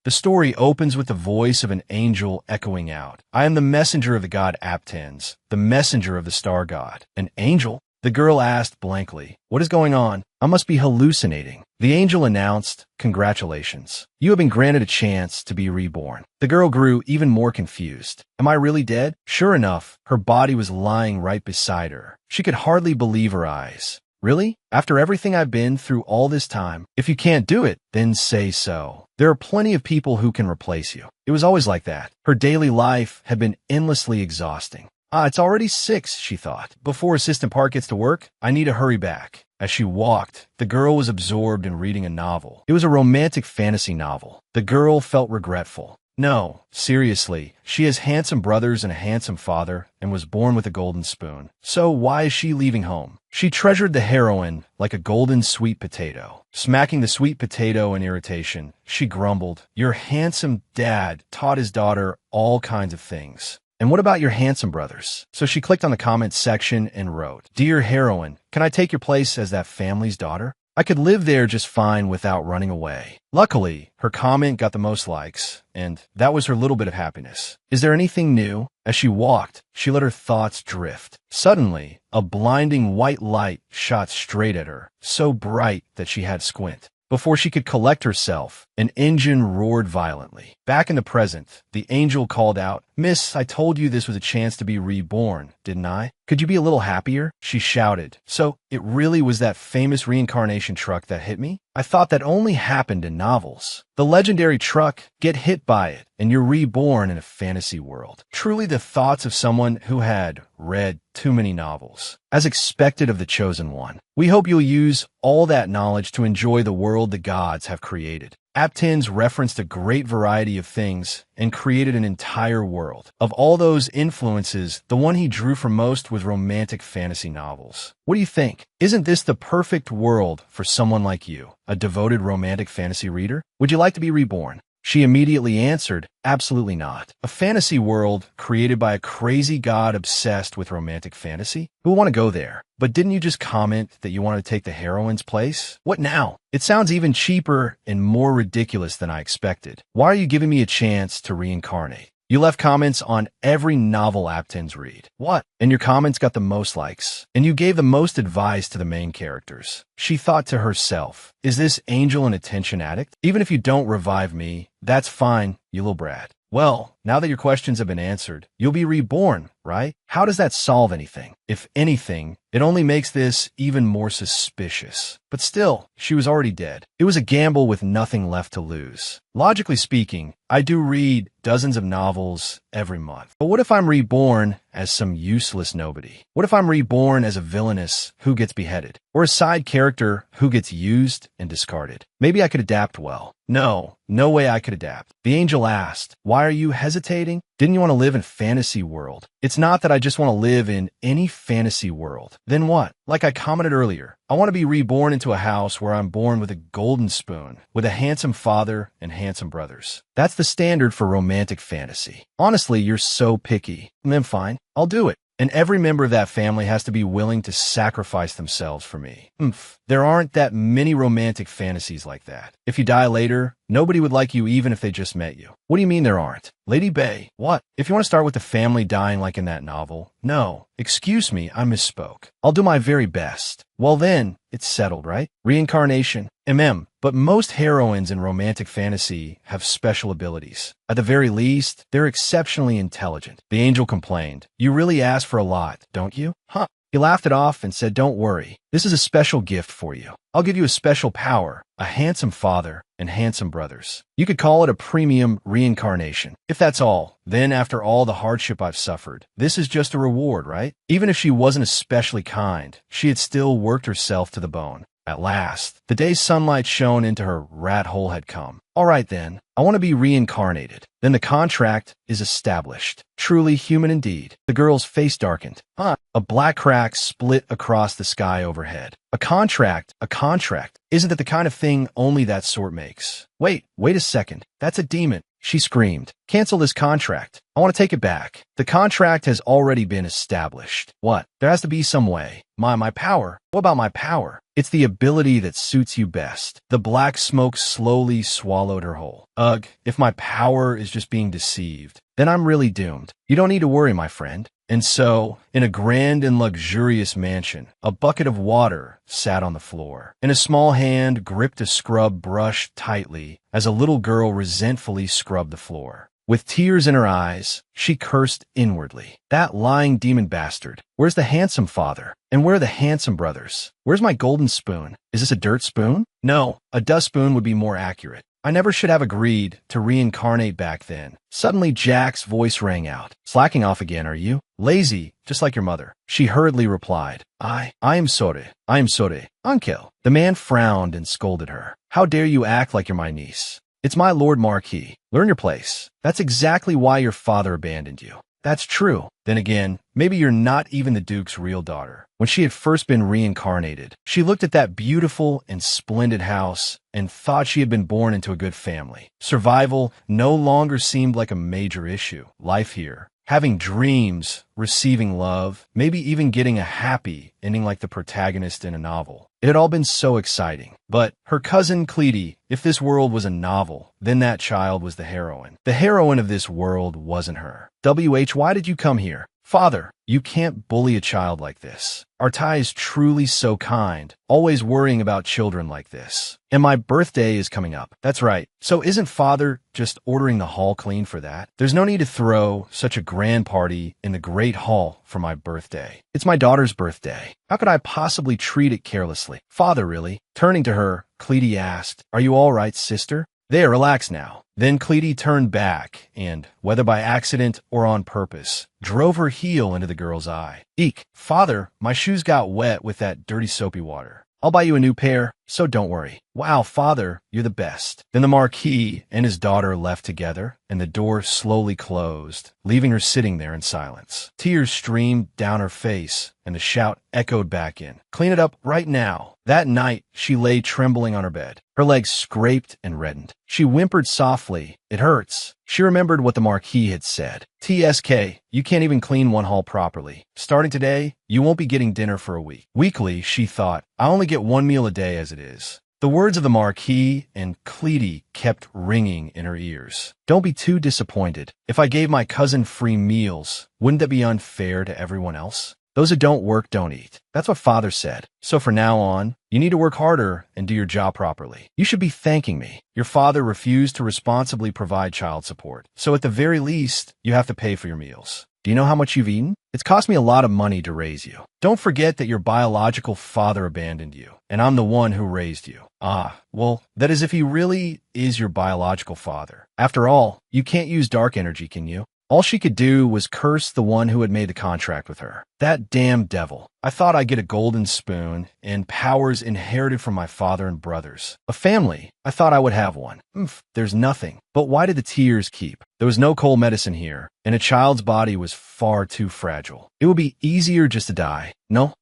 The story opens with the voice of an angel echoing out, "I am the messenger of the god Aptens, the messenger of the star god." An angel? The girl asked blankly. "What is going on? I must be hallucinating." The angel announced, "Congratulations. You have been granted a chance to be reborn." The girl grew even more confused. Am I really dead? Sure enough, her body was lying right beside her. She could hardly believe her eyes. Really? After everything I've been through all this time? If you can't do it, then say so. There are plenty of people who can replace you. It was always like that. Her daily life had been endlessly exhausting. It's already 6, she thought. Before Assistant Park gets to work, I need to hurry back. As she walked, the girl was absorbed in reading a novel. It was a romantic fantasy novel. The girl felt regretful. No, seriously, she has handsome brothers and a handsome father and was born with a golden spoon. So why is she leaving home? She treasured the heroine like a golden sweet potato. Smacking the sweet potato in irritation, she grumbled, "Your handsome dad taught his daughter all kinds of things. And what about your handsome brothers?" So she clicked on the comments section and wrote, "Dear heroine, can I take your place as that family's daughter? I could live there just fine without running away." Luckily, her comment got the most likes, and that was her little bit of happiness. Is there anything new? As she walked, she let her thoughts drift. Suddenly, a blinding white light shot straight at her, so bright that she had to squint. Before she could collect herself, an engine roared violently. Back in the present, the angel called out, "Miss, I told you this was a chance to be reborn, didn't I? Could you be a little happier?" She shouted. "So, it really was that famous reincarnation truck that hit me? I thought that only happened in novels. The legendary truck, get hit by it, and you're reborn in a fantasy world." Truly the thoughts of someone who had read too many novels. As expected of the chosen one. We hope you'll use all that knowledge to enjoy the world the gods have created. Aptens referenced a great variety of things and created an entire world. Of all those influences, the one he drew from most was romantic fantasy novels. What do you think? Isn't this the perfect world for someone like you, a devoted romantic fantasy reader? Would you like to be reborn? She immediately answered, "Absolutely not. A fantasy world created by a crazy god obsessed with romantic fantasy? Who would want to go there? But didn't you just comment that you want to take the heroine's place? What now? It sounds even cheaper and more ridiculous than I expected. Why are you giving me a chance to reincarnate?" You left comments on every novel Aptens read. What? And your comments got the most likes. And you gave the most advice to the main characters. She thought to herself, is this angel an attention addict? Even if you don't revive me, that's fine, you little brat. Well, now that your questions have been answered, you'll be reborn, right? How does that solve anything? If anything, it only makes this even more suspicious. But still, she was already dead. It was a gamble with nothing left to lose. Logically speaking, I do read dozens of novels every month. But what if I'm reborn as some useless nobody? What if I'm reborn as a villainess who gets beheaded? Or a side character who gets used and discarded? Maybe I could adapt well. No way I could adapt. The angel asked, "Why are you hesitating? Didn't you want to live in fantasy world?" It's not that I just want to live in any fantasy world. Then what? Like I commented earlier, I want to be reborn into a house where I'm born with a golden spoon, with a handsome father and handsome brothers. That's the standard for romantic fantasy. Honestly, you're so picky. Then fine, I'll do it. And every member of that family has to be willing to sacrifice themselves for me. There aren't that many romantic fantasies like that. If you die later, nobody would like you even if they just met you. What do you mean there aren't? Lady Bay, what? If you want to start with the family dying like in that novel, no. Excuse me, I misspoke. I'll do my very best. Well then, it's settled, right? Reincarnation. But most heroines in romantic fantasy have special abilities. At the very least, they're exceptionally intelligent. The angel complained, "You really ask for a lot, don't you?" He laughed it off and said, "Don't worry. This is a special gift for you. I'll give you a special power, a handsome father, and handsome brothers. You could call it a premium reincarnation. If that's all, then after all the hardship I've suffered, this is just a reward, right?" Even if she wasn't especially kind, she had still worked herself to the bone. At last, the day's sunlight shone into her rat hole had come. All right then, I want to be reincarnated. Then the contract is established. Truly human indeed. The girl's face darkened. A black crack split across the sky overhead. A contract. Isn't that the kind of thing only that sort makes? Wait a second. That's a demon. she screamed. Cancel this contract. I want to take it back. The contract has already been established. What? There has to be some way. My power? What about my power? It's the ability that suits you best. The black smoke slowly swallowed her whole. Ugh, if my power is just being deceived, then I'm really doomed. You don't need to worry, my friend. And so, in a grand and luxurious mansion, a bucket of water sat on the floor, and a small hand gripped a scrub brush tightly as a little girl resentfully scrubbed the floor. With tears in her eyes, she cursed inwardly. That lying demon bastard. Where's the handsome father? And where are the handsome brothers? Where's my golden spoon? Is this a dirt spoon? No, a dust spoon would be more accurate. I never should have agreed to reincarnate back then. Suddenly Jack's voice rang out. Slacking off again, are you? Lazy, just like your mother. She hurriedly replied. I am sorry. I am sorry. Uncle. The man frowned and scolded her. How dare you act like you're my niece? It's my Lord Marquis. Learn your place. That's exactly why your father abandoned you. That's true. Then again, maybe you're not even the Duke's real daughter. When she had first been reincarnated, she looked at that beautiful and splendid house and thought she had been born into a good family. Survival no longer seemed like a major issue. Life here, having dreams, receiving love, maybe even getting a happy ending like the protagonist in a novel. It had all been so exciting. But her cousin Cleety, if this world was a novel, then that child was the heroine. The heroine of this world wasn't her. Why did you come here? Father, you can't bully a child like this. Artai is truly so kind, always worrying about children like this. And my birthday is coming up. That's right. So isn't Father just ordering the hall clean for that? There's no need to throw such a grand party in the great hall for my birthday. It's my daughter's birthday. How could I possibly treat it carelessly? Father, really? Turning to her, Cleety asked, Are you all right, sister? There, relax now. Then Cleety turned back and, whether by accident or on purpose, drove her heel into the girl's eye. Eek, Father, my shoes got wet with that dirty soapy water. I'll buy you a new pair, so don't worry. Wow, Father, you're the best. Then the Marquis and his daughter left together, and the door slowly closed, leaving her sitting there in silence. Tears streamed down her face, and the shout echoed back in. Clean it up right now. That night, she lay trembling on her bed. Her legs scraped and reddened. She whimpered softly, It hurts. She remembered what the Marquis had said. TSK, you can't even clean one hall properly. Starting today, you won't be getting dinner for a week. Weekly, she thought, I only get one meal a day as it is. The words of the Marquis and Cleety kept ringing in her ears. Don't be too disappointed. If I gave my cousin free meals, wouldn't that be unfair to everyone else? Those who don't work don't eat. That's what Father said. So from now on, you need to work harder and do your job properly. You should be thanking me. Your father refused to responsibly provide child support. So at the very least, you have to pay for your meals. Do you know how much you've eaten? It's cost me a lot of money to raise you. Don't forget that your biological father abandoned you, and I'm the one who raised you. Well, that is if he really is your biological father. After all, you can't use dark energy, can you? All she could do was curse the one who had made the contract with her. That damn devil. I thought I'd get a golden spoon and powers inherited from my father and brothers. A family. I thought I would have one. There's nothing. But why did the tears keep? There was no cold medicine here, and a child's body was far too fragile. It would be easier just to die. No,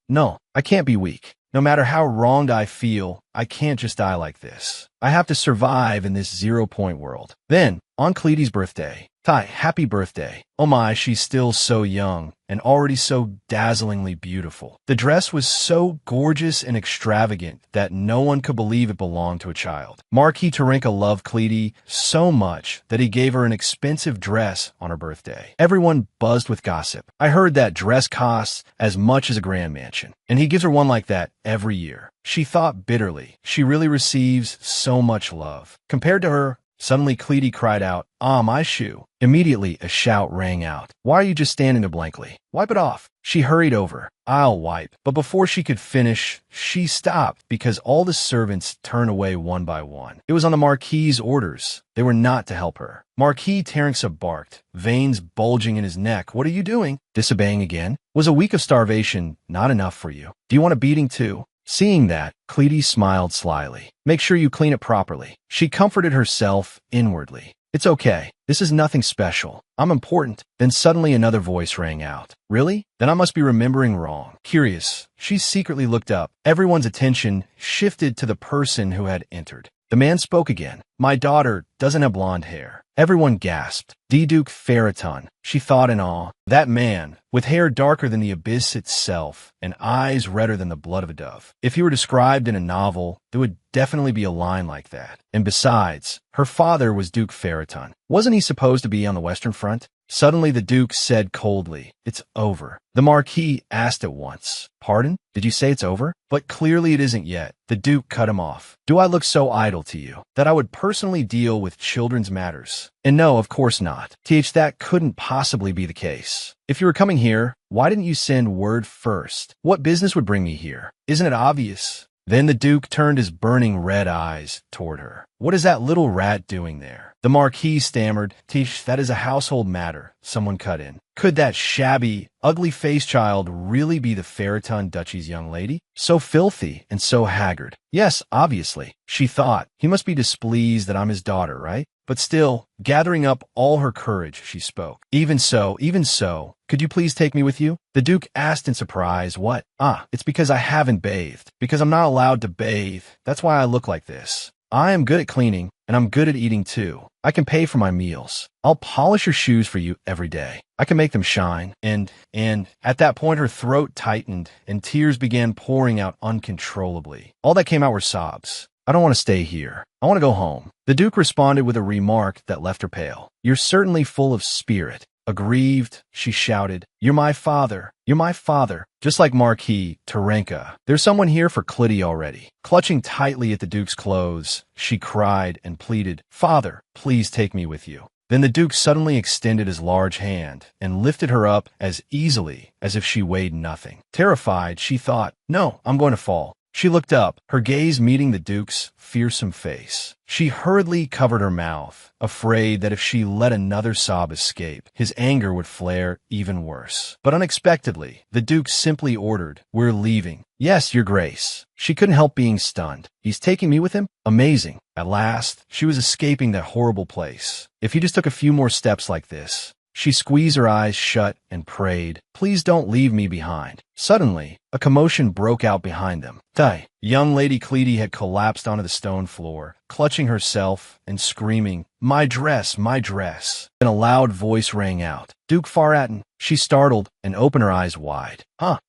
I can't be weak. No matter how wronged I feel, I can't just die like this. I have to survive in this 0-point world. Then, on Cleety's birthday, Ty, happy birthday. Oh my, she's still so young and already so dazzlingly beautiful. The dress was so gorgeous and extravagant that no one could believe it belonged to a child. Marquis Tarinka loved Cleety so much that he gave her an expensive dress on her birthday. Everyone buzzed with gossip. I heard that dress costs as much as a grand mansion, and he gives her one like that every year. She thought bitterly, she really receives so much love. Compared to her, suddenly Cleety cried out, my shoe. Immediately, a shout rang out. Why are you just standing there blankly? Wipe it off. She hurried over. I'll wipe. But before she could finish, she stopped because all the servants turned away one by one. It was on the Marquis's orders. They were not to help her. Marquis Tarinka barked, veins bulging in his neck. What are you doing? Disobeying again? Was a week of starvation not enough for you? Do you want a beating too? Seeing that, Cleety smiled slyly. Make sure you clean it properly. She comforted herself inwardly. It's okay. This is nothing special. I'm important. Then suddenly another voice rang out. Really? Then I must be remembering wrong. Curious, she secretly looked up. Everyone's attention shifted to the person who had entered. The man spoke again. My daughter doesn't have blonde hair. Everyone gasped. Duke Ferraton, she thought in awe. That man, with hair darker than the abyss itself, and eyes redder than the blood of a dove. If he were described in a novel, there would definitely be a line like that. And besides, her father was Duke Ferraton. Wasn't he supposed to be on the Western Front? Suddenly the Duke said coldly, "It's over." The Marquis asked at once, "Pardon? Did you say it's over?" But clearly it isn't yet. The Duke cut him off. "Do I look so idle to you that I would personally deal with children's matters?" And no, of course not. That couldn't possibly be the case. If you were coming here, why didn't you send word first? What business would bring me here? Isn't it obvious? Then the Duke turned his burning red eyes toward her. "What is that little rat doing there?" The Marquis stammered. "That is a household matter," someone cut in. Could that shabby, ugly-faced child really be the Ferraton Duchy's young lady? So filthy and so haggard. Yes, obviously, she thought. He must be displeased that I'm his daughter, right? But still, gathering up all her courage, she spoke. Even so, could you please take me with you?" The Duke asked in surprise. "What?" It's because I haven't bathed. Because I'm not allowed to bathe. That's why I look like this. I am good at cleaning, and I'm good at eating too. I can pay for my meals. I'll polish your shoes for you every day. I can make them shine." And at that point her throat tightened, and tears began pouring out uncontrollably. All that came out were sobs. "I don't want to stay here. I want to go home." The Duke responded with a remark that left her pale. "You're certainly full of spirit." Aggrieved, she shouted, "You're my father. You're my father." Just like Marquis Terenka. "There's someone here for Clitty already." Clutching tightly at the Duke's clothes, she cried and pleaded, "Father, please take me with you." Then the Duke suddenly extended his large hand and lifted her up as easily as if she weighed nothing. Terrified, she thought, "No, I'm going to fall." She looked up, her gaze meeting the Duke's fearsome face. She hurriedly covered her mouth, afraid that if she let another sob escape, his anger would flare even worse. But unexpectedly, the Duke simply ordered, "We're leaving." "Yes, Your Grace." She couldn't help being stunned. "He's taking me with him? Amazing." At last, she was escaping that horrible place. If he just took a few more steps like this. She squeezed her eyes shut and prayed, "Please don't leave me behind." Suddenly, a commotion broke out behind them. Young Lady Clitty had collapsed onto the stone floor, clutching herself and screaming, "My dress, my dress." Then a loud voice rang out, "Duke Ferraton." She startled and opened her eyes wide.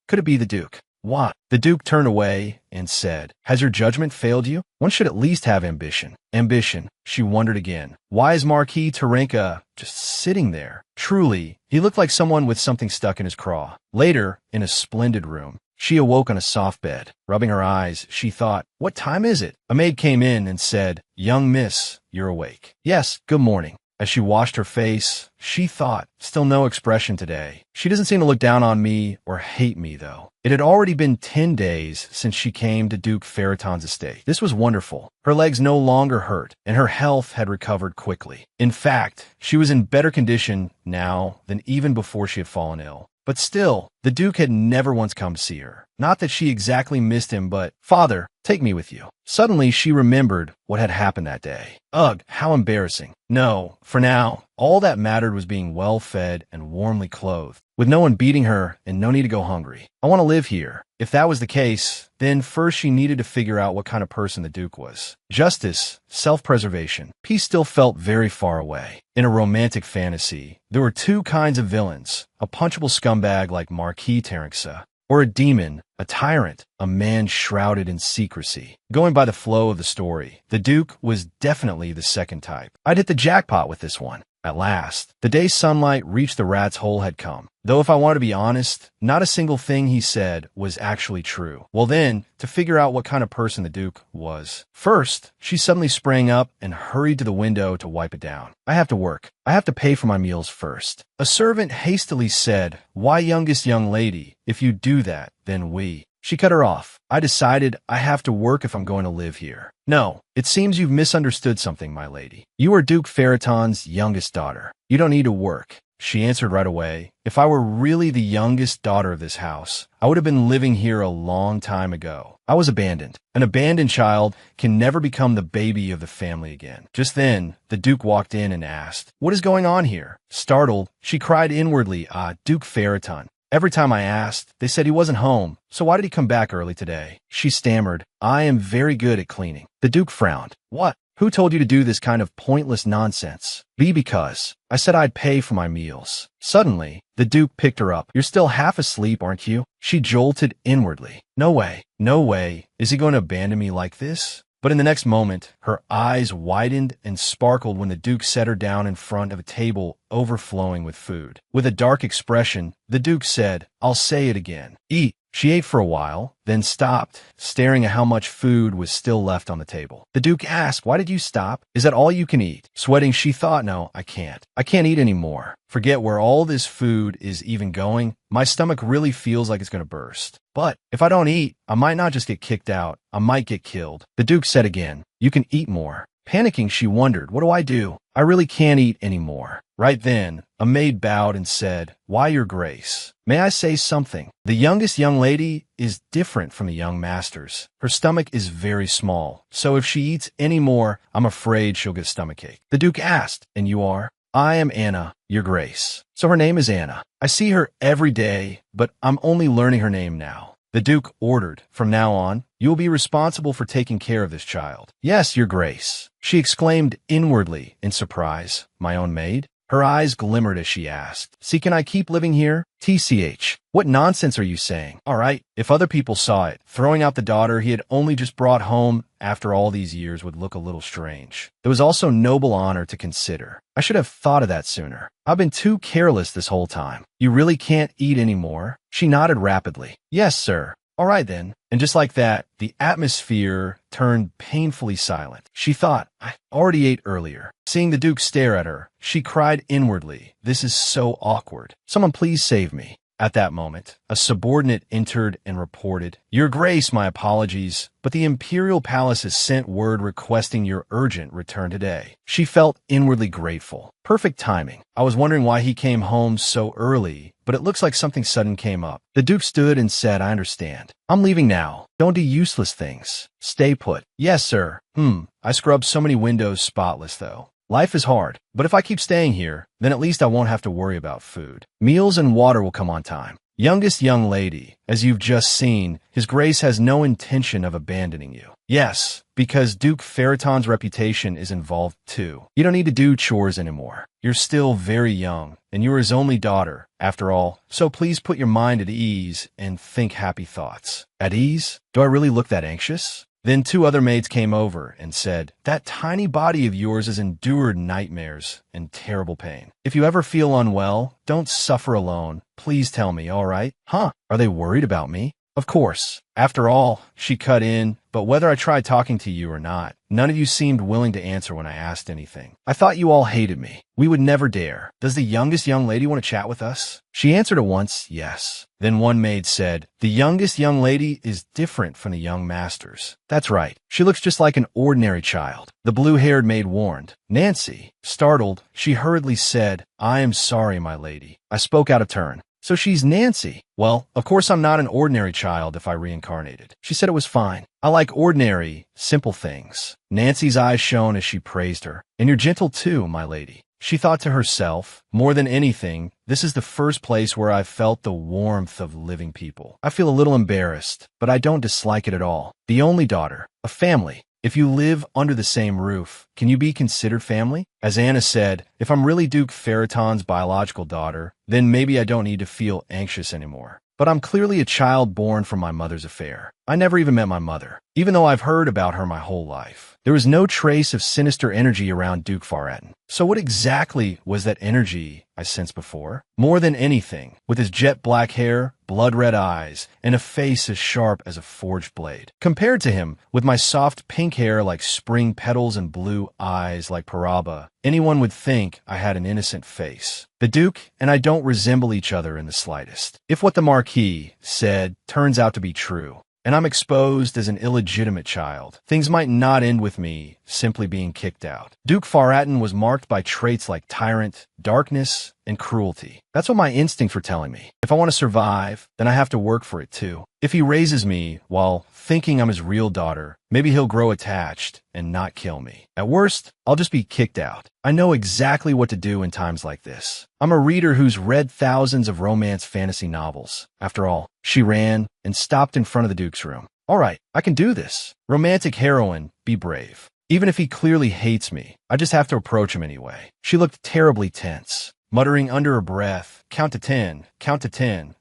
Could it be the Duke? "What?" The Duke turned away and said, "Has your judgment failed you? One should at least have ambition." Ambition, she wondered again. Why is Marquis Terenka just sitting there? Truly, he looked like someone with something stuck in his craw. Later, in a splendid room, she awoke on a soft bed. Rubbing her eyes, she thought, "What time is it?" A maid came in and said, "Young miss, you're awake." "Yes, good morning." As she washed her face, she thought, still no expression today. She doesn't seem to look down on me or hate me, though. It had already been 10 days since she came to Duke Ferraton's estate. This was wonderful. Her legs no longer hurt, and her health had recovered quickly. In fact, she was in better condition now than even before she had fallen ill. But still, the Duke had never once come to see her. Not that she exactly missed him, but, "Father, take me with you." Suddenly, she remembered what had happened that day. Ugh, how embarrassing. No, for now, all that mattered was being well-fed and warmly clothed, with no one beating her and no need to go hungry. "I want to live here." If that was the case, then first she needed to figure out what kind of person the Duke was. Justice, self-preservation. Peace still felt very far away. In a romantic fantasy, there were two kinds of villains: a punchable scumbag like Marquis Terenka, or a demon, a tyrant, a man shrouded in secrecy. Going by the flow of the story, the Duke was definitely the second type. I'd hit the jackpot with this one. At last, the day sunlight reached the rat's hole had come. Though if I wanted to be honest, not a single thing he said was actually true. Well then, to figure out what kind of person the Duke was. First, she suddenly sprang up and hurried to the window to wipe it down. "I have to work. I have to pay for my meals first." A servant hastily said, "Why, youngest young lady, if you do that, then we." She cut her off. "I decided I have to work if I'm going to live here." "No, it seems you've misunderstood something, my lady. You are Duke Ferraton's youngest daughter. You don't need to work." She answered right away, "If I were really the youngest daughter of this house, I would have been living here a long time ago. I was abandoned. An abandoned child can never become the baby of the family again." Just then, the Duke walked in and asked, "What is going on here?" Startled, she cried inwardly, Duke Ferraton, Every time I asked, they said he wasn't home, so why did he come back early today? She stammered, I am very good at cleaning. The Duke frowned. What? Who told you to do this kind of pointless nonsense? Because I said I'd pay for my meals. Suddenly, the Duke picked her up. You're still half asleep, aren't you? She jolted inwardly. No way. No way. Is he going to abandon me like this? But in the next moment, her eyes widened and sparkled when the Duke set her down in front of a table overflowing with food. With a dark expression, the Duke said, I'll say it again. Eat. She ate for a while, then stopped, staring at how much food was still left on the table. The Duke asked, why did you stop? Is that all you can eat? Sweating, she thought, no, I can't. I can't eat anymore. Forget where all this food is even going. My stomach really feels like it's going to burst. But if I don't eat, I might not just get kicked out. I might get killed. The Duke said again, you can eat more. Panicking, she wondered, what do I do? I really can't eat anymore. Right then, a maid bowed and said, why, your grace? May I say something? The youngest young lady is different from the young masters. Her stomach is very small, so if she eats any more, I'm afraid she'll get stomachache. The Duke asked, and you are? I am Anna, your grace. So her name is Anna. I see her every day, but I'm only learning her name now. The Duke ordered, from now on, you will be responsible for taking care of this child. Yes, your grace. She exclaimed inwardly in surprise. My own maid? Her eyes glimmered as she asked, see, can I keep living here? TCH. What nonsense are you saying? All right, if other people saw it, throwing out the daughter he had only just brought home after all these years would look a little strange. There was also noble honor to consider. I should have thought of that sooner. I've been too careless this whole time. You really can't eat anymore? She nodded rapidly. Yes, sir. All right then. And just like that, the atmosphere turned painfully silent. She thought, I already ate earlier. Seeing the Duke stare at her, she cried inwardly, this is so awkward. Someone please save me. At that moment, a subordinate entered and reported, Your Grace, my apologies, but the Imperial Palace has sent word requesting your urgent return today. She felt inwardly grateful. Perfect timing. I was wondering why he came home so early, but it looks like something sudden came up. The Duke stood and said, I understand. I'm leaving now. Don't do useless things. Stay put. Yes, sir. I scrubbed so many windows spotless, though. Life is hard, but if I keep staying here, then at least I won't have to worry about food. Meals and water will come on time. Youngest young lady, as you've just seen, His Grace has no intention of abandoning you. Yes, because Duke Faraton's reputation is involved too. You don't need to do chores anymore. You're still very young, and you are his only daughter, after all, so please put your mind at ease and think happy thoughts. At ease? Do I really look that anxious? Then two other maids came over and said, that tiny body of yours has endured nightmares and terrible pain. If you ever feel unwell, don't suffer alone. Please tell me, all right? Huh? Are they worried about me? Of course. After all, she cut in, but whether I tried talking to you or not, none of you seemed willing to answer when I asked anything. I thought you all hated me. We would never dare. Does the youngest young lady want to chat with us? She answered at once, yes. Then one maid said, the youngest young lady is different from the young masters. That's right. She looks just like an ordinary child. The blue-haired maid warned. Nancy, startled, she hurriedly said, I am sorry, my lady. I spoke out of turn. So she's Nancy. Well, of course I'm not an ordinary child if I reincarnated. She said it was fine. I like ordinary, simple things. Nancy's eyes shone as she praised her. And you're gentle too, my lady. She thought to herself, more than anything, this is the first place where I've felt the warmth of living people. I feel a little embarrassed, but I don't dislike it at all. The only daughter, a family. If you live under the same roof, can you be considered family? As Anna said, if I'm really Duke Faraton's biological daughter, then maybe I don't need to feel anxious anymore. But I'm clearly a child born from my mother's affair. I never even met my mother, even though I've heard about her my whole life. There was no trace of sinister energy around Duke Faraton. So what exactly was that energy I sensed before? More than anything, with his jet black hair, blood-red eyes, and a face as sharp as a forged blade. Compared to him, with my soft pink hair like spring petals and blue eyes like Paraba, anyone would think I had an innocent face. The Duke and I don't resemble each other in the slightest. If what the Marquis said turns out to be true, and I'm exposed as an illegitimate child, things might not end with me simply being kicked out. Duke Faraton was marked by traits like Tyrant, darkness, and cruelty. That's what my instincts were telling me. If I want to survive, then I have to work for it too. If he raises me while thinking I'm his real daughter, maybe he'll grow attached and not kill me. At worst, I'll just be kicked out. I know exactly what to do in times like this. I'm a reader who's read thousands of romance fantasy novels. After all, she ran and stopped in front of the Duke's room. All right, I can do this. Romantic heroine, be brave. Even if he clearly hates me, I just have to approach him anyway. She looked terribly tense, muttering under her breath, count to 10,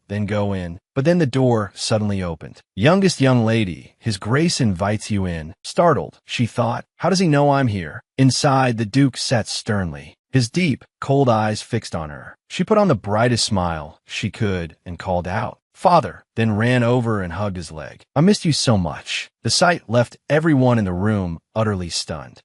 then go in. But then the door suddenly opened. Youngest young lady, His Grace invites you in. Startled, she thought, how does he know I'm here? Inside, the Duke sat sternly, his deep, cold eyes fixed on her. She put on the brightest smile she could and called out, Father, then ran over and hugged his leg. I missed you so much. The sight left everyone in the room utterly stunned.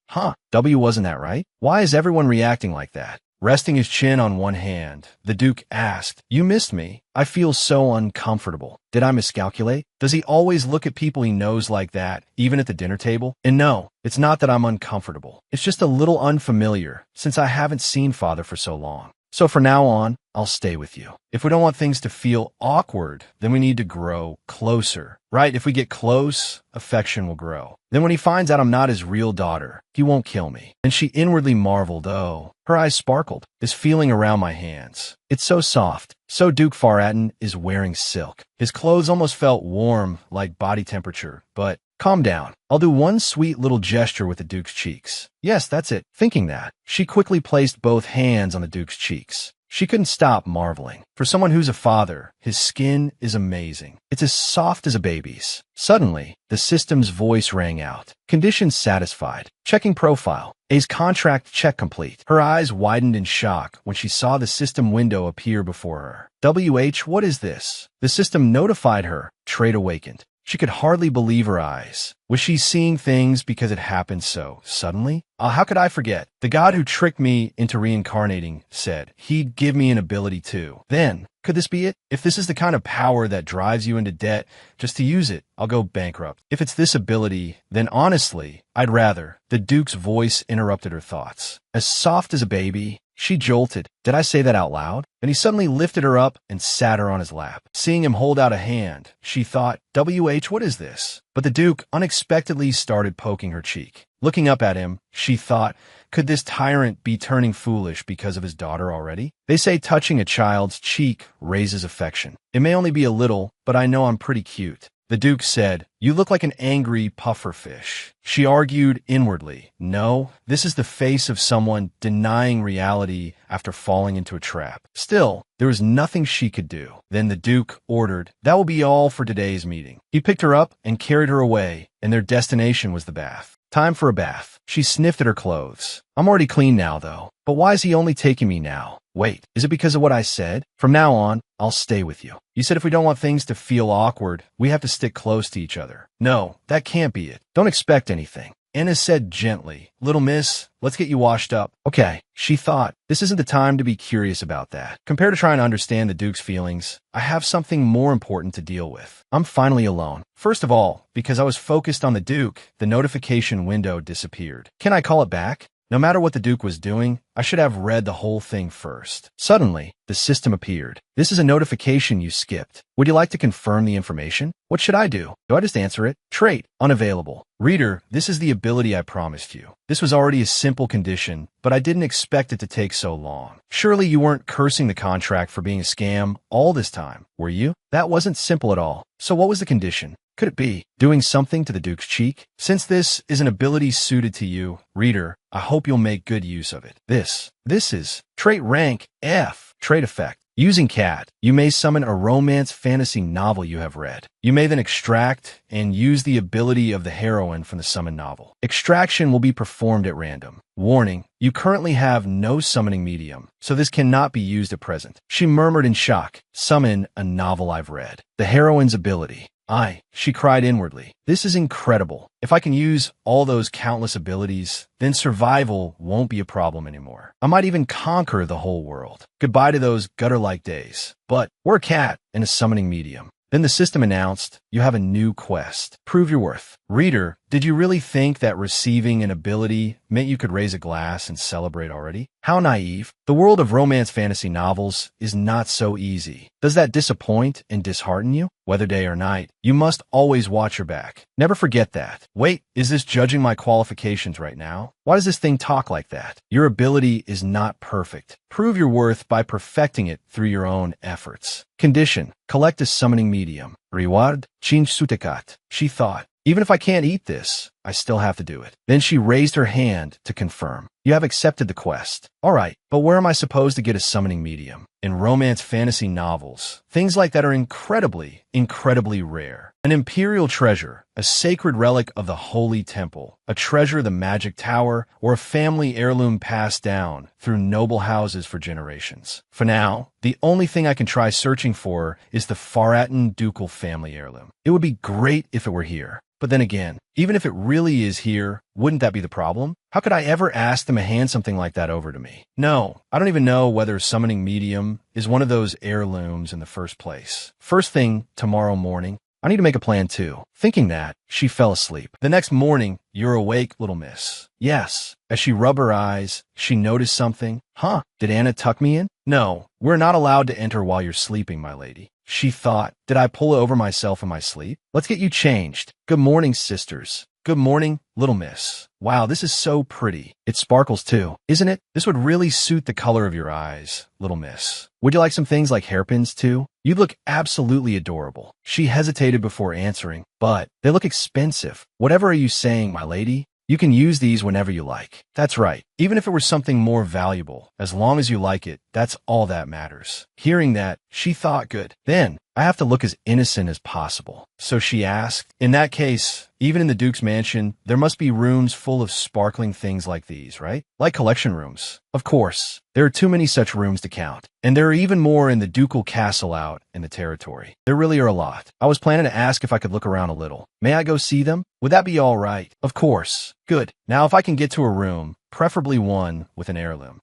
Wasn't that right? Why is everyone reacting like that? Resting his chin on one hand, the Duke asked, You missed me? I feel so uncomfortable. Did I miscalculate? Does he always look at people he knows like that, even at the dinner table? And no, it's not that I'm uncomfortable. It's just a little unfamiliar, since I haven't seen Father for so long. So from now on, I'll stay with you. If we don't want things to feel awkward, then we need to grow closer, right? If we get close, affection will grow. Then when he finds out I'm not his real daughter, he won't kill me. And she inwardly marveled, oh, her eyes sparkled, this feeling around my hands. It's so soft. So Duke Faraton is wearing silk. His clothes almost felt warm, like body temperature, but calm down. I'll do one sweet little gesture with the Duke's cheeks. Yes, that's it. Thinking that, she quickly placed both hands on the Duke's cheeks. She couldn't stop marveling. For someone who's a father, his skin is amazing. It's as soft as a baby's. Suddenly, the system's voice rang out. Conditions satisfied. Checking profile. A's contract check complete. Her eyes widened in shock when she saw the system window appear before her. What is this? The system notified her. Trait awakened. She could hardly believe her eyes. Was she seeing things because it happened so suddenly? How could I forget? The god who tricked me into reincarnating said he'd give me an ability too. Then, could this be it? If this is the kind of power that drives you into debt just to use it, I'll go bankrupt. If it's this ability, then honestly, I'd rather. The Duke's voice interrupted her thoughts. As soft as a baby, she jolted. Did I say that out loud? And he suddenly lifted her up and sat her on his lap. Seeing him hold out a hand, she thought, what is this? But the Duke unexpectedly started poking her cheek. Looking up at him, she thought, could this tyrant be turning foolish because of his daughter already? They say touching a child's cheek raises affection. It may only be a little, but I know I'm pretty cute. The Duke said, You look like an angry pufferfish. She argued inwardly, No, this is the face of someone denying reality after falling into a trap. Still, there was nothing she could do. Then the Duke ordered, That will be all for today's meeting. He picked her up and carried her away, and their destination was the bath. Time for a bath. She sniffed at her clothes. I'm already clean now, though. But why is he only taking me now? Wait, is it because of what I said? From now on, I'll stay with you. You said if we don't want things to feel awkward, we have to stick close to each other. No, that can't be it. Don't expect anything. Anna said gently, Little miss, let's get you washed up. Okay, she thought, this isn't the time to be curious about that. Compared to trying to understand the Duke's feelings, I have something more important to deal with. I'm finally alone. First of all, because I was focused on the Duke, the notification window disappeared. Can I call it back? No matter what the Duke was doing, I should have read the whole thing first. Suddenly, the system appeared. This is a notification you skipped. Would you like to confirm the information? What should I do? Do I just answer it? Trait, unavailable. Reader, this is the ability I promised you. This was already a simple condition, but I didn't expect it to take so long. Surely you weren't cursing the contract for being a scam all this time, were you? That wasn't simple at all. So what was the condition? Could it be doing something to the Duke's cheek? Since this is an ability suited to you, reader, I hope you'll make good use of it. This is trait rank F, trait effect. Using cat, you may summon a romance fantasy novel you have read. You may then extract and use the ability of the heroine from the summoned novel. Extraction will be performed at random. Warning, you currently have no summoning medium, so this cannot be used at present. She murmured in shock, Summon a novel I've read. The heroine's ability. She cried inwardly. This is incredible. If I can use all those countless abilities, then survival won't be a problem anymore. I might even conquer the whole world. Goodbye to those gutter-like days. But we're a cat and a summoning medium. Then the system announced, you have a new quest. Prove your worth. Reader, did you really think that receiving an ability meant you could raise a glass and celebrate already? How naive. The world of romance fantasy novels is not so easy. Does that disappoint and dishearten you? Whether day or night, you must always watch your back. Never forget that. Wait, is this judging my qualifications right now? Why does this thing talk like that? Your ability is not perfect. Prove your worth by perfecting it through your own efforts. Condition. Collect a summoning medium. Reward. Chinch sutekat. She thought, even if I can't eat this, I still have to do it. Then she raised her hand to confirm. You have accepted the quest. All right, but where am I supposed to get a summoning medium? In romance fantasy novels, things like that are incredibly, incredibly rare. An imperial treasure, a sacred relic of the Holy Temple, a treasure of the Magic Tower, or a family heirloom passed down through noble houses for generations. For now, the only thing I can try searching for is the Faratan ducal family heirloom. It would be great if it were here. But then again, even if it really is here, wouldn't that be the problem? How could I ever ask them to hand something like that over to me? No, I don't even know whether summoning medium is one of those heirlooms in the first place. First thing, tomorrow morning, I need to make a plan too. Thinking that, she fell asleep. The next morning, you're awake, little miss. Yes. As she rubbed her eyes, she noticed something. Huh, did Anna tuck me in? No, we're not allowed to enter while you're sleeping, my lady. She thought, did I pull over myself in my sleep? Let's get you changed. Good morning, sisters. Good morning, little miss. Wow, this is so pretty. It sparkles too, isn't it? This would really suit the color of your eyes, little miss. Would you like some things like hairpins too? You look absolutely adorable. She hesitated before answering, but they look expensive. Whatever are you saying, my lady? You can use these whenever you like. That's right. Even if it were something more valuable, as long as you like it, that's all that matters. Hearing that, she thought, good. Then, I have to look as innocent as possible. So she asked, in that case, even in the Duke's mansion, there must be rooms full of sparkling things like these, right? Like collection rooms. Of course. There are too many such rooms to count. And there are even more in the ducal castle out in the territory. There really are a lot. I was planning to ask if I could look around a little. May I go see them? Would that be all right? Of course. Good. Now if I can get to a room, preferably one with an heirloom.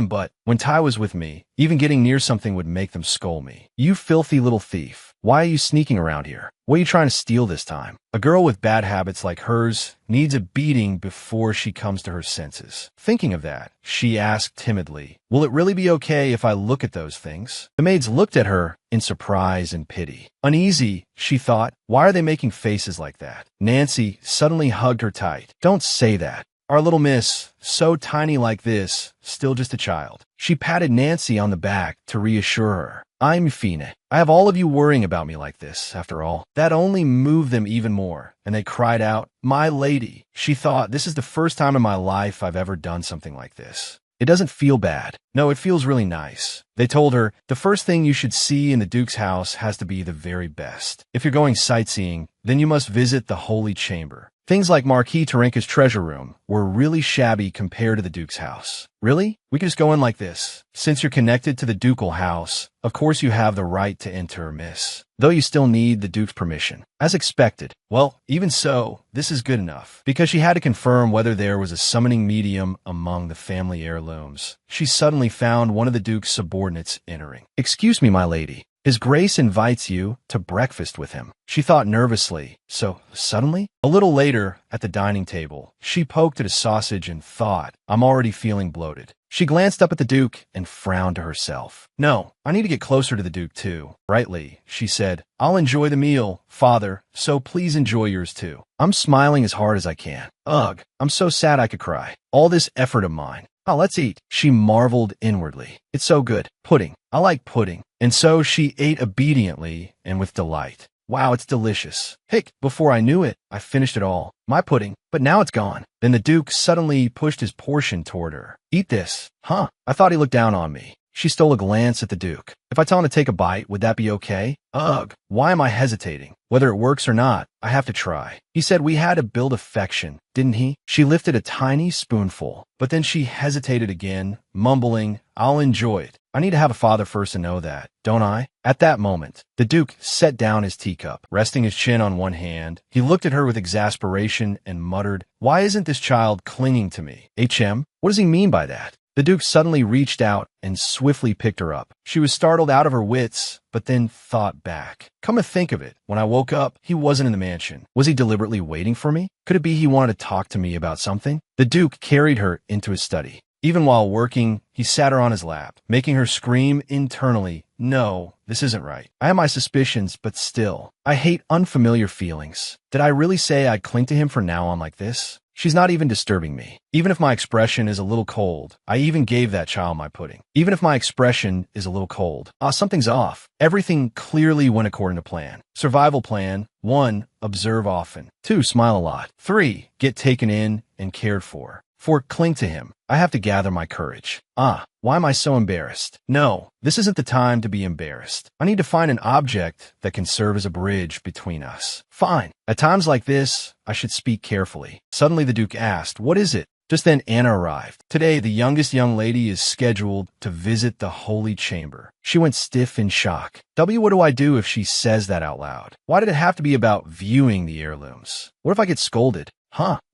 But when Ty was with me, even getting near something would make them scold me. You filthy little thief. Why are you sneaking around here? What are you trying to steal this time? A girl with bad habits like hers needs a beating before she comes to her senses. Thinking of that, she asked timidly, will it really be okay if I look at those things? The maids looked at her in surprise and pity. Uneasy, she thought, why are they making faces like that? Nancy suddenly hugged her tight. Don't say that. Our little miss, so tiny like this, still just a child. She patted Nancy on the back to reassure her. I'm Fina. I have all of you worrying about me like this, after all. That only moved them even more, and they cried out, my lady. She thought, this is the first time in my life I've ever done something like this. It doesn't feel bad. No, it feels really nice. They told her, the first thing you should see in the Duke's house has to be the very best. If you're going sightseeing, then you must visit the Holy Chamber. Things like Marquis Tarenka's treasure room were really shabby compared to the Duke's house. Really? We can just go in like this. Since you're connected to the ducal house, of course you have the right to enter, miss. Though you still need the Duke's permission. As expected. Well, even so, this is good enough. Because she had to confirm whether there was a summoning medium among the family heirlooms. She suddenly found one of the Duke's subordinates entering. Excuse me, my lady. His Grace invites you to breakfast with him. She thought nervously. So, suddenly? A little later, at the dining table, she poked at a sausage and thought, I'm already feeling bloated. She glanced up at the Duke and frowned to herself. No, I need to get closer to the Duke too. Brightly, she said, I'll enjoy the meal, father, so please enjoy yours too. I'm smiling as hard as I can. Ugh, I'm so sad I could cry. All this effort of mine. Oh, let's eat. She marveled inwardly. It's so good. Pudding. I like pudding. And so she ate obediently and with delight. Wow, it's delicious. Hick, before I knew it, I finished it all. My pudding, but now it's gone. Then the Duke suddenly pushed his portion toward her. Eat this. Huh, I thought he looked down on me. She stole a glance at the Duke. If I tell him to take a bite, would that be okay? Ugh, why am I hesitating? Whether it works or not, I have to try. He said we had to build affection, didn't he? She lifted a tiny spoonful, but then she hesitated again, mumbling, I'll enjoy it. I need to have a father first to know that, don't I? At that moment, the Duke set down his teacup. Resting his chin on one hand, he looked at her with exasperation and muttered, why isn't this child clinging to me? What does he mean by that? The Duke suddenly reached out and swiftly picked her up. She was startled out of her wits, but then thought back. Come to think of it, when I woke up, he wasn't in the mansion. Was he deliberately waiting for me? Could it be he wanted to talk to me about something? The Duke carried her into his study. Even while working, he sat her on his lap, making her scream internally, "No, this isn't right. I have my suspicions, but still, I hate unfamiliar feelings. Did I really say I'd cling to him from now on like this? She's not even disturbing me. Even if my expression is a little cold, I even gave that child my pudding. Even if my expression is a little cold, something's off. Everything clearly went according to plan. Survival plan: 1. Observe often. 2. Smile a lot. 3. Get taken in and cared for. 4. Cling to him. I have to gather my courage. Why am I so embarrassed? No, this isn't the time to be embarrassed. I need to find an object that can serve as a bridge between us. Fine. At times like this, I should speak carefully. Suddenly the Duke asked, "What is it?" Just then Anna arrived. Today, the youngest young lady is scheduled to visit the holy chamber. She went stiff in shock. What do I do if she says that out loud? Why did it have to be about viewing the heirlooms? What if I get scolded?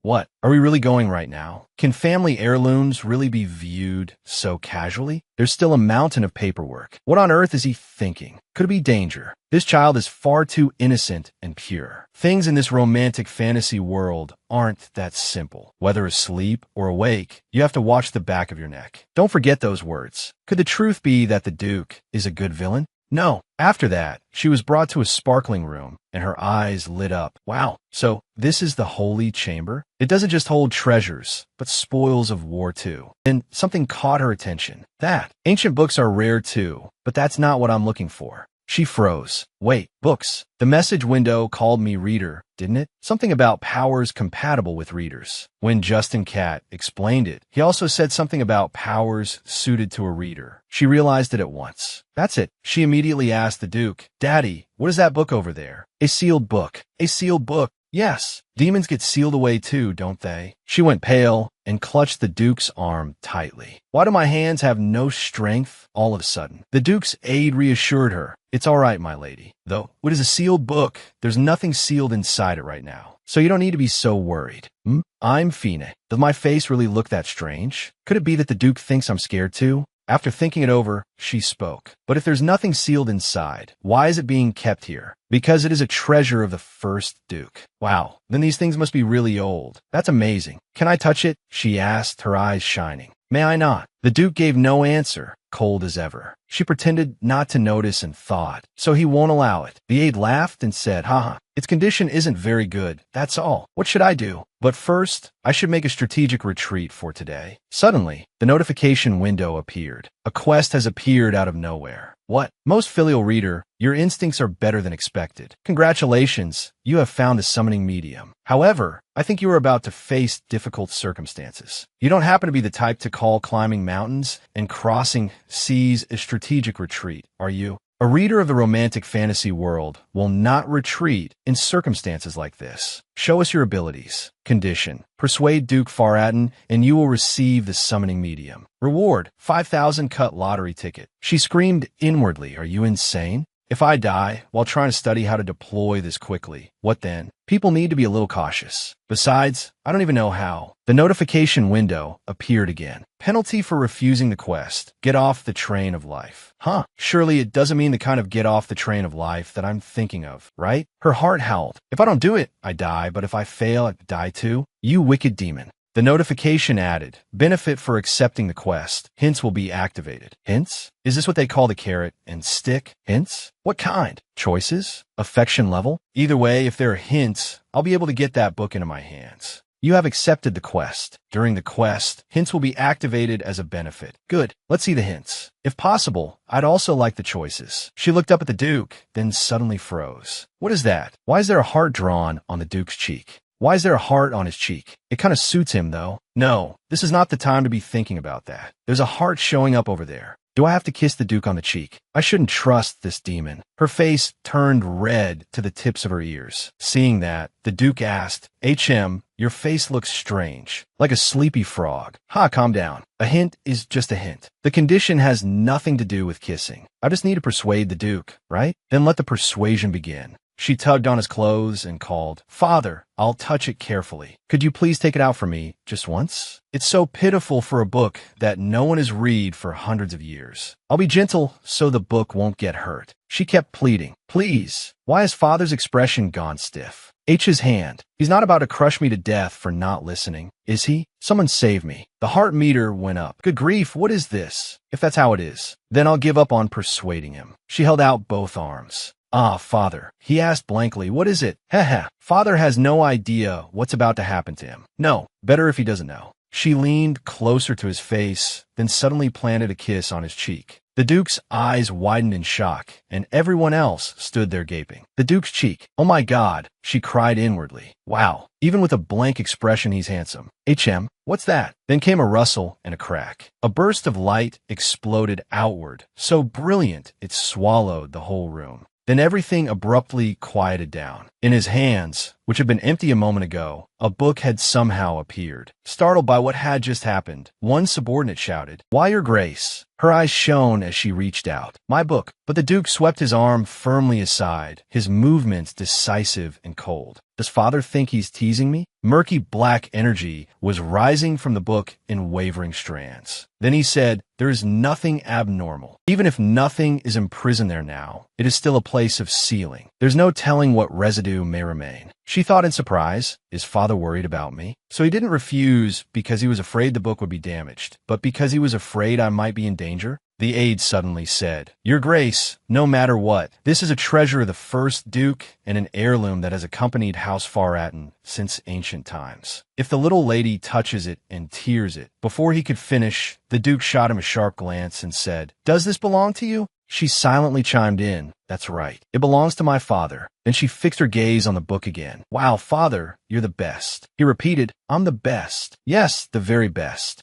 What? Are we really going right now? Can family heirlooms really be viewed so casually? There's still a mountain of paperwork. What on earth is he thinking? Could it be danger? This child is far too innocent and pure. Things in this romantic fantasy world aren't that simple. Whether asleep or awake, you have to watch the back of your neck. Don't forget those words. Could the truth be that the Duke is a good villain? No. After that, she was brought to a sparkling room, and her eyes lit up. Wow, so this is the holy chamber? It doesn't just hold treasures, but spoils of war too. And something caught her attention. Ancient books are rare too, but that's not what I'm looking for. She froze. Wait, books. The message window called me reader, didn't it? Something about powers compatible with readers. When Justin Cat explained it, he also said something about powers suited to a reader. She realized it at once. That's it. She immediately asked the Duke, "Daddy, what is that book over there?" "A sealed book." "A sealed book?" "Yes. Demons get sealed away too, don't they?" She went pale and clutched the Duke's arm tightly. "Why do my hands have no strength all of a sudden?" The Duke's aide reassured her. "It's all right, my lady. Though, what is a sealed book? There's nothing sealed inside it right now. So you don't need to be so worried." I'm Fina. Does my face really look that strange? Could it be that the Duke thinks I'm scared too? After thinking it over, she spoke. "But if there's nothing sealed inside, why is it being kept here?" "Because it is a treasure of the first Duke." "Wow, then these things must be really old. That's amazing. Can I touch it?" she asked, her eyes shining. "May I not?" The Duke gave no answer, cold as ever. She pretended not to notice and thought, "So he won't allow it." The aide laughed and said, Its condition isn't very good, that's all. What should I do?" "But first, I should make a strategic retreat for today." Suddenly, the notification window appeared. A quest has appeared out of nowhere. What? Most filial reader, your instincts are better than expected. Congratulations, you have found the summoning medium. However, I think you are about to face difficult circumstances. You don't happen to be the type to call climbing mountains and crossing seas a strategic retreat, are you? A reader of the romantic fantasy world will not retreat in circumstances like this. Show us your abilities. Condition: persuade Duke Faratin, and you will receive the summoning medium. Reward: 5,000 cut lottery ticket. She screamed inwardly, "Are you insane? If I die while trying to study how to deploy this quickly, what then? People need to be a little cautious. Besides, I don't even know how." The notification window appeared again. Penalty for refusing the quest. Get off the train of life. Surely it doesn't mean the kind of get off the train of life that I'm thinking of, right? Her heart howled. "If I don't do it, I die, but if I fail, I die too? You wicked demon." The notification added, "Benefit for accepting the quest. Hints will be activated." Hints? Is this what they call the carrot and stick? Hints? What kind? Choices? Affection level? Either way, if there are hints, I'll be able to get that book into my hands. You have accepted the quest. During the quest, hints will be activated as a benefit. Good. Let's see the hints. If possible, I'd also like the choices. She looked up at the Duke, then suddenly froze. What is that? Why is there a heart drawn on the Duke's cheek? Why is there a heart on his cheek? It kind of suits him, though. No, this is not the time to be thinking about that. There's a heart showing up over there. Do I have to kiss the Duke on the cheek? I shouldn't trust this demon. Her face turned red to the tips of her ears. Seeing that, the Duke asked, your face looks strange, like a sleepy frog." Calm down. A hint is just a hint. The condition has nothing to do with kissing. I just need to persuade the Duke, right? Then let the persuasion begin. She tugged on his clothes and called, "Father, I'll touch it carefully. Could you please take it out for me, just once? It's so pitiful for a book that no one has read for hundreds of years. I'll be gentle so the book won't get hurt." She kept pleading, "Please." Why is Father's expression gone stiff? H's hand. He's not about to crush me to death for not listening, is he? Someone save me. The heart meter went up. Good grief, what is this? If that's how it is, then I'll give up on persuading him. She held out both arms. "Ah, Father," he asked blankly, "what is it?" Heh. Father has no idea what's about to happen to him. No, better if he doesn't know. She leaned closer to his face, then suddenly planted a kiss on his cheek. The Duke's eyes widened in shock, and everyone else stood there gaping. The Duke's cheek. "Oh my God," she cried inwardly. "Wow, even with a blank expression he's handsome." What's that?" Then came a rustle and a crack. A burst of light exploded outward, so brilliant it swallowed the whole room. Then everything abruptly quieted down. In his hands, which had been empty a moment ago, a book had somehow appeared. Startled by what had just happened, one subordinate shouted, "Why, Your Grace?" Her eyes shone as she reached out. "My book." But the Duke swept his arm firmly aside, his movements decisive and cold. "Does Father think he's teasing me?" Murky black energy was rising from the book in wavering strands. Then he said, "There is nothing abnormal. Even if nothing is imprisoned there now, it is still a place of sealing. There's no telling what residue may remain." She thought in surprise, is Father worried about me? So he didn't refuse because he was afraid the book would be damaged, but because he was afraid I might be in danger? The aide suddenly said, "Your Grace, no matter what, this is a treasure of the first Duke and an heirloom that has accompanied House Faraton since ancient times. If the little lady touches it and tears it," before he could finish, the Duke shot him a sharp glance and said, "Does this belong to you?" She silently chimed in, "That's right. It belongs to my father." Then she fixed her gaze on the book again. "Wow, Father, you're the best." He repeated, "I'm the best. Yes, the very best.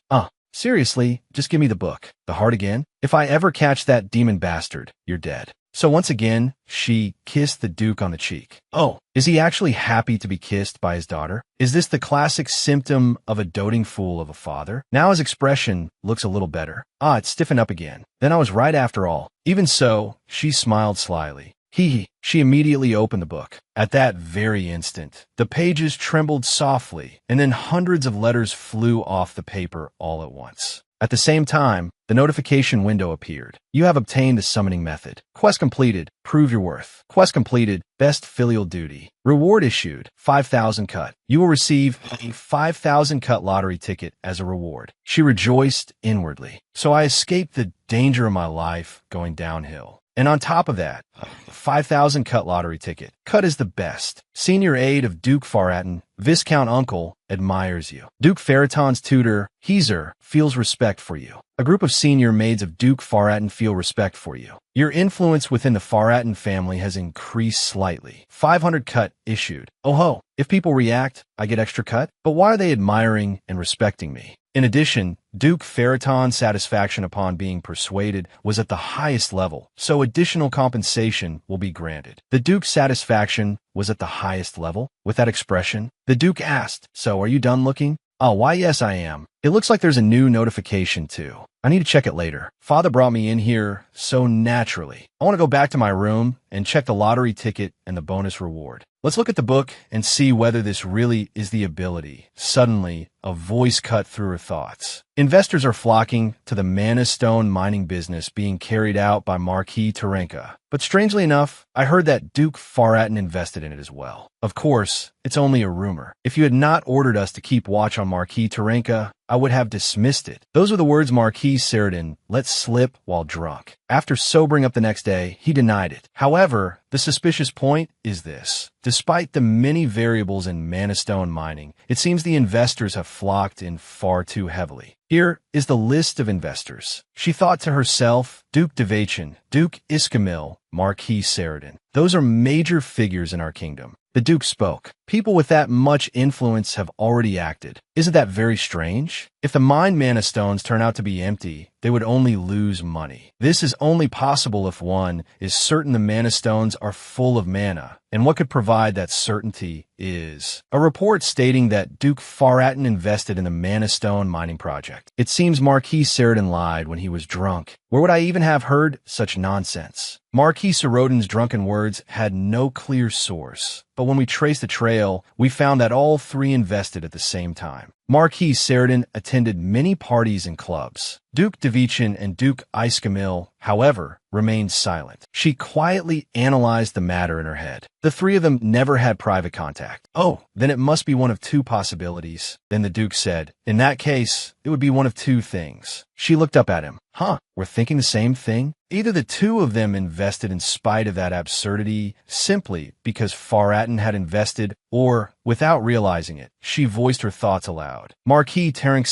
Seriously, just give me the book." The heart again? "If I ever catch that demon bastard, you're dead." So once again, she kissed the Duke on the cheek. Oh, is he actually happy to be kissed by his daughter? Is this the classic symptom of a doting fool of a father? Now his expression looks a little better. It stiffened up again. Then I was right after all. Even so, she smiled slyly. Hee. She immediately opened the book. At that very instant, the pages trembled softly, and then hundreds of letters flew off the paper all at once. At the same time, the notification window appeared. "You have obtained the summoning method. Quest completed. Prove your worth. Quest completed. Best filial duty. Reward issued. 5,000 cut. You will receive a 5,000 cut lottery ticket as a reward." She rejoiced inwardly. So I escaped the danger of my life going downhill. And on top of that, a 5,000 cut lottery ticket. Cut is the best. Senior aide of Duke Faraton, Viscount Uncle, admires you. Duke Faraton's tutor, Heezer, feels respect for you. A group of senior maids of Duke Faraton feel respect for you. Your influence within the Faraton family has increased slightly. 500 cut issued. Oh ho, if people react, I get extra cut? But why are they admiring and respecting me? In addition, Duke Faraton's satisfaction upon being persuaded was at the highest level, so additional compensation will be granted. The Duke's satisfaction was at the highest level? With that expression, the Duke asked, "So, are you done looking?" "Oh, why yes I am. It looks like there's a new notification too. I need to check it later. Father brought me in here so naturally. I want to go back to my room and check the lottery ticket and the bonus reward. Let's look at the book and see whether this really is the ability." Suddenly, a voice cut through her thoughts. "Investors are flocking to the Mana Stone mining business being carried out by Marquis Tyrant. But strangely enough, I heard that Duke Faraton invested in it as well. Of course, it's only a rumor. If you had not ordered us to keep watch on Marquis Tyrant, I would have dismissed it." Those were the words Marquis Sheridan let slip while drunk. After sobering up the next day, he denied it. However, the suspicious point is this. Despite the many variables in Mana Stone mining, it seems the investors have flocked in far too heavily. Here is the list of investors. She thought to herself, Duke Devachin, Duke Iskamil, Marquis Sheridan. Those are major figures in our kingdom. The Duke spoke. People with that much influence have already acted. Isn't that very strange? If the mined mana stones turn out to be empty, they would only lose money. This is only possible if one is certain the mana stones are full of mana. And what could provide that certainty is a report stating that Duke Faraton invested in the Mana Stone mining project. It seems Marquis Sheridan lied when he was drunk. Where would I even have heard such nonsense? Marquis Sheridan's drunken words words had no clear source, but when we traced the trail, we found that all three invested at the same time. Marquis Sheridan attended many parties and clubs. Duke Devichin and Duke Iscamil, however, remained silent. She quietly analyzed the matter in her head. The three of them never had private contact. Oh, then it must be one of two possibilities. Then the Duke said, in that case, it would be one of two things. She looked up at him. Huh, we're thinking the same thing? Either the two of them invested in spite of that absurdity, simply because Faratin had invested, or, without realizing it, she voiced her thoughts aloud. Marquis Tyrant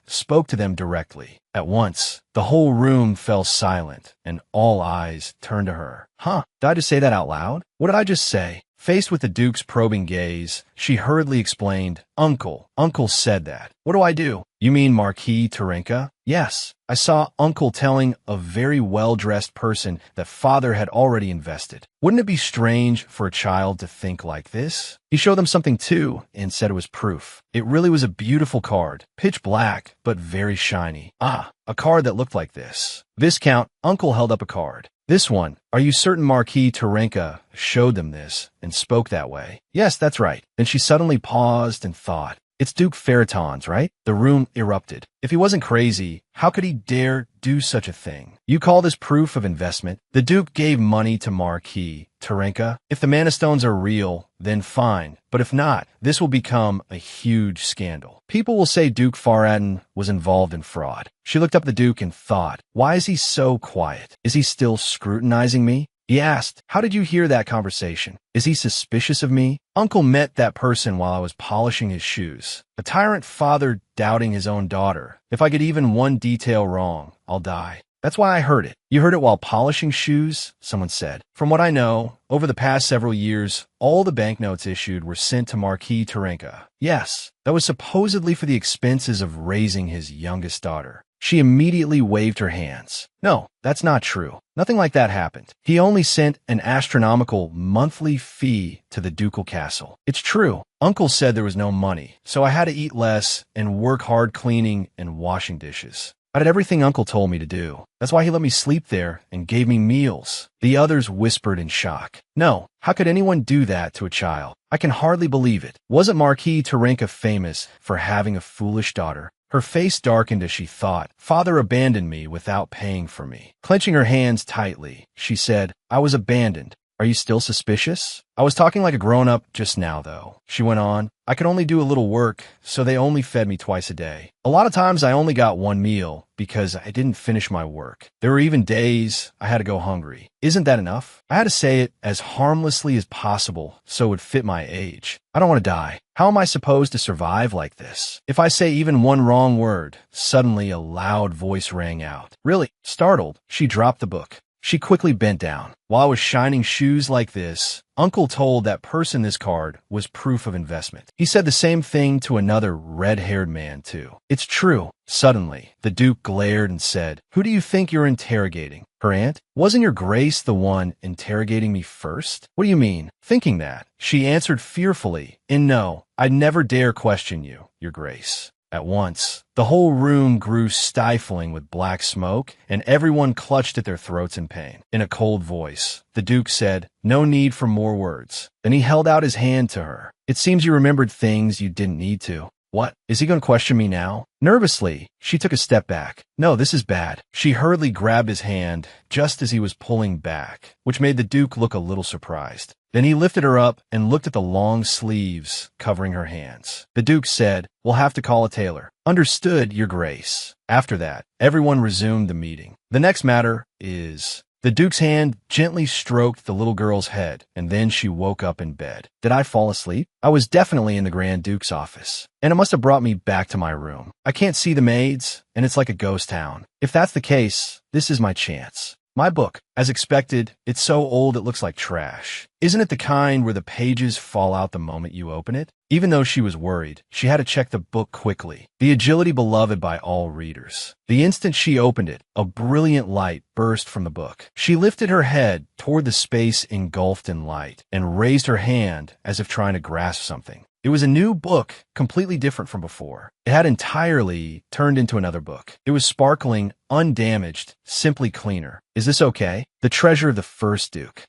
spoke to them directly. At once, the whole room fell silent, and all eyes turned to her. Huh, did I just say that out loud? What did I just say? Faced with the Duke's probing gaze, she hurriedly explained, Uncle said that. What do I do? You mean Marquis Tarenka? Yes, I saw Uncle telling a very well-dressed person that Father had already invested. Wouldn't it be strange for a child to think like this? He showed them something too and said it was proof. It really was a beautiful card, pitch black, but very shiny. Ah, a card that looked like this. Viscount, Uncle held up a card. This one. Are you certain Marquis Tarenka showed them this and spoke that way? Yes, that's right. Then she suddenly paused and thought. It's Duke Faraton's, right? The room erupted. If he wasn't crazy, how could he dare do such a thing? You call this proof of investment? The Duke gave money to Marquis Tarenka. If the Mana Stones are real, then fine. But if not, this will become a huge scandal. People will say Duke Faratin was involved in fraud. She looked up at the Duke and thought, why is he so quiet? Is he still scrutinizing me? He asked, how did you hear that conversation? Is he suspicious of me? Uncle met that person while I was polishing his shoes. A tyrant father doubting his own daughter. If I get even one detail wrong, I'll die. That's why I heard it. You heard it while polishing shoes? Someone said. From what I know, over the past several years, all the banknotes issued were sent to Marquis Tarenka. Yes, that was supposedly for the expenses of raising his youngest daughter. She immediately waved her hands. No, that's not true. Nothing like that happened. He only sent an astronomical monthly fee to the ducal castle. It's true. Uncle said there was no money, so I had to eat less and work hard cleaning and washing dishes. I did everything Uncle told me to do. That's why he let me sleep there and gave me meals. The others whispered in shock. No, how could anyone do that to a child? I can hardly believe it. Wasn't Marquis Tarenka famous for having a foolish daughter? Her face darkened as she thought, Father abandoned me without paying for me. Clenching her hands tightly, she said, I was abandoned. Are you still suspicious? I was talking like a grown-up just now, though. She went on, I could only do a little work, so they only fed me twice a day. A lot of times I only got one meal because I didn't finish my work. There were even days I had to go hungry. Isn't that enough? I had to say it as harmlessly as possible so it would fit my age. I don't want to die. How am I supposed to survive like this? If I say even one wrong word, suddenly a loud voice rang out. Really, startled, she dropped the book. She quickly bent down. While I was shining shoes like this, Uncle told that person this card was proof of investment. He said the same thing to another red-haired man, too. It's true. Suddenly, the Duke glared and said, Who do you think you're interrogating? Her aunt? Wasn't your Grace the one interrogating me first? What do you mean? Thinking that. She answered fearfully, no, I'd never dare question you, your Grace. At once, the whole room grew stifling with black smoke, and everyone clutched at their throats in pain. In a cold voice, the Duke said, No need for more words. Then he held out his hand to her. It seems you remembered things you didn't need to. What? Is he going to question me now? Nervously, she took a step back. No, this is bad. She hurriedly grabbed his hand just as he was pulling back, which made the Duke look a little surprised. Then he lifted her up and looked at the long sleeves covering her hands. The Duke said, We'll have to call a tailor. Understood, Your Grace. After that, everyone resumed the meeting. The next matter is... The Duke's hand gently stroked the little girl's head, and then she woke up in bed. Did I fall asleep? I was definitely in the Grand Duke's office, and it must have brought me back to my room. I can't see the maids, and it's like a ghost town. If that's the case, this is my chance. My book. As expected, it's so old it looks like trash. Isn't it the kind where the pages fall out the moment you open it? Even though she was worried, she had to check the book quickly. The agility beloved by all readers. The instant she opened it, a brilliant light burst from the book. She lifted her head toward the space engulfed in light and raised her hand as if trying to grasp something. It was a new book, completely different from before. It had entirely turned into another book. It was sparkling, undamaged, simply cleaner. Is this okay? The treasure of the first Duke.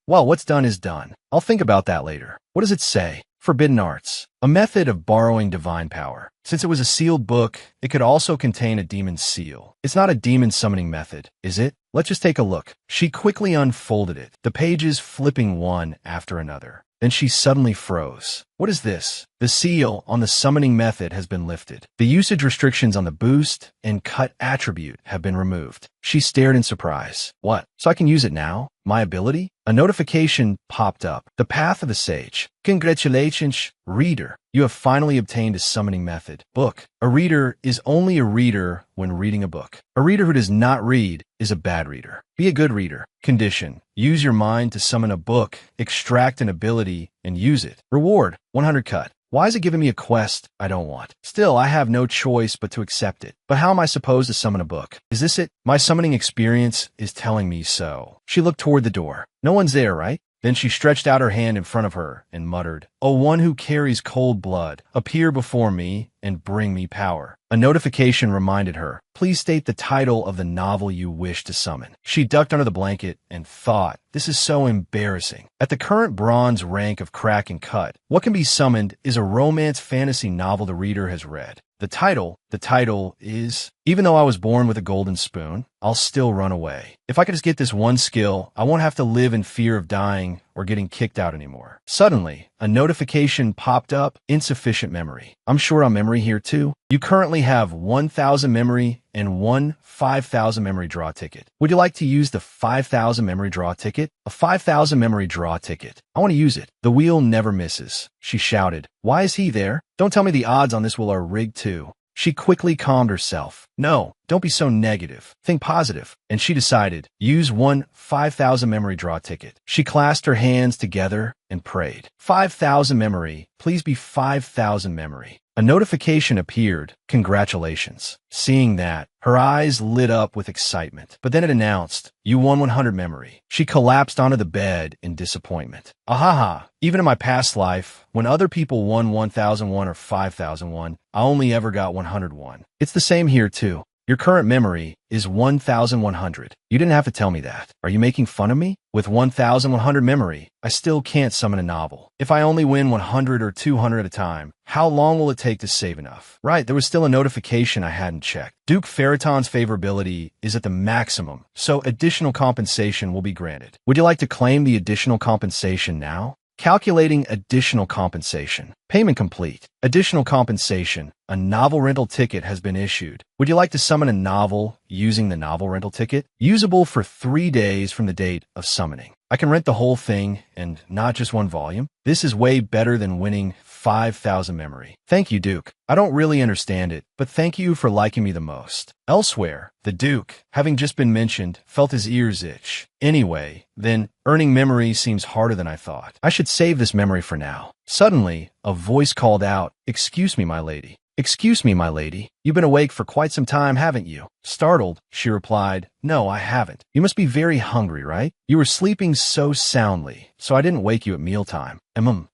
Well, what's done is done. I'll think about that later. What does it say? Forbidden arts. A method of borrowing divine power. Since it was a sealed book, it could also contain a demon's seal. It's not a demon summoning method, is it? Let's just take a look. She quickly unfolded it, the pages flipping one after another. Then she suddenly froze. What is this? The seal on the summoning method has been lifted. The usage restrictions on the boost and cut attribute have been removed. She stared in surprise. What? So I can use it now? My ability? A notification popped up. The Path of the Sage. Congratulations, reader. You have finally obtained a summoning method. Book. A reader is only a reader when reading a book. A reader who does not read is a bad reader. Be a good reader. Condition. Use your mind to summon a book, extract an ability, and use it. Reward. 100 cut. Why is it giving me a quest I don't want? Still, I have no choice but to accept it. But how am I supposed to summon a book? Is this it? My summoning experience is telling me so. She looked toward the door. No one's there, right? Then she stretched out her hand in front of her and muttered, "O one who carries cold blood, appear before me and bring me power." A notification reminded her, "Please state the title of the novel you wish to summon." She ducked under the blanket and thought, this is so embarrassing. At the current bronze rank of crack and cut, what can be summoned is a romance fantasy novel the reader has read. The title is, even though I was born with a golden spoon, I'll still run away. If I could just get this one skill, I won't have to live in fear of dying or getting kicked out anymore. Suddenly, a notification popped up, insufficient memory. I'm short on memory here too. You currently have 1,000 memory and one 5,000 memory draw ticket. Would you like to use the 5,000 memory draw ticket? A 5,000 memory draw ticket. I want to use it. The wheel never misses. She shouted. Why is he there? Don't tell me the odds on this will are rigged too. She quickly calmed herself. No, don't be so negative. Think positive. And she decided, use one 5,000 memory draw ticket. She clasped her hands together and prayed. 5,000 memory. Please be 5,000 memory. A notification appeared. Congratulations. Seeing that, her eyes lit up with excitement. But then it announced, you won 100 memory. She collapsed onto the bed in disappointment. Ahaha. Even in my past life, when other people won 1,001 or 5,001, I only ever got 101. It's the same here too. Your current memory is 1,100. You didn't have to tell me that. Are you making fun of me? With 1,100 memory, I still can't summon a novel. If I only win 100 or 200 at a time, how long will it take to save enough? Right, there was still a notification I hadn't checked. Duke Feriton's favorability is at the maximum, so additional compensation will be granted. Would you like to claim the additional compensation now? Calculating additional compensation. Payment complete. Additional compensation. A novel rental ticket has been issued. Would you like to summon a novel using the novel rental ticket? Usable for 3 days from the date of summoning. I can rent the whole thing and not just one volume. This is way better than winning 5,000 memory. Thank you, Duke. I don't really understand it, but thank you for liking me the most. Elsewhere, the Duke, having just been mentioned, felt his ears itch. Anyway, then, earning memory seems harder than I thought. I should save this memory for now. Suddenly, a voice called out, "Excuse me, my lady." "Excuse me, my lady. You've been awake for quite some time, haven't you?" Startled, she replied, "No, I haven't." "You must be very hungry, right? You were sleeping so soundly, so I didn't wake you at mealtime."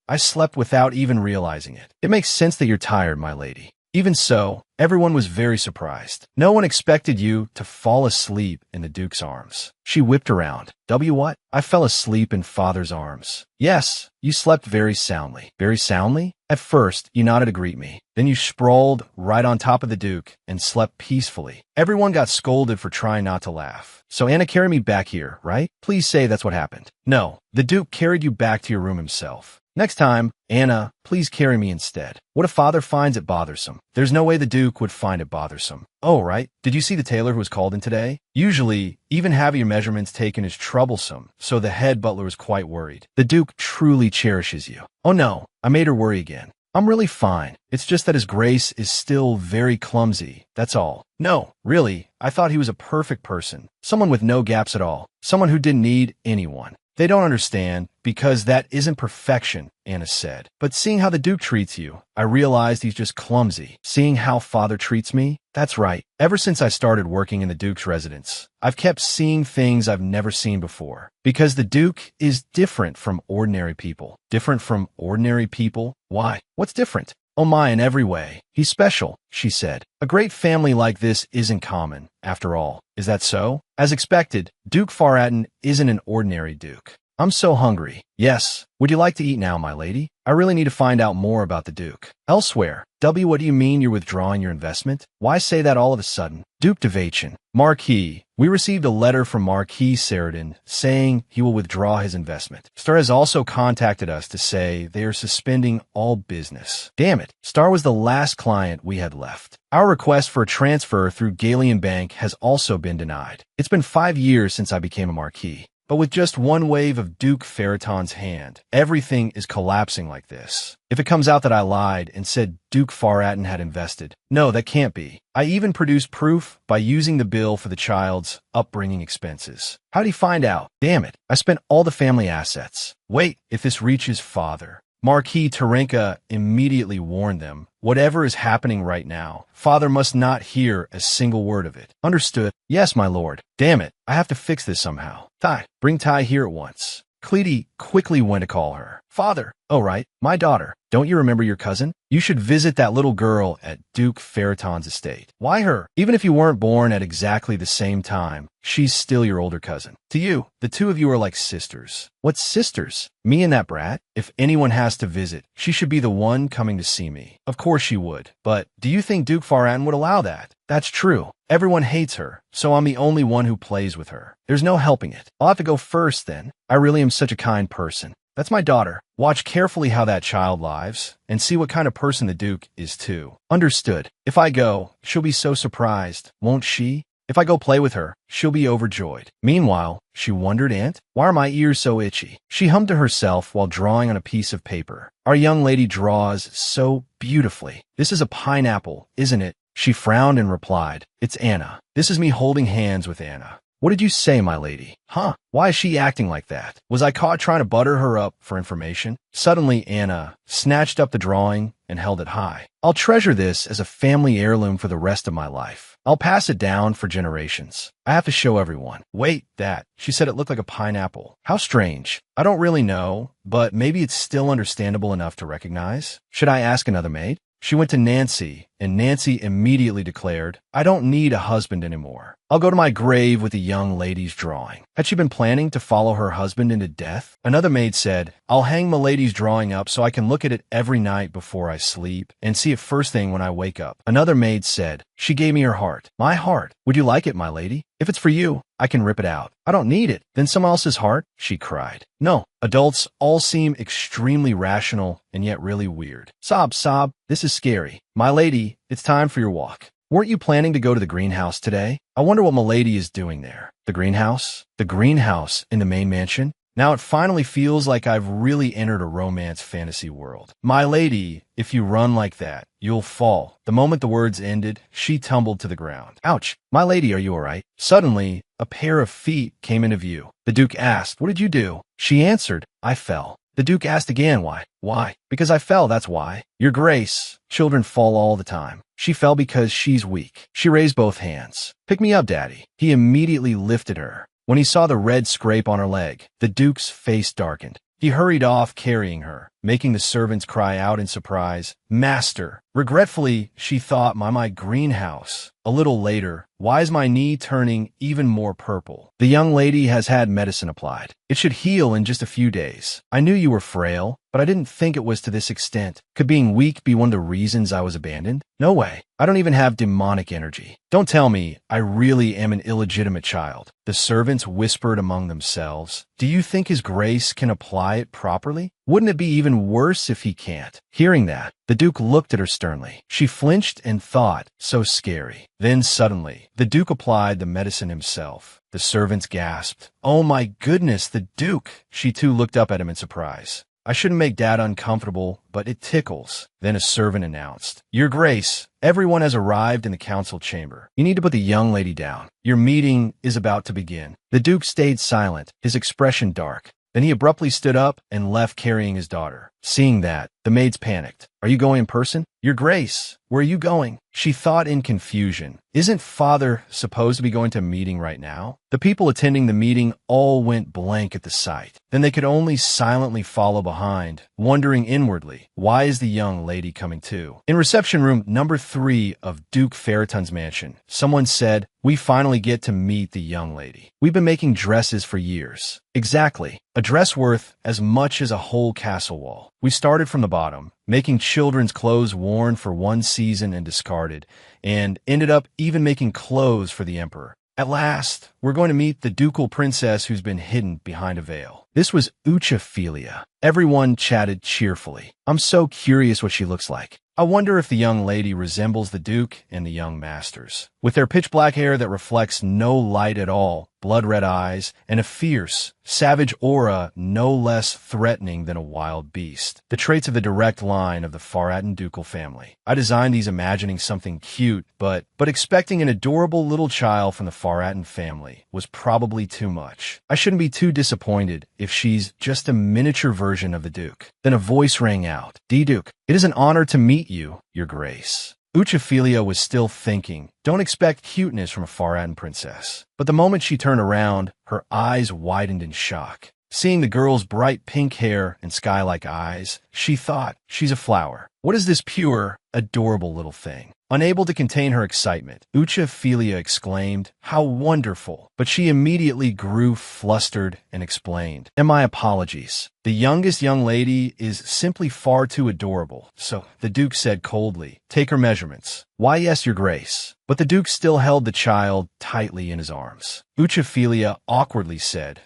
I slept without even realizing it." It makes sense that you're tired, my lady." Even so, everyone was very surprised. No one expected you to fall asleep in the Duke's arms. She whipped around. What? I fell asleep in father's arms." "Yes, you slept very soundly." "Very soundly?" "At first, you nodded to greet me. Then you sprawled right on top of the Duke and slept peacefully. Everyone got scolded for trying not to laugh. So Anna carried me back here, right? Please say that's what happened." "No, the Duke carried you back to your room himself." "Next time, Anna, please carry me instead." "What if father finds it bothersome?" "There's no way the Duke would find it bothersome." "Oh, right. Did you see the tailor who was called in today? Usually, even having your measurements taken is troublesome, so the head butler was quite worried. The Duke truly cherishes you." "Oh no, I made her worry again." "I'm really fine. It's just that his grace is still very clumsy, that's all." "No, really, I thought he was a perfect person. Someone with no gaps at all. Someone who didn't need anyone." They don't understand, because that isn't perfection, Anna said. But seeing how the Duke treats you, I realized he's just clumsy. Seeing how Father treats me? That's right. Ever since I started working in the Duke's residence, I've kept seeing things I've never seen before. Because the Duke is different from ordinary people. Different from ordinary people? Why? What's different? Oh my, in every way. He's special, she said. A great family like this isn't common, after all. Is that so? As expected, Duke Faraton isn't an ordinary Duke. I'm so hungry. Yes. Would you like to eat now, my lady? I really need to find out more about the Duke. Elsewhere. W, what do you mean you're withdrawing your investment? Why say that all of a sudden? Duke Devachin. Marquis. We received a letter from Marquis Sheridan saying he will withdraw his investment. Star has also contacted us to say they are suspending all business. Damn it. Star was the last client we had left. Our request for a transfer through Galian Bank has also been denied. It's been 5 years since I became a Marquis. But with just one wave of Duke Faraton's hand, everything is collapsing like this. If it comes out that I lied and said Duke Faraton had invested, no, that can't be. I even produced proof by using the bill for the child's upbringing expenses. How'd he find out? Damn it, I spent all the family assets. Wait, if this reaches Father. Marquis Tyrant immediately warned them. Whatever is happening right now, Father must not hear a single word of it. Understood? Yes, my lord. Damn it, I have to fix this somehow. Ty, bring Ty here at once. Cleety quickly went to call her. Father. Oh, right, my daughter. Don't you remember your cousin? You should visit that little girl at Duke Faraton's estate. Why her? Even if you weren't born at exactly the same time, she's still your older cousin. To you, the two of you are like sisters. What sisters? Me and that brat? If anyone has to visit, she should be the one coming to see me. Of course she would. But do you think Duke Faraton would allow that? That's true. Everyone hates her, so I'm the only one who plays with her. There's no helping it. I'll have to go first then. I really am such a kind person. That's my daughter. Watch carefully how that child lives, and see what kind of person the Duke is too. Understood. If I go, she'll be so surprised, won't she? If I go play with her, she'll be overjoyed. Meanwhile, she wondered, Aunt, why are my ears so itchy? She hummed to herself while drawing on a piece of paper. Our young lady draws so beautifully. This is a pineapple, isn't it? She frowned and replied, It's Anna. This is me holding hands with Anna. What did you say, my lady? Huh? Why is she acting like that? Was I caught trying to butter her up for information? Suddenly, Anna snatched up the drawing and held it high. I'll treasure this as a family heirloom for the rest of my life. I'll pass it down for generations. I have to show everyone. Wait, that. She said it looked like a pineapple. How strange. I don't really know, but maybe it's still understandable enough to recognize. Should I ask another maid? She went to Nancy, and Nancy immediately declared, I don't need a husband anymore. I'll go to my grave with the young lady's drawing. Had she been planning to follow her husband into death? Another maid said, I'll hang milady's drawing up so I can look at it every night before I sleep and see it first thing when I wake up. Another maid said, she gave me her heart. My heart. Would you like it, my lady? If it's for you, I can rip it out. I don't need it. Then someone else's heart? She cried. No, adults all seem extremely rational and yet really weird. Sob, sob, this is scary. My lady, it's time for your walk. Weren't you planning to go to the greenhouse today? I wonder what milady is doing there. The greenhouse? The greenhouse in the main mansion? Now it finally feels like I've really entered a romance fantasy world. My lady, if you run like that, you'll fall. The moment the words ended, she tumbled to the ground. Ouch! My lady, are you all right? Suddenly, a pair of feet came into view. The Duke asked, what did you do? She answered, I fell. The Duke asked again, why? Why? Because I fell, that's why. Your Grace, children fall all the time. She fell because she's weak. She raised both hands. Pick me up, Daddy. He immediately lifted her. When he saw the red scrape on her leg, the Duke's face darkened. He hurried off carrying her, making the servants cry out in surprise, Master! Regretfully, she thought, my greenhouse. A little later, why is my knee turning even more purple? The young lady has had medicine applied. It should heal in just a few days. I knew you were frail, but I didn't think it was to this extent. Could being weak be one of the reasons I was abandoned? No way. I don't even have demonic energy. Don't tell me I really am an illegitimate child. The servants whispered among themselves. Do you think His Grace can apply it properly? Wouldn't it be even worse if he can't? Hearing that, the Duke looked at her sternly. She flinched and thought, so scary. Then suddenly, the Duke applied the medicine himself. The servants gasped. Oh my goodness, the Duke! She too looked up at him in surprise. I shouldn't make Dad uncomfortable, but it tickles. Then a servant announced, Your Grace, everyone has arrived in the council chamber. You need to put the young lady down. Your meeting is about to begin. The Duke stayed silent, his expression dark. Then he abruptly stood up and left carrying his daughter. Seeing that, the maids panicked. Are you going in person? Your Grace, where are you going? She thought in confusion. Isn't Father supposed to be going to a meeting right now? The people attending the meeting all went blank at the sight. Then they could only silently follow behind, wondering inwardly, why is the young lady coming too? In reception room number 3 of Duke Ferriton's mansion, someone said, we finally get to meet the young lady. We've been making dresses for years. Exactly. A dress worth as much as a whole castle wall. We started from the bottom, making children's clothes worn for one season and discarded, and ended up even making clothes for the emperor. At last, we're going to meet the ducal princess who's been hidden behind a veil. This was Uchophilia. Everyone chatted cheerfully. I'm so curious what she looks like. I wonder if the young lady resembles the Duke and the young masters. With their pitch-black hair that reflects no light at all, blood-red eyes, and a fierce, savage aura no less threatening than a wild beast. The traits of the direct line of the Ferriton ducal family. I designed these imagining something cute, but expecting an adorable little child from the Ferriton family was probably too much. I shouldn't be too disappointed if she's just a miniature version of the Duke. Then a voice rang out. D-Duke, it is an honor to meet you, Your Grace. Uchophilia was still thinking, don't expect cuteness from a Ferriton princess. But the moment she turned around, her eyes widened in shock. Seeing the girl's bright pink hair and sky-like eyes, she thought, she's a flower. What is this pure, adorable little thing? Unable to contain her excitement, Uchophilia exclaimed, how wonderful! But she immediately grew flustered and explained, and my apologies. The youngest young lady is simply far too adorable. So the Duke said coldly, take her measurements. Why, yes, Your Grace. But the Duke still held the child tightly in his arms. Uchophilia awkwardly said,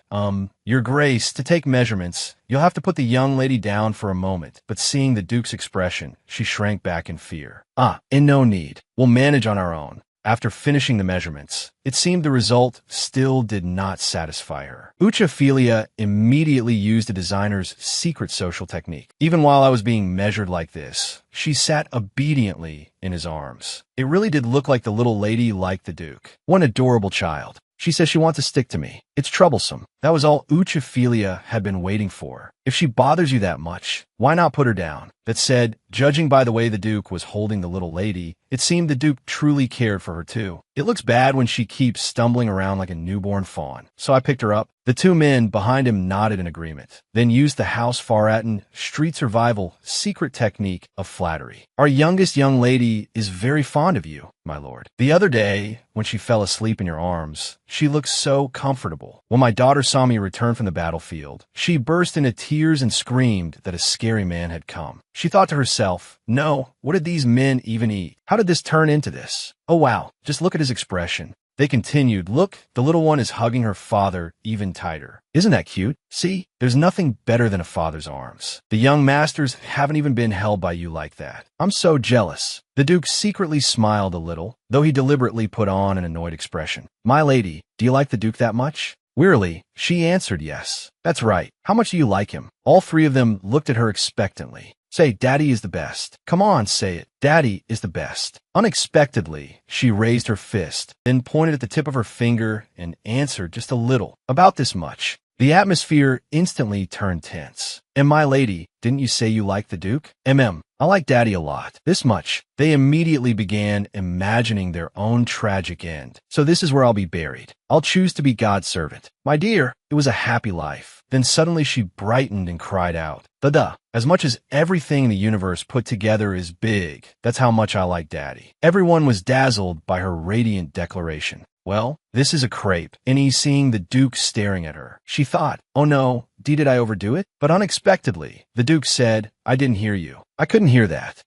Your Grace, to take measurements, you'll have to put the young lady down for a moment. But seeing the Duke's expression, she shrank back in fear. And no need. We'll manage on our own. After finishing the measurements, it seemed the result still did not satisfy her. Uchophilia immediately used a designer's secret social technique. Even while I was being measured like this, she sat obediently in his arms. It really did look like the little lady liked the Duke. One adorable child. She says she wants to stick to me. It's troublesome. That was all Uchophilia had been waiting for. If she bothers you that much, why not put her down? That said, judging by the way the Duke was holding the little lady, it seemed the Duke truly cared for her too. It looks bad when she keeps stumbling around like a newborn fawn. So I picked her up. The two men behind him nodded in agreement, then used the House Ferriton street survival secret technique of flattery. Our youngest young lady is very fond of you, my lord. The other day, when she fell asleep in your arms, she looked so comfortable. When my daughter saw me return from the battlefield, she burst into tears and screamed that a scary man had come. She thought to herself, no, what did these men even eat? How did this turn into this? Oh wow, just look at his expression. They continued, look, the little one is hugging her father even tighter. Isn't that cute? See, there's nothing better than a father's arms. The young masters haven't even been held by you like that. I'm so jealous. The Duke secretly smiled a little, though he deliberately put on an annoyed expression. My lady, do you like the Duke that much? Wearily, she answered yes. That's right. How much do you like him? All three of them looked at her expectantly. Say, Daddy is the best. Come on, say it. Daddy is the best. Unexpectedly, she raised her fist, then pointed at the tip of her finger and answered just a little, about this much. The atmosphere instantly turned tense. And my lady, didn't you say you liked the Duke? I like Daddy a lot. This much. They immediately began imagining their own tragic end. So this is where I'll be buried. I'll choose to be God's servant. My dear, it was a happy life. Then suddenly she brightened and cried out, Dada, as much as everything in the universe put together is big, that's how much I like Daddy. Everyone was dazzled by her radiant declaration. Well, this is a crepe, and he's seeing the Duke staring at her. She thought, oh no, did I overdo it? But unexpectedly, the Duke said, I didn't hear you. I couldn't hear that.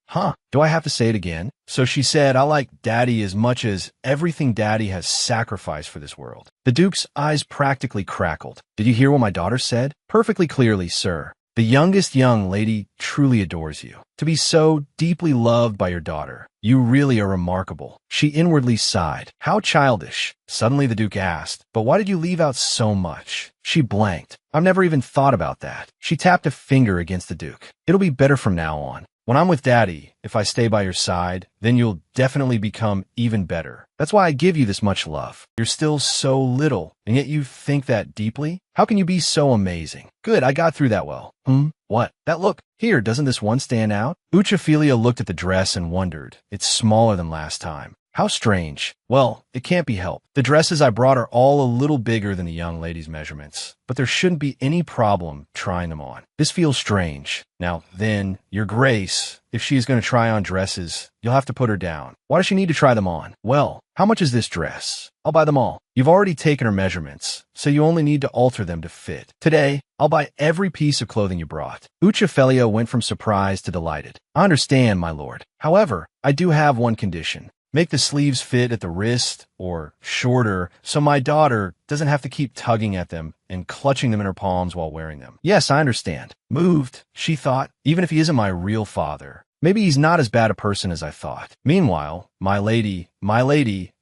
Do I have to say it again? So she said, I like Daddy as much as everything Daddy has sacrificed for this world. The Duke's eyes practically crackled. Did you hear what my daughter said? Perfectly clearly, sir. The youngest young lady truly adores you. To be so deeply loved by your daughter, you really are remarkable. She inwardly sighed. How childish. Suddenly the Duke asked, but why did you leave out so much? She blanked. I've never even thought about that. She tapped a finger against the Duke. It'll be better from now on. When I'm with Daddy, if I stay by your side, then you'll definitely become even better. That's why I give you this much love. You're still so little, and yet you think that deeply? How can you be so amazing? Good, I got through that well. What? That look. Here, doesn't this one stand out? Uchophelia looked at the dress and wondered. It's smaller than last time. How strange. Well, it can't be helped. The dresses I brought are all a little bigger than the young lady's measurements, but there shouldn't be any problem trying them on. This feels strange. Now, then, Your Grace, if she is going to try on dresses, you'll have to put her down. Why does she need to try them on? Well, how much is this dress? I'll buy them all. You've already taken her measurements, so you only need to alter them to fit. Today, I'll buy every piece of clothing you brought. Uchophelia went from surprised to delighted. I understand, my lord. However, I do have one condition. Make the sleeves fit at the wrist or shorter so my daughter doesn't have to keep tugging at them and clutching them in her palms while wearing them. Yes, I understand. Moved, she thought, even if he isn't my real father. Maybe he's not as bad a person as I thought. Meanwhile, my lady,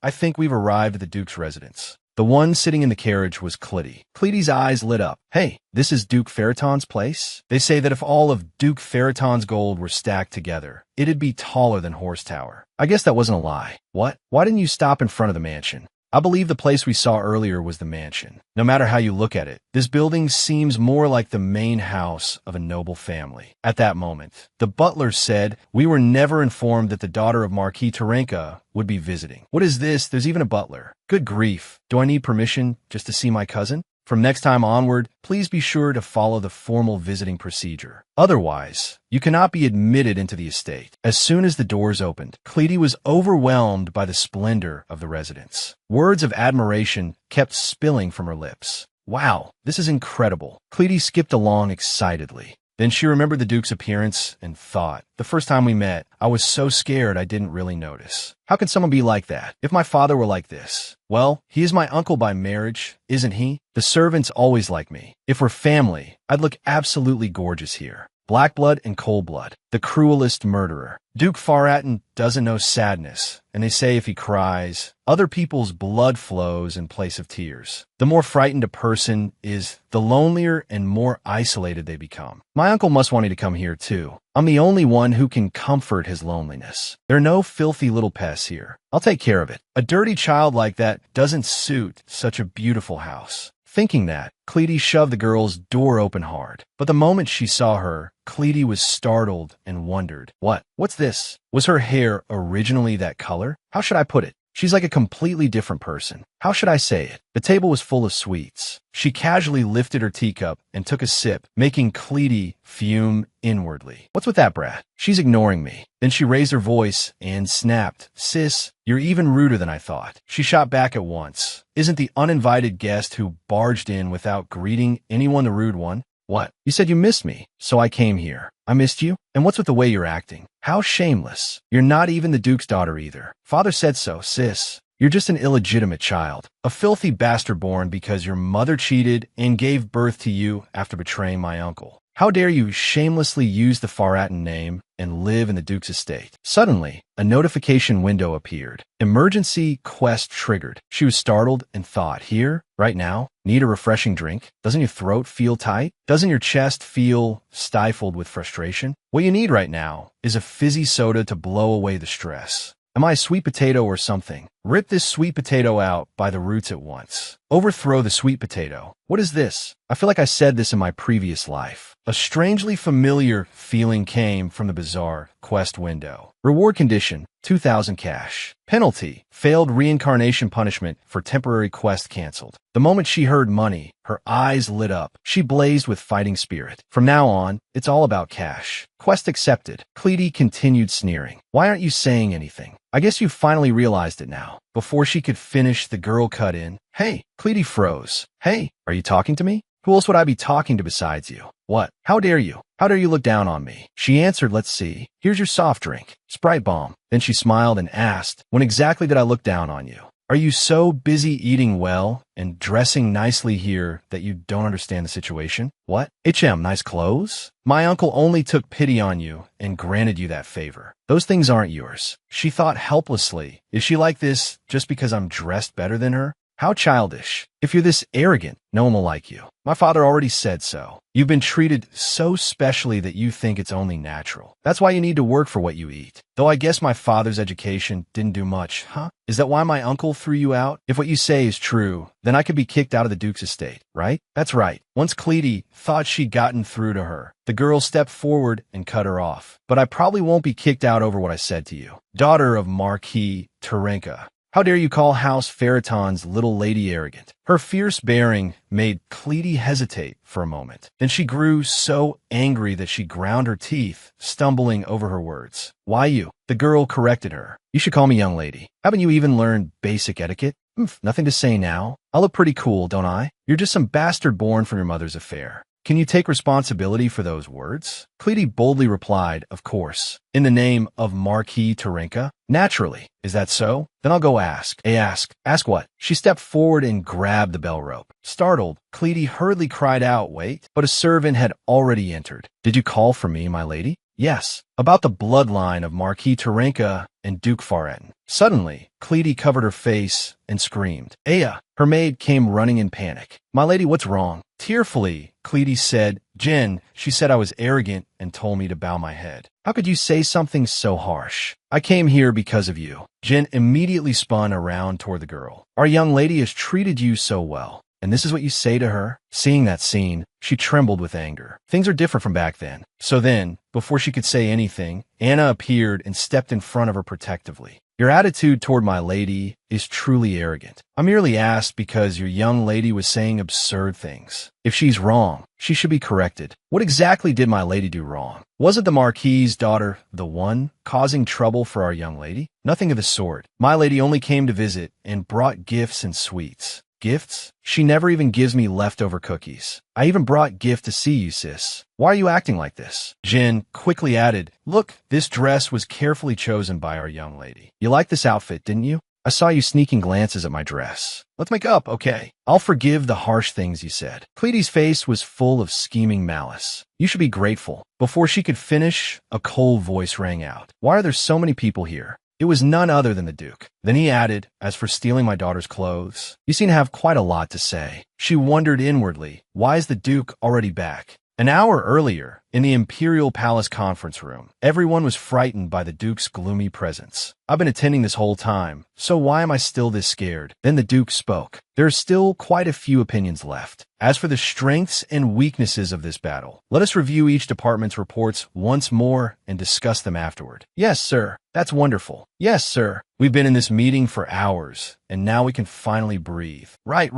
I think we've arrived at the Duke's residence. The one sitting in the carriage was Clytie. Clytie's eyes lit up. Hey, this is Duke Faraton's place? They say that if all of Duke Faraton's gold were stacked together, it'd be taller than Horse Tower. I guess that wasn't a lie. What? Why didn't you stop in front of the mansion? I believe the place we saw earlier was the mansion. No matter how you look at it, this building seems more like the main house of a noble family. At that moment, the butler said, we were never informed that the daughter of Marquis Tyrant would be visiting. What is this? There's even a butler. Good grief. Do I need permission just to see my cousin? From next time onward, please be sure to follow the formal visiting procedure. Otherwise, you cannot be admitted into the estate. As soon as the doors opened, Clytie was overwhelmed by the splendor of the residence. Words of admiration kept spilling from her lips. Wow, this is incredible. Clytie skipped along excitedly. Then she remembered the Duke's appearance and thought, the first time we met, I was so scared I didn't really notice. How can someone be like that? If my father were like this? Well, he is my uncle by marriage, isn't he? The servants always like me. If we're family, I'd look absolutely gorgeous here. Black blood and cold blood, the cruelest murderer. Duke Faraton doesn't know sadness, and they say if he cries, other people's blood flows in place of tears. The more frightened a person is, the lonelier and more isolated they become. My uncle must want me to come here too. I'm the only one who can comfort his loneliness. There are no filthy little pests here. I'll take care of it. A dirty child like that doesn't suit such a beautiful house. Thinking that, Clytie shoved the girl's door open hard. But the moment she saw her, Clytie was startled and wondered, what's this? Was her hair originally that color? How should I put it? She's like a completely different person. How should I say it? The table was full of sweets. She casually lifted her teacup and took a sip, making Clytie fume inwardly. What's with that brat? She's ignoring me. Then she raised her voice and snapped, Sis, you're even ruder than I thought. She shot back at once. Isn't the uninvited guest who barged in without greeting anyone the rude one? What? You said you missed me, so I came here. I missed you? And what's with the way you're acting? How shameless. You're not even the Duke's daughter either. Father said so, sis. You're just an illegitimate child. A filthy bastard born because your mother cheated and gave birth to you after betraying my uncle. How dare you shamelessly use the Faraton name and live in the Duke's estate? Suddenly, a notification window appeared. Emergency quest triggered. She was startled and thought, here, right now, need a refreshing drink? Doesn't your throat feel tight? Doesn't your chest feel stifled with frustration? What you need right now is a fizzy soda to blow away the stress. Am I a sweet potato or something? Rip this sweet potato out by the roots at once. Overthrow the sweet potato. What is this? I feel like I said this in my previous life. A strangely familiar feeling came from the bizarre quest window. Reward condition, 2,000 cash. Penalty, failed reincarnation punishment for temporary quest canceled. The moment she heard money, her eyes lit up. She blazed with fighting spirit. From now on, it's all about cash. Quest accepted. Clytie continued sneering. Why aren't you saying anything? I guess you finally realized it now. Before she could finish, the girl cut in. Hey, Clytie froze. Hey, are you talking to me? Who else would I be talking to besides you? What? How dare you? How dare you look down on me? She answered, let's see. Here's your soft drink. Sprite bomb. Then she smiled and asked, when exactly did I look down on you? Are you so busy eating well and dressing nicely here that you don't understand the situation? What? HM, nice clothes? My uncle only took pity on you and granted you that favor. Those things aren't yours. She thought helplessly. Is she like this just because I'm dressed better than her? How childish. If you're this arrogant, no one will like you. My father already said so. You've been treated so specially that you think it's only natural. That's why you need to work for what you eat. Though I guess my father's education didn't do much, huh? Is that why my uncle threw you out? If what you say is true, then I could be kicked out of the Duke's estate, right? That's right. Once Cleety thought she'd gotten through to her, the girl stepped forward and cut her off. But I probably won't be kicked out over what I said to you. Daughter of Marquis Tyrant. How dare you call House Ferriton's little lady arrogant? Her fierce bearing made Cleety hesitate for a moment. Then she grew so angry that she ground her teeth, stumbling over her words. Why you? The girl corrected her. You should call me young lady. Haven't you even learned basic etiquette? Nothing to say now. I look pretty cool, don't I? You're just some bastard born from your mother's affair. Can you take responsibility for those words? Cleety boldly replied, of course. In the name of Marquis Tyrant? Naturally. Is that so? Then I'll go ask. Ask. Ask what? She stepped forward and grabbed the bell rope. Startled, Cleety hurriedly cried out, wait, but a servant had already entered. Did you call for me, my lady? Yes. About the bloodline of Marquis Tyrant and Duke Farraton. Suddenly, Cleety covered her face and screamed. Aya! Her maid came running in panic. My lady, what's wrong? Tearfully, Cleety said, Jen, she said I was arrogant and told me to bow my head. How could you say something so harsh? I came here because of you. Jen immediately spun around toward the girl. Our young lady has treated you so well. And this is what you say to her? Seeing that scene, she trembled with anger. Things are different from back then. So then, before she could say anything, Anna appeared and stepped in front of her protectively. Your attitude toward my lady is truly arrogant. I merely asked because your young lady was saying absurd things. If she's wrong, she should be corrected. What exactly did my lady do wrong? Wasn't the Marquis's daughter the one causing trouble for our young lady? Nothing of the sort. My lady only came to visit and brought gifts and sweets. Gifts? She never even gives me leftover cookies. I even brought gift to see you, sis. Why are you acting like this? Jen quickly added, look, this dress was carefully chosen by our young lady. You liked this outfit, didn't you? I saw you sneaking glances at my dress. Let's make up, okay? I'll forgive the harsh things you said. Cleety's face was full of scheming malice. You should be grateful. Before she could finish, a cold voice rang out. Why are there so many people here? It was none other than the Duke. Then he added, as for stealing my daughter's clothes, you seem to have quite a lot to say. She wondered inwardly, why is the Duke already back? An hour earlier, in the Imperial Palace conference room, everyone was frightened by the Duke's gloomy presence. I've been attending this whole time, so why am I still this scared? Then the Duke spoke. There are still quite a few opinions left. As for the strengths and weaknesses of this battle, let us review each department's reports once more and discuss them afterward. Yes, sir. That's wonderful. Yes, sir. We've been in this meeting for hours, and now we can finally breathe. Right.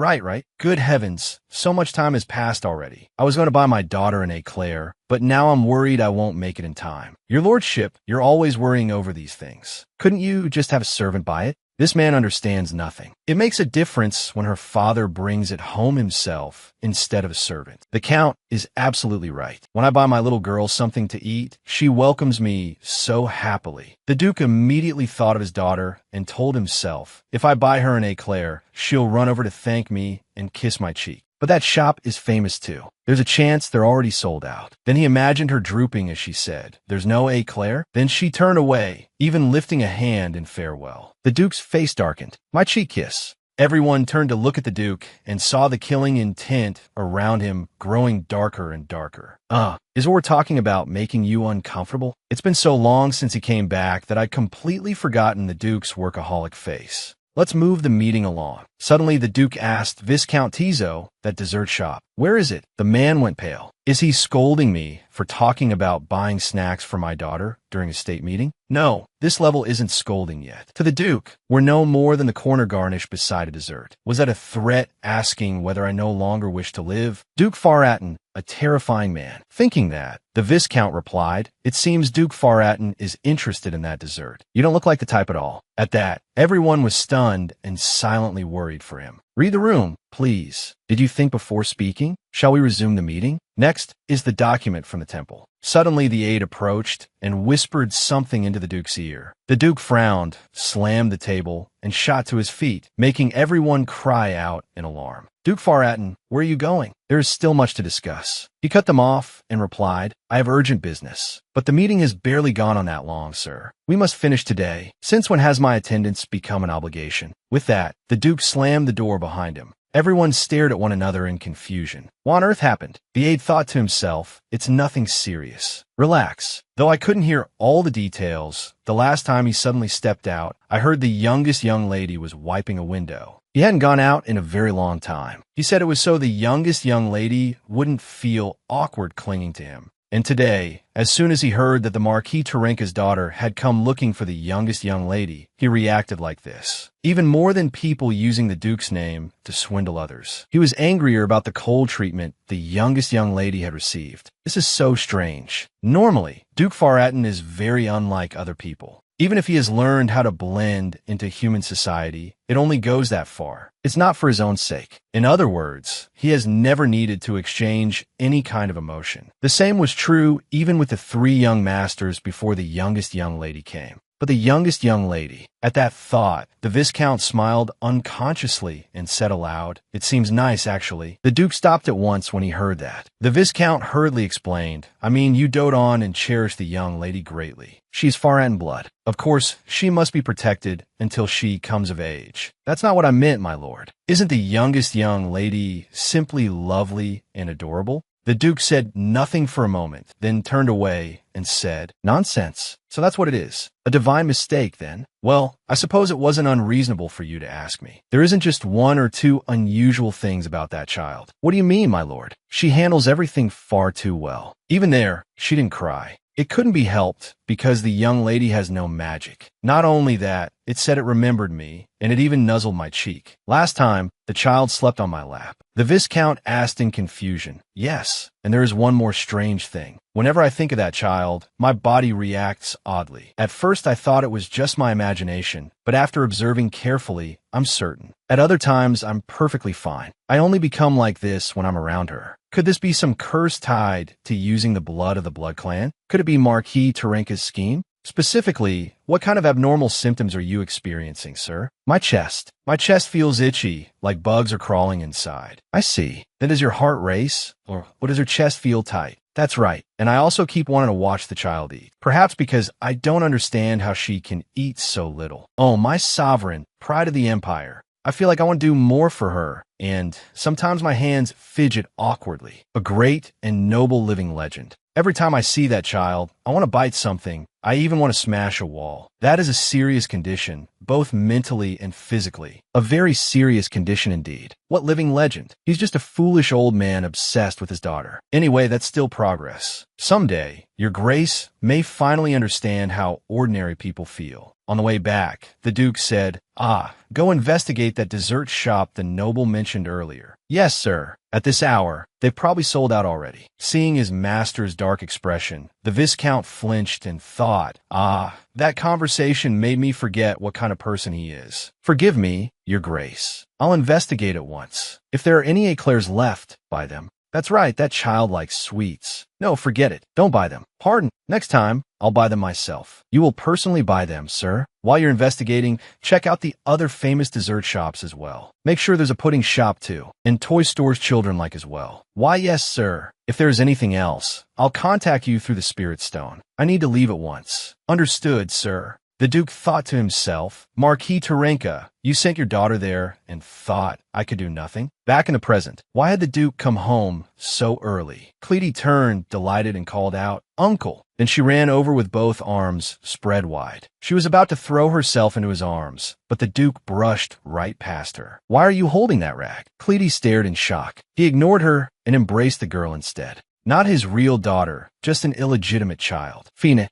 Good heavens. So much time has passed already. I was going to buy my daughter an eclair, but now I'm worried I won't make it in time. Your lordship, you're always worrying over these things. Couldn't you just have a servant buy it? This man understands nothing. It makes a difference when her father brings it home himself instead of a servant. The Count is absolutely right. When I buy my little girl something to eat, she welcomes me so happily. The Duke immediately thought of his daughter and told himself, if I buy her an eclair, she'll run over to thank me and kiss my cheek. But that shop is famous too. There's a chance they're already sold out. Then he imagined her drooping as she said, there's no eclair? Then she turned away, even lifting a hand in farewell. The Duke's face darkened. My cheek kiss. Everyone turned to look at the Duke and saw the killing intent around him growing darker and darker. Is what we're talking about making you uncomfortable? It's been so long since he came back that I'd completely forgotten the Duke's workaholic face. Let's move the meeting along. Suddenly, the Duke asked Viscount Tizo, that dessert shop, where is it? The man went pale. Is he scolding me for talking about buying snacks for my daughter during a state meeting? No, this level isn't scolding yet. To the Duke, we're no more than the corner garnish beside a dessert. Was that a threat asking whether I no longer wish to live? Duke Farraton, a terrifying man. Thinking that, the Viscount replied, it seems Duke Farraton is interested in that dessert. You don't look like the type at all. At that, everyone was stunned and silently worried for him. Read the room, please. Did you think before speaking? Shall we resume the meeting? Next is the document from the temple. Suddenly the aide approached and whispered something into the Duke's ear. The Duke frowned, slammed the table, and shot to his feet, making everyone cry out in alarm. Duke Farraton, where are you going? There is still much to discuss. He cut them off and replied, I have urgent business. But the meeting has barely gone on that long, sir. We must finish today. Since when has my attendance become an obligation? With that, the Duke slammed the door behind him. Everyone stared at one another in confusion. What on earth happened? The aide thought to himself, it's nothing serious. Relax. Though I couldn't hear all the details, the last time he suddenly stepped out, I heard the youngest young lady was wiping a window. He hadn't gone out in a very long time. He said it was so the youngest young lady wouldn't feel awkward clinging to him. And today, as soon as he heard that the Marquis Tyrant's daughter had come looking for the youngest young lady, he reacted like this. Even more than people using the Duke's name to swindle others. He was angrier about the cold treatment the youngest young lady had received. This is so strange. Normally, Duke Faraton is very unlike other people. Even if he has learned how to blend into human society, it only goes that far. It's not for his own sake. In other words, he has never needed to exchange any kind of emotion. The same was true even with the 3 young masters before the youngest young lady came. But the youngest young lady, at that thought, the Viscount smiled unconsciously and said aloud, It seems nice, actually. The Duke stopped at once when he heard that. The Viscount hurriedly explained, I mean, you dote on and cherish the young lady greatly. She's Faraton blood. Of course, she must be protected until she comes of age. That's not what I meant, my lord. Isn't the youngest young lady simply lovely and adorable? The Duke said nothing for a moment, then turned away and said, Nonsense. So that's what it is. A divine mistake, then? Well, I suppose it wasn't unreasonable for you to ask me. There isn't just 1 or 2 unusual things about that child. What do you mean, my lord? She handles everything far too well. Even there, she didn't cry. It couldn't be helped because the young lady has no magic. Not only that, it said it remembered me, and it even nuzzled my cheek. Last time, the child slept on my lap. The Viscount asked in confusion, Yes, and there is one more strange thing. Whenever I think of that child, my body reacts oddly. At first I thought it was just my imagination, but after observing carefully, I'm certain. At other times, I'm perfectly fine. I only become like this when I'm around her. Could this be some curse tied to using the blood of the Blood Clan? Could it be Marquis Tyrant's scheme? Specifically, what kind of abnormal symptoms are you experiencing, sir? My chest. My chest feels itchy, like bugs are crawling inside. I see. Then does your heart race? Or what does your chest feel tight? That's right. And I also keep wanting to watch the child eat. Perhaps because I don't understand how she can eat so little. Oh, my sovereign, pride of the empire. I feel like I want to do more for her, and sometimes my hands fidget awkwardly. A great and noble living legend. Every time I see that child, I want to bite something. I even want to smash a wall. That is a serious condition, both mentally and physically. A very serious condition indeed. What living legend? He's just a foolish old man obsessed with his daughter. Anyway, that's still progress. Someday, Your Grace may finally understand how ordinary people feel. On the way back, the Duke said, go investigate that dessert shop the noble mentioned earlier. Yes, sir. At this hour, they've probably sold out already. Seeing his master's dark expression, the Viscount flinched and thought, that conversation made me forget what kind of person he is. Forgive me, Your Grace. I'll investigate at once. If there are any eclairs left, buy them. That's right, that child likes sweets. No, forget it. Don't buy them. Pardon. Next time, I'll buy them myself. You will personally buy them, sir. While you're investigating, check out the other famous dessert shops as well. Make sure there's a pudding shop too, and toy stores children like as well. Why, yes, sir. If there is anything else, I'll contact you through the Spirit Stone. I need to leave at once. Understood, sir. The Duke thought to himself, Marquis Tyrant, you sent your daughter there and thought I could do nothing? Back in the present, why had the Duke come home so early? Cleety turned, delighted, and called out, Uncle. Then she ran over with both arms spread wide. She was about to throw herself into his arms, but the Duke brushed right past her. Why are you holding that rag? Cleety stared in shock. He ignored her and embraced the girl instead. Not his real daughter, just an illegitimate child. Fine.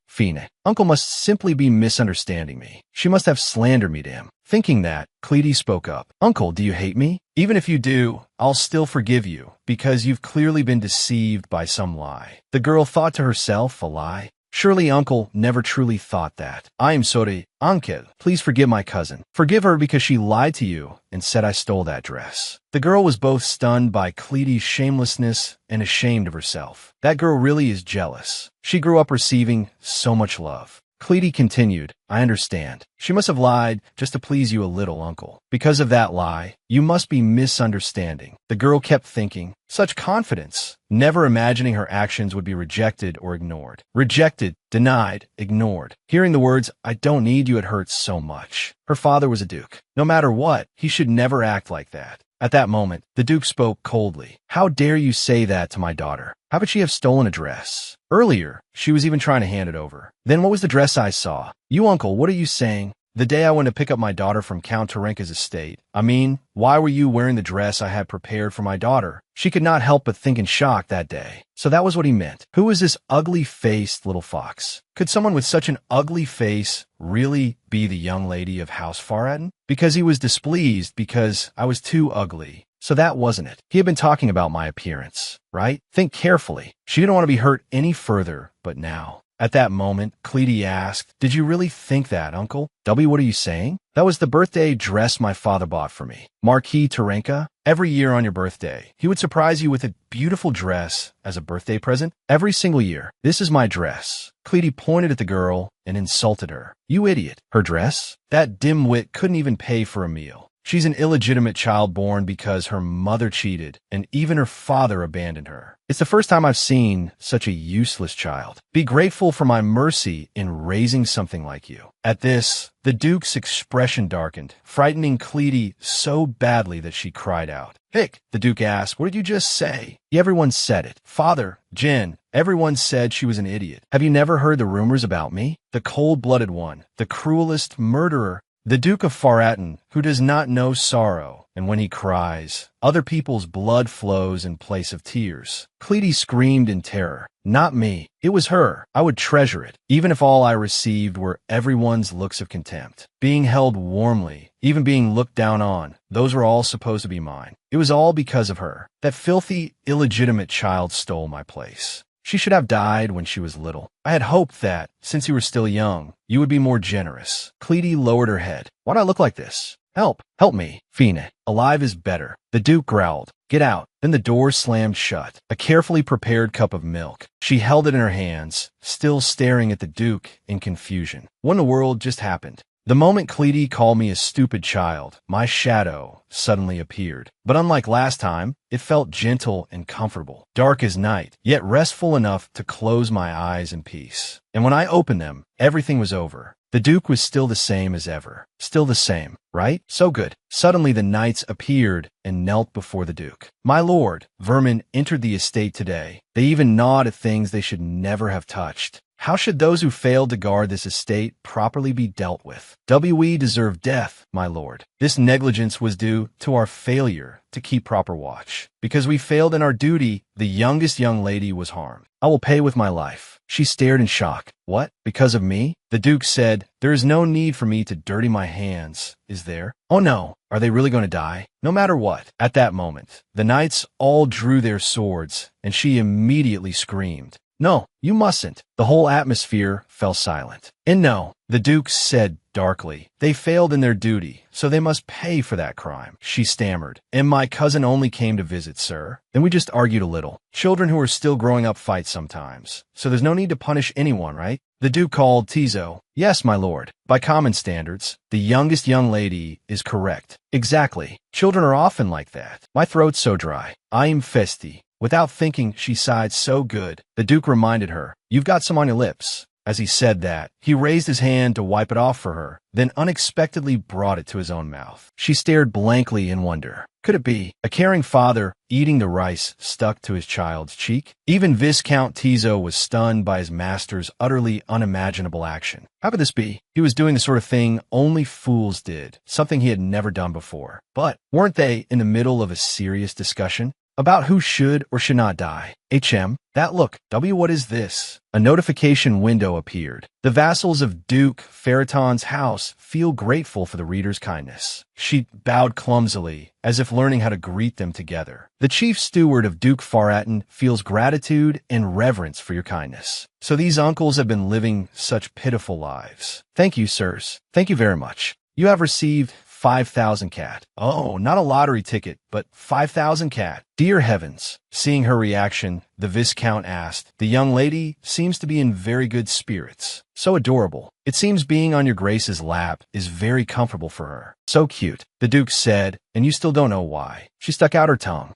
Uncle must simply be misunderstanding me. She must have slandered me to him. Thinking that, Cleety spoke up. Uncle, do you hate me? Even if you do, I'll still forgive you, because you've clearly been deceived by some lie. The girl thought to herself, a lie? Surely Uncle never truly thought that. I am sorry, Uncle. Please forgive my cousin. Forgive her because she lied to you and said I stole that dress. The girl was both stunned by Cleety's shamelessness and ashamed of herself. That girl really is jealous. She grew up receiving so much love. Cleety continued, I understand. She must have lied just to please you a little, uncle. Because of that lie, you must be misunderstanding. The girl kept thinking, such confidence, never imagining her actions would be rejected or ignored. Rejected, denied, ignored. Hearing the words, I don't need you, it hurts so much. Her father was a duke. No matter what, he should never act like that. At that moment, the Duke spoke coldly. How dare you say that to my daughter? How could she have stolen a dress? Earlier, she was even trying to hand it over. Then what was the dress I saw? You, uncle, what are you saying? The day I went to pick up my daughter from Count Tyrant's estate. I mean, why were you wearing the dress I had prepared for my daughter? She could not help but think in shock that day. So that was what he meant. Who was this ugly-faced little fox? Could someone with such an ugly face really be the young lady of House Faraden? Because he was displeased because I was too ugly. So that wasn't it. He had been talking about my appearance, right? Think carefully. She didn't want to be hurt any further, but now. At that moment, Cleety asked, Did you really think that, Uncle? W, what are you saying? That was the birthday dress my father bought for me. Marquis Tyrant. Every year on your birthday, he would surprise you with a beautiful dress as a birthday present. Every single year. This is my dress. Cleety pointed at the girl and insulted her. You idiot. Her dress? That dimwit couldn't even pay for a meal. She's an illegitimate child born because her mother cheated, and even her father abandoned her. It's the first time I've seen such a useless child. Be grateful for my mercy in raising something like you. At this, the Duke's expression darkened, frightening Cleety so badly that she cried out. Hick, the Duke asked, what did you just say? Everyone said it. Father, Jin, everyone said she was an idiot. Have you never heard the rumors about me? The cold-blooded one, the cruelest murderer, the Duke of Faraden, who does not know sorrow, and when he cries, other people's blood flows in place of tears. Cleety screamed in terror. Not me. It was her. I would treasure it, even if all I received were everyone's looks of contempt. Being held warmly, even being looked down on, those were all supposed to be mine. It was all because of her. That filthy, illegitimate child stole my place. She should have died when she was little. I had hoped that, since you were still young, you would be more generous. Cleety lowered her head. Why do I look like this? Help! Help me! Fina. Alive is better. The Duke growled. Get out. Then the door slammed shut. A carefully prepared cup of milk. She held it in her hands, still staring at the Duke in confusion. What in the world just happened? The moment Cleety called me a stupid child, my shadow suddenly appeared. But unlike last time, it felt gentle and comfortable, dark as night, yet restful enough to close my eyes in peace. And when I opened them, everything was over. The Duke was still the same as ever. Still the same, right? So good. Suddenly the knights appeared and knelt before the Duke. My lord, vermin entered the estate today. They even gnawed at things they should never have touched. How should those who failed to guard this estate properly be dealt with? We deserve death, my lord. This negligence was due to our failure to keep proper watch. Because we failed in our duty, the youngest young lady was harmed. I will pay with my life. She stared in shock. What? Because of me? The Duke said, There is no need for me to dirty my hands, is there? Oh no. Are they really going to die? No matter what. At that moment, the knights all drew their swords, and she immediately screamed. No, you mustn't. The whole atmosphere fell silent. And no, the Duke said darkly, they failed in their duty, so they must pay for that crime. She stammered. And my cousin only came to visit, sir. Then we just argued a little. Children who are still growing up fight sometimes, so there's no need to punish anyone, right? The Duke called Tizo. Yes, my lord. By common standards, the youngest young lady is correct. Exactly. Children are often like that. My throat's so dry. I am festi. Without thinking, she sighed so good. The Duke reminded her, You've got some on your lips. As he said that, he raised his hand to wipe it off for her, then unexpectedly brought it to his own mouth. She stared blankly in wonder. Could it be a caring father eating the rice stuck to his child's cheek? Even Viscount Tizo was stunned by his master's utterly unimaginable action. How could this be? He was doing the sort of thing only fools did, something he had never done before. But weren't they in the middle of a serious discussion about who should or should not die? That look. What is this? A notification window appeared. The vassals of Duke Faraton's house feel grateful for the reader's kindness. She bowed clumsily, as if learning how to greet them together. The chief steward of Duke Faraton feels gratitude and reverence for your kindness. So these uncles have been living such pitiful lives. Thank you, sirs. Thank you very much. You have received 5,000 cat. Oh, not a lottery ticket, but 5,000 cat. Dear heavens. Seeing her reaction, the Viscount asked, the young lady seems to be in very good spirits. So adorable. It seems being on your Grace's lap is very comfortable for her. So cute. The Duke said, and you still don't know why. She stuck out her tongue.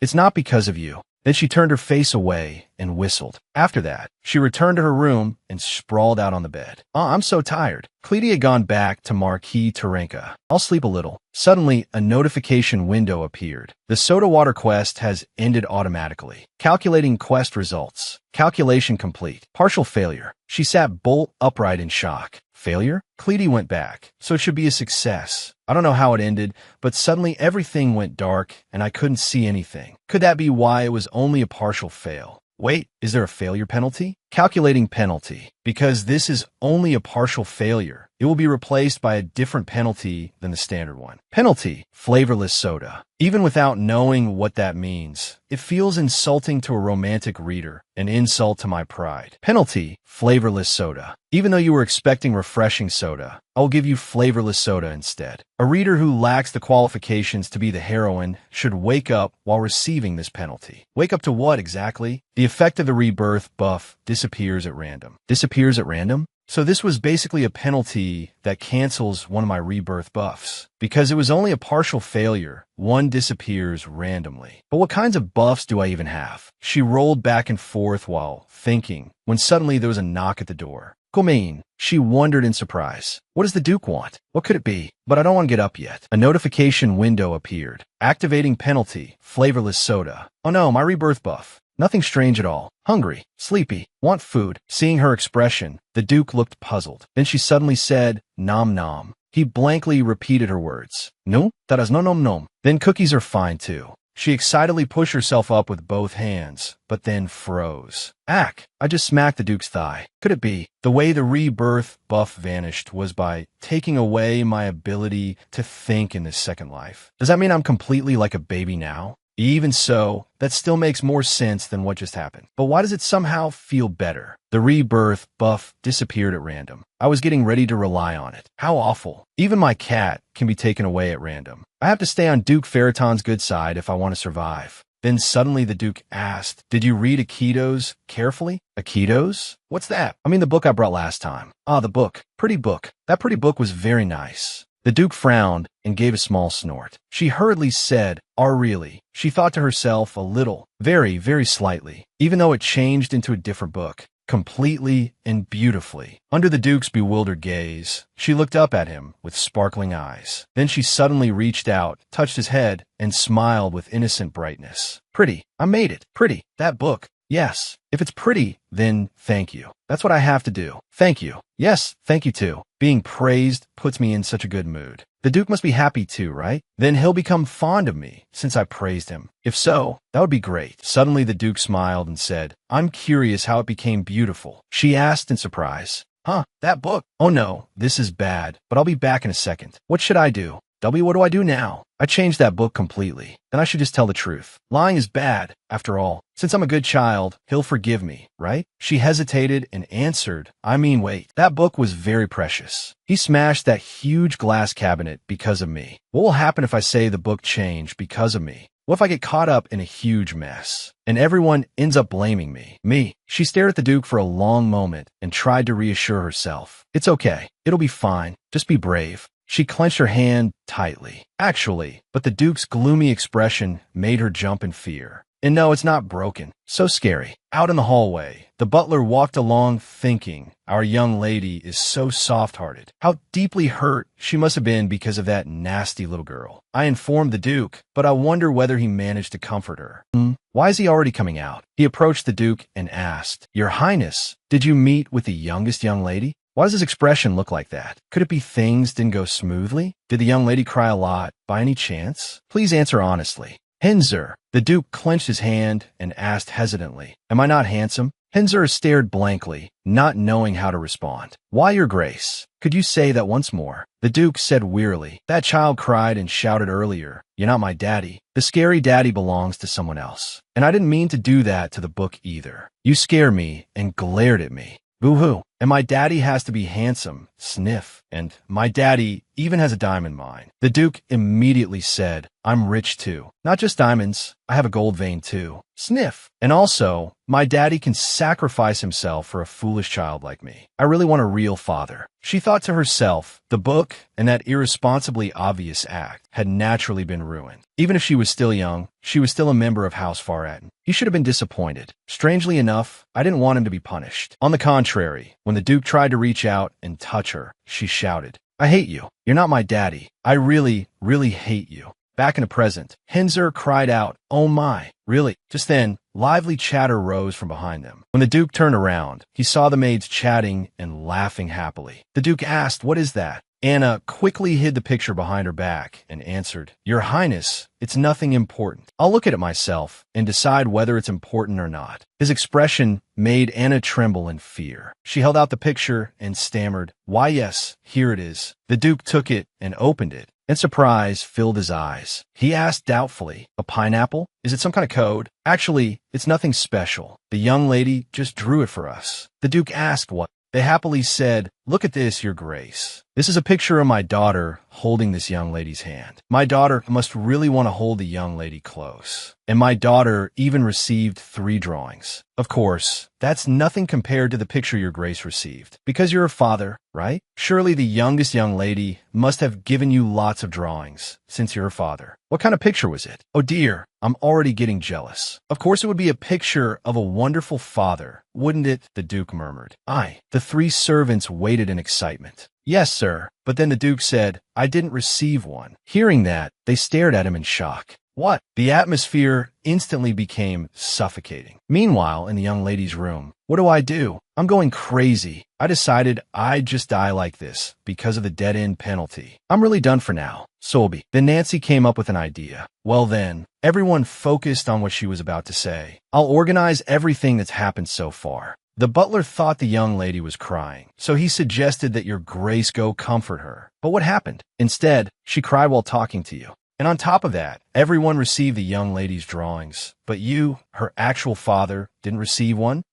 It's not because of you. Then she turned her face away and whistled. After that, she returned to her room and sprawled out on the bed. I'm so tired. Cleety had gone back to Marquis Terenka. I'll sleep a little. Suddenly, a notification window appeared. The soda water quest has ended automatically. Calculating quest results. Calculation complete. Partial failure. She sat bolt upright in shock. Failure? Cleety went back, so it should be a success. I don't know how it ended, but suddenly everything went dark and I couldn't see anything. Could that be why it was only a partial fail? Wait, is there a failure penalty? Calculating penalty. Because this is only a partial failure, it will be replaced by a different penalty than the standard one. Penalty, flavorless soda. Even without knowing what that means, it feels insulting to a romantic reader, an insult to my pride. Penalty, flavorless soda. Even though you were expecting refreshing soda, I will give you flavorless soda instead. A reader who lacks the qualifications to be the heroine should wake up while receiving this penalty. Wake up to what exactly? The effect of the rebirth buff disappears at random. Disappears at random? So this was basically a penalty that cancels one of my rebirth buffs. Because it was only a partial failure, one disappears randomly. But what kinds of buffs do I even have? She rolled back and forth while thinking, when suddenly there was a knock at the door. Commune. She wondered in surprise. What does the Duke want? What could it be? But I don't want to get up yet. A notification window appeared. Activating penalty, flavorless soda. Oh no, my rebirth buff. Nothing strange at all. Hungry, sleepy, want food. Seeing her expression, the Duke looked puzzled. Then she suddenly said, nom nom. He blankly repeated her words. No, that is no nom nom. Then cookies are fine too. She excitedly pushed herself up with both hands, but then froze. Ack! I just smacked the Duke's thigh. Could it be? The way the rebirth buff vanished was by taking away my ability to think in this second life. Does that mean I'm completely like a baby now? Even so, that still makes more sense than what just happened. But why does it somehow feel better? The rebirth buff disappeared at random. I was getting ready to rely on it. How awful. Even my cat can be taken away at random. I have to stay on Duke Feriton's good side if I want to survive. Then suddenly the Duke asked, did you read Aikido's carefully? Aikido's? What's that? I mean the book I brought last time. Ah, the book. Pretty book. That pretty book was very nice. The Duke frowned and gave a small snort. She hurriedly said, really? She thought to herself a little, very, very slightly, even though it changed into a different book, completely and beautifully. Under the Duke's bewildered gaze, she looked up at him with sparkling eyes. Then she suddenly reached out, touched his head, and smiled with innocent brightness. Pretty. I made it. Pretty. That book. Yes. If it's pretty, then thank you. That's what I have to do. Thank you. Yes, thank you too. Being praised puts me in such a good mood. The Duke must be happy too, right? Then he'll become fond of me since I praised him. If so, that would be great. Suddenly the Duke smiled and said, I'm curious how it became beautiful. She asked in surprise. Huh, that book? Oh no, this is bad, but I'll be back in a second. What should I do? What do I do now? I changed that book completely. Then I should just tell the truth. Lying is bad, after all. Since I'm a good child, he'll forgive me, right? She hesitated and answered, wait. That book was very precious. He smashed that huge glass cabinet because of me. What will happen if I say the book changed because of me? What if I get caught up in a huge mess? And everyone ends up blaming me. Me. She stared at the Duke for a long moment and tried to reassure herself. It's okay. It'll be fine. Just be brave. She clenched her hand tightly. Actually, but the Duke's gloomy expression made her jump in fear. And no, it's not broken. So scary. Out in the hallway, the butler walked along thinking, our young lady is so soft-hearted. How deeply hurt she must have been because of that nasty little girl. I informed the Duke, but I wonder whether he managed to comfort her. Why is he already coming out? He approached the Duke and asked, Your Highness, did you meet with the youngest young lady? Why does his expression look like that? Could it be things didn't go smoothly? Did the young lady cry a lot, by any chance? Please answer honestly. Henzer. The Duke clenched his hand and asked hesitantly, Am I not handsome? Henzer stared blankly, not knowing how to respond. Why, Your Grace? Could you say that once more? The Duke said wearily, That child cried and shouted earlier, You're not my daddy. The scary daddy belongs to someone else. And I didn't mean to do that to the book either. You scare me and glared at me. Boo-hoo. And my daddy has to be handsome, sniff. And my daddy even has a diamond mine. The Duke immediately said, I'm rich too. Not just diamonds, I have a gold vein too. Sniff. And also, my daddy can sacrifice himself for a foolish child like me. I really want a real father. She thought to herself, the book and that irresponsibly obvious act had naturally been ruined. Even if she was still young, she was still a member of House Faratin. He should have been disappointed. Strangely enough, I didn't want him to be punished. On the contrary, when the Duke tried to reach out and touch her, she shouted, I hate you. You're not my daddy. I really, really hate you. Back in the present, Henzer cried out, oh my, really? Just then, lively chatter rose from behind them. When the Duke turned around, he saw the maids chatting and laughing happily. The Duke asked, what is that? Anna quickly hid the picture behind her back and answered, Your Highness, it's nothing important. I'll look at it myself and decide whether it's important or not. His expression made Anna tremble in fear. She held out the picture and stammered, Why yes, here it is. The Duke took it and opened it, and surprise filled his eyes. He asked doubtfully, A pineapple? Is it some kind of code? Actually, it's nothing special. The young lady just drew it for us. The Duke asked what? They happily said, Look at this, Your Grace. This is a picture of my daughter holding this young lady's hand. My daughter must really want to hold the young lady close. And my daughter even received 3 drawings. Of course, that's nothing compared to the picture Your Grace received. Because you're a father, right? Surely the youngest young lady must have given you lots of drawings, since you're a father. What kind of picture was it? Oh dear, I'm already getting jealous. Of course it would be a picture of a wonderful father, wouldn't it? The Duke murmured. Aye. The 3 servants waited in excitement. Yes, sir. But then the Duke said, I didn't receive one. Hearing that, they stared at him in shock. What? The atmosphere instantly became suffocating. Meanwhile, in the young lady's room, what do? I'm going crazy. I decided I'd just die like this because of the dead-end penalty. I'm really done for now. Solby. Then Nancy came up with an idea. Well then, everyone focused on what she was about to say. I'll organize everything that's happened so far. The butler thought the young lady was crying, so he suggested that Your Grace go comfort her. But what happened? Instead, she cried while talking to you. And on top of that, everyone received the young lady's drawings. But you, her actual father, didn't receive one?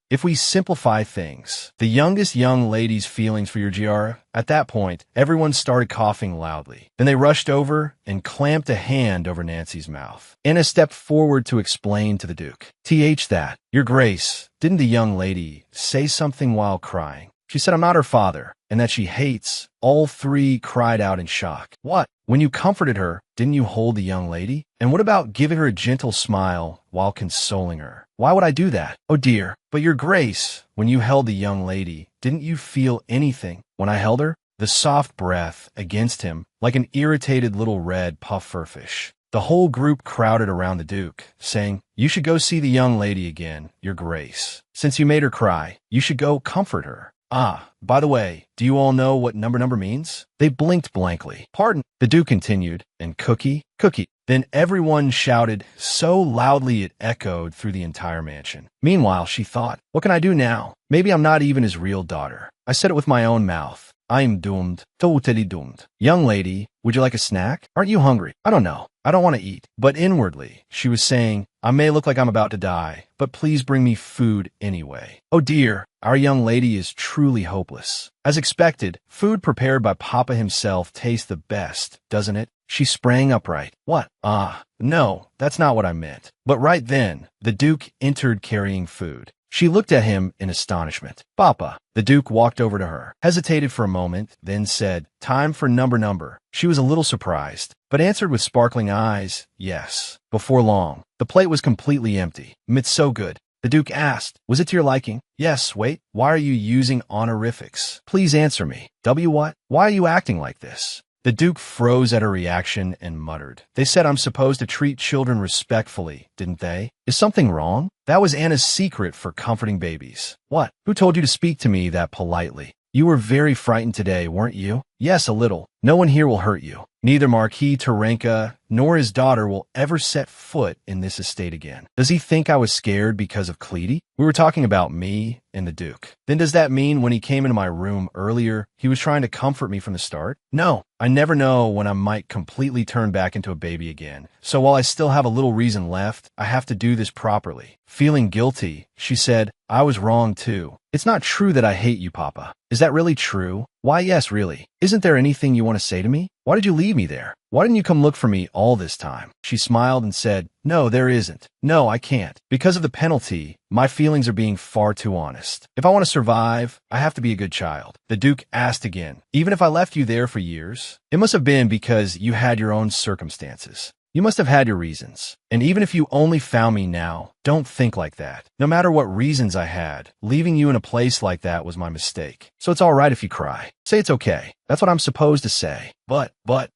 If we simplify things, the youngest young lady's feelings for your Giara, at that point, everyone started coughing loudly. Then they rushed over and clamped a hand over Nancy's mouth. Anna stepped forward to explain to the Duke. That, Your Grace, didn't the young lady say something while crying? She said I'm not her father, and that she hates. All 3 cried out in shock. What? When you comforted her, didn't you hold the young lady? And what about giving her a gentle smile while consoling her? Why would I do that? Oh dear. But Your Grace, when you held the young lady, didn't you feel anything? When I held her? The soft breath against him, like an irritated little red pufferfish. The whole group crowded around the Duke, saying, You should go see the young lady again, Your Grace. Since you made her cry, you should go comfort her. Ah, by the way, do you all know what number means? They blinked blankly. Pardon, the Duke continued, and cookie. Then everyone shouted so loudly it echoed through the entire mansion. Meanwhile, she thought, what can I do now? Maybe I'm not even his real daughter. I said it with my own mouth. I am doomed, totally doomed. Young lady, would you like a snack? Aren't you hungry? I don't know. I don't want to eat. But inwardly, she was saying, I may look like I'm about to die, but please bring me food anyway. Oh dear, our young lady is truly hopeless. As expected, food prepared by Papa himself tastes the best, doesn't it? She sprang upright. What? No, that's not what I meant. But right then, the Duke entered carrying food. She looked at him in astonishment. Papa. The Duke walked over to her, hesitated for a moment, then said, Time for number. She was a little surprised, but answered with sparkling eyes, yes. Before long, the plate was completely empty. It's so good. The Duke asked, Was it to your liking? Yes, wait. Why are you using honorifics? Please answer me. What? Why are you acting like this? The Duke froze at her reaction and muttered. They said I'm supposed to treat children respectfully, didn't they? Is something wrong? That was Anna's secret for comforting babies. What? Who told you to speak to me that politely? You were very frightened today, weren't you? Yes, a little. No one here will hurt you. Neither Marquis Tyrant nor his daughter will ever set foot in this estate again. Does he think I was scared because of Cleety? We were talking about me and the Duke. Then does that mean when he came into my room earlier, he was trying to comfort me from the start? No, I never know when I might completely turn back into a baby again. So while I still have a little reason left, I have to do this properly. Feeling guilty, she said, I was wrong too. It's not true that I hate you, Papa. Is that really true? Why, yes, really. Isn't there anything you want to say to me? Why did you leave me there? Why didn't you come look for me all this time? She smiled and said, no, there isn't. No, I can't. Because of the penalty, my feelings are being far too honest. If I want to survive, I have to be a good child. The Duke asked again, even if I left you there for years? It must have been because you had your own circumstances. You must have had your reasons. And even if you only found me now, don't think like that. No matter what reasons I had, leaving you in a place like that was my mistake. So it's all right if you cry. Say it's okay. That's what I'm supposed to say. But,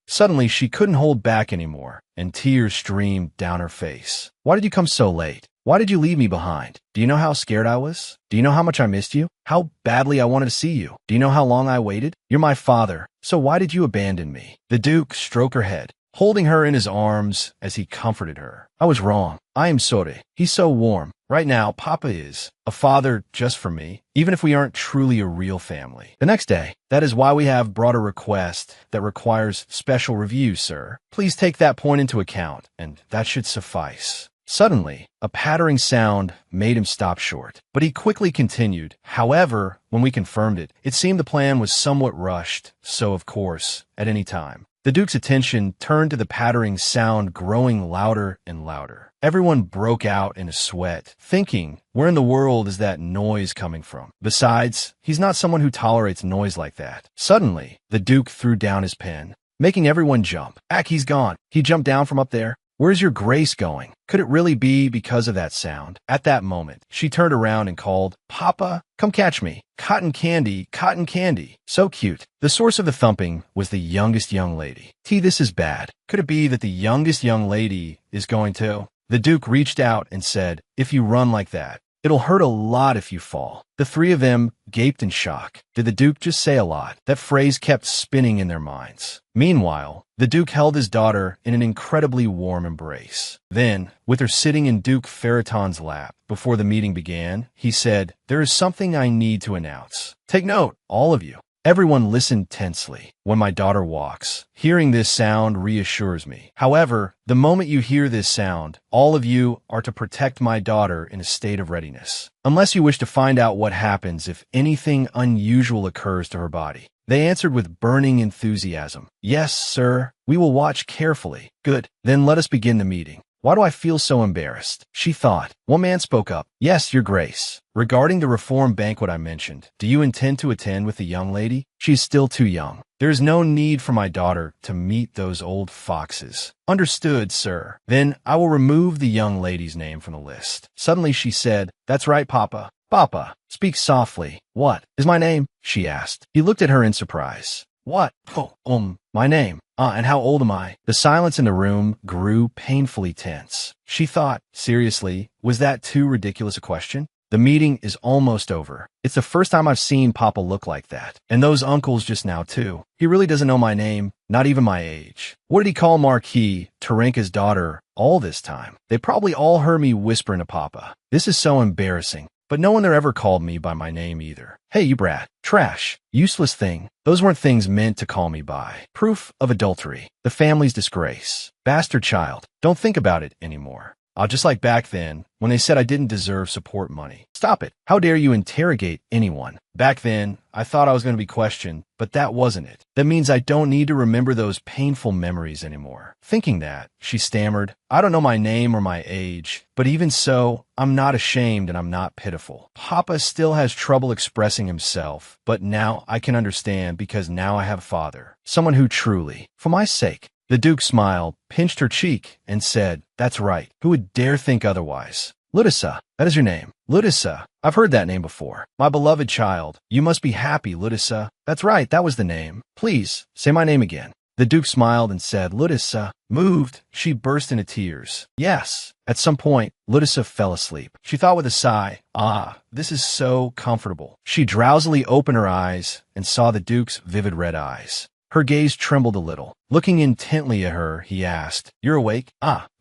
suddenly she couldn't hold back anymore, and tears streamed down her face. Why did you come so late? Why did you leave me behind? Do you know how scared I was? Do you know how much I missed you? How badly I wanted to see you? Do you know how long I waited? You're my father, so why did you abandon me? The Duke stroked her head, holding her in his arms as he comforted her. I was wrong. I am sorry. He's so warm. Right now, Papa is a father just for me, even if we aren't truly a real family. The next day, that is why we have brought a request that requires special review, sir. Please take that point into account, and that should suffice. Suddenly, a pattering sound made him stop short, but he quickly continued. However, when we confirmed it, it seemed the plan was somewhat rushed, so of course, at any time. The Duke's attention turned to the pattering sound growing louder and louder. Everyone broke out in a sweat, thinking, where in the world is that noise coming from? Besides, he's not someone who tolerates noise like that. Suddenly, the Duke threw down his pen, making everyone jump. Ack, he's gone. He jumped down from up there. Where's your grace going? Could it really be because of that sound? At that moment, she turned around and called, Papa, come catch me. Cotton candy, cotton candy. So cute. The source of the thumping was the youngest young lady. This is bad. Could it be that the youngest young lady is going to? The Duke reached out and said, if you run like that, it'll hurt a lot if you fall. The three of them gaped in shock. Did the Duke just say a lot? That phrase kept spinning in their minds. Meanwhile, the Duke held his daughter in an incredibly warm embrace. Then, with her sitting in Duke Feriton's lap before the meeting began, he said, there is something I need to announce. Take note, all of you. Everyone listened tensely. When my daughter walks, hearing this sound reassures me. However, the moment you hear this sound, all of you are to protect my daughter in a state of readiness, unless you wish to find out what happens if anything unusual occurs to her body. They answered with burning enthusiasm. Yes, sir. We will watch carefully. Good. Then let us begin the meeting. Why do I feel so embarrassed? She thought. One man spoke up. Yes, your grace. Regarding the reform banquet I mentioned, do you intend to attend with the young lady? She is still too young. There is no need for my daughter to meet those old foxes. Understood, sir. Then I will remove the young lady's name from the list. Suddenly she said, that's right, Papa. Papa, speak softly. What is my name? She asked. He looked at her in surprise. What? My name. And how old am I? The silence in the room grew painfully tense. She thought, seriously, was that too ridiculous a question? The meeting is almost over. It's the first time I've seen Papa look like that. And those uncles just now, too. He really doesn't know my name, not even my age. What did he call Marquis, Taranka's daughter, all this time? They probably all heard me whispering to Papa. This is so embarrassing. But no one there ever called me by my name either. Hey, you brat. Trash. Useless thing. Those weren't things meant to call me by. Proof of adultery. The family's disgrace. Bastard child. Don't think about it anymore. Just like back then, when they said I didn't deserve support money. Stop it. How dare you interrogate anyone? Back then, I thought I was going to be questioned, but that wasn't it. That means I don't need to remember those painful memories anymore. Thinking that, she stammered, I don't know my name or my age, but even so, I'm not ashamed and I'm not pitiful. Papa still has trouble expressing himself, but now I can understand because now I have a father. Someone who truly, for my sake. The Duke smiled, pinched her cheek, and said, that's right. Who would dare think otherwise? Ludissa, that is your name. Ludissa, I've heard that name before. My beloved child, you must be happy, Ludissa. That's right, that was the name. Please, say my name again. The Duke smiled and said, Ludissa. Moved, she burst into tears. Yes. At some point, Ludissa fell asleep. She thought with a sigh, this is so comfortable. She drowsily opened her eyes and saw the Duke's vivid red eyes. Her gaze trembled a little. Looking intently at her, he asked, you're awake?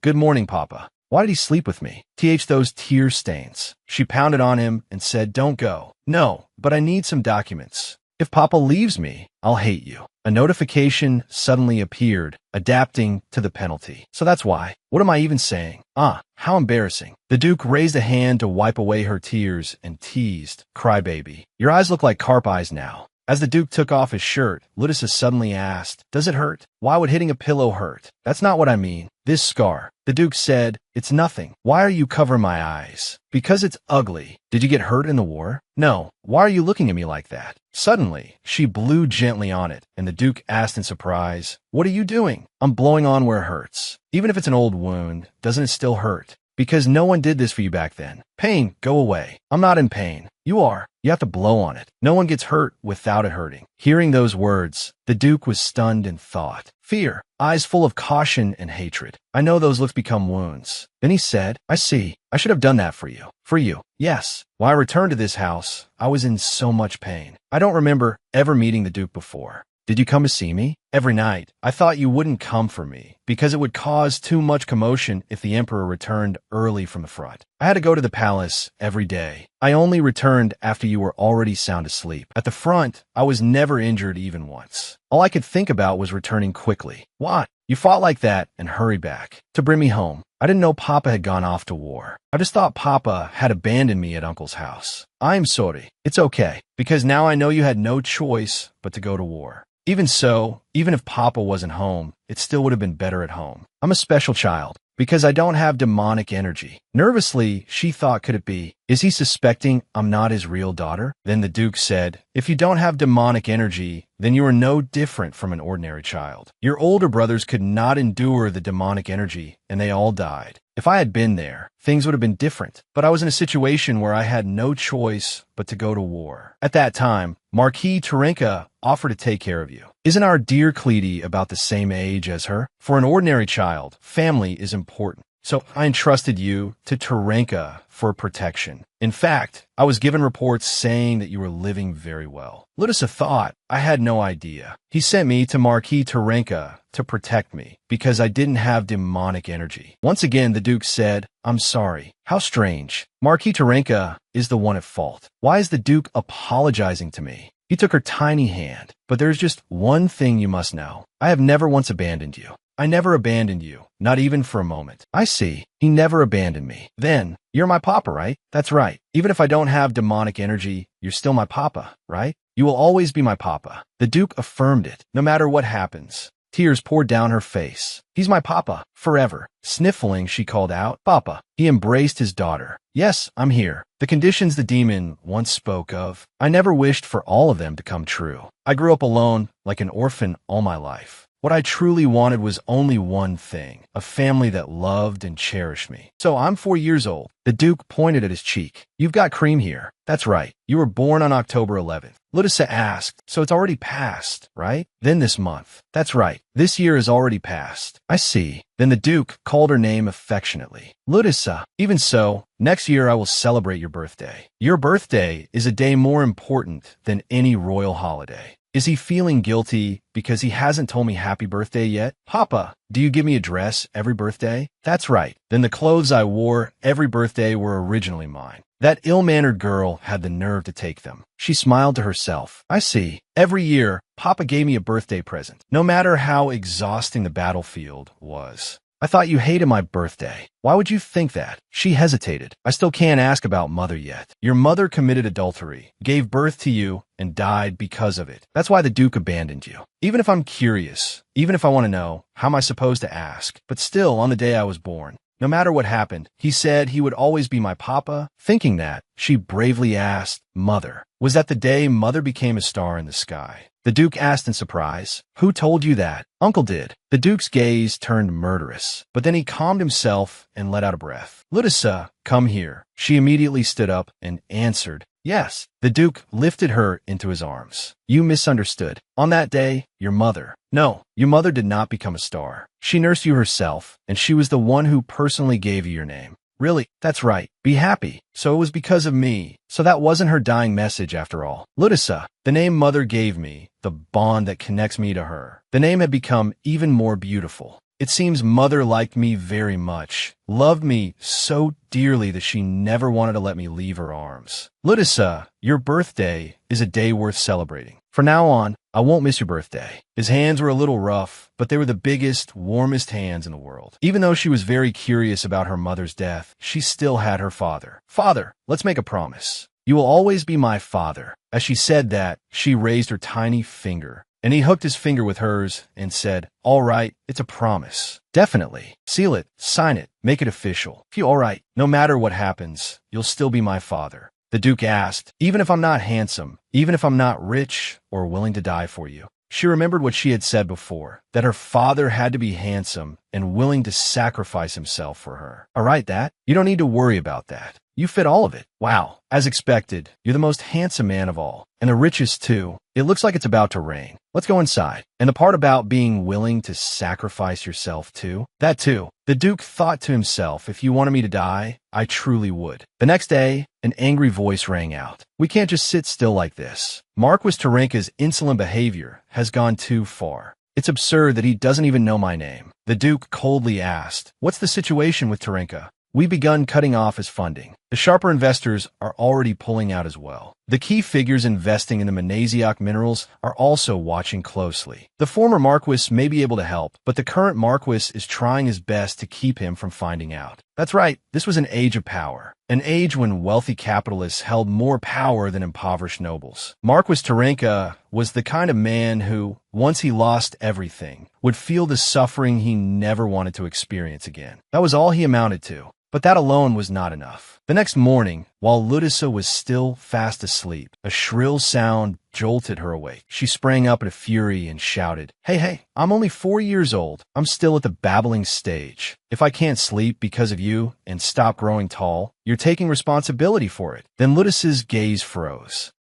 Good morning, Papa. Why did he sleep with me? Those tear stains. She pounded on him and said, don't go. No, but I need some documents. If Papa leaves me, I'll hate you. A notification suddenly appeared, adapting to the penalty. So that's why. What am I even saying? Ah, how embarrassing. The Duke raised a hand to wipe away her tears and teased, "Crybaby. Your eyes look like carp eyes now." As the Duke took off his shirt, Lydia suddenly asked, "Does it hurt? Why would hitting a pillow hurt?" "That's not what I mean. This scar." The Duke said, "It's nothing. Why are you covering my eyes?" "Because it's ugly." "Did you get hurt in the war?" "No." "Why are you looking at me like that?" Suddenly, she blew gently on it, and the Duke asked in surprise, "What are you doing?" "I'm blowing on where it hurts. Even if it's an old wound, doesn't it still hurt?" "Because no one did this for you back then." "Pain, go away." "I'm not in pain." "You are. You have to blow on it. No one gets hurt without it hurting." Hearing those words, the Duke was stunned in thought. Fear, eyes full of caution and hatred. "I know those looks become wounds." Then he said, "I see. I should have done that for you." "For you?" "Yes. When I returned to this house, I was in so much pain. I don't remember ever meeting the Duke before." "Did you come to see me?" "Every night. I thought you wouldn't come for me, because it would cause too much commotion if the Emperor returned early from the front. I had to go to the palace every day. I only returned after you were already sound asleep. At the front, I was never injured even once. All I could think about was returning quickly." "Why?" "You fought like that and hurried back to bring me home. I didn't know Papa had gone off to war. I just thought Papa had abandoned me at Uncle's house." "I'm sorry." "It's okay, because now I know you had no choice but to go to war. Even so, even if Papa wasn't home, it still would have been better at home. I'm a special child, because I don't have demonic energy." Nervously, she thought, could it be? Is he suspecting I'm not his real daughter? Then the Duke said, "If you don't have demonic energy, then you are no different from an ordinary child. Your older brothers could not endure the demonic energy, and they all died. If I had been there, things would have been different. But I was in a situation where I had no choice but to go to war. At that time, Marquis Tyrant offered to take care of you. Isn't our dear Cleety about the same age as her? For an ordinary child, family is important. So I entrusted you to Tyrant for protection. In fact, I was given reports saying that you were living very well." Lydia thought, "I had no idea. He sent me to Marquis Tyrant to protect me, because I didn't have demonic energy." Once again, the Duke said, "I'm sorry." How strange. Marquis Tyrant is the one at fault. Why is the Duke apologizing to me? He took her tiny hand. "But there's just one thing you must know. I have never once abandoned you. I never abandoned you, not even for a moment." "I see. He never abandoned me." "Then, you're my papa, right?" "That's right. Even if I don't have demonic energy, you're still my papa, right?" "You will always be my papa." The Duke affirmed it, no matter what happens. Tears poured down her face. "He's my papa, forever." Sniffling, she called out, "Papa." He embraced his daughter. "Yes, I'm here." The conditions the demon once spoke of, I never wished for all of them to come true. I grew up alone, like an orphan all my life. What I truly wanted was only one thing, a family that loved and cherished me. "So I'm 4 years old." The Duke pointed at his cheek. "You've got cream here." "That's right. You were born on October 11th. Lydia asked, "So it's already passed, right?" "Then this month." "That's right. This year is already passed." "I see." Then the Duke called her name affectionately. "Lydia, even so, next year I will celebrate your birthday. Your birthday is a day more important than any royal holiday." Is he feeling guilty because he hasn't told me happy birthday yet? "Papa, do you give me a dress every birthday?" "That's right." "Then the clothes I wore every birthday were originally mine. That ill-mannered girl had the nerve to take them." She smiled to herself. "I see. Every year, Papa gave me a birthday present, no matter how exhausting the battlefield was." "I thought you hated my birthday." "Why would you think that?" She hesitated. "I still can't ask about Mother yet. Your mother committed adultery, gave birth to you, and died because of it. That's why the Duke abandoned you. Even if I'm curious, even if I want to know, how am I supposed to ask? But still, on the day I was born, no matter what happened, he said he would always be my papa." Thinking that, she bravely asked, "Mother, was that the day Mother became a star in the sky?" The Duke asked in surprise, "Who told you that?" "Uncle did." The Duke's gaze turned murderous, but then he calmed himself and let out a breath. "Lydia, come here." She immediately stood up and answered, "Yes." The Duke lifted her into his arms. "You misunderstood. On that day, your mother—" "No, your mother did not become a star. She nursed you herself, and she was the one who personally gave you your name." "Really? That's right. Be happy." "So it was because of me. So that wasn't her dying message after all." "Lydia, the name Mother gave me, the bond that connects me to her. The name had become even more beautiful. It seems mother liked me very much, loved me so dearly that she never wanted to let me leave her arms. Ludisa, your birthday is a day worth celebrating. From now on, I won't miss your birthday. His hands were a little rough, but they were the biggest, warmest hands in the world. Even though she was very curious about her mother's death, she still had her father. Father, let's make a promise. You will always be my father. As she said that, she raised her tiny finger, and he hooked his finger with hers and said, all right, it's a promise. Definitely. Seal it, sign it, make it official. All right, no matter what happens, you'll still be my father. The Duke asked, even if I'm not handsome, even if I'm not rich or willing to die for you. She remembered what she had said before, that her father had to be handsome and willing to sacrifice himself for her. All right, Dad, you don't need to worry about that. You fit all of it. Wow. As expected, you're the most handsome man of all, and the richest too. It looks like it's about to rain. Let's go inside. And the part about being willing to sacrifice yourself too, that too. The Duke thought to himself, if you wanted me to die, I truly would. The next day, an angry voice rang out. We can't just sit still like this. Marquis Tarinka's insolent behavior has gone too far. It's absurd that he doesn't even know my name. The Duke coldly asked, what's the situation with Tarinka? We've begun cutting off his funding. The sharper investors are already pulling out as well. The key figures investing in the Manasiak minerals are also watching closely. The former Marquis may be able to help, but the current Marquis is trying his best to keep him from finding out. That's right, this was an age of power. An age when wealthy capitalists held more power than impoverished nobles. Marquis Tarinka was the kind of man who, once he lost everything, would feel the suffering he never wanted to experience again. That was all he amounted to. But that alone was not enough. The next morning, while Ludisa was still fast asleep, a shrill sound jolted her awake. She sprang up in a fury and shouted, Hey, I'm only 4 years old. I'm still at the babbling stage. If I can't sleep because of you and stop growing tall, you're taking responsibility for it. Then Ludisa's gaze froze.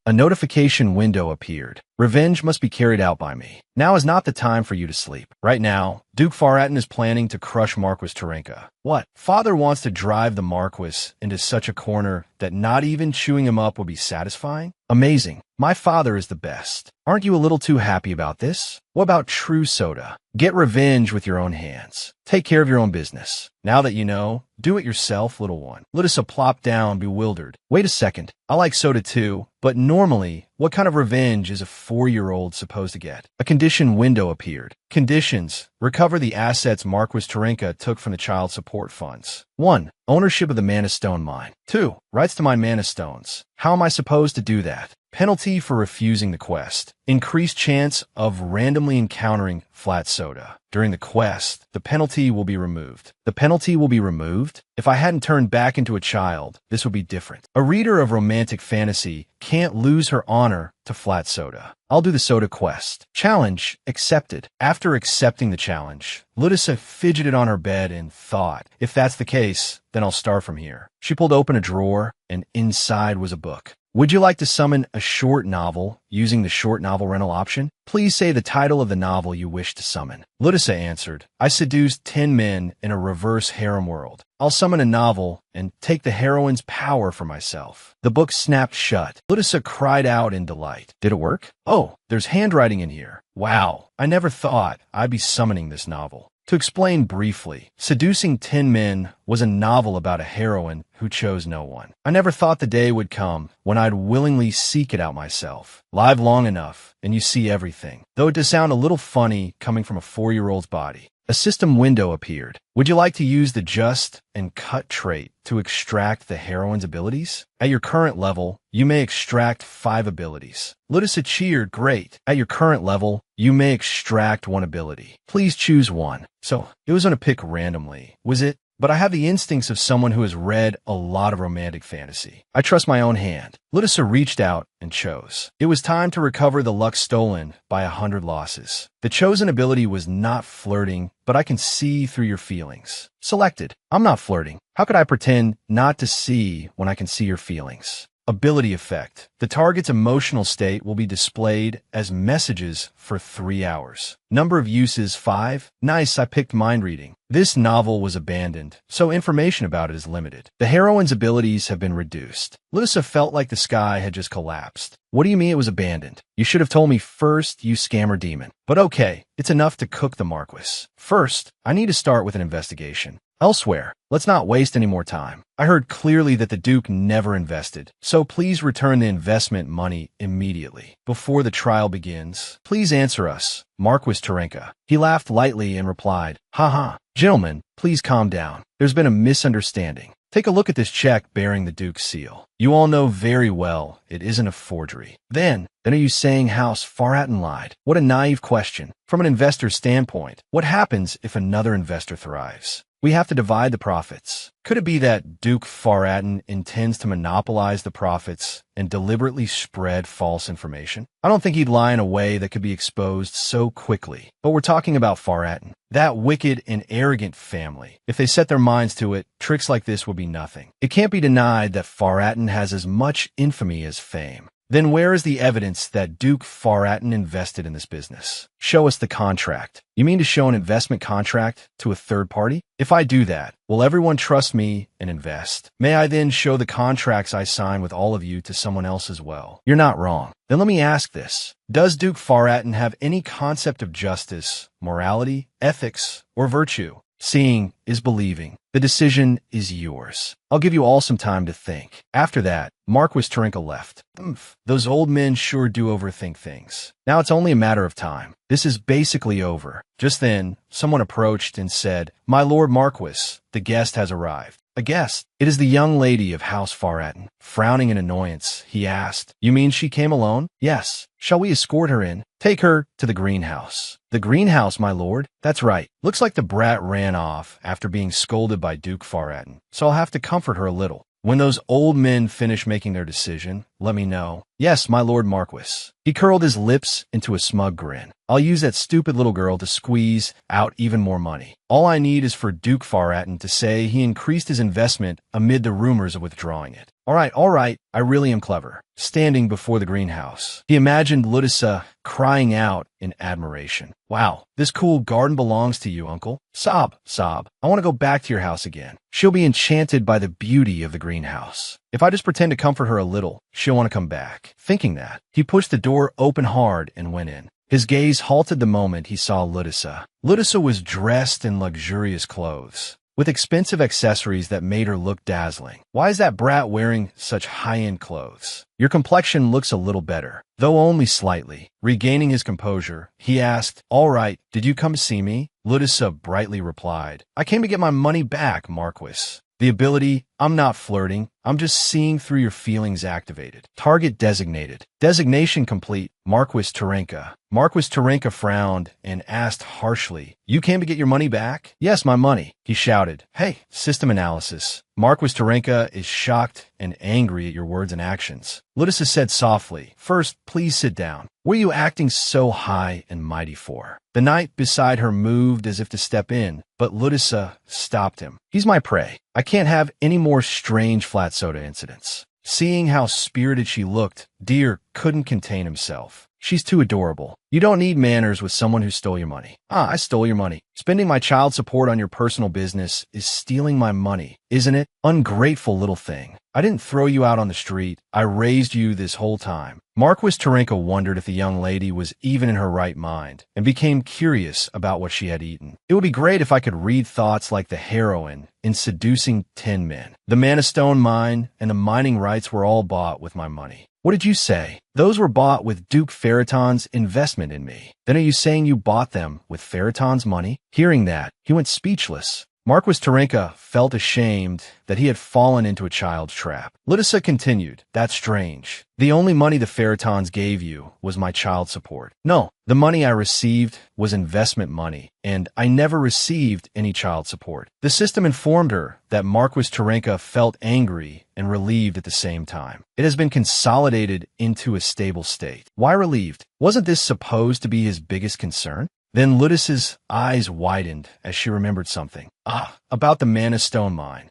A notification window appeared. Revenge must be carried out by me. Now is not the time for you to sleep. Right now, Duke Faratin is planning to crush Marquis Tarinka. What? Father wants to drive the Marquis into such a corner that not even chewing him up will be satisfying? Amazing. My father is the best. Aren't you a little too happy about this? What about true soda? Get revenge with your own hands. Take care of your own business. Now that you know, do it yourself, little one. Ludisa plopped down, bewildered. Wait a second. I like soda too, but normally, what kind of revenge is a 4-year-old supposed to get? A condition window appeared. Conditions. Recover the assets Marquis Tarinka took from the child support funds. 1. Ownership of the Mana Stone mine. 2. Rights to mine Mana Stones. How am I supposed to do that? Penalty for refusing the quest. Increased chance of randomly encountering flat soda. During the quest, the penalty will be removed. The penalty will be removed? If I hadn't turned back into a child, this would be different. A reader of romantic fantasy can't lose her honor to flat soda. I'll do the soda quest. Challenge accepted. After accepting the challenge, Ludisa fidgeted on her bed and thought, if that's the case, then I'll start from here. She pulled open a drawer, and inside was a book. Would you like to summon a short novel using the short novel rental option? Please say the title of the novel you wish to summon. Ludisa answered, I seduced 10 men in a reverse harem world. I'll summon a novel and take the heroine's power for myself. The book snapped shut. Ludisa cried out in delight. Did it work? Oh, there's handwriting in here. Wow, I never thought I'd be summoning this novel. To explain briefly, Seducing 10 Men was a novel about a heroine who chose no one. I never thought the day would come when I'd willingly seek it out myself. Live long enough, and you see everything. Though it does sound a little funny coming from a 4-year-old's body. A system window appeared. Would you like to use the just and cut trait to extract the heroine's abilities? At your current level, you may extract 5 abilities. Ludisa cheered, great. At your current level, you may extract 1 ability. Please choose 1. So, it was going to pick randomly, was it? But I have the instincts of someone who has read a lot of romantic fantasy. I trust my own hand. Ludisa reached out and chose. It was time to recover the luck stolen by 100 losses. The chosen ability was not flirting, but I can see through your feelings. Selected. I'm not flirting. How could I pretend not to see when I can see your feelings? Ability effect. The target's emotional state will be displayed as messages for 3 hours. Number of uses 5. Nice, I picked mind reading. This novel was abandoned, so information about it is limited. The heroine's abilities have been reduced. Lusa felt like the sky had just collapsed. What do you mean it was abandoned? You should have told me first, you scammer demon. But okay, it's enough to cook the Marquis. First, I need to start with an investigation. Elsewhere, let's not waste any more time. I heard clearly that the Duke never invested, so please return the investment money immediately. Before the trial begins, please answer us, Marquis Tyrant. He laughed lightly and replied, "Haha, gentlemen, please calm down. There's been a misunderstanding. Take a look at this check bearing the Duke's seal. You all know very well it isn't a forgery. Then are you saying House Faraton lied? What a naive question. From an investor's standpoint, what happens if another investor thrives? We have to divide the profits. Could it be that Duke Faraton intends to monopolize the profits and deliberately spread false information? I don't think he'd lie in a way that could be exposed so quickly. But we're talking about Faraton, that wicked and arrogant family. If they set their minds to it, tricks like this would be nothing. It can't be denied that Faraton has as much infamy as fame. Then where is the evidence that Duke Faraton invested in this business? Show us the contract. You mean to show an investment contract to a third party? If I do that, will everyone trust me and invest? May I then show the contracts I sign with all of you to someone else as well? You're not wrong. Then let me ask this. Does Duke Faraton have any concept of justice, morality, ethics, or virtue? Seeing is believing. The decision is yours. I'll give you all some time to think. After that, Marquis Tyrant left. Those old men sure do overthink things. Now it's only a matter of time. This is basically over. Just then, someone approached and said, "My Lord Marquis, the guest has arrived." A guest? It is the young lady of House Faraton. Frowning in annoyance, he asked, "You mean she came alone?" "Yes. Shall we escort her in?" "Take her to the greenhouse." "The greenhouse, my lord?" "That's right. Looks like the brat ran off after being scolded by Duke Faraton, so I'll have to comfort her a little. When those old men finish making their decision, let me know." "Yes, my Lord Marquis." He curled his lips into a smug grin. "I'll use that stupid little girl to squeeze out even more money. All I need is for Duke Faraton to say he increased his investment amid the rumors of withdrawing it. All right, I really am clever." Standing before the greenhouse, he imagined Ludisa crying out in admiration. "Wow, this cool garden belongs to you, uncle. Sob. I want to go back to your house again." She'll be enchanted by the beauty of the greenhouse. If I just pretend to comfort her a little, she'll want to come back. Thinking that, he pushed the door open hard and went in. His gaze halted the moment he saw Ludisa. Ludisa was dressed in luxurious clothes, with expensive accessories that made her look dazzling. "Why is that brat wearing such high-end clothes? Your complexion looks a little better," though only slightly. Regaining his composure, he asked, "All right, did you come to see me?" Ludisa brightly replied, "I came to get my money back, Marquis." The ability, "I'm not flirting, I'm just seeing through your feelings" activated. Target designated. Designation complete. Marquis Tyrant. Marquis Tyrant frowned and asked harshly, "You came to get your money back?" "Yes, my money," he shouted. "Hey, system analysis." Marquis Tyrant is shocked and angry at your words and actions. Ludisa said softly, "First, please sit down. What are you acting so high and mighty for?" The knight beside her moved as if to step in, but Ludisa stopped him. "He's my prey. I can't have any more strange flat soda incidents." Seeing how spirited she looked, Deer couldn't contain himself. "She's too adorable. You don't need manners with someone who stole your money." "Ah, I stole your money. Spending my child support on your personal business is stealing my money, isn't it? Ungrateful little thing. I didn't throw you out on the street. I raised you this whole time." Marquis Tyrant wondered if the young lady was even in her right mind, and became curious about what she had eaten. "It would be great if I could read thoughts like the heroine in Seducing 10 Men. The Mana Stone mine and the mining rights were all bought with my money." "What did you say?" "Those were bought with Duke Faraton's investment in me." "Then are you saying you bought them with Faraton's money?" Hearing that, he went speechless. Marquis Tyrant felt ashamed that he had fallen into a child's trap. Ludisa continued, "That's strange. The only money the Faratons gave you was my child support." "No, the money I received was investment money, and I never received any child support." The system informed her that Marquis Tyrant felt angry and relieved at the same time. It has been consolidated into a stable state. Why relieved? Wasn't this supposed to be his biggest concern? Then Ludus's eyes widened as she remembered something. About the Mana Stone mine.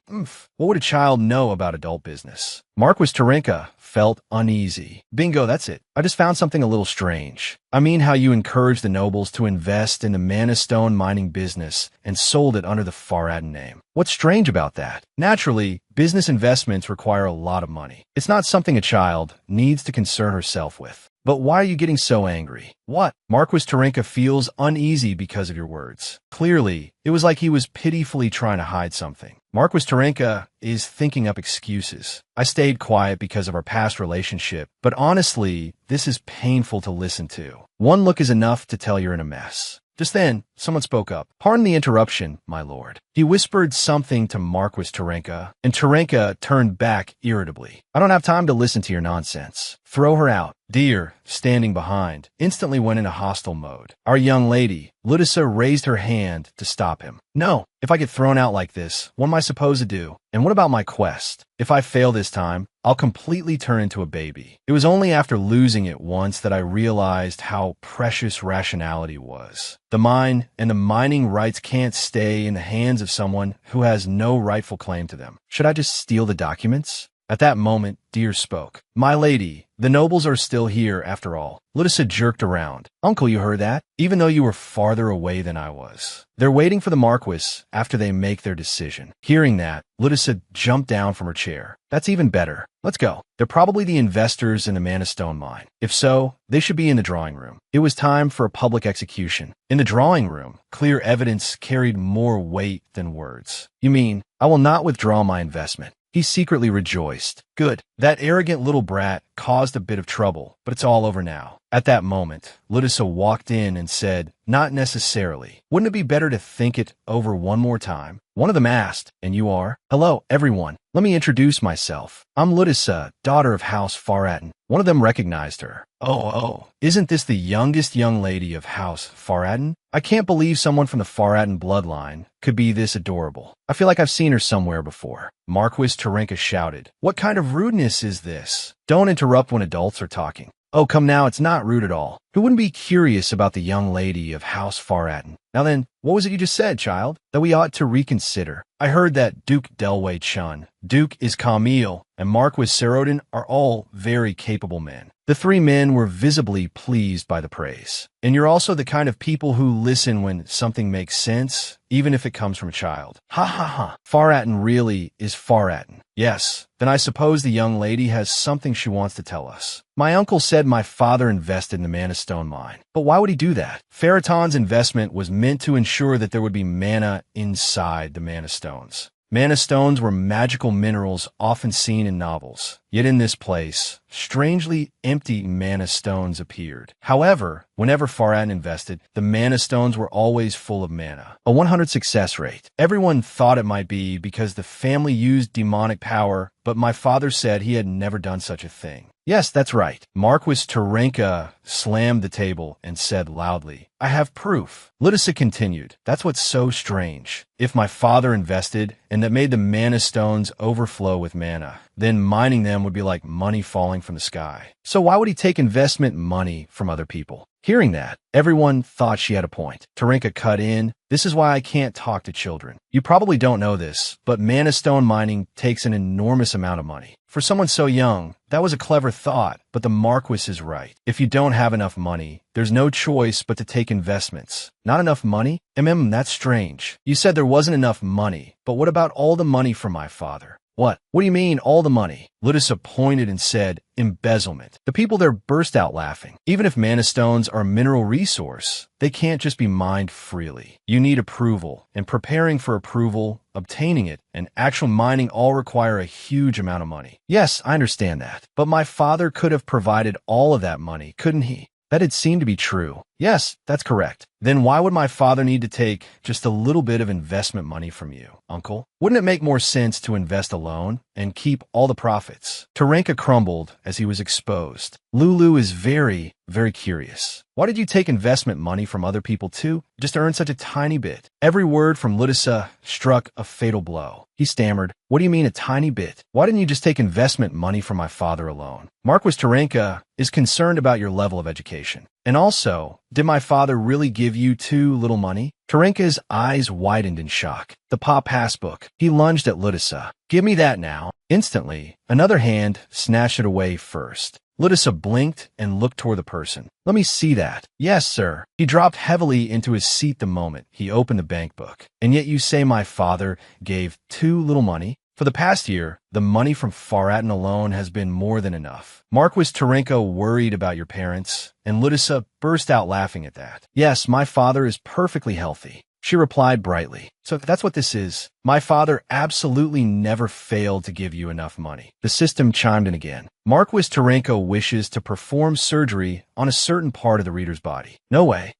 What would a child know about adult business? Marquis Tarinka felt uneasy. Bingo, that's it. I just found something a little strange. I mean how you encouraged the nobles to invest in the Mana Stone mining business and sold it under the Faradan name. What's strange about that? Naturally, business investments require a lot of money. It's not something a child needs to concern herself with. But why are you getting so angry? What? Marquis Tarinka feels uneasy because of your words. Clearly, it was like he was pitifully trying to hide something. Marquis Tarinka is thinking up excuses. I stayed quiet because of our past relationship, but honestly, this is painful to listen to. One look is enough to tell you're in a mess. Just then, someone spoke up. Pardon the interruption, my lord. He whispered something to Marquis Tarinka, and Tarinka turned back irritably. I don't have time to listen to your nonsense. Throw her out. Deer, standing behind, instantly went into hostile mode. Our young lady, Ludisa, raised her hand to stop him. No, if I get thrown out like this, what am I supposed to do? And what about my quest? If I fail this time, I'll completely turn into a baby. It was only after losing it once that I realized how precious rationality was. The mine and the mining rights can't stay in the hands of someone who has no rightful claim to them. Should I just steal the documents? At that moment, Deer spoke. My lady, the nobles are still here after all. Ludisa jerked around. Uncle, you heard that? Even though you were farther away than I was. They're waiting for the Marquis after they make their decision. Hearing that, Ludisa jumped down from her chair. That's even better. Let's go. They're probably the investors in the Mana Stone mine. If so, they should be in the drawing room. It was time for a public execution. In the drawing room, clear evidence carried more weight than words. You mean, I will not withdraw my investment. He secretly rejoiced. Good. That arrogant little brat caused a bit of trouble, but it's all over now. At that moment, Ludisa walked in and said, not necessarily. Wouldn't it be better to think it over one more time? One of them asked, and you are? Hello, everyone. Let me introduce myself. I'm Ludisa, daughter of House Faradan. One of them recognized her. Oh, isn't this the youngest young lady of House Faradan? I can't believe someone from the Faradan bloodline could be this adorable. I feel like I've seen her somewhere before. Marquis Tarinka shouted. What kind of rudeness is this? Don't interrupt when adults are talking. Oh, come now, it's not rude at all. Who wouldn't be curious about the young lady of House Faradan? Now then, what was it you just said, child? That we ought to reconsider. I heard that Duke Delway Chun, Duke is Camille, and Marquis Serodin are all very capable men. The three men were visibly pleased by the praise. And you're also the kind of people who listen when something makes sense, even if it comes from a child. Ha ha ha. Faradan really is Faradan. Yes, then I suppose the young lady has something she wants to tell us. My uncle said my father invested in the Mana Stone mine. But why would he do that? Faraton's investment was meant to ensure that there would be mana inside the Mana Stones. Mana Stones were magical minerals often seen in novels. Yet in this place, strangely empty Mana Stones appeared. However, whenever Faradan invested, the Mana Stones were always full of mana. A 100 success rate. Everyone thought it might be because the family used demonic power, but my father said he had never done such a thing. Yes, that's right. Marquis Tarinka slammed the table and said loudly, I have proof. Ludisa continued, that's what's so strange. If my father invested and that made the Mana Stones overflow with mana, then mining them would be like money falling from the sky. So why would he take investment money from other people? Hearing that, everyone thought she had a point. Tarinka cut in. This is why I can't talk to children. You probably don't know this, but Mana Stone mining takes an enormous amount of money. For someone so young, that was a clever thought, but the Marquis is right. If you don't have enough money, there's no choice but to take investments. Not enough money? That's strange. You said there wasn't enough money, but what about all the money from my father? What? What do you mean, all the money? Ludisa pointed and said, embezzlement. The people there burst out laughing. Even if Mana Stones are a mineral resource, they can't just be mined freely. You need approval, and preparing for approval, obtaining it, and actual mining all require a huge amount of money. Yes, I understand that. But my father could have provided all of that money, couldn't he? That'd seem to be true. Yes, that's correct. Then why would my father need to take just a little bit of investment money from you, uncle? Wouldn't it make more sense to invest alone and keep all the profits? Tarinka crumbled as he was exposed. Lulu is very, very curious. Why did you take investment money from other people too? Just to earn such a tiny bit. Every word from Ludisa struck a fatal blow. He stammered, what do you mean a tiny bit? Why didn't you just take investment money from my father alone? Marquis Tarinka is concerned about your level of education. And also, did my father really give you too little money? Tarinka's eyes widened in shock. The passbook. He lunged at Ludisa. Give me that now. Instantly, another hand snatched it away first. Ludisa blinked and looked toward the person. Let me see that. Yes, sir. He dropped heavily into his seat the moment he opened the bank book. And yet you say my father gave too little money? For the past year, the money from Faratin alone has been more than enough. Marquis Tarenko worried about your parents, and Ludisa burst out laughing at that. Yes, my father is perfectly healthy. She replied brightly. So that's what this is. My father absolutely never failed to give you enough money. The system chimed in again. Marquis Tarenko wishes to perform surgery on a certain part of the reader's body. No way.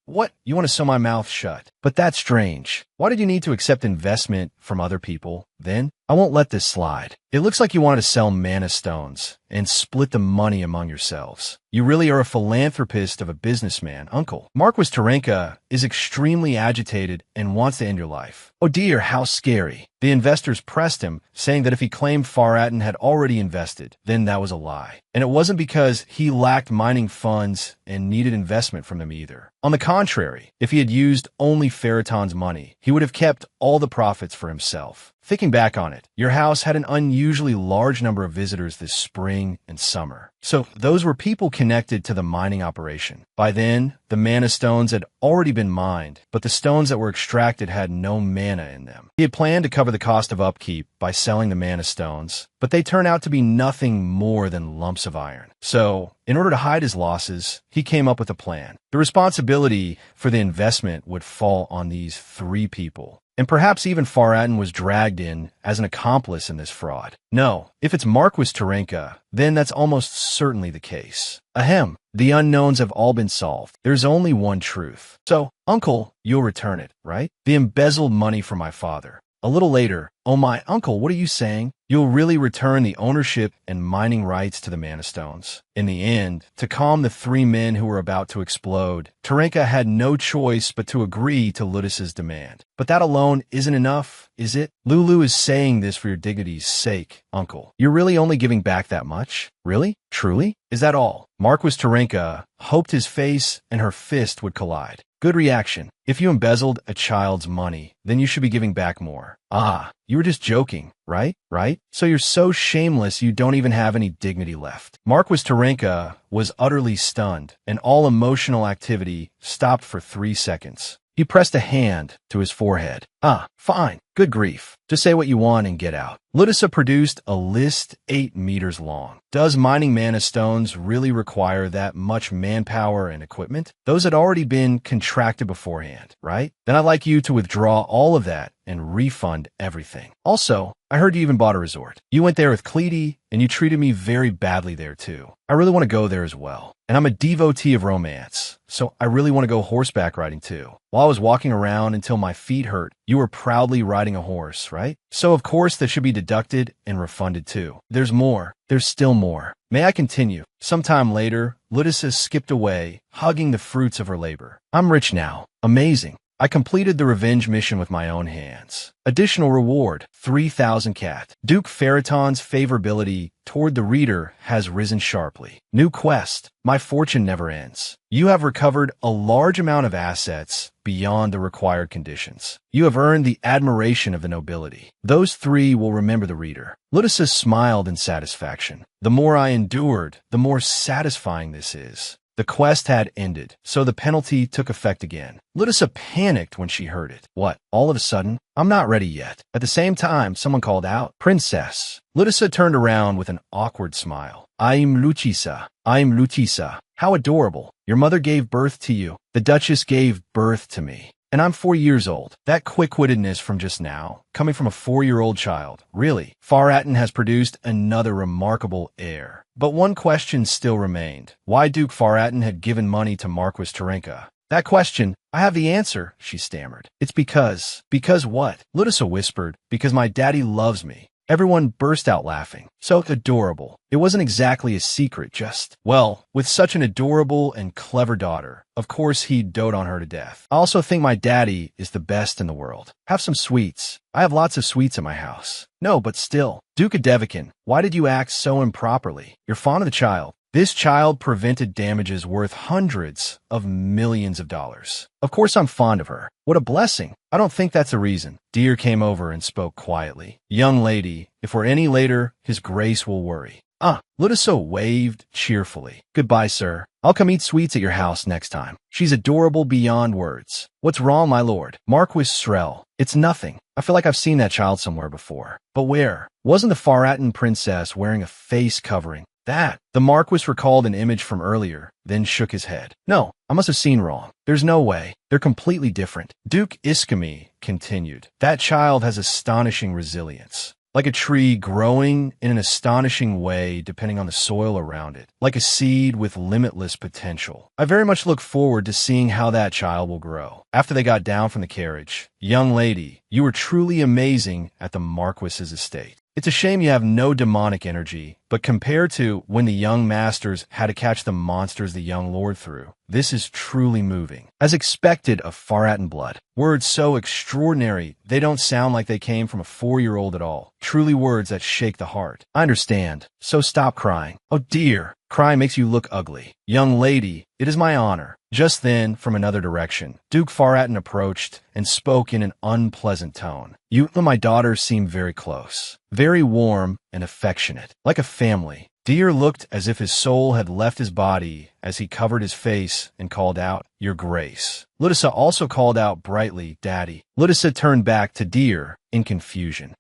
What? You want to sew my mouth shut? But that's strange. Why did you need to accept investment from other people? Then, I won't let this slide. It looks like you wanted to sell mana stones and split the money among yourselves. You really are a philanthropist of a businessman, uncle. Marquis Tarenka is extremely agitated and wants to end your life. Oh dear, how scary. The investors pressed him, saying that if he claimed Faratin had already invested, then that was a lie. And it wasn't because he lacked mining funds and needed investment from them either. On the contrary, if he had used only Faraton's money, he would have kept all the profits for himself. Thinking back on it, your house had an unusually large number of visitors this spring and summer. So those were people connected to the mining operation. By then, the mana stones had already been mined, but the stones that were extracted had no mana in them. He had planned to cover the cost of upkeep by selling the mana stones, but they turned out to be nothing more than lumps of iron. So, in order to hide his losses, he came up with a plan. The responsibility for the investment would fall on these three people. And perhaps even Faratin was dragged in as an accomplice in this fraud. No, if it's Marquis Tarenka, then that's almost certainly the case. Ahem, the unknowns have all been solved. There's only one truth. So, uncle, you'll return it, right? The embezzled money from my father. A little later, oh my uncle, what are you saying? You'll really return the ownership and mining rights to the mana stones. In the end, to calm the three men who were about to explode, Tarenka had no choice but to agree to Ludis's demand. But that alone isn't enough, is it? Lulu is saying this for your dignity's sake, uncle. You're really only giving back that much? Really? Truly? Is that all? Marquis Tarenka hoped his face and her fist would collide. Good reaction. If you embezzled a child's money, then you should be giving back more. Ah, you were just joking, right? Right? So you're so shameless you don't even have any dignity left. Marquis Tarenka was utterly stunned, and all emotional activity stopped for 3 seconds. He pressed a hand to his forehead. Ah, fine. Good grief. Just say what you want and get out. Ludisa produced a list 8 meters long. Does mining mana stones really require that much manpower and equipment? Those had already been contracted beforehand, right? Then I'd like you to withdraw all of that and refund everything. Also, I heard you even bought a resort. You went there with Cleety, and you treated me very badly there too. I really want to go there as well. And I'm a devotee of romance, so I really want to go horseback riding too. While I was walking around until my feet hurt, you were proudly riding a horse, right? So of course that should be deducted and refunded too. There's more. There's still more. May I continue? Sometime later, Ludisa skipped away, hugging the fruits of her labor. I'm rich now. Amazing. I completed the revenge mission with my own hands. Additional reward, 3,000 cat. Duke Faraton's favorability toward the reader has risen sharply. New quest, my fortune never ends. You have recovered a large amount of assets beyond the required conditions. You have earned the admiration of the nobility. Those three will remember the reader. Ludisa smiled in satisfaction. The more I endured, the more satisfying this is. The quest had ended, so the penalty took effect again. Ludisa panicked when she heard it. What? All of a sudden? I'm not ready yet. At the same time, someone called out, Princess. Ludisa turned around with an awkward smile. I'm Lucisa. I'm Lucisa. How adorable. Your mother gave birth to you. The Duchess gave birth to me. And I'm 4 years old. That quick-wittedness from just now, coming from a 4-year-old child. Really, Faratin has produced another remarkable heir. But one question still remained. Why Duke Faratin had given money to Marquis Tarenka? That question, I have the answer, she stammered. It's because. Because what? Ludisa whispered. Because my daddy loves me. Everyone burst out laughing. So adorable. It wasn't exactly a secret, just, well, with such an adorable and clever daughter, of course he'd dote on her to death. I also think my daddy is the best in the world. Have some sweets. I have lots of sweets at my house. No, but still. Duke Adevikin, why did you act so improperly? You're fond of the child. This child prevented damages worth hundreds of millions of dollars. Of course I'm fond of her. What a blessing. I don't think that's a reason. Deer came over and spoke quietly. Young lady, if we're any later, his grace will worry. Ludiso waved cheerfully. Goodbye, sir. I'll come eat sweets at your house next time. She's adorable beyond words. What's wrong, my lord? Marquis Srel. It's nothing. I feel like I've seen that child somewhere before. But where? Wasn't the Faratan princess wearing a face covering? That. The Marquis recalled an image from earlier, then shook his head. No, I must have seen wrong. There's no way. They're completely different. Duke Iskami continued. That child has astonishing resilience. Like a tree growing in an astonishing way depending on the soil around it. Like a seed with limitless potential. I very much look forward to seeing how that child will grow. After they got down from the carriage, young lady, you were truly amazing at the Marquis's estate. It's a shame you have no demonic energy, but compared to when the young masters had to catch the monsters the young lord threw, this is truly moving. As expected of Faratan blood. Words so extraordinary, they don't sound like they came from a 4-year-old at all. Truly words that shake the heart. I understand, so stop crying. Oh dear, crying makes you look ugly. Young lady, it is my honor. Just then, from another direction, Duke Faratan approached and spoke in an unpleasant tone. You and my daughter seem very close, very warm and affectionate, like a family. Deer looked as if his soul had left his body as he covered his face and called out, Your Grace. Ludisa also called out brightly, Daddy. Ludisa turned back to Deer in confusion.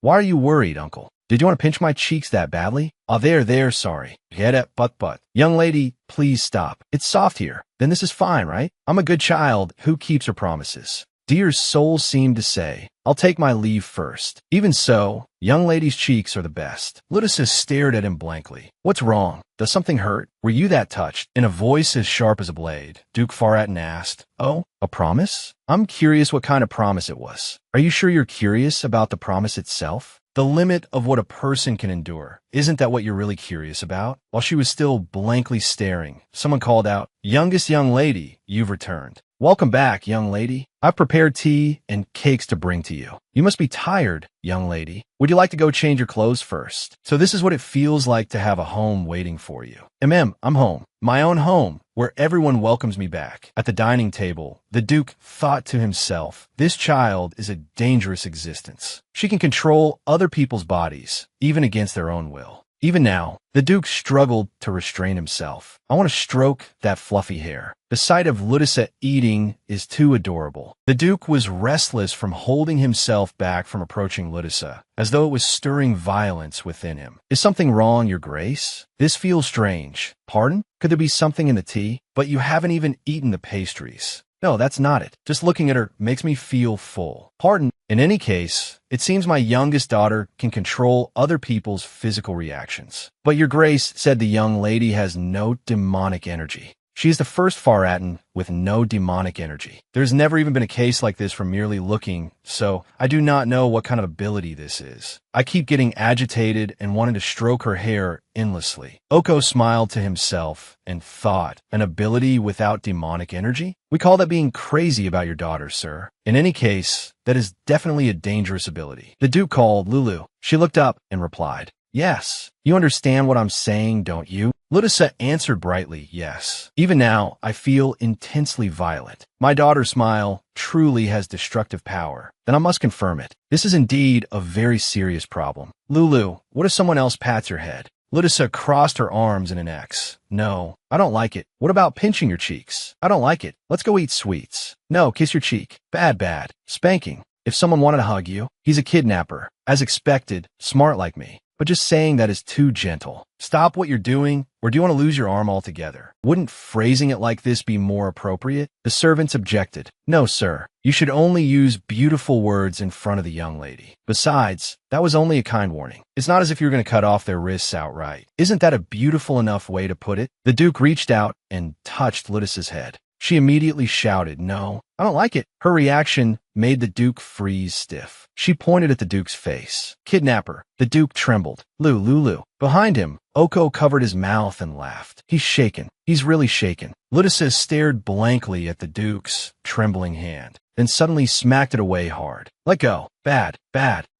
Why are you worried, uncle? Did you want to pinch my cheeks that badly? Oh, there, sorry. Head up, but. Young lady, please stop. It's soft here. Then this is fine, right? I'm a good child who keeps her promises. Deer's soul seemed to say, I'll take my leave first. Even so, young lady's cheeks are the best. Ludicus stared at him blankly. What's wrong? Does something hurt? Were you that touched? In a voice as sharp as a blade, Duke Faratan asked, Oh, a promise? I'm curious what kind of promise it was. Are you sure you're curious about the promise itself? The limit of what a person can endure. Isn't that what you're really curious about? While she was still blankly staring, someone called out, Youngest young lady, you've returned. Welcome back, young lady. I've prepared tea and cakes to bring to you. You must be tired, young lady. Would you like to go change your clothes first? So this is what it feels like to have a home waiting for you. I'm home. My own home, where everyone welcomes me back. At the dining table, the Duke thought to himself, this child is a dangerous existence. She can control other people's bodies, even against their own will. Even now, the Duke struggled to restrain himself. I want to stroke that fluffy hair. The sight of Ludisa eating is too adorable. The Duke was restless from holding himself back from approaching Ludisa, as though it was stirring violence within him. Is something wrong, your grace? This feels strange. Pardon? Could there be something in the tea? But you haven't even eaten the pastries. No, that's not it. Just looking at her makes me feel full. Pardon. In any case, it seems my youngest daughter can control other people's physical reactions. But your grace said the young lady has no demonic energy. She is the first Faratan with no demonic energy. There's never even been a case like this from merely looking, so I do not know what kind of ability this is. I keep getting agitated and wanting to stroke her hair endlessly. Oko smiled to himself and thought, an ability without demonic energy? We call that being crazy about your daughter, sir. In any case, that is definitely a dangerous ability. The Duke called Lulu. She looked up and replied, Yes. You understand what I'm saying, don't you? Ludisa answered brightly, yes. Even now, I feel intensely violent. My daughter's smile truly has destructive power. Then I must confirm it. This is indeed a very serious problem. Lulu, what if someone else pats your head? Ludisa crossed her arms in an X. No, I don't like it. What about pinching your cheeks? I don't like it. Let's go eat sweets. No, kiss your cheek. Bad. Spanking. If someone wanted to hug you, he's a kidnapper. As expected, smart like me. But just saying that is too gentle. Stop what you're doing, or do you want to lose your arm altogether? Wouldn't phrasing it like this be more appropriate? The servants objected. No, sir. You should only use beautiful words in front of the young lady. Besides, that was only a kind warning. It's not as if you're going to cut off their wrists outright. Isn't that a beautiful enough way to put it? The Duke reached out and touched Ludisa's head. She immediately shouted, No, I don't like it. Her reaction made the Duke freeze stiff. She pointed at the Duke's face. Kidnapper. The Duke trembled. Lulu. Behind him, Oko covered his mouth and laughed. He's shaken. He's really shaken. Ludisa stared blankly at the Duke's trembling hand, then suddenly smacked it away hard. Let go. Bad.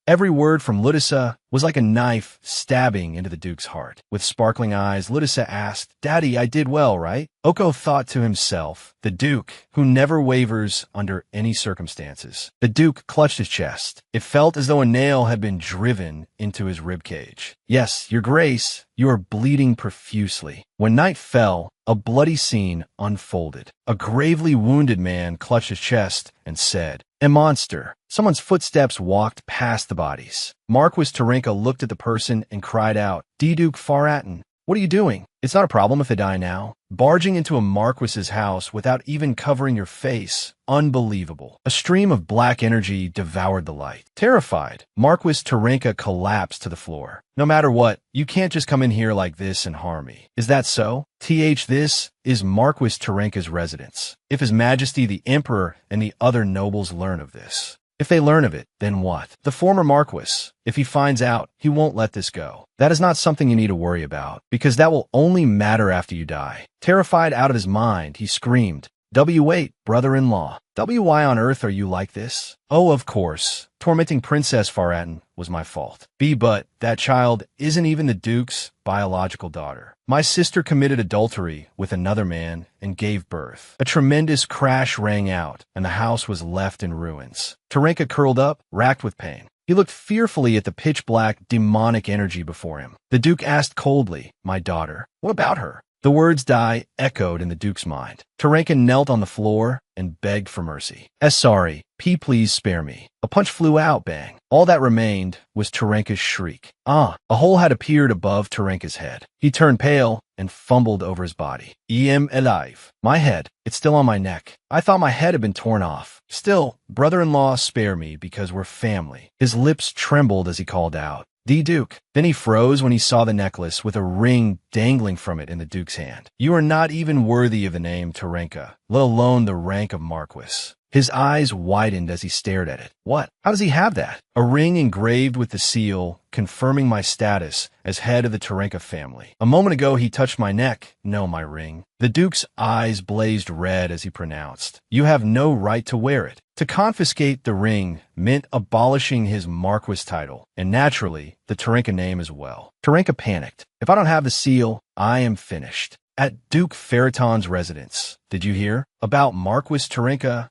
Every word from Ludisa was like a knife stabbing into the Duke's heart. With sparkling eyes, Ludisa asked, "Daddy, I did well, right?" Oko thought to himself, the Duke, who never wavers under any circumstances. The Duke clutched his chest. It felt as though a nail had been driven into his ribcage. "Yes, Your Grace, you are bleeding profusely." When night fell, a bloody scene unfolded. A gravely wounded man clutched his chest and said, "A monster." Someone's footsteps walked past the bodies. Marquis Tarinka looked at the person and cried out, "D-Duke Faratin, what are you doing? It's not a problem if they die now." Barging into a marquis's house without even covering your face. Unbelievable. A stream of black energy devoured the light. Terrified, Marquis Tarinka collapsed to the floor. "No matter what, you can't just come in here like this and harm me. Is that so? This is Marquis Tarinka's residence. If His Majesty the Emperor and the other nobles learn of this." If they learn of it, then what? The former Marquis, if he finds out, he won't let this go. That is not something you need to worry about, because that will only matter after you die. Terrified out of his mind, he screamed, "Wait, brother-in-law. Why on earth are you like this?" "Oh, of course. Tormenting Princess Faratin was my fault. But that child isn't even the Duke's biological daughter. My sister committed adultery with another man and gave birth." A tremendous crash rang out, and the house was left in ruins. Tarinka curled up, racked with pain. He looked fearfully at the pitch-black, demonic energy before him. The Duke asked coldly, "My daughter, what about her?" The words die echoed in the Duke's mind. Tarinka knelt on the floor and begged for mercy. Sorry, please spare me." A punch flew out, bang. All that remained was Tarinka's shriek. A hole had appeared above Tarinka's head. He turned pale and fumbled over his body. "Em alive. My head, it's still on my neck. I thought my head had been torn off. Still, brother-in-law, spare me because we're family." His lips trembled as he called out, "The Duke." Then he froze when he saw the necklace with a ring dangling from it in the Duke's hand. "You are not even worthy of the name Tarinka, let alone the rank of Marquis." His eyes widened as he stared at it. "What? How does he have that?" "A ring engraved with the seal, confirming my status as head of the Tarinka family. A moment ago he touched my neck, no my ring." The Duke's eyes blazed red as he pronounced, "You have no right to wear it." To confiscate the ring meant abolishing his Marquis title, and naturally, the Tarinka name as well. Tarinka panicked. "If I don't have the seal, I am finished." At Duke Faraton's residence. "Did you hear? About Marquis Tarinka?"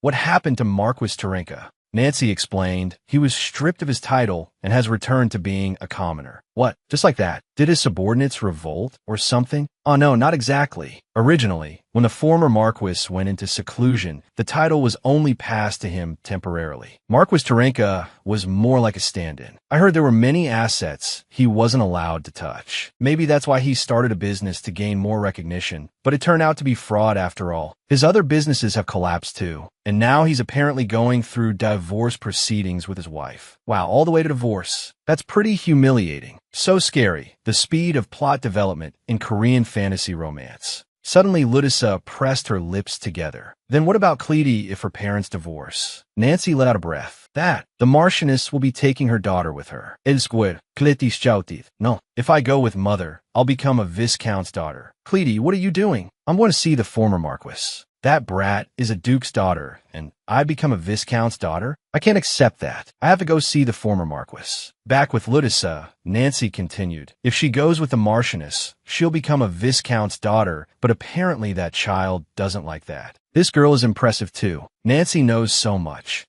What happened to Marquis Tarinka?" Nancy explained, "He was stripped of his title and has returned to being a commoner." "What? Just like that? Did his subordinates revolt or something?" "Oh no, not exactly. Originally, when the former Marquis went into seclusion, the title was only passed to him temporarily. Marquis Tarinka was more like a stand-in. I heard there were many assets he wasn't allowed to touch. Maybe that's why he started a business to gain more recognition, but it turned out to be fraud after all. His other businesses have collapsed too, and now he's apparently going through divorce proceedings with his wife. Wow, all the way to divorce. That's pretty humiliating. So scary, the speed of plot development in Korean fantasy romance." Suddenly, Ludisa pressed her lips together. "Then what about Cleety if her parents divorce?" Nancy let out a breath. The Marchioness will be taking her daughter with her." "Elsewhere, Cleety Stoutit. No, if I go with mother, I'll become a Viscount's daughter." "Cleety, what are you doing?" "I'm going to see the former Marquis. That brat is a Duke's daughter, and I become a Viscount's daughter? I can't accept that. I have to go see the former Marquis." Back with Ludisa, Nancy continued, "If she goes with the Marchioness, she'll become a Viscount's daughter, but apparently that child doesn't like that. This girl is impressive too. Nancy knows so much.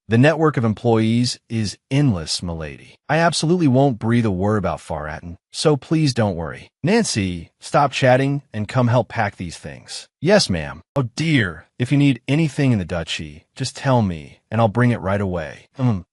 The network of employees is endless, milady. I absolutely won't breathe a word about Faratin, so please don't worry. Nancy, stop chatting and come help pack these things." "Yes, ma'am." "Oh dear, if you need anything in the duchy, just tell me, and I'll bring it right away."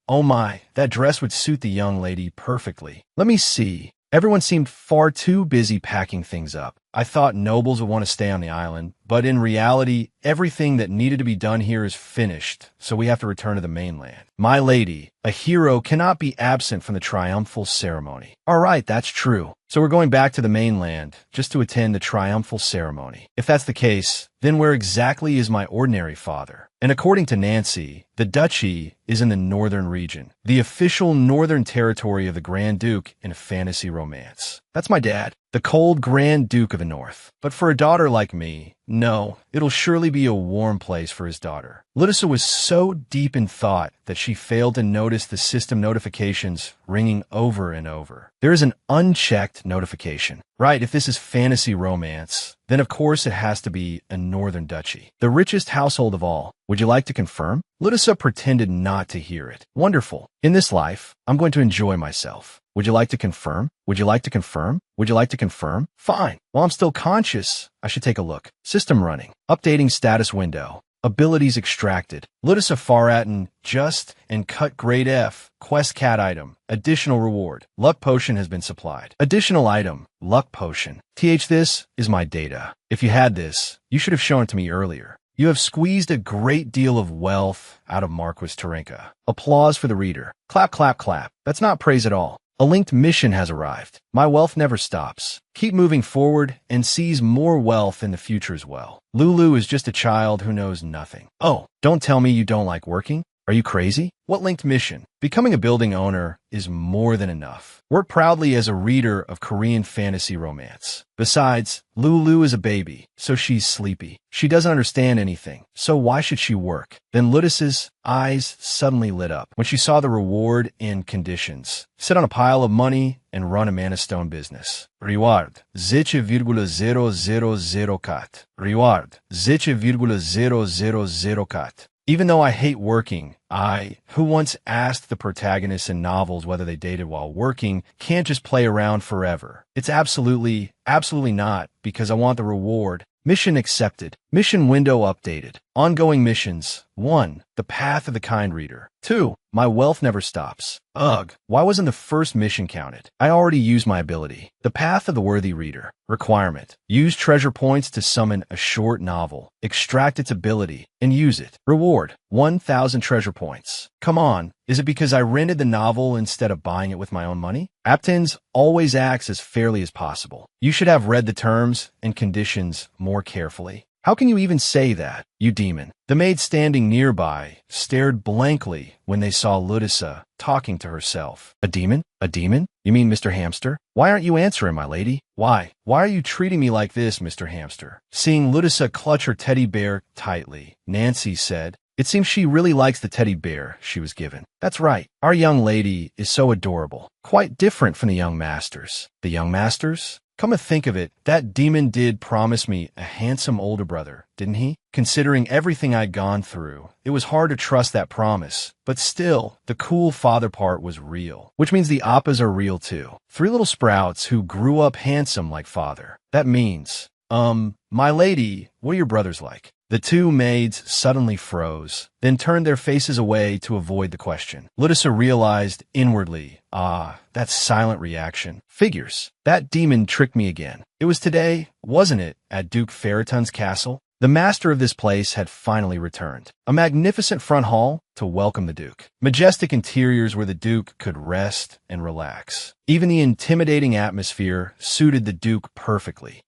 Oh my, that dress would suit the young lady perfectly. Let me see." Everyone seemed far too busy packing things up. I thought nobles would want to stay on the island, but in reality, everything that needed to be done here is finished, so we have to return to the mainland. My lady, a hero cannot be absent from the triumphal ceremony. All right, that's true. So we're going back to the mainland, just to attend the triumphal ceremony. If that's the case, then where exactly is my ordinary father? And according to Nancy, The duchy is in the northern region, the official northern territory of the Grand Duke in a fantasy romance. That's my dad, the cold Grand Duke of the North. But for a daughter like me, no, it'll surely be a warm place for his daughter. Ludisa was so deep in thought that she failed to notice the system notifications ringing over and over. There is an unchecked notification. Right, if this is fantasy romance, then of course it has to be a northern duchy. The richest household of all. Would you like to confirm? Ludisa pretended not to hear it. Wonderful. In this life, I'm going to enjoy myself. Would you like to confirm? Would you like to confirm? Would you like to confirm? Fine. While I'm still conscious, I should take a look. System running. Updating status window. Abilities extracted. Ludisa Faratin just and cut grade F. Quest cat item. Additional reward. Luck potion has been supplied. Additional item. Luck potion. This is my data. If you had this, you should have shown it to me earlier. You have squeezed a great deal of wealth out of Marquis Tarinka. Applause for the reader. Clap, clap, clap. That's not praise at all. A linked mission has arrived. My wealth never stops. Keep moving forward and seize more wealth in the future as well. Lulu is just a child who knows nothing. Oh, don't tell me you don't like working. Are you crazy? What linked mission? Becoming a building owner is more than enough. Work proudly as a reader of Korean fantasy romance. Besides, Lulu is a baby, so she's sleepy. She doesn't understand anything, so why should she work? Then Ludisa's eyes suddenly lit up when she saw the reward in conditions. Sit on a pile of money and run a Mana Stone business. Reward, 0,000 kat. Reward, 0,000 kat. Even though I hate working, who once asked the protagonists in novels whether they dated while working, can't just play around forever. It's absolutely not, because I want the reward. Mission accepted. Mission window updated. Ongoing missions. 1. The Path of the Kind Reader. 2. My wealth never stops. Ugh, why wasn't the first mission counted? I already used my ability. The Path of the Worthy Reader. Requirement. Use treasure points to summon a short novel. Extract its ability and use it. Reward. 1,000 treasure points. Come on, is it because I rented the novel instead of buying it with my own money? Aptens always acts as fairly as possible. You should have read the terms and conditions more carefully. How can you even say that, you demon? The maid standing nearby stared blankly when they saw Ludisa talking to herself. A demon? A demon? You mean Mr. Hamster? Why aren't you answering, my lady? Why? Why are you treating me like this, Mr. Hamster? Seeing Ludisa clutch her teddy bear tightly, Nancy said, it seems she really likes the teddy bear she was given. That's right. Our young lady is so adorable. Quite different from the young masters. The young masters? Come to think of it, that demon did promise me a handsome older brother, didn't he? Considering everything I'd gone through, it was hard to trust that promise. But still, the cool father part was real. Which means the Appas are real too. 3 little sprouts who grew up handsome like father. That means, my lady, what are your brothers like? The 2 maids suddenly froze, then turned their faces away to avoid the question. Ludisa realized inwardly, that silent reaction. Figures. That demon tricked me again. It was today, wasn't it, at Duke Faratun's castle? The master of this place had finally returned. A magnificent front hall to welcome the Duke. Majestic interiors where the Duke could rest and relax. Even the intimidating atmosphere suited the Duke perfectly.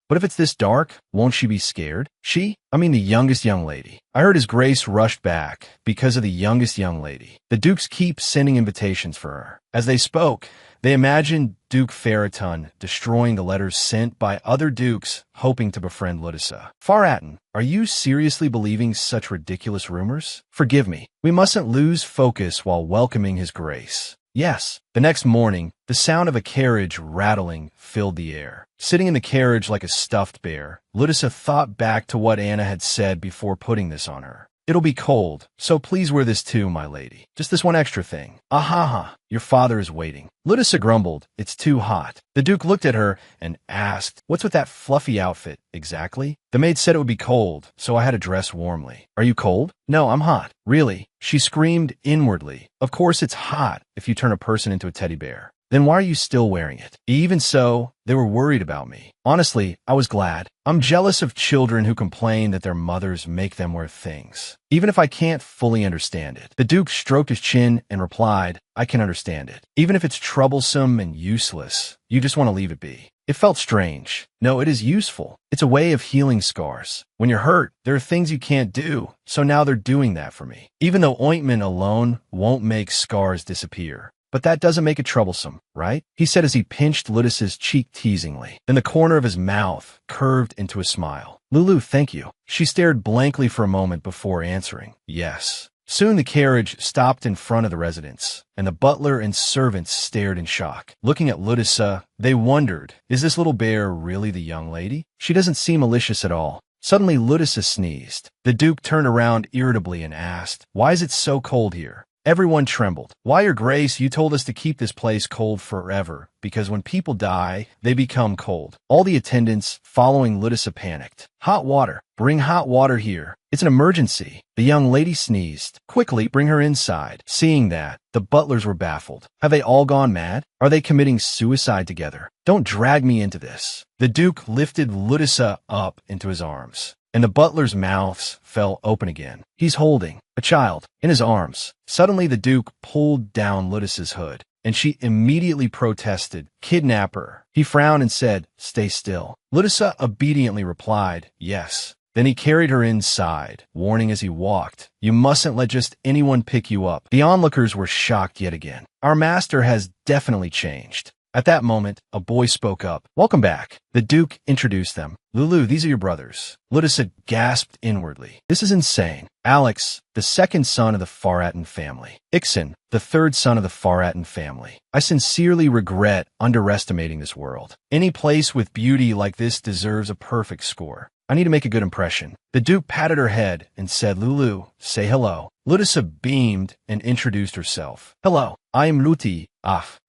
But if it's this dark, won't she be scared? The youngest young lady. I heard His Grace rushed back because of the youngest young lady. The Dukes keep sending invitations for her. As they spoke, they imagined Duke Faratun destroying the letters sent by other dukes hoping to befriend Ludisa. Faratin, are you seriously believing such ridiculous rumors? Forgive me. We mustn't lose focus while welcoming His Grace. Yes. The next morning, the sound of a carriage rattling filled the air. Sitting in the carriage like a stuffed bear, Ludisa thought back to what Anna had said before putting this on her. It'll be cold, so please wear this too, my lady. Just this one extra thing. Ahaha, your father is waiting. Ludisa grumbled, it's too hot. The Duke looked at her and asked, what's with that fluffy outfit, exactly? The maid said it would be cold, so I had to dress warmly. Are you cold? No, I'm hot. Really? She screamed inwardly. Of course it's hot if you turn a person into a teddy bear. Then why are you still wearing it? Even so, they were worried about me. Honestly, I was glad. I'm jealous of children who complain that their mothers make them wear things, even if I can't fully understand it. The Duke stroked his chin and replied, I can understand it. Even if it's troublesome and useless, you just want to leave it be. It felt strange. No, it is useful. It's a way of healing scars. When you're hurt, there are things you can't do, so now they're doing that for me. Even though ointment alone won't make scars disappear. But that doesn't make it troublesome, right? He said as he pinched Ludus's cheek teasingly. Then the corner of his mouth curved into a smile. Lulu, thank you. She stared blankly for a moment before answering, yes. Soon the carriage stopped in front of the residence, and the butler and servants stared in shock. Looking at Ludusa, they wondered, is this little bear really the young lady? She doesn't seem malicious at all. Suddenly Ludusa sneezed. The Duke turned around irritably and asked, why is it so cold here? Everyone trembled. Why, Your Grace, you told us to keep this place cold forever, because when people die, they become cold. All the attendants following Ludusa panicked. Hot water. Bring hot water here. It's an emergency. The young lady sneezed. Quickly, bring her inside. Seeing that, the butlers were baffled. Have they all gone mad? Are they committing suicide together? Don't drag me into this. The Duke lifted Ludusa up into his arms, and the butlers' mouths fell open again. He's holding a child in his arms. Suddenly, the Duke pulled down Ludusa's hood, and she immediately protested, kidnapper. He frowned and said, stay still. Ludusa obediently replied, yes. Then he carried her inside, warning as he walked, you mustn't let just anyone pick you up. The onlookers were shocked yet again. Our master has definitely changed. At that moment, a boy spoke up. Welcome back. The Duke introduced them. Lulu, these are your brothers. Ludusa gasped inwardly. This is insane. Alex, the second son of the Faratin family. Ixen, the third son of the Faratin family. I sincerely regret underestimating this world. Any place with beauty like this deserves a perfect score. I need to make a good impression. The Duke patted her head and said, Lulu, say hello. Ludusa beamed and introduced herself. Hello, I am Luti.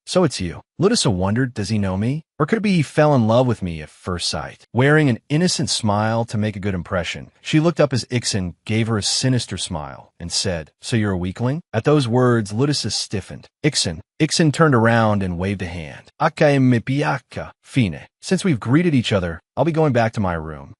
So it's you. Ludusa wondered, does he know me? Or could it be he fell in love with me at first sight? Wearing an innocent smile to make a good impression, she looked up as Ixen gave her a sinister smile and said, so you're a weakling? At those words, Ludusa stiffened. Ixen turned around and waved a hand. Aka me piaka, fine. Since we've greeted each other, I'll be going back to my room.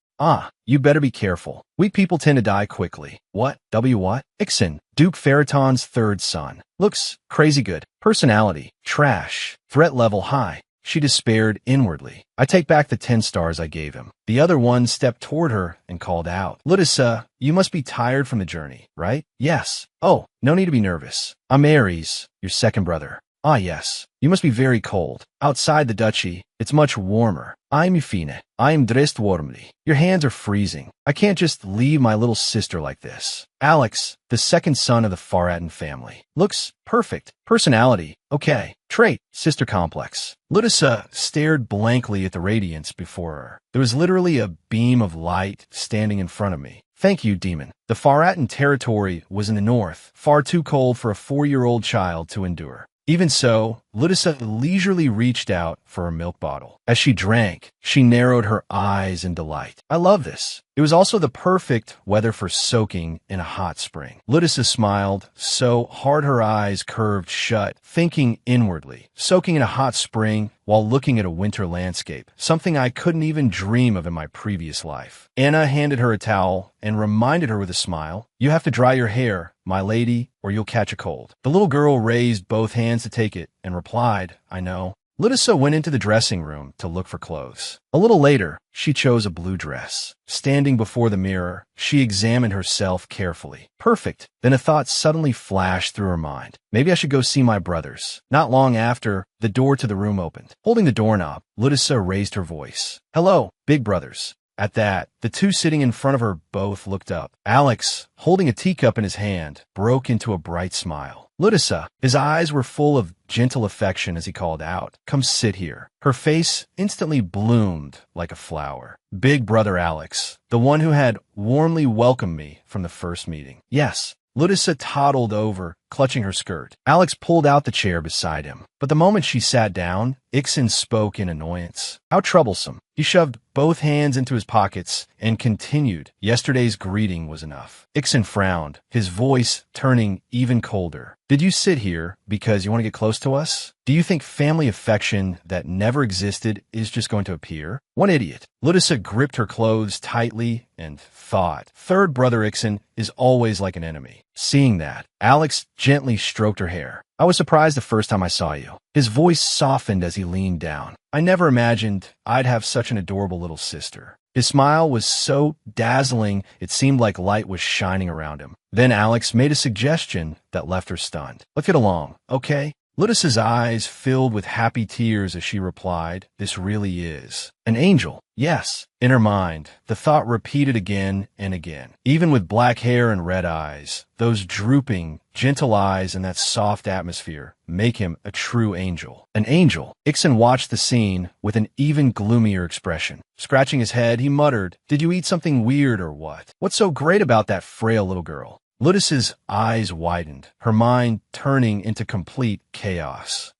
You better be careful. Weak people tend to die quickly. What? What? Ixen, Duke Faraton's third son. Looks crazy good. Personality, trash. Threat level high. She despaired inwardly. I take back the 10 stars I gave him. The other one stepped toward her and called out. Ludusa, you must be tired from the journey, right? Yes. Oh, no need to be nervous. I'm Ares, your second brother. Yes. You must be very cold. Outside the duchy, it's much warmer. I'm Fine. I am dressed warmly. Your hands are freezing. I can't just leave my little sister like this. Alex, the second son of the Faratin family. Looks perfect. Personality. Okay. Trait. Sister complex. Ludusa stared blankly at the radiance before her. There was literally a beam of light standing in front of me. Thank you, demon. The Faratin territory was in the north, far too cold for a 4-year-old child to endure. Even so, Ludusa leisurely reached out for a milk bottle. As she drank, she narrowed her eyes in delight. I love this. It was also the perfect weather for soaking in a hot spring. Ludusa smiled so hard her eyes curved shut, thinking inwardly. Soaking in a hot spring while looking at a winter landscape, something I couldn't even dream of in my previous life. Anna handed her a towel and reminded her with a smile, you have to dry your hair, my lady, or you'll catch a cold. The little girl raised both hands to take it and replied, I know. Ludusa went into the dressing room to look for clothes. A little later, she chose a blue dress. Standing before the mirror, she examined herself carefully. Perfect. Then a thought suddenly flashed through her mind. Maybe I should go see my brothers. Not long after, the door to the room opened. Holding the doorknob, Ludusa raised her voice. Hello, big brothers. At that, the two sitting in front of her both looked up. Alex, holding a teacup in his hand, broke into a bright smile. Ludusa, his eyes were full of gentle affection as he called out, come sit here. Her face instantly bloomed like a flower. Big brother Alex, the one who had warmly welcomed me from the first meeting. Yes. Ludusa toddled over, clutching her skirt. Alex pulled out the chair beside him. But the moment she sat down, Ixen spoke in annoyance. How troublesome. He shoved both hands into his pockets and continued. Yesterday's greeting was enough. Ixen frowned, his voice turning even colder. Did you sit here because you want to get close to us? Do you think family affection that never existed is just going to appear? One idiot. Ludusa gripped her clothes tightly and thought, third brother Ixen is always like an enemy. Seeing that, Alex gently stroked her hair. I was surprised the first time I saw you. His voice softened as he leaned down. I never imagined I'd have such an adorable little sister. His smile was so dazzling it seemed like light was shining around him. Then Alex made a suggestion that left her stunned. Let's get along, okay? Ludus's eyes filled with happy tears as she replied, "This really is an angel." Yes. In her mind, the thought repeated again and again. Even with black hair and red eyes, those drooping, gentle eyes and that soft atmosphere make him a true angel. An angel. Ixon watched the scene with an even gloomier expression. Scratching his head, he muttered, "Did you eat something weird or what? What's so great about that frail little girl?" Ludus's eyes widened, her mind turning into complete chaos.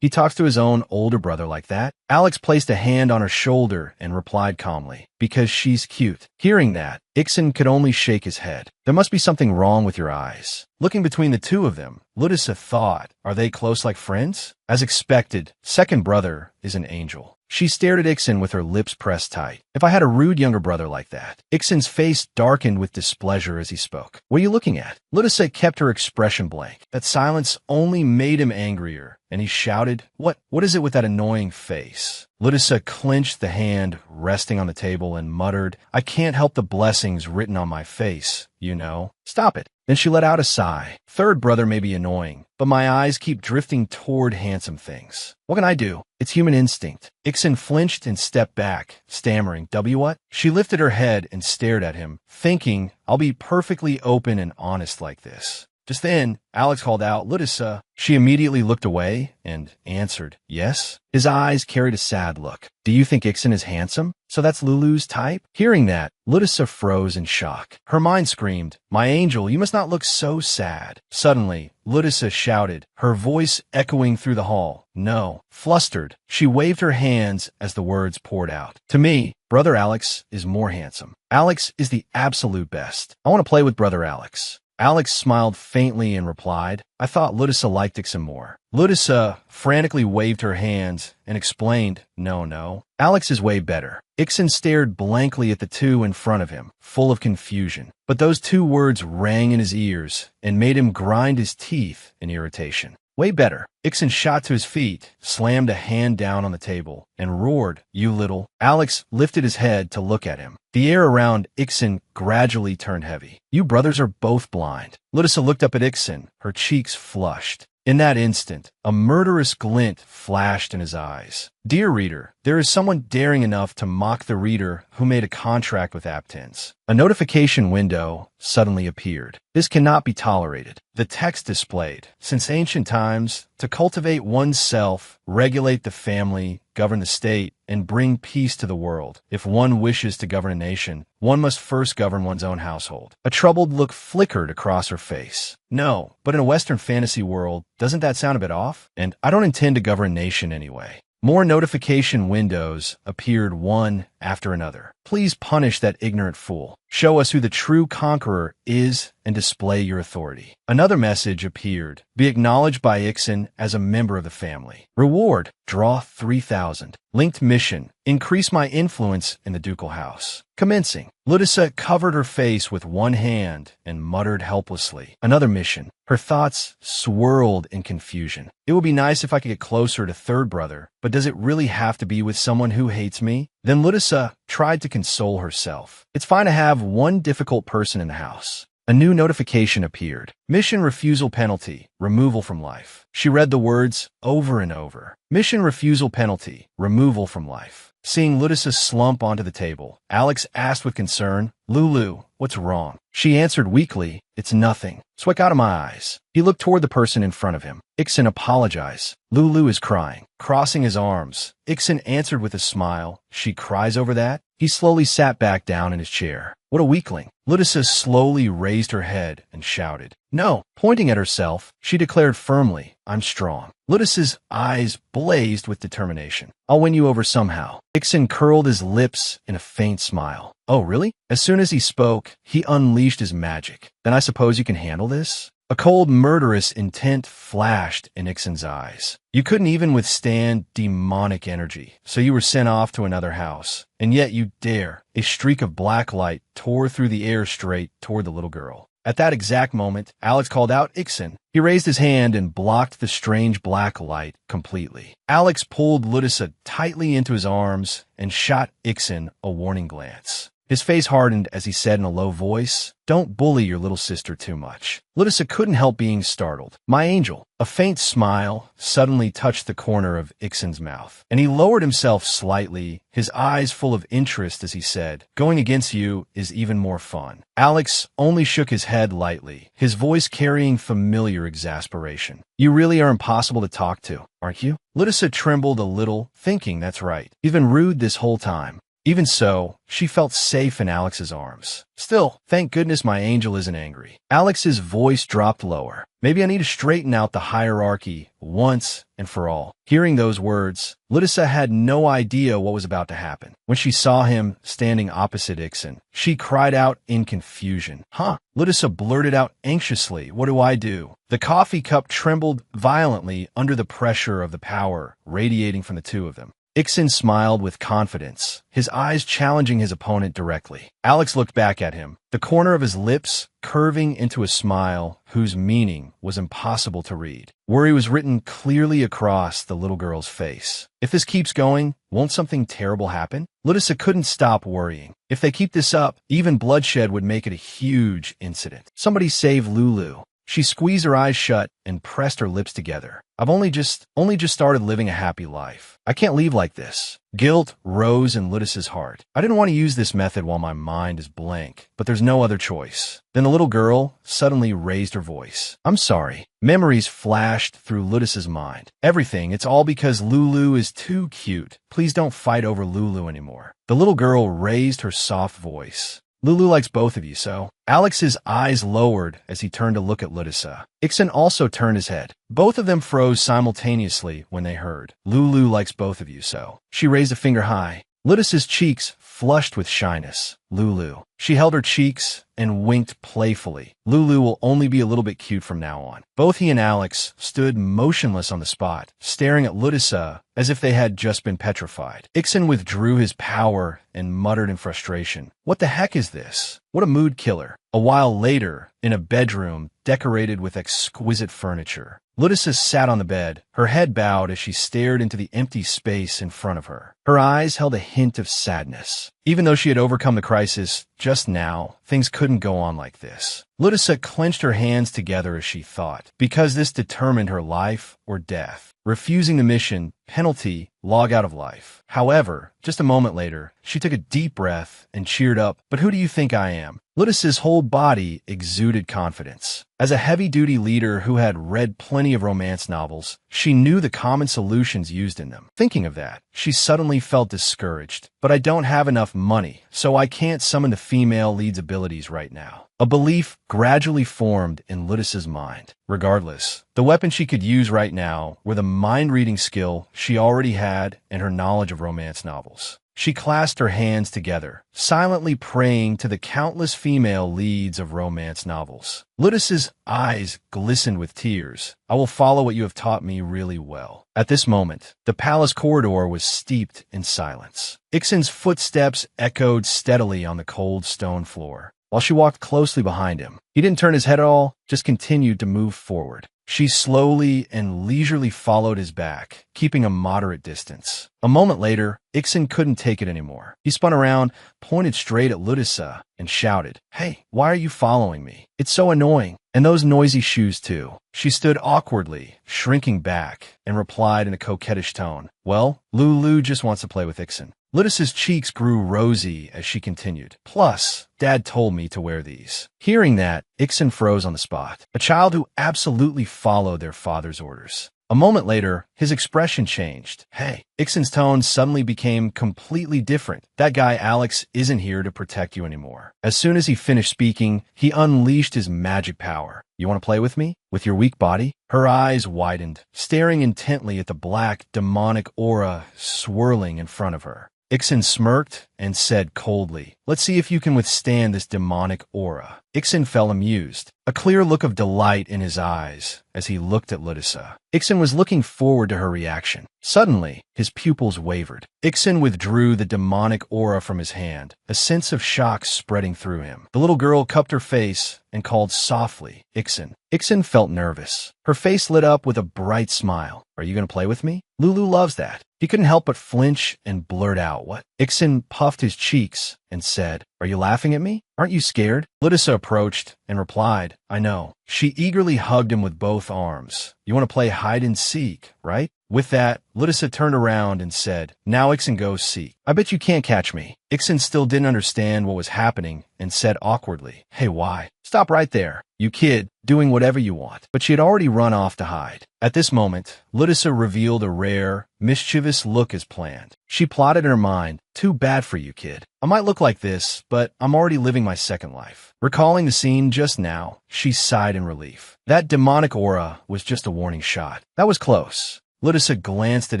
He talks to his own older brother like that? Alex placed a hand on her shoulder and replied calmly, "Because she's cute." Hearing that, Ixon could only shake his head. "There must be something wrong with your eyes." Looking between the two of them, Ludusa thought, are they close like friends? As expected, second brother is an angel. She stared at Ixon with her lips pressed tight. If I had a rude younger brother like that. Ixon's face darkened with displeasure as he spoke. "What are you looking at?" Ludusa kept her expression blank. That silence only made him angrier, and he shouted, What is it with that annoying face?" Ludusa clenched the hand resting on the table and muttered, "I can't help the blessings written on my face, you know." "Stop it." Then she let out a sigh. "Third brother may be annoying, but my eyes keep drifting toward handsome things. What can I do? It's human instinct." Ixon flinched and stepped back, stammering, What?" She lifted her head and stared at him, thinking, I'll be perfectly open and honest like this. Just then, Alex called out, "Ludusa." She immediately looked away and answered, "Yes?" His eyes carried a sad look. "Do you think Ixon is handsome? So that's Lulu's type?" Hearing that, Ludusa froze in shock. Her mind screamed, "My angel, you must not look so sad." Suddenly, Ludusa shouted, her voice echoing through the hall. "No." Flustered, she waved her hands as the words poured out. "To me, Brother Alex is more handsome. Alex is the absolute best. I want to play with Brother Alex." Alex smiled faintly and replied, "I thought Ludusa liked Ixon more." Ludusa frantically waved her hands and explained, No. Alex is way better." Ixon stared blankly at the two in front of him, full of confusion. But those two words rang in his ears and made him grind his teeth in irritation. "Way better." Ixon shot to his feet, slammed a hand down on the table, and roared, "You little." Alex lifted his head to look at him. The air around Ixon gradually turned heavy. "You brothers are both blind." Ludusa looked up at Ixon, her cheeks flushed. In that instant, a murderous glint flashed in his eyes. Dear reader, there is someone daring enough to mock the reader who made a contract with Aptens. A notification window suddenly appeared. This cannot be tolerated. The text displayed, since ancient times, to cultivate oneself, regulate the family, govern the state, and bring peace to the world. If one wishes to govern a nation, one must first govern one's own household. A troubled look flickered across her face. No, but in a Western fantasy world, doesn't that sound a bit off? And I don't intend to govern a nation anyway. More notification windows appeared one after another. Please punish that ignorant fool. Show us who the true conqueror is and display your authority. Another message appeared. Be acknowledged by Ixon as a member of the family. Reward. Draw 3,000. Linked mission. Increase my influence in the ducal house. Commencing. Ludusa covered her face with one hand and muttered helplessly. Another mission. Her thoughts swirled in confusion. It would be nice if I could get closer to third brother, but does it really have to be with someone who hates me? Then Ludusa tried to console herself. It's fine to have one difficult person in the house. A new notification appeared. Mission refusal penalty, removal from life. She read the words over and over. Mission refusal penalty, removal from life. Seeing Ludusa slump onto the table, Alex asked with concern, Lulu, what's wrong? She answered weakly, it's nothing. Swick out of my eyes. He looked toward the person in front of him. Ixon apologized. Lulu is crying. Crossing his arms, Ixon answered with a smile. She cries over that? He slowly sat back down in his chair. What a weakling. Ludusa slowly raised her head and shouted. No. Pointing at herself, she declared firmly, I'm strong. Ludusa's eyes blazed with determination. I'll win you over somehow. Ixon curled his lips in a faint smile. Oh, really? As soon as he spoke, he unleashed his magic. Then I suppose you can handle this? A cold, murderous intent flashed in Ixon's eyes. You couldn't even withstand demonic energy, so you were sent off to another house. And yet you dare. A streak of black light tore through the air straight toward the little girl. At that exact moment, Alex called out Ixen. He raised his hand and blocked the strange black light completely. Alex pulled Ludisa tightly into his arms and shot Ixen a warning glance. His face hardened as he said in a low voice, "Don't bully your little sister too much." Ludisa couldn't help being startled. "My angel." A faint smile suddenly touched the corner of Ixen's mouth, and he lowered himself slightly, his eyes full of interest as he said, "Going against you is even more fun." Alex only shook his head lightly, his voice carrying familiar exasperation. "You really are impossible to talk to, aren't you?" Ludisa trembled a little, thinking that's right. He's been rude this whole time. Even so, she felt safe in Alex's arms. "Still, thank goodness my angel isn't angry." Alex's voice dropped lower. "Maybe I need to straighten out the hierarchy once and for all." Hearing those words, Ludisa had no idea what was about to happen. When she saw him standing opposite Ixen, she cried out in confusion. "Huh?" Ludisa blurted out anxiously, "What do I do?" The coffee cup trembled violently under the pressure of the power radiating from the two of them. Ixen smiled with confidence, his eyes challenging his opponent directly. Alex looked back at him, the corner of his lips curving into a smile whose meaning was impossible to read. Worry was written clearly across the little girl's face. If this keeps going, won't something terrible happen? Ludisa couldn't stop worrying. If they keep this up, even bloodshed would make it a huge incident. Somebody save Lulu. She squeezed her eyes shut and pressed her lips together. I've only just started living a happy life. I can't leave like this. Guilt rose in Ludisa's heart. I didn't want to use this method while my mind is blank, but there's no other choice. Then the little girl suddenly raised her voice. "I'm sorry." Memories flashed through Ludisa's mind. "Everything, it's all because Lulu is too cute. Please don't fight over Lulu anymore." The little girl raised her soft voice. "Lulu likes both of you, so." Alex's eyes lowered as he turned to look at Ludisa. Ixen also turned his head. Both of them froze simultaneously when they heard, "Lulu likes both of you, so." She raised a finger high. Ludisa's cheeks flushed with shyness. "Lulu." She held her cheeks and winked playfully. "Lulu will only be a little bit cute from now on." Both he and Alex stood motionless on the spot, staring at Ludisa as if they had just been petrified. Ixen withdrew his power and muttered in frustration, "What the heck is this? What a mood killer." A while later, in a bedroom decorated with exquisite furniture, Ludisa sat on the bed, her head bowed as she stared into the empty space in front of her. Her eyes held a hint of sadness. Even though she had overcome the crisis just now, things couldn't go on like this. Ludisa clenched her hands together as she thought, because this determined her life or death. Refusing the mission, penalty, log out of life. However, just a moment later, she took a deep breath and cheered up. "But who do you think I am?" Ludisa's whole body exuded confidence. As a heavy-duty leader who had read plenty of romance novels, she knew the common solutions used in them. Thinking of that, she suddenly felt discouraged. "But I don't have enough money, so I can't summon the female lead's abilities right now." A belief gradually formed in Ludisa's mind. Regardless, the weapon she could use right now were the mind-reading skill she already had and her knowledge of romance novels. She clasped her hands together, silently praying to the countless female leads of romance novels. Ludisa's eyes glistened with tears. "I will follow what you have taught me really well." At this moment, the palace corridor was steeped in silence. Ixen's footsteps echoed steadily on the cold stone floor, while she walked closely behind him. He didn't turn his head at all, just continued to move forward. She slowly and leisurely followed his back, keeping a moderate distance. A moment later, Ixen couldn't take it anymore. He spun around, pointed straight at Ludisa, and shouted, "Hey, why are you following me? It's so annoying. And those noisy shoes, too." She stood awkwardly, shrinking back, and replied in a coquettish tone, "Well, Lulu just wants to play with Ixen." Ludisa's cheeks grew rosy as she continued, "Plus, Dad told me to wear these." Hearing that, Ixen froze on the spot, a child who absolutely followed their father's orders. A moment later, his expression changed. "Hey." Ixen's tone suddenly became completely different. "That guy Alex isn't here to protect you anymore." As soon as he finished speaking, he unleashed his magic power. "You want to play with me? With your weak body?" Her eyes widened, staring intently at the black, demonic aura swirling in front of her. Ixen smirked and said coldly, let's see if you can withstand this demonic aura. Ixen felt amused, a clear look of delight in his eyes as he looked at Ludisa. Ixen was looking forward to her reaction. Suddenly, his pupils wavered. Ixen withdrew the demonic aura from his hand, a sense of shock spreading through him. The little girl cupped her face and called softly, Ixen. Ixen felt nervous. Her face lit up with a bright smile. Are you going to play with me? Lulu loves that. He couldn't help but flinch and blurt out, what? Ixen puffed his cheeks and said, are you laughing at me? Aren't you scared? Ludisa approached and replied, I know. She eagerly hugged him with both arms. You want to play hide and seek, right? With that, Ludisa turned around and said, now Ixen goes seek. I bet you can't catch me. Ixen still didn't understand what was happening and said awkwardly, hey, why? Stop right there. You kid, doing whatever you want. But she had already run off to hide. At this moment, Ludisa revealed a rare, mischievous look as planned. She plotted in her mind, too bad for you, kid. I might look like this, but I'm already living my second life. Recalling the scene just now, she sighed in relief. That demonic aura was just a warning shot. That was close. Ludisa glanced at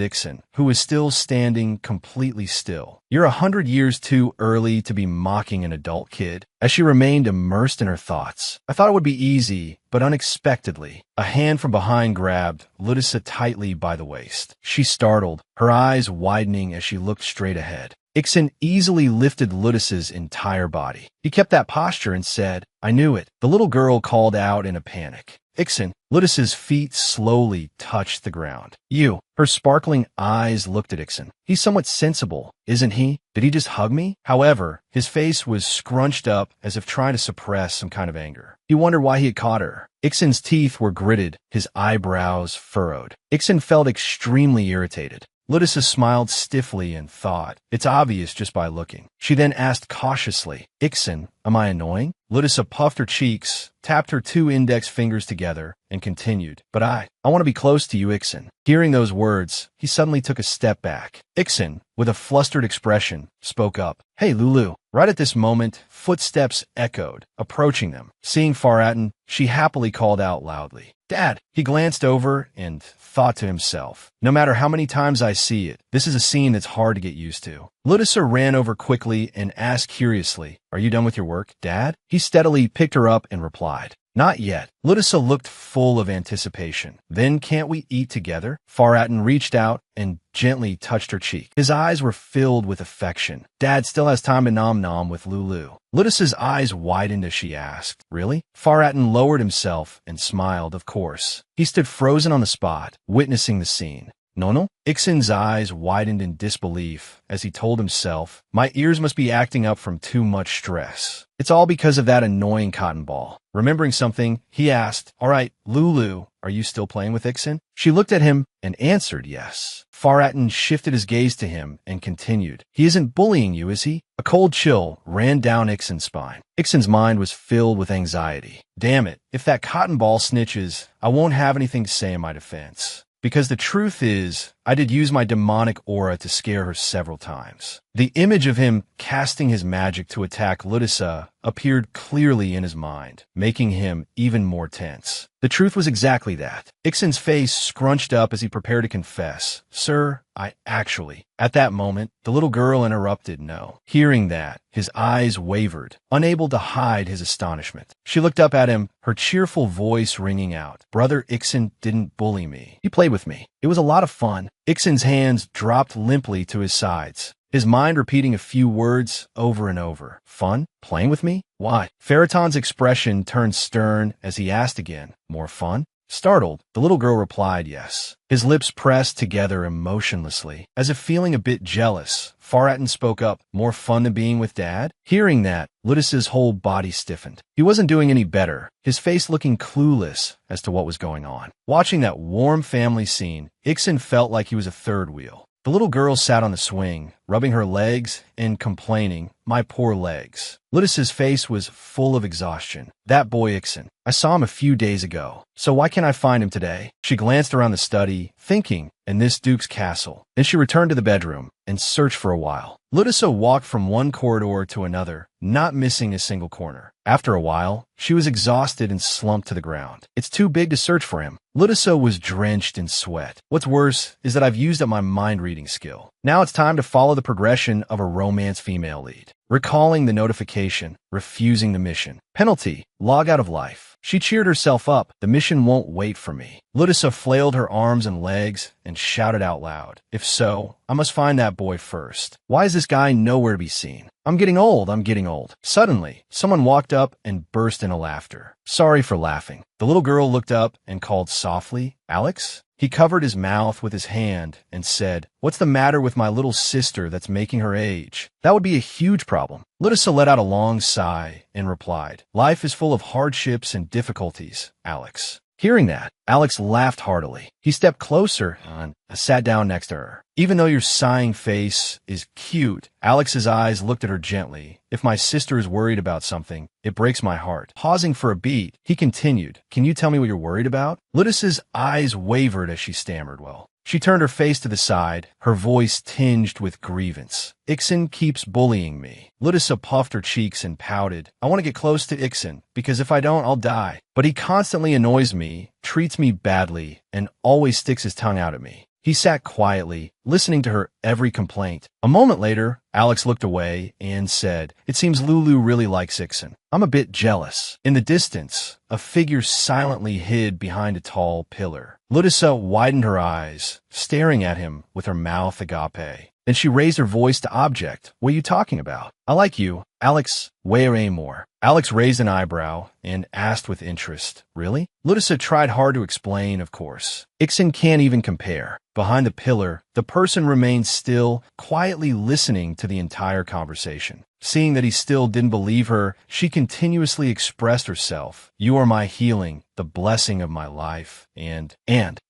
Ixen, who was still standing completely still. You're 100 years too early to be mocking an adult kid. As she remained immersed in her thoughts, I thought it would be easy, but unexpectedly, a hand from behind grabbed Ludisa tightly by the waist. She startled, her eyes widening as she looked straight ahead. Ixen easily lifted Ludisa's entire body. He kept that posture and said, I knew it. The little girl called out in a panic. Ixen, Ludisa's feet slowly touched the ground. You. Her sparkling eyes looked at Ixen. He's somewhat sensible, isn't he? Did he just hug me? However, his face was scrunched up as if trying to suppress some kind of anger. He wondered why he had caught her. Ixen's teeth were gritted, his eyebrows furrowed. Ixen felt extremely irritated. Ludisa smiled stiffly and thought, it's obvious just by looking. She then asked cautiously, Ixen, am I annoying? Ludisa puffed her cheeks, tapped her 2 index fingers together, and continued, but I want to be close to you, Ixen. Hearing those words, he suddenly took a step back. Ixen, with a flustered expression, spoke up, hey, Lulu. Right at this moment, footsteps echoed, approaching them. Seeing Faratin, she happily called out loudly, Dad! He glanced over and thought to himself, no matter how many times I see it, this is a scene that's hard to get used to. Ludisa ran over quickly and asked curiously, are you done with your work, Dad? He steadily picked her up and replied, not yet. Ludisa looked full of anticipation. Then can't we eat together? Faratin reached out and gently touched her cheek. His eyes were filled with affection. Dad still has time to nom-nom with Lulu. Ludisa's eyes widened as she asked, really? Faratin lowered himself and smiled, of course. He stood frozen on the spot, witnessing the scene. No? Ixen's eyes widened in disbelief as he told himself, my ears must be acting up from too much stress. It's all because of that annoying cotton ball. Remembering something, he asked, all right, Lulu, are you still playing with Ixen? She looked at him and answered yes. Faratin shifted his gaze to him and continued, he isn't bullying you, is he? A cold chill ran down Ixen's spine. Ixen's mind was filled with anxiety. Damn it, if that cotton ball snitches, I won't have anything to say in my defense. Because the truth is, I did use my demonic aura to scare her several times. The image of him casting his magic to attack Ludisa appeared clearly in his mind, making him even more tense. The truth was exactly that. Ixen's face scrunched up as he prepared to confess, Sir, I actually. At that moment, the little girl interrupted no. Hearing that, his eyes wavered, unable to hide his astonishment. She looked up at him, her cheerful voice ringing out. Brother Ixen didn't bully me. He played with me. It was a lot of fun. Ixen's hands dropped limply to his sides, his mind repeating a few words over and over. Fun? Playing with me? Why? Faraton's expression turned stern as he asked again, more fun? Startled, the little girl replied yes. His lips pressed together emotionlessly. As if feeling a bit jealous, Faratin spoke up, more fun than being with Dad? Hearing that, Ludisa's whole body stiffened. He wasn't doing any better, his face looking clueless as to what was going on. Watching that warm family scene, Ixen felt like he was a third wheel. The little girl sat on the swing, rubbing her legs and complaining, my poor legs. Ludisa's face was full of exhaustion. That boy Ixen. I saw him a few days ago, so why can't I find him today? She glanced around the study, thinking, and this Duke's castle. Then she returned to the bedroom and searched for a while. Ludisa walked from one corridor to another, not missing a single corner. After a while, she was exhausted and slumped to the ground. It's too big to search for him. Ludisa was drenched in sweat. What's worse is that I've used up my mind-reading skill. Now it's time to follow the progression of a romance female lead. Recalling the notification, refusing the mission. Penalty, log out of life. She cheered herself up. The mission won't wait for me. Ludisa flailed her arms and legs and shouted out loud. If so, I must find that boy first. Why is this guy nowhere to be seen? I'm getting old. Suddenly, someone walked up and burst into laughter. Sorry for laughing. The little girl looked up and called softly, Alex? He covered his mouth with his hand and said, What's the matter with my little sister that's making her age? That would be a huge problem. Ludisa let out a long sigh and replied, Life is full of hardships and difficulties, Alex. Hearing that, Alex laughed heartily. He stepped closer and sat down next to her. Even though your sighing face is cute, Alex's eyes looked at her gently. If my sister is worried about something, it breaks my heart. Pausing for a beat, he continued, Can you tell me what you're worried about? Ludisa's eyes wavered as she stammered, She turned her face to the side, her voice tinged with grievance. Ixen keeps bullying me. Ludisa puffed her cheeks and pouted. I want to get close to Ixen, because if I don't, I'll die. But he constantly annoys me, treats me badly, and always sticks his tongue out at me. He sat quietly, listening to her every complaint. A moment later, Alex looked away and said, It seems Lulu really likes Ixen. I'm a bit jealous. In the distance, a figure silently hid behind a tall pillar. Ludisa widened her eyes, staring at him with her mouth agape. Then she raised her voice to object. What are you talking about? I like you. Alex, where more? Alex raised an eyebrow and asked with interest, Really? Ludisa tried hard to explain, of course. Ixen can't even compare. Behind the pillar, the person remained still, quietly listening to the entire conversation. Seeing that he still didn't believe her, she continuously expressed herself. You are my healing, the blessing of my life, and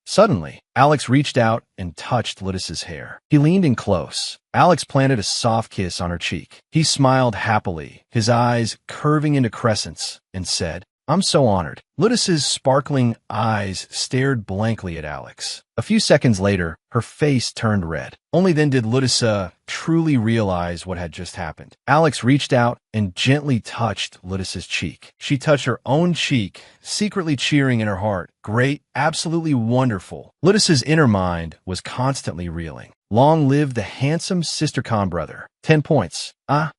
suddenly, Alex reached out and touched Ludisa's hair. He leaned in close. Alex planted a soft kiss on her cheek. He smiled happily, his eyes curving into crescents, and said, I'm so honored. Ludisa's sparkling eyes stared blankly at Alex. A few seconds later, her face turned red. Only then did Ludisa truly realize what had just happened. Alex reached out and gently touched Ludisa's cheek. She touched her own cheek, secretly cheering in her heart. Great, absolutely wonderful. Ludisa's inner mind was constantly reeling. Long live the handsome sister-con brother. 10 points.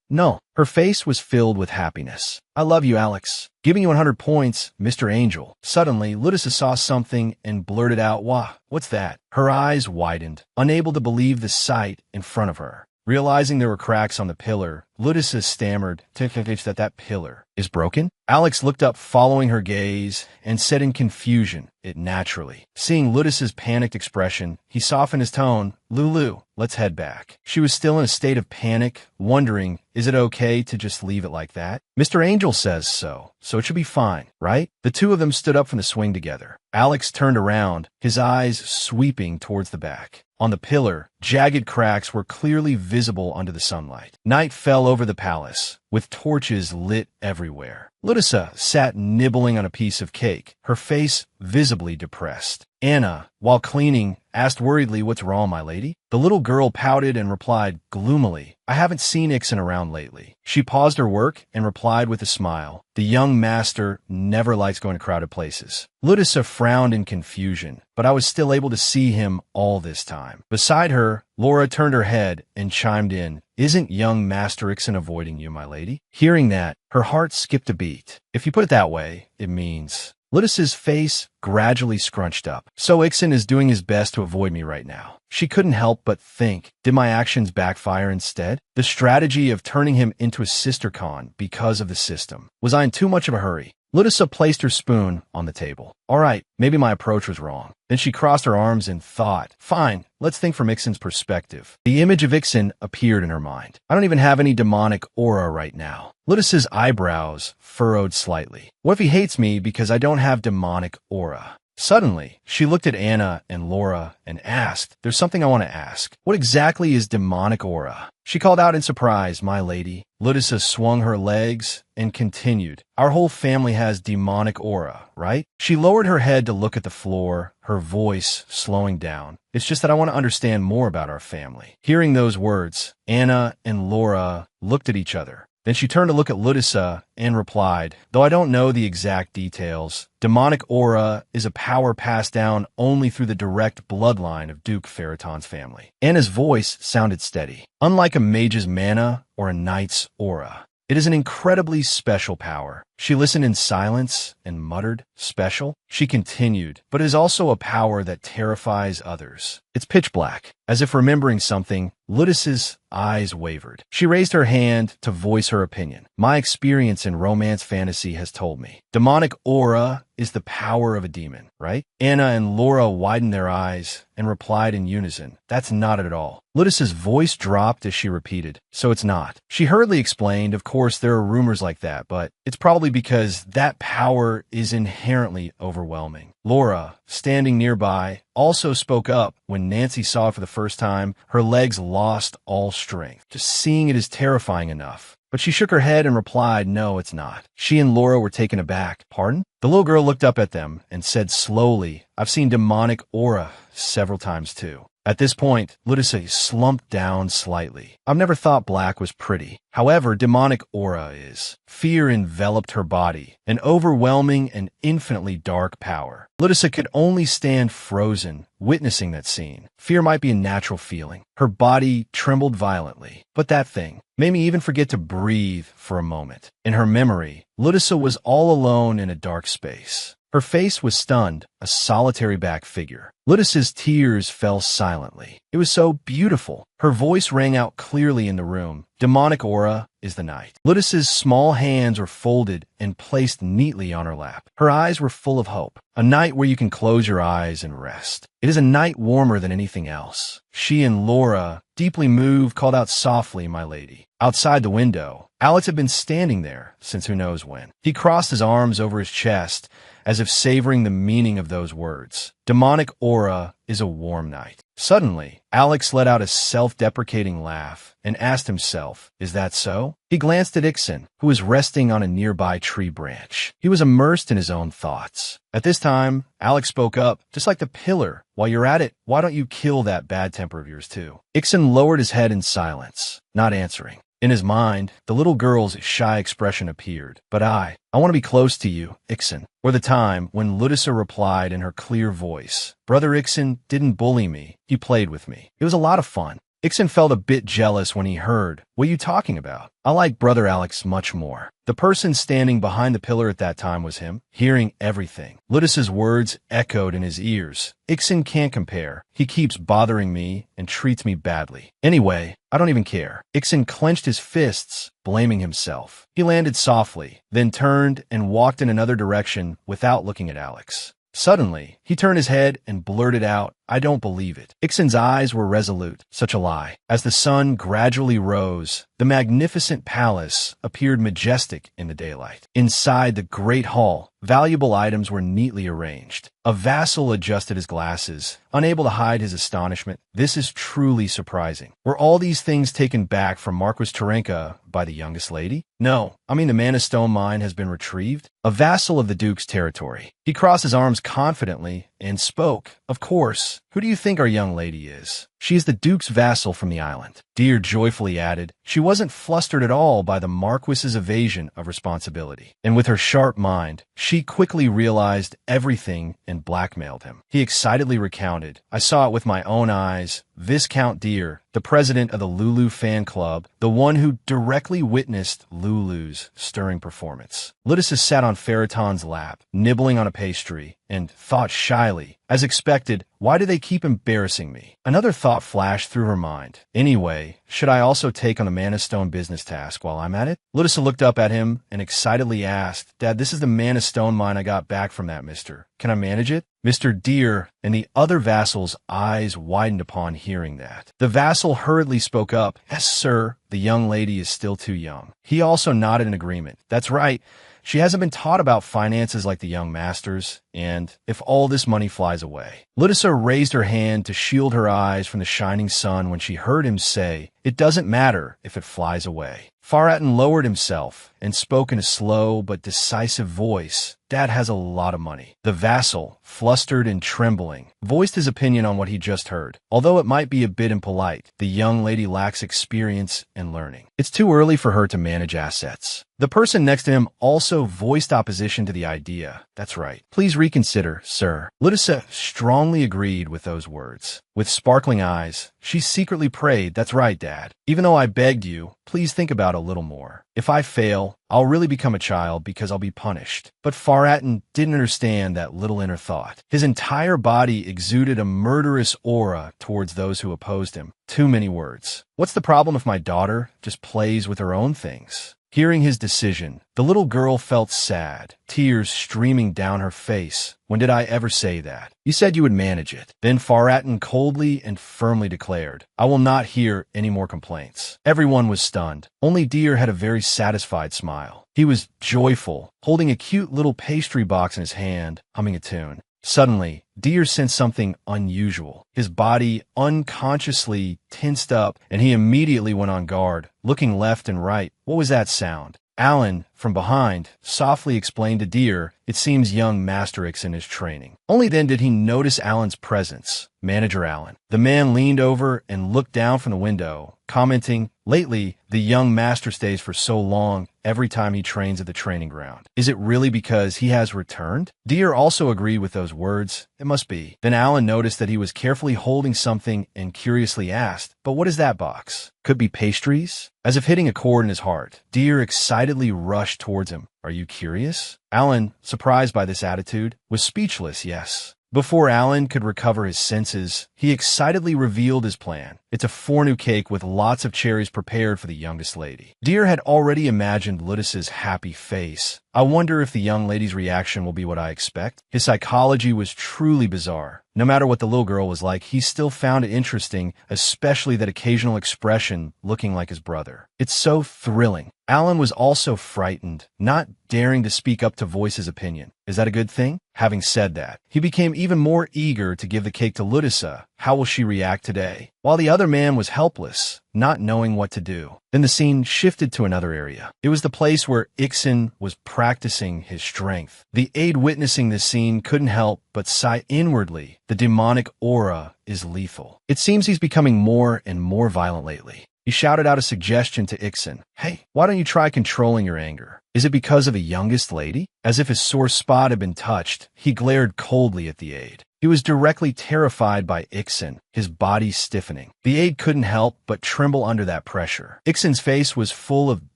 No. Her face was filled with happiness. I love you, Alex. Giving you 100 points, Mr. Angel. Suddenly, Ludisa saw something and blurted out, What's that? Her eyes widened, unable to believe the sight in front of her. Realizing there were cracks on the pillar, Ludisa stammered, that pillar is broken? Alex looked up following her gaze and said in confusion, it naturally. Seeing Ludisa's panicked expression, he softened his tone, Lulu, let's head back. She was still in a state of panic, wondering, is it okay to just leave it like that? Mr. Angel says so it should be fine, right? The two of them stood up from the swing together. Alex turned around, his eyes sweeping towards the back. On the pillar, jagged cracks were clearly visible under the sunlight. Night fell over the palace, with torches lit everywhere. Ludisa sat nibbling on a piece of cake, her face visibly depressed. Anna, while cleaning, asked worriedly, What's wrong, my lady? The little girl pouted and replied gloomily, I haven't seen Ixen around lately. She paused her work and replied with a smile, The young master never likes going to crowded places. Ludisa frowned in confusion, but I was still able to see him all this time. Beside her, Laura turned her head and chimed in, Isn't young Master Ixen avoiding you, my lady? Hearing that, her heart skipped a beat. If you put it that way, it means... Ludisa's face gradually scrunched up. So Ixen is doing his best to avoid me right now. She couldn't help but think, did my actions backfire instead? The strategy of turning him into a sister-con because of the system. Was I in too much of a hurry? Ludisa placed her spoon on the table. All right, maybe my approach was wrong. Then she crossed her arms and thought, Fine, let's think from Ixen's perspective. The image of Ixen appeared in her mind. I don't even have any demonic aura right now. Ludisa's eyebrows furrowed slightly. What if he hates me because I don't have demonic aura? Suddenly, she looked at Anna and Laura and asked, "There's something I want to ask. What exactly is demonic aura?" She called out in surprise, "My lady." Ludissa swung her legs and continued, "Our whole family has demonic aura, right?" She lowered her head to look at the floor, her voice slowing down. "It's just that I want to understand more about our family." Hearing those words, Anna and Laura looked at each other. Then she turned to look at Ludissa and replied, "Though I don't know the exact details, demonic aura is a power passed down only through the direct bloodline of Duke Faraton's family." Anna's voice sounded steady. "Unlike a mage's mana or a knight's aura, it is an incredibly special power." She listened in silence and muttered, "Special?" She continued, "But it is also a power that terrifies others." It's pitch black. As if remembering something, Ludis's eyes wavered. She raised her hand to voice her opinion. "My experience in romance fantasy has told me. Demonic aura is the power of a demon, right?" Anna and Laura widened their eyes and replied in unison, "That's not it at all." Ludis's voice dropped as she repeated, "So it's not." She hurriedly explained, "Of course, there are rumors like that, but it's probably because that power is inherently overwhelming." Laura, standing nearby, also spoke up. When Nancy saw it for the first time, her legs lost all strength. Just seeing it is terrifying enough. But she shook her head and replied, "No, it's not." She and Laura were taken aback. "Pardon?" The little girl looked up at them and said slowly, "I've seen demonic aura several times too." At this point, Ludissa slumped down slightly. "I've never thought black was pretty. However, demonic aura is." Fear enveloped her body, an overwhelming and infinitely dark power. Ludissa could only stand frozen, witnessing that scene. Fear might be a natural feeling. Her body trembled violently. But that thing made me even forget to breathe for a moment. In her memory, Ludissa was all alone in a dark space. Her face was stunned, a solitary back figure. Ludis's tears fell silently. It was so beautiful. Her voice rang out clearly in the room. "Demonic aura is the night." Ludis's small hands were folded and placed neatly on her lap. Her eyes were full of hope. A night where you can close your eyes and rest. It is a night warmer than anything else. She and Laura, deeply moved, called out softly, "My lady." Outside the window, Alex had been standing there since who knows when. He crossed his arms over his chest, as if savoring the meaning of those words. Demonic aura is a warm night. Suddenly, Alex let out a self-deprecating laugh and asked himself, "Is that so?" He glanced at Ixon, who was resting on a nearby tree branch. He was immersed in his own thoughts. At this time, Alex spoke up, "Just like the pillar. While you're at it, why don't you kill that bad temper of yours too?" Ixon lowered his head in silence, not answering. In his mind, the little girl's shy expression appeared. "But I want to be close to you, Ixon." Or the time when Ludissa replied in her clear voice, "Brother Ixon didn't bully me. He played with me. It was a lot of fun." Ixon felt a bit jealous when he heard, "What are you talking about?" "I like Brother Alex much more." The person standing behind the pillar at that time was him, hearing everything. Ludis's words echoed in his ears. "Ixon can't compare. He keeps bothering me and treats me badly. Anyway, I don't even care." Ixon clenched his fists, blaming himself. He landed softly, then turned and walked in another direction without looking at Alex. Suddenly, he turned his head and blurted out, "I don't believe it." Ixon's eyes were resolute. Such a lie. As the sun gradually rose, the magnificent palace appeared majestic in the daylight. Inside the great hall, valuable items were neatly arranged. A vassal adjusted his glasses, unable to hide his astonishment. "This is truly surprising. Were all these things taken back from Marquis Terenka by the youngest lady?" "No, I mean the Mana Stone mine has been retrieved." A vassal of the Duke's territory. He crossed his arms confidently and spoke, "Of course. Who do you think our young lady is?" "She is the Duke's vassal from the island." Deer joyfully added, "She wasn't flustered at all by the Marquis's evasion of responsibility." And with her sharp mind, she quickly realized everything and blackmailed him. He excitedly recounted, "I saw it with my own eyes. Viscount Deer, the president of the Lulu fan club, the one who directly witnessed Lulu's stirring performance." Ludissa sat on Faraton's lap, nibbling on a pastry, and thought shyly, as expected, "Why do they keep embarrassing me?" Another thought flashed through her mind. "Anyway, should I also take on the Mana Stone business task while I'm at it?" Ludissa looked up at him and excitedly asked, "Dad, this is the Mana Stone mine I got back from that mister. Can I manage it?" Mr. Deer and the other vassal's eyes widened upon hearing that. The vassal hurriedly spoke up, "Yes, sir. The young lady is still too young." He also nodded in agreement. "That's right. She hasn't been taught about finances like the young masters, and if all this money flies away. Ludisa raised her hand to shield her eyes from the shining sun when she heard him say, "It doesn't matter if it flies away." Faratin lowered himself and spoke in a slow but decisive voice. "Dad has a lot of money." The vassal, flustered and trembling, voiced his opinion on what he just heard. Although it might be a bit impolite, the young lady lacks experience and learning. It's too early for her to manage assets. The person next to him also voiced opposition to the idea. "That's right. Please reconsider, sir." Ludisa strongly agreed with those words. With sparkling eyes, she secretly prayed, "That's right, Dad. Even though I begged you, please think about it a little more. If I fail, I'll really become a child because I'll be punished." But Faratin didn't understand that little inner thought. His entire body exuded a murderous aura towards those who opposed him. Too many words. What's the problem if my daughter just plays with her own things? Hearing his decision, the little girl felt sad, tears streaming down her face. "When did I ever say that? You said you would manage it." Then Faratin coldly and firmly declared, "I will not hear any more complaints." Everyone was stunned. Only Deer had a very satisfied smile. He was joyful, holding a cute little pastry box in his hand, humming a tune. Suddenly, Deer sensed something unusual. His body unconsciously tensed up, and he immediately went on guard, looking left and right. What was that sound? Alan, from behind, softly explained to Deer, "It seems young Master Ixon is training." Only then did he notice Alan's presence. Manager Alan. The man leaned over and looked down from the window, commenting, "Lately, the young master stays for so long every time he trains at the training ground. Is it really because he has returned?" Deer also agreed with those words. "It must be." Then Alan noticed that he was carefully holding something and curiously asked, "But what is that box? Could be pastries?" As if hitting a chord in his heart, Deer excitedly rushed towards him. "Are you curious?" Alan, surprised by this attitude, was speechless, yes. Before Alan could recover his senses, he excitedly revealed his plan. It's a fornu cake with lots of cherries prepared for the youngest lady. Deer had already imagined Ludisa's happy face. "I wonder if the young lady's reaction will be what I expect." His psychology was truly bizarre. No matter what the little girl was like, he still found it interesting, especially that occasional expression looking like his brother. It's so thrilling. Alan was also frightened, not daring to speak up to voice his opinion. Is that a good thing? Having said that, he became even more eager to give the cake to Ludisa. How will she react today? While the other man was helpless, not knowing what to do. Then the scene shifted to another area. It was the place where Ixon was practicing his strength. The aide witnessing this scene couldn't help but sigh inwardly. The demonic aura is lethal. It seems he's becoming more and more violent lately. He shouted out a suggestion to Ixon. "Hey, why don't you try controlling your anger? Is it because of a youngest lady?" As if his sore spot had been touched, he glared coldly at the aide. He was directly terrified by Ixon, his body stiffening. The aide couldn't help but tremble under that pressure. Ixon's face was full of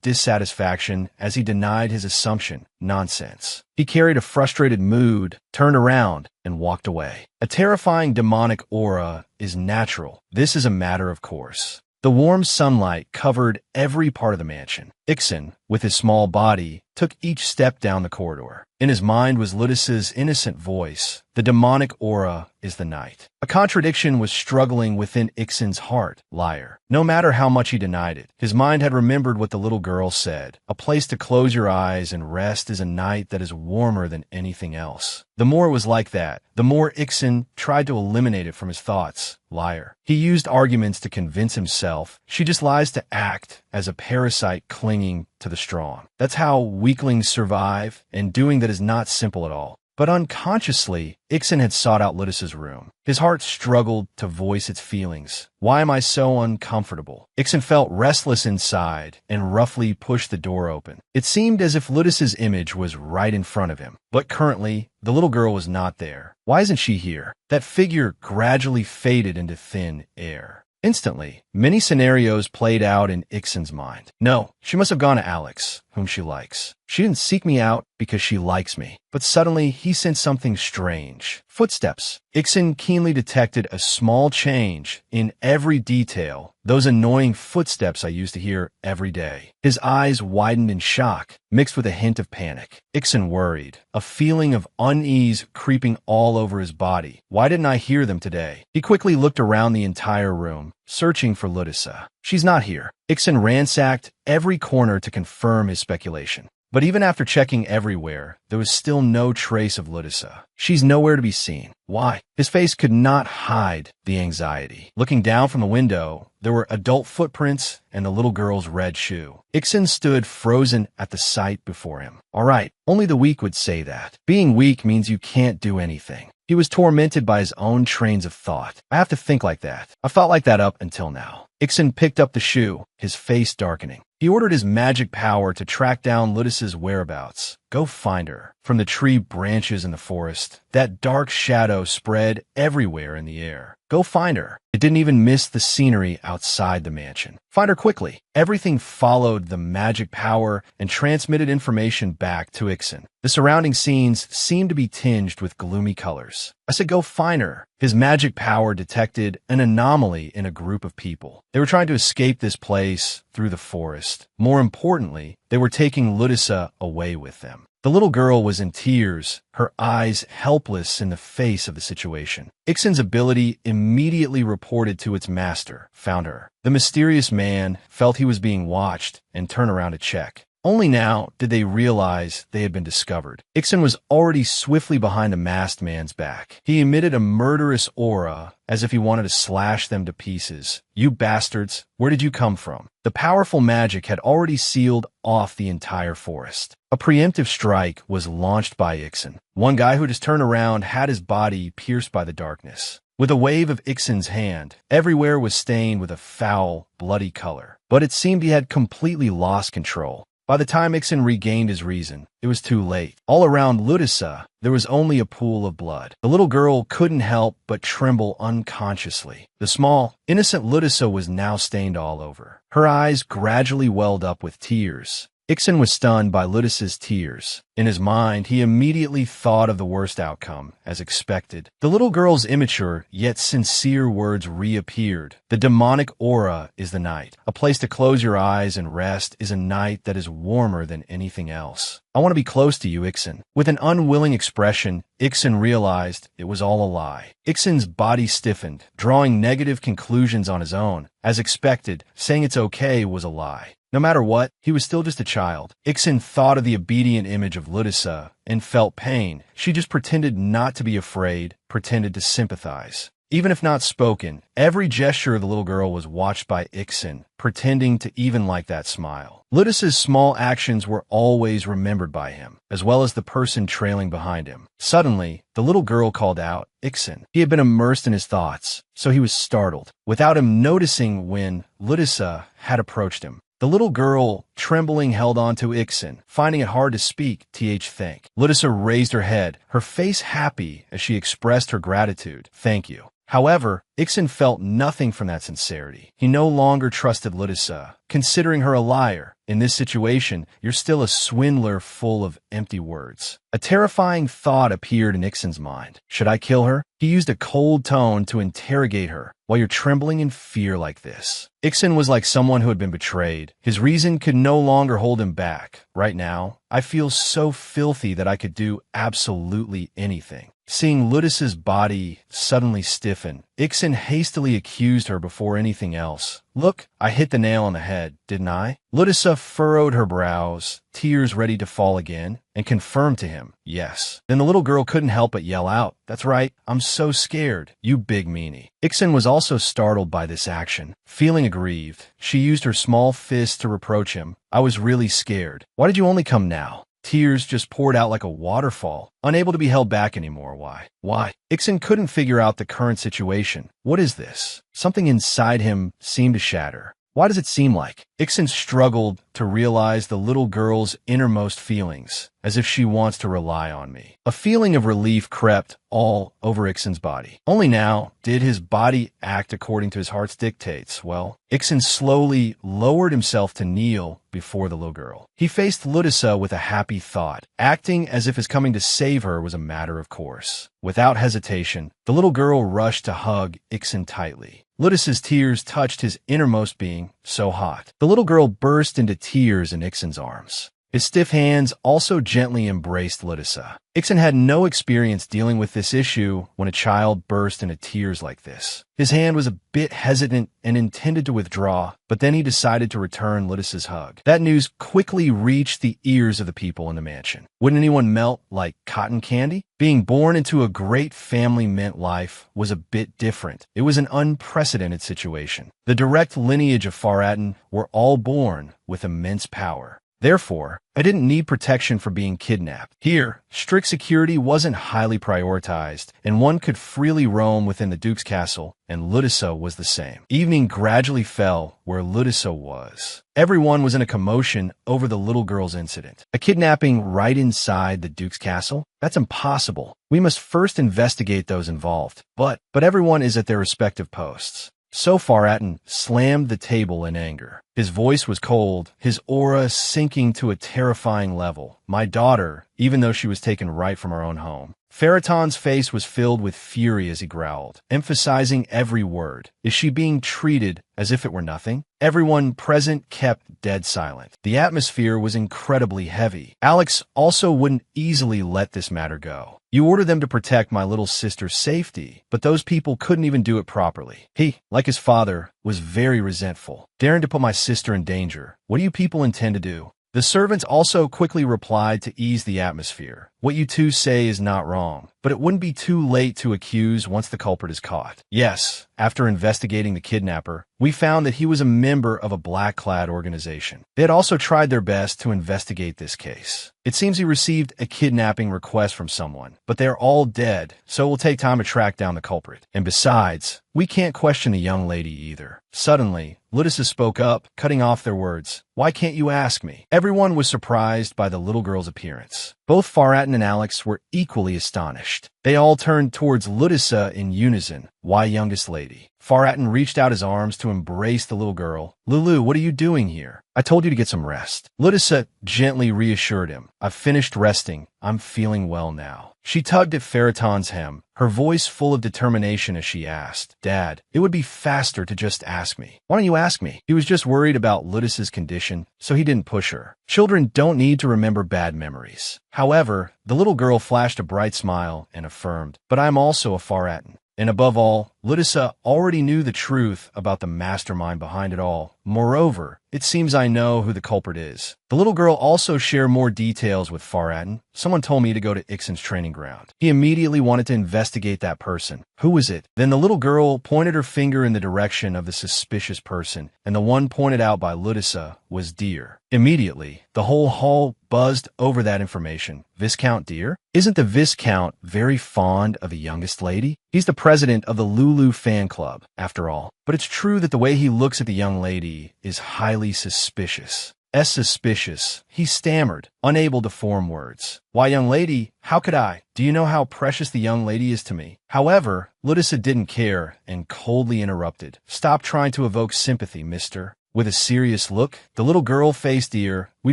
dissatisfaction as he denied his assumption. Nonsense. He carried a frustrated mood, turned around, and walked away. A terrifying demonic aura is natural. This is a matter of course. The warm sunlight covered every part of the mansion. Ixon, with his small body, took each step down the corridor. In his mind was Ludisa's innocent voice. The demonic aura is the night. A contradiction was struggling within Ixon's heart. Liar. No matter how much he denied it, his mind had remembered what the little girl said. A place to close your eyes and rest is a night that is warmer than anything else. The more it was like that, the more Ixon tried to eliminate it from his thoughts. Liar. He used arguments to convince himself she just lies to act as a parasite clinging to the strong. That's how weaklings survive, and doing that is not simple at all. But unconsciously, Ixon had sought out Ludisa's room. His heart struggled to voice its feelings. Why am I so uncomfortable? Ixon felt restless inside and roughly pushed the door open. It seemed as if Ludisa's image was right in front of him. But currently, the little girl was not there. Why isn't she here? That figure gradually faded into thin air. Instantly, many scenarios played out in Ixon's mind. No, she must have gone to Alex, whom she likes. She didn't seek me out because she likes me. But suddenly, he sensed something strange. Footsteps. Ixon keenly detected a small change in every detail. Those annoying footsteps I used to hear every day. His eyes widened in shock, mixed with a hint of panic. Ixon worried, a feeling of unease creeping all over his body. Why didn't I hear them today? He quickly looked around the entire room, searching for Ludisa. She's not here. Ixon ransacked every corner to confirm his speculation. But even after checking everywhere, there was still no trace of Ludisa. She's nowhere to be seen. Why? His face could not hide the anxiety. Looking down from the window, there were adult footprints and the little girl's red shoe. Iksan stood frozen at the sight before him. All right, only the weak would say that. Being weak means you can't do anything. He was tormented by his own trains of thought. I have to think like that. I thought like that up until now. Iksan picked up the shoe, his face darkening. He ordered his magic power to track down Ludisa's whereabouts. Go find her. From the tree branches in the forest, that dark shadow spread everywhere in the air. Go find her. It didn't even miss the scenery outside the mansion. Find her quickly. Everything followed the magic power and transmitted information back to Iksan. The surrounding scenes seemed to be tinged with gloomy colors. I said go find her. His magic power detected an anomaly in a group of people. They were trying to escape this place through the forest. More importantly, they were taking Ludisa away with them. The little girl was in tears, her eyes helpless in the face of the situation. Iksan's ability immediately reported to its master, found her. The mysterious man felt he was being watched and turned around to check. Only now did they realize they had been discovered. Iksan was already swiftly behind the masked man's back. He emitted a murderous aura as if he wanted to slash them to pieces. You bastards, where did you come from? The powerful magic had already sealed off the entire forest. A preemptive strike was launched by Iksan. One guy who just turned around had his body pierced by the darkness. With a wave of Iksan's hand, everywhere was stained with a foul, bloody color. But it seemed he had completely lost control. By the time Iksan regained his reason, it was too late. All around Ludisa, there was only a pool of blood. The little girl couldn't help but tremble unconsciously. The small, innocent Ludisa was now stained all over. Her eyes gradually welled up with tears. Iksan was stunned by Ludisa's tears. In his mind, he immediately thought of the worst outcome, as expected. The little girl's immature, yet sincere words reappeared. The demonic aura is the night. A place to close your eyes and rest is a night that is warmer than anything else. I want to be close to you, Iksan. With an unwilling expression, Iksan realized it was all a lie. Iksan's body stiffened, drawing negative conclusions on his own. As expected, saying it's okay was a lie. No matter what, he was still just a child. Iksan thought of the obedient image of Ludisa and felt pain. She just pretended not to be afraid, pretended to sympathize. Even if not spoken, every gesture of the little girl was watched by Iksan, pretending to even like that smile. Ludisa's small actions were always remembered by him, as well as the person trailing behind him. Suddenly, the little girl called out, Iksan. He had been immersed in his thoughts, so he was startled, without him noticing when Ludisa had approached him. The little girl, trembling, held on to Iksan, finding it hard to speak, thank. Ludisa raised her head, her face happy as she expressed her gratitude. Thank you. However, Iksan felt nothing from that sincerity. He no longer trusted Ludisa, considering her a liar. In this situation, you're still a swindler full of empty words. A terrifying thought appeared in Iksan's mind. Should I kill her? He used a cold tone to interrogate her. While you're trembling in fear like this. Iksan was like someone who had been betrayed. His reason could no longer hold him back. Right now, I feel so filthy that I could do absolutely anything. Seeing Ludisa's body suddenly stiffen, Iksan hastily accused her before anything else. Look, I hit the nail on the head, didn't I? Ludisa furrowed her brows, tears ready to fall again, and confirmed to him, yes. Then the little girl couldn't help but yell out, that's right, I'm so scared, you big meanie. Iksan was also startled by this action. Feeling aggrieved, she used her small fist to reproach him. I was really scared. Why did you only come now? Tears just poured out like a waterfall, unable to be held back anymore. Why? Iksan couldn't figure out the current situation. What is this? Something inside him seemed to shatter. Why does it seem like? Iksan struggled to realize the little girl's innermost feelings, as if she wants to rely on me. A feeling of relief crept all over Iksan's body. Only now did his body act according to his heart's dictates. Well, Iksan slowly lowered himself to kneel before the little girl. He faced Ludisa with a happy thought, acting as if his coming to save her was a matter of course. Without hesitation, the little girl rushed to hug Iksan tightly. Ludisa's tears touched his innermost being, so hot. The little girl burst into tears in Iksan's arms. His stiff hands also gently embraced Lytissa. Ixon had no experience dealing with this issue when a child burst into tears like this. His hand was a bit hesitant and intended to withdraw, but then he decided to return Lytissa's hug. That news quickly reached the ears of the people in the mansion. Wouldn't anyone melt like cotton candy? Being born into a great family meant life was a bit different. It was an unprecedented situation. The direct lineage of Faratin were all born with immense power. Therefore, I didn't need protection for being kidnapped. Here, strict security wasn't highly prioritized, and one could freely roam within the Duke's castle, and Lytissa was the same. Evening gradually fell where Lytissa was. Everyone was in a commotion over the little girl's incident. A kidnapping right inside the Duke's castle? That's impossible. We must first investigate those involved. But everyone is at their respective posts. So Faratin slammed the table in anger. His voice was cold, his aura sinking to a terrifying level. My daughter, even though she was taken right from our own home. Faraton's face was filled with fury as he growled, emphasizing every word. Is she being treated as if it were nothing? Everyone present kept dead silent. The atmosphere was incredibly heavy. Alex also wouldn't easily let this matter go. You ordered them to protect my little sister's safety, but those people couldn't even do it properly. He, like his father, was very resentful, daring to put my sister in danger. What do you people intend to do? The servants also quickly replied to ease the atmosphere. What you two say is not wrong, but it wouldn't be too late to accuse once the culprit is caught. Yes, after investigating the kidnapper, we found that he was a member of a black-clad organization. They had also tried their best to investigate this case. It seems he received a kidnapping request from someone, but they're all dead, so it will take time to track down the culprit. And besides, we can't question the young lady either. Suddenly, Lytissa spoke up, cutting off their words. Why can't you ask me? Everyone was surprised by the little girl's appearance. Both Faratin and Alex were equally astonished. They all turned towards Lytissa in unison. Why, youngest lady? Faratin reached out his arms to embrace the little girl. Lulu, what are you doing here? I told you to get some rest. Lytissa gently reassured him. I've finished resting. I'm feeling well now. She tugged at Faraton's hem, her voice full of determination as she asked, Dad, it would be faster to just ask me. Why don't you ask me? He was just worried about Lytissa's condition, so he didn't push her. Children don't need to remember bad memories. However, the little girl flashed a bright smile and affirmed, but I'm also a Faratin. And above all, Lytissa already knew the truth about the mastermind behind it all. Moreover, it seems I know who the culprit is. The little girl also shared more details with Faratin. Someone told me to go to Ixon's training ground. He immediately wanted to investigate that person. Who was it? Then the little girl pointed her finger in the direction of the suspicious person, and the one pointed out by Lytissa was Deer. Immediately, the whole hall buzzed over that information. Viscount Deer? Isn't the Viscount very fond of the youngest lady? He's the president of the Lulu fan club, after all. But it's true that the way he looks at the young lady is highly suspicious. Suspicious. He stammered, unable to form words. Why, young lady, how could I? Do you know how precious the young lady is to me? However, Lytissa didn't care and coldly interrupted. Stop trying to evoke sympathy, mister. With a serious look, the little girl faced Deer. We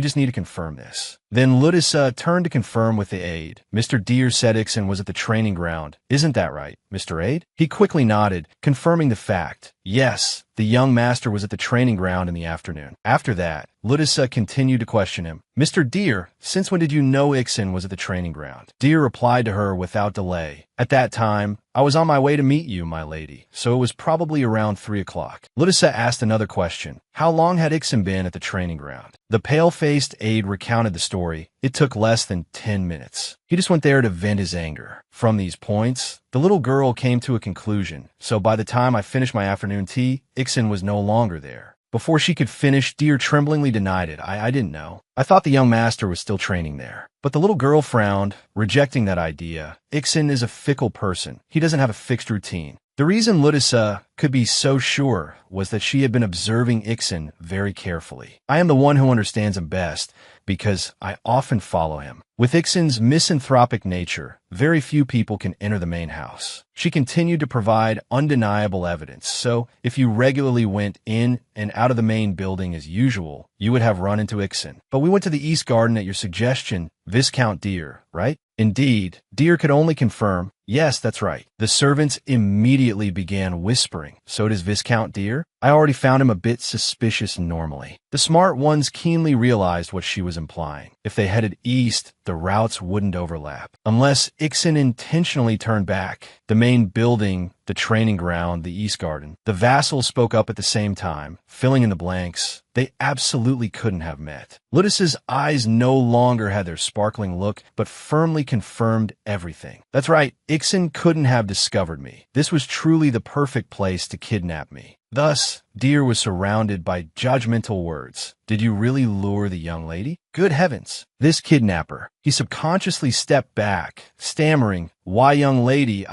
just need to confirm this. Then Lytissa turned to confirm with the aide. Mr. Deer said Ixon was at the training ground. Isn't that right, Mr. Aide? He quickly nodded, confirming the fact. Yes, the young master was at the training ground in the afternoon. After that, Lytissa continued to question him. Mr. Deer, since when did you know Ixon was at the training ground? Deer replied to her without delay. At that time, I was on my way to meet you, my lady, so it was probably around 3 o'clock. Lytissa asked another question. How long had Ixon been at the training ground? The pale-faced aide recounted the story. It took less than 10 minutes. He just went there to vent his anger. From these points, the little girl came to a conclusion. So by the time I finished my afternoon tea, Ixon was no longer there. Before she could finish, Deer tremblingly denied it. I didn't know. I thought the young master was still training there. But the little girl frowned, rejecting that idea. Ixon is a fickle person. He doesn't have a fixed routine. The reason Lytissa could be so sure was that she had been observing Ixon very carefully. I am the one who understands him best because I often follow him. With Ixon's misanthropic nature, very few people can enter the main house. She continued to provide undeniable evidence, so if you regularly went in and out of the main building as usual, you would have run into Ixon. But we went to the East Garden at your suggestion, Viscount Deer, right? Indeed, Deer could only confirm. Yes, that's right. The servants immediately began whispering. So does Viscount Deer? I already found him a bit suspicious normally. The smart ones keenly realized what she was implying. If they headed east, the routes wouldn't overlap. Unless Ixen intentionally turned back. The main building, the training ground, the East Garden. The vassals spoke up at the same time, filling in the blanks. They absolutely couldn't have met. Ludus's eyes no longer had their sparkling look, but firmly confirmed everything. That's right, Ixen couldn't have discovered me. This was truly the perfect place to kidnap me. Thus, Deer was surrounded by judgmental words. Did you really lure the young lady? Good heavens. This kidnapper. He subconsciously stepped back, stammering, "Why, young lady,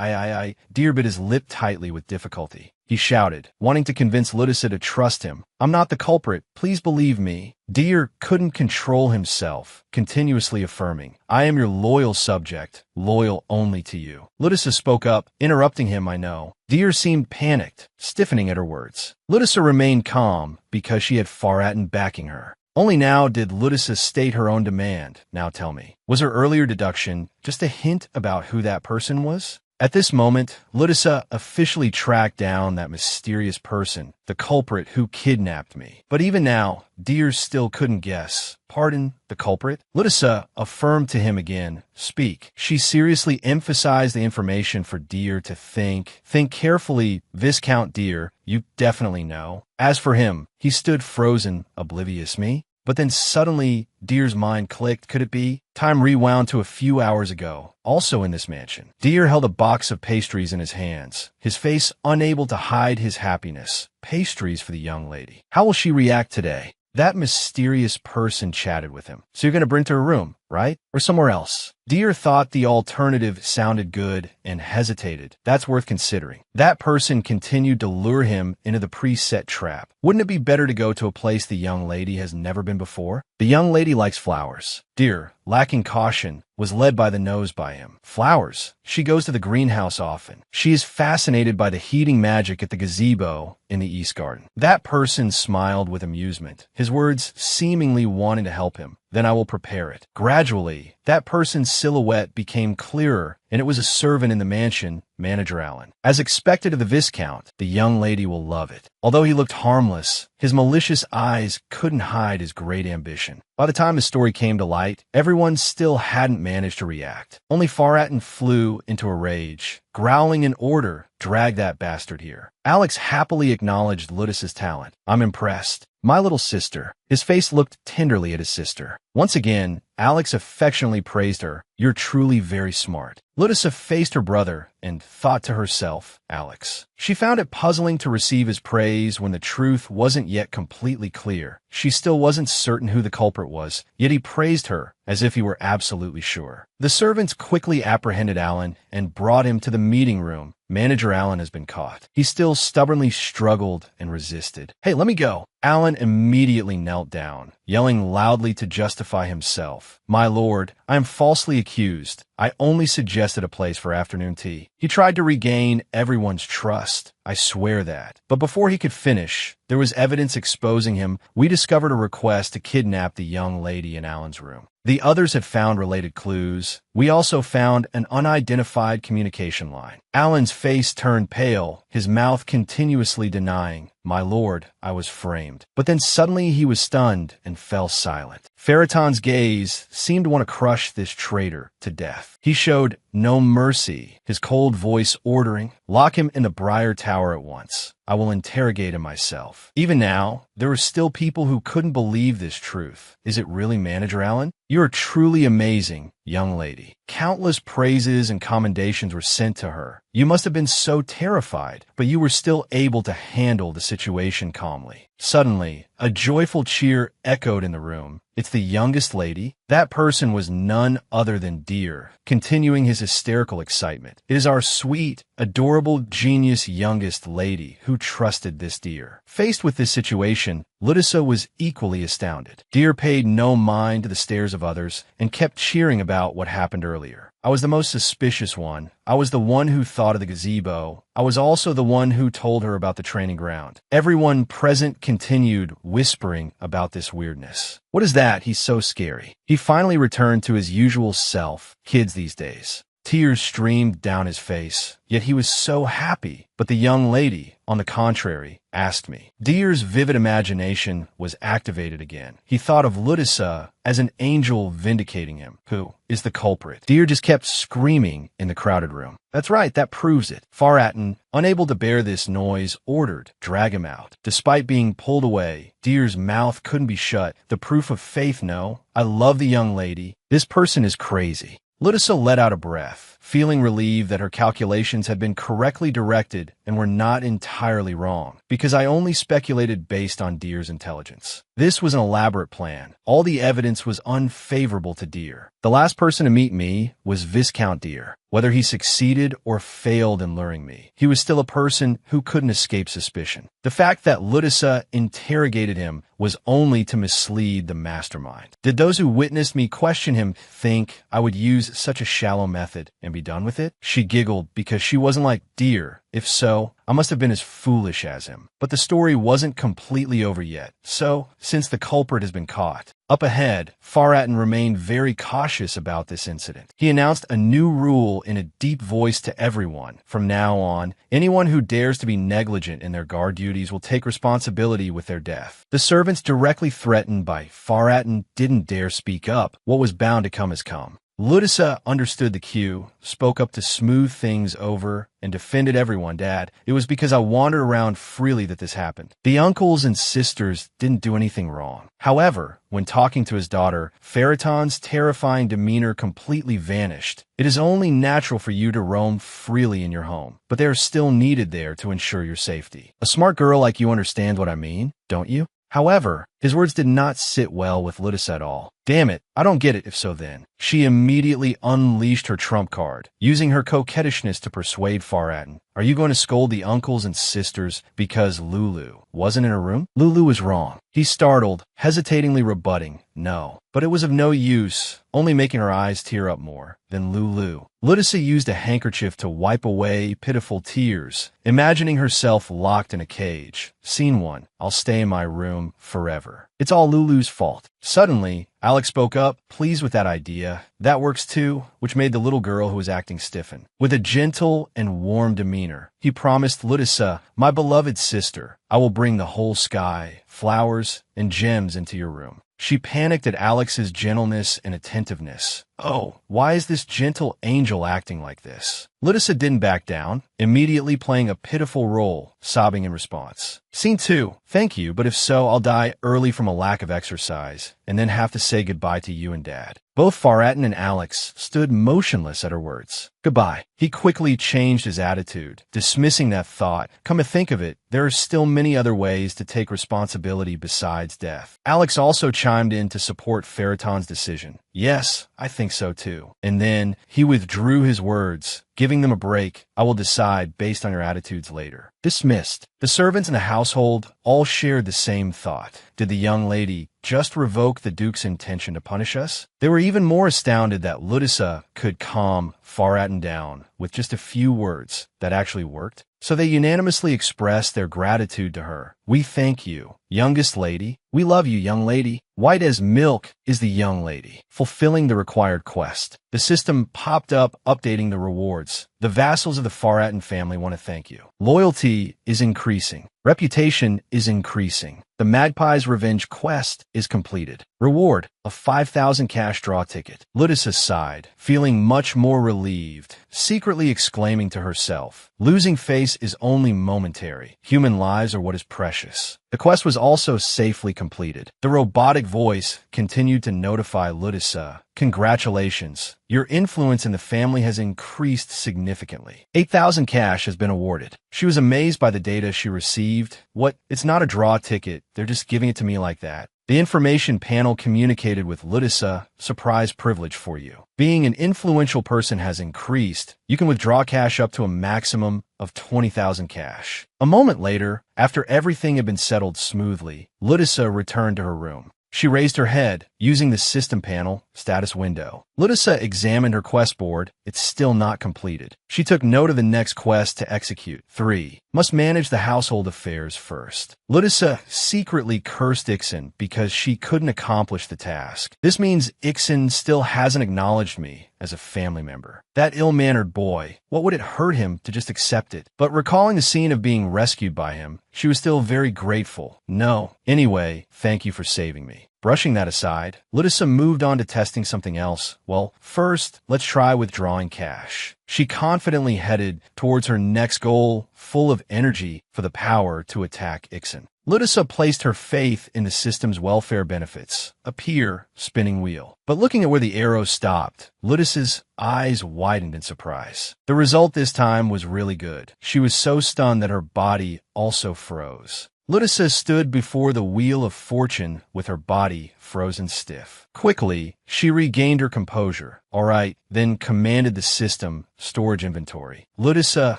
Deer bit his lip tightly with difficulty. He shouted, wanting to convince Ludus to trust him. I'm not the culprit. Please believe me. Deer couldn't control himself, continuously affirming, I am your loyal subject, loyal only to you. Ludus spoke up, interrupting him, I know. Deer seemed panicked, stiffening at her words. Ludus remained calm because she had Faratin backing her. Only now did Ludus state her own demand. Now tell me, was her earlier deduction just a hint about who that person was? At this moment, Ludus officially tracked down that mysterious person, the culprit who kidnapped me. But even now, Deer still couldn't guess. Pardon, the culprit? Ludus affirmed to him again, speak. She seriously emphasized the information for Deer to think. Think carefully, Viscount Deer, you definitely know. As for him, he stood frozen, oblivious me. But then suddenly, Deer's mind clicked. Could it be? Time rewound to a few hours ago, also in this mansion. Deer held a box of pastries in his hands, his face unable to hide his happiness. Pastries for the young lady. How will she react today? That mysterious person chatted with him. So you're going to bring to her room, right? Or somewhere else? Deer thought the alternative sounded good and hesitated. That's worth considering. That person continued to lure him into the preset trap. Wouldn't it be better to go to a place the young lady has never been before? The young lady likes flowers. Deer, lacking caution, was led by the nose by him. Flowers. She goes to the greenhouse often. She is fascinated by the heating magic at the gazebo in the East Garden. That person smiled with amusement, his words seemingly wanting to help him. Then I will prepare it. Gradually, that person's silhouette became clearer, and it was a servant in the mansion, Manager Allen. As expected of the Viscount, the young lady will love it. Although he looked harmless, his malicious eyes couldn't hide his great ambition. By the time his story came to light, everyone still hadn't managed to react. Only Faratin flew into a rage, growling in order, drag that bastard here. Alex happily acknowledged Ludus's talent. I'm impressed. My little sister. His face looked tenderly at his sister. Once again, Alex affectionately praised her. You're truly very smart. Ludus faced her brother and thought to herself, Alex. She found it puzzling to receive his praise when the truth wasn't yet completely clear. She still wasn't certain who the culprit was, yet he praised her as if he were absolutely sure. The servants quickly apprehended Allen and brought him to the meeting room. Manager Allen has been caught. He still stubbornly struggled and resisted. Hey, let me go. Allen immediately knelt down, yelling loudly to justify himself. My lord, I am falsely accused. I only suggested a place for afternoon tea. He tried to regain everyone's trust. I swear that. But before he could finish, there was evidence exposing him. We discovered a request to kidnap the young lady in Allen's room. The others had found related clues. We also found an unidentified communication line. Allen's face turned pale, his mouth continuously denying, My lord, I was framed. But then suddenly he was stunned and fell silent. Faraton's gaze seemed to want to crush this traitor to death. He showed no mercy, his cold voice ordering, lock him in the Briar Tower at once. I will interrogate him myself. Even now, there were still people who couldn't believe this truth. Is it really Manager Allen? You are truly amazing, young lady. Countless praises and commendations were sent to her. You must have been so terrified, but you were still able to handle the situation calmly. Suddenly, a joyful cheer echoed in the room. It's the youngest lady. That person was none other than Deer, continuing his hysterical excitement. It is our sweet, adorable, genius youngest lady who trusted this Deer. Faced with this situation, Ludisa was equally astounded. Deer paid no mind to the stares of others and kept cheering about what happened earlier. I was the most suspicious one. I was the one who thought of the gazebo. I was also the one who told her about the training ground. Everyone present continued whispering about this weirdness. What is that? He's so scary. He finally returned to his usual self. Kids these days. Tears streamed down his face, yet he was so happy. But the young lady, on the contrary, asked me. Deer's vivid imagination was activated again. He thought of Ludisa as an angel vindicating him. Who is the culprit? Deer just kept screaming in the crowded room. That's right, that proves it. Faratin, unable to bear this noise, ordered, drag him out. Despite being pulled away, Deer's mouth couldn't be shut. The proof of faith, no. I love the young lady. This person is crazy. Ludisa let out a breath, feeling relieved that her calculations had been correctly directed and were not entirely wrong, because I only speculated based on Deer's intelligence. This was an elaborate plan. All the evidence was unfavorable to Deer. The last person to meet me was Viscount Deer. Whether he succeeded or failed in luring me, he was still a person who couldn't escape suspicion. The fact that Ludisa interrogated him was only to mislead the mastermind. Did those who witnessed me question him think I would use such a shallow method and be done with it? She giggled because she wasn't like Deer. If so, I must have been as foolish as him. But the story wasn't completely over yet. So, since the culprit has been caught, up ahead, Faratin remained very cautious about this incident. He announced a new rule in a deep voice to everyone. From now on, anyone who dares to be negligent in their guard duties will take responsibility with their death. The servants directly threatened by Faratin didn't dare speak up. What was bound to come has come. Ludisa understood the cue, spoke up to smooth things over, and defended everyone. Dad, it was because I wandered around freely that this happened. The uncles and sisters didn't do anything wrong. However, when talking to his daughter, Faraton's terrifying demeanor completely vanished. It is only natural for you to roam freely in your home, but they are still needed there to ensure your safety. A smart girl like you understands what I mean, don't you? However, his words did not sit well with Ludisa at all. Damn it, I don't get it if so then. She immediately unleashed her trump card, using her coquettishness to persuade Faratin. Are you going to scold the uncles and sisters because Lulu wasn't in her room? Lulu was wrong. He startled, hesitatingly rebutting, no. But it was of no use, only making her eyes tear up more. Then Lulu. Ludisa used a handkerchief to wipe away pitiful tears, imagining herself locked in a cage. Scene 1. I'll stay in my room forever. It's all Lulu's fault. Suddenly, Alex spoke up, pleased with that idea. That works too, which made the little girl who was acting stiffen. With a gentle and warm demeanor, he promised Ludisa, my beloved sister, I will bring the whole sky, flowers, and gems into your room. She panicked at Alex's gentleness and attentiveness. Oh, why is this gentle angel acting like this? Ludisa didn't back down, immediately playing a pitiful role, sobbing in response. Scene 2. Thank you, but if so, I'll die early from a lack of exercise, and then have to say goodbye to you and Dad. Both Faratin and Alex stood motionless at her words. Goodbye. He quickly changed his attitude, dismissing that thought. Come to think of it, there are still many other ways to take responsibility besides death. Alex also chimed in to support Faraton's decision. Yes, I think so too. And then he withdrew his words, giving them a break. I will decide based on your attitudes later. Dismissed. The servants in the household all shared the same thought. Did the young lady just revoke the Duke's intention to punish us? They were even more astounded that Ludisa could calm Faratin down with just a few words that actually worked. So they unanimously expressed their gratitude to her. We thank you, youngest lady. We love you, young lady. White as milk is the young lady, fulfilling the required quest. The system popped up, updating the rewards. The vassals of the Faratin family want to thank you. Loyalty is increasing. Reputation is increasing. The Magpie's Revenge quest is completed. Reward, a 5,000 cash draw ticket. Ludisa sighed, feeling much more relieved, secretly exclaiming to herself, losing face is only momentary. Human lives are what is precious. The quest was also safely completed. The robotic voice continued to notify Ludisa. Congratulations. Your influence in the family has increased significantly. 8,000 cash has been awarded. She was amazed by the data she received. What? It's not a draw ticket. They're just giving it to me like that. The information panel communicated with Ludisa, surprise privilege for you. Being an influential person has increased. You can withdraw cash up to a maximum of 20,000 cash. A moment later, after everything had been settled smoothly, Ludisa returned to her room. She raised her head, using the system panel, status window. Ludisa examined her quest board. It's still not completed. She took note of the next quest to execute. 3. Must manage the household affairs first. Ludisa secretly cursed Ixen because she couldn't accomplish the task. This means Ixen still hasn't acknowledged me as a family member. That ill-mannered boy, what would it hurt him to just accept it? But recalling the scene of being rescued by him, she was still very grateful. No. Anyway, thank you for saving me. Brushing that aside, Ludisa moved on to testing something else. Well, first, let's try withdrawing cash. She confidently headed towards her next goal, full of energy for the power to attack Ixen. Ludisa placed her faith in the system's welfare benefits, a pure spinning wheel. But looking at where the arrow stopped, Ludisa's eyes widened in surprise. The result this time was really good. She was so stunned that her body also froze. Ludisa stood before the Wheel of Fortune with her body frozen stiff. Quickly, she regained her composure. All right, then commanded the system storage inventory. Ludisa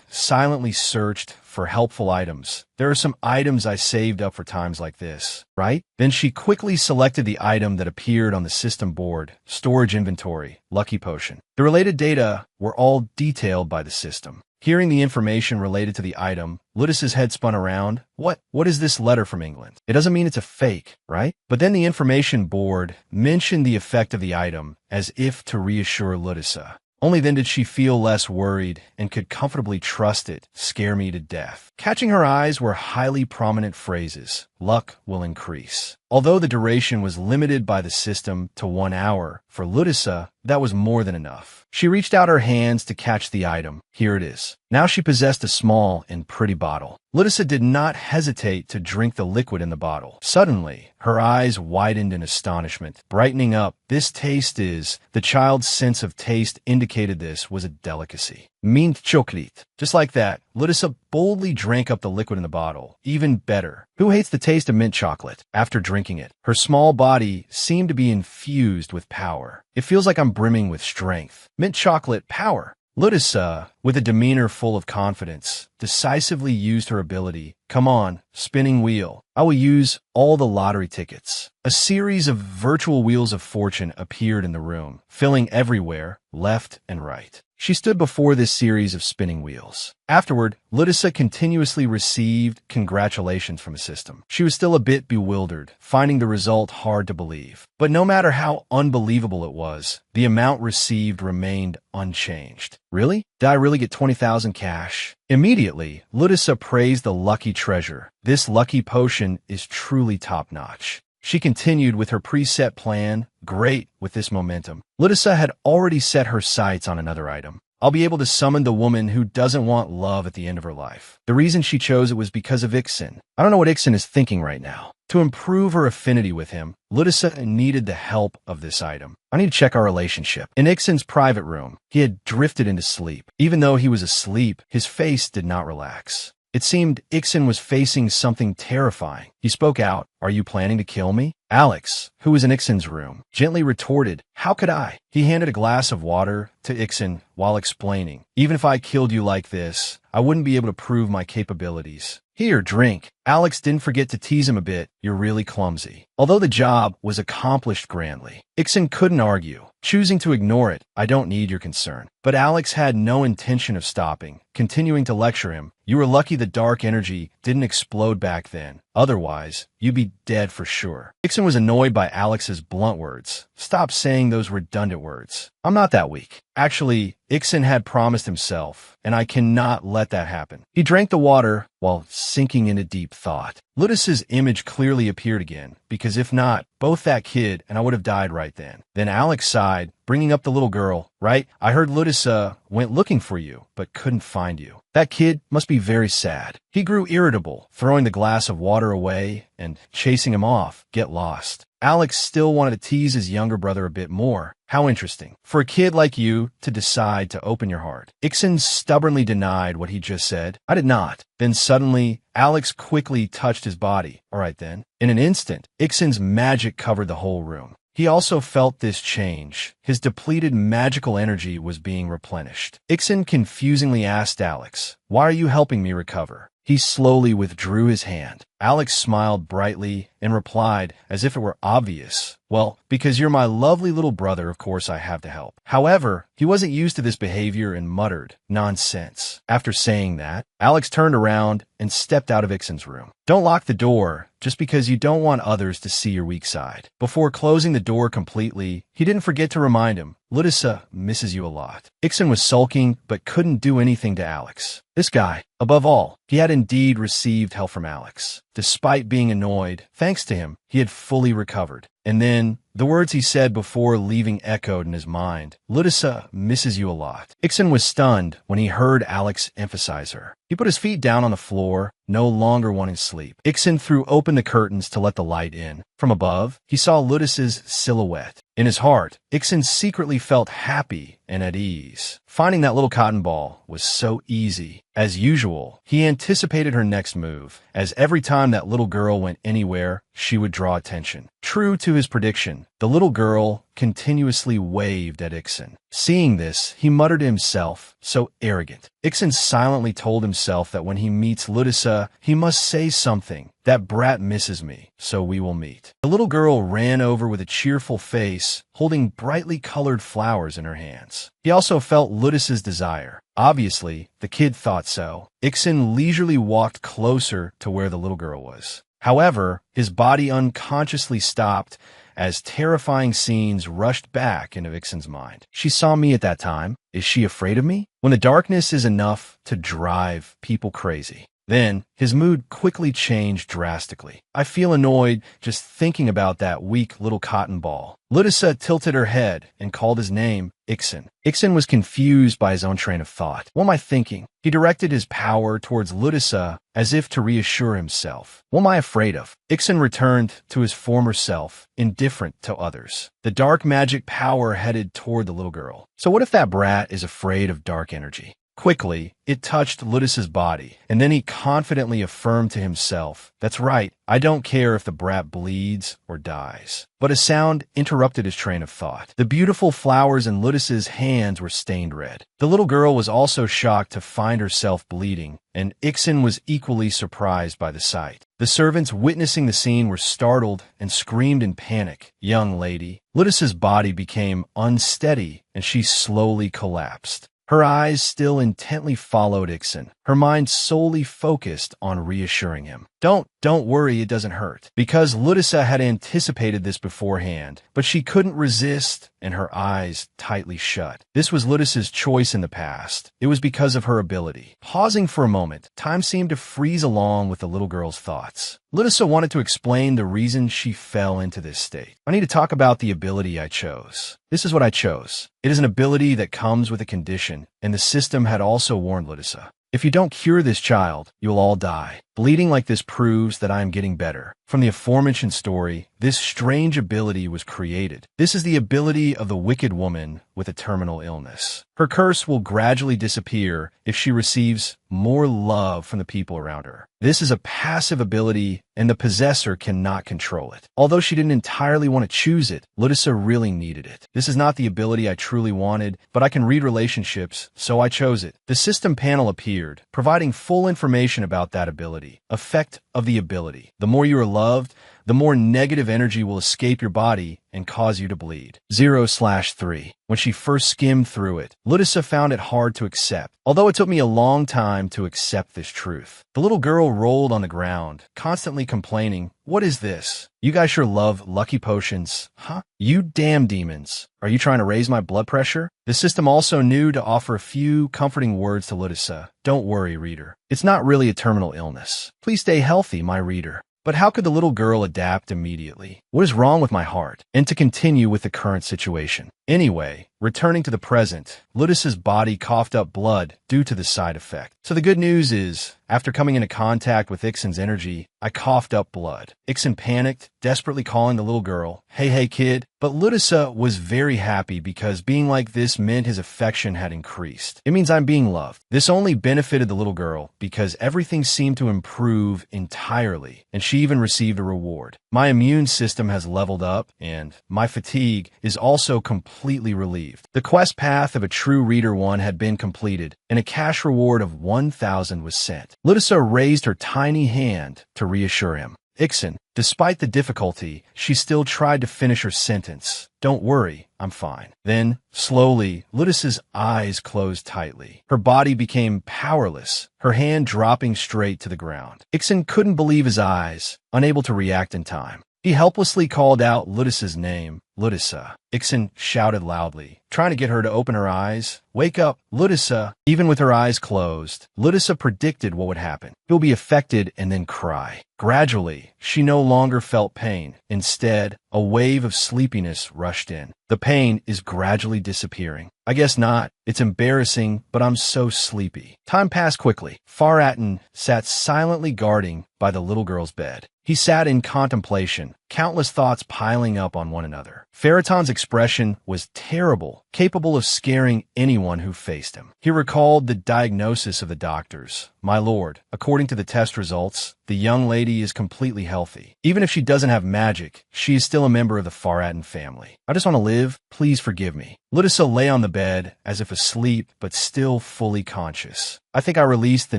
silently searched for helpful items. There are some items I saved up for times like this, right? Then she quickly selected the item that appeared on the system board, storage inventory, lucky potion. The related data were all detailed by the system. Hearing the information related to the item, Ludisa's head spun around. What is this letter from England? It doesn't mean it's a fake, right? But then the information board mentioned the effect of the item as if to reassure Ludisa. Only then did she feel less worried and could comfortably trust it. Scare me to death. Catching her eyes were highly prominent phrases. Luck will increase. Although the duration was limited by the system to 1 hour, for Ludisa, that was more than enough. She reached out her hands to catch the item. Here it is. Now she possessed a small and pretty bottle. Ludisa did not hesitate to drink the liquid in the bottle. Suddenly, her eyes widened in astonishment, brightening up. This taste is... The child's sense of taste indicated this was a delicacy. Mint chocolate. Just like that, Ludisa boldly drank up the liquid in the bottle. Even better. Who hates the taste of mint chocolate? After drinking it, her small body seemed to be infused with power. It feels like I'm brimming with strength. Mint chocolate power. Ludisa, with a demeanor full of confidence, decisively used her ability. Come on, spinning wheel. I will use all the lottery tickets. A series of virtual wheels of fortune appeared in the room, filling everywhere, left and right. She stood before this series of spinning wheels. Afterward, Ludisa continuously received congratulations from the system. She was still a bit bewildered, finding the result hard to believe. But no matter how unbelievable it was, the amount received remained unchanged. Really? Did I really get 20,000 cash? Immediately, Ludisa praised the lucky treasure. This lucky potion is truly top-notch. She continued with her preset plan. Great with this momentum. Ludisa had already set her sights on another item. I'll be able to summon the woman who doesn't want love at the end of her life. The reason she chose it was because of Ixen. I don't know what Ixen is thinking right now. To improve her affinity with him, Ludisa needed the help of this item. I need to check our relationship. In Ixen's private room, he had drifted into sleep. Even though he was asleep, his face did not relax. It seemed Ixen was facing something terrifying. He spoke out. Are you planning to kill me? Alex, who was in Ixen's room, gently retorted, how could I? He handed a glass of water to Ixen while explaining, even if I killed you like this, I wouldn't be able to prove my capabilities. Here, drink. Alex didn't forget to tease him a bit. You're really clumsy. Although the job was accomplished grandly, Ixen couldn't argue. Choosing to ignore it, I don't need your concern. But Alex had no intention of stopping, continuing to lecture him. You were lucky the dark energy didn't explode back then. Otherwise, you'd be dead for sure. Ixen was annoyed by Alex's blunt words. Stop saying those redundant words. I'm not that weak. Actually, Ixen had promised himself, and I cannot let that happen. He drank the water while sinking into deep thought. Ludisa's image clearly appeared again, because if not, both that kid and I would have died right then. Then Alex sighed, bringing up the little girl. Right? I heard Ludisa went looking for you, but couldn't find you. That kid must be very sad. He grew irritable, throwing the glass of water away and chasing him off. Get lost. Alex still wanted to tease his younger brother a bit more. How interesting. For a kid like you to decide to open your heart. Ixen stubbornly denied what he just said. I did not. Then suddenly, Alex quickly touched his body. All right then. In an instant, Ixen's magic covered the whole room. He also felt this change. His depleted magical energy was being replenished. Ixen confusingly asked Alex, why are you helping me recover? He slowly withdrew his hand. Alex smiled brightly and replied, as if it were obvious, "Well, because you're my lovely little brother, of course I have to help." However, he wasn't used to this behavior and muttered, "Nonsense." After saying that, Alex turned around and stepped out of Ixon's room. Don't lock the door just because you don't want others to see your weak side. Before closing the door completely, he didn't forget to remind him, "Ludisa misses you a lot." Ixon was sulking but couldn't do anything to Alex. This guy, above all, he had indeed received help from Alex. Despite being annoyed, thanks to him, he had fully recovered. And then, the words he said before leaving echoed in his mind. "Ludisa misses you a lot." Ixon was stunned when he heard Alex emphasize her. He put his feet down on the floor, no longer wanting sleep. Ixon threw open the curtains to let the light in. From above, he saw Ludisa's silhouette. In his heart, Ixon secretly felt happy and at ease. Finding that little cotton ball was so easy. As usual, he anticipated her next move, as every time that little girl went anywhere, she would draw attention. True to his prediction, the little girl continuously waved at Ixon. Seeing this, he muttered to himself, "So arrogant." Ixon silently told himself that when he meets Ludisa, he must say something. "That brat misses me, so we will meet." The little girl ran over with a cheerful face, holding brightly colored flowers in her hands. He also felt Ludisa's desire. Obviously, the kid thought so. Ixon leisurely walked closer to where the little girl was. However, his body unconsciously stopped as terrifying scenes rushed back into Ixon's mind. She saw me at that time. Is she afraid of me? When the darkness is enough to drive people crazy. Then, his mood quickly changed drastically. "I feel annoyed just thinking about that weak little cotton ball." Ludisa tilted her head and called his name, Ixon. Ixon was confused by his own train of thought. What am I thinking? He directed his power towards Ludisa as if to reassure himself. What am I afraid of? Ixon returned to his former self, indifferent to others. The dark magic power headed toward the little girl. So what if that brat is afraid of dark energy? Quickly, it touched Ludisa's body, and then he confidently affirmed to himself, "That's right, I don't care if the brat bleeds or dies." But a sound interrupted his train of thought. The beautiful flowers in Ludisa's hands were stained red. The little girl was also shocked to find herself bleeding, and Ixon was equally surprised by the sight. The servants witnessing the scene were startled and screamed in panic. "Young lady." Ludisa's body became unsteady, and she slowly collapsed. Her eyes still intently followed Ixon, her mind solely focused on reassuring him. Don't worry, it doesn't hurt." Because Ludisa had anticipated this beforehand, but she couldn't resist, and her eyes tightly shut. This was Ludisa's choice in the past. It was because of her ability. Pausing for a moment, time seemed to freeze along with the little girl's thoughts. Ludisa wanted to explain the reason she fell into this state. "I need to talk about the ability I chose. This is what I chose. It is an ability that comes with a condition, and the system had also warned Ludisa. If you don't cure this child, you'll all die. Bleeding like this proves that I am getting better. From the aforementioned story, this strange ability was created. This is the ability of the wicked woman with a terminal illness. Her curse will gradually disappear if she receives more love from the people around her. This is a passive ability, and the possessor cannot control it. Although she didn't entirely want to choose it, Ludisa really needed it. This is not the ability I truly wanted, but I can read relationships, so I chose it." The system panel appeared, providing full information about that ability. Effect of the ability. The more you are loved, the more negative energy will escape your body and cause you to bleed. 0/3. When she first skimmed through it, Ludisa found it hard to accept, although it took me a long time to accept this truth. The little girl rolled on the ground, constantly complaining, "What is this? You guys sure love lucky potions, huh? You damn demons. Are you trying to raise my blood pressure?" The system also knew to offer a few comforting words to Ludisa. "Don't worry, reader. It's not really a terminal illness. Please stay healthy, my reader." But how could the little girl adapt immediately? What is wrong with my heart? And to continue with the current situation. Anyway, returning to the present, Ludisa's body coughed up blood due to the side effect. So the good news is, after coming into contact with Ixon's energy, I coughed up blood. Ixon panicked, desperately calling the little girl, Hey kid." But Ludisa was very happy because being like this meant his affection had increased. It means I'm being loved. This only benefited the little girl because everything seemed to improve entirely, and she even received a reward. My immune system has leveled up, and my fatigue is also completely completely relieved. The quest path of a true reader one had been completed, and a cash reward of 1,000 was sent. Ludisa raised her tiny hand to reassure him. Ixen, despite the difficulty, she still tried to finish her sentence. Don't worry, I'm fine. Then, slowly, Ludisa's eyes closed tightly. Her body became powerless, her hand dropping straight to the ground. Ixen couldn't believe his eyes, unable to react in time. He helplessly called out Ludisa's name, Ludisa. Ixen shouted loudly, trying to get her to open her eyes. Wake up, Ludisa. Even with her eyes closed, Ludisa predicted what would happen. He'll be affected and then cry. Gradually, she no longer felt pain. Instead, a wave of sleepiness rushed in. The pain is gradually disappearing. I guess not. It's embarrassing, but I'm so sleepy. Time passed quickly. Faratin sat silently guarding by the little girl's bed. He sat in contemplation, countless thoughts piling up on one another. Faraton's expression was terrible, capable of scaring anyone who faced him. He recalled the diagnosis of the doctors. My lord, according to the test results, the young lady is completely healthy. Even if she doesn't have magic, she is still a member of the Faratin family. I just want to live. Please forgive me. Ludisa lay on the bed, as if asleep, but still fully conscious. I think I released the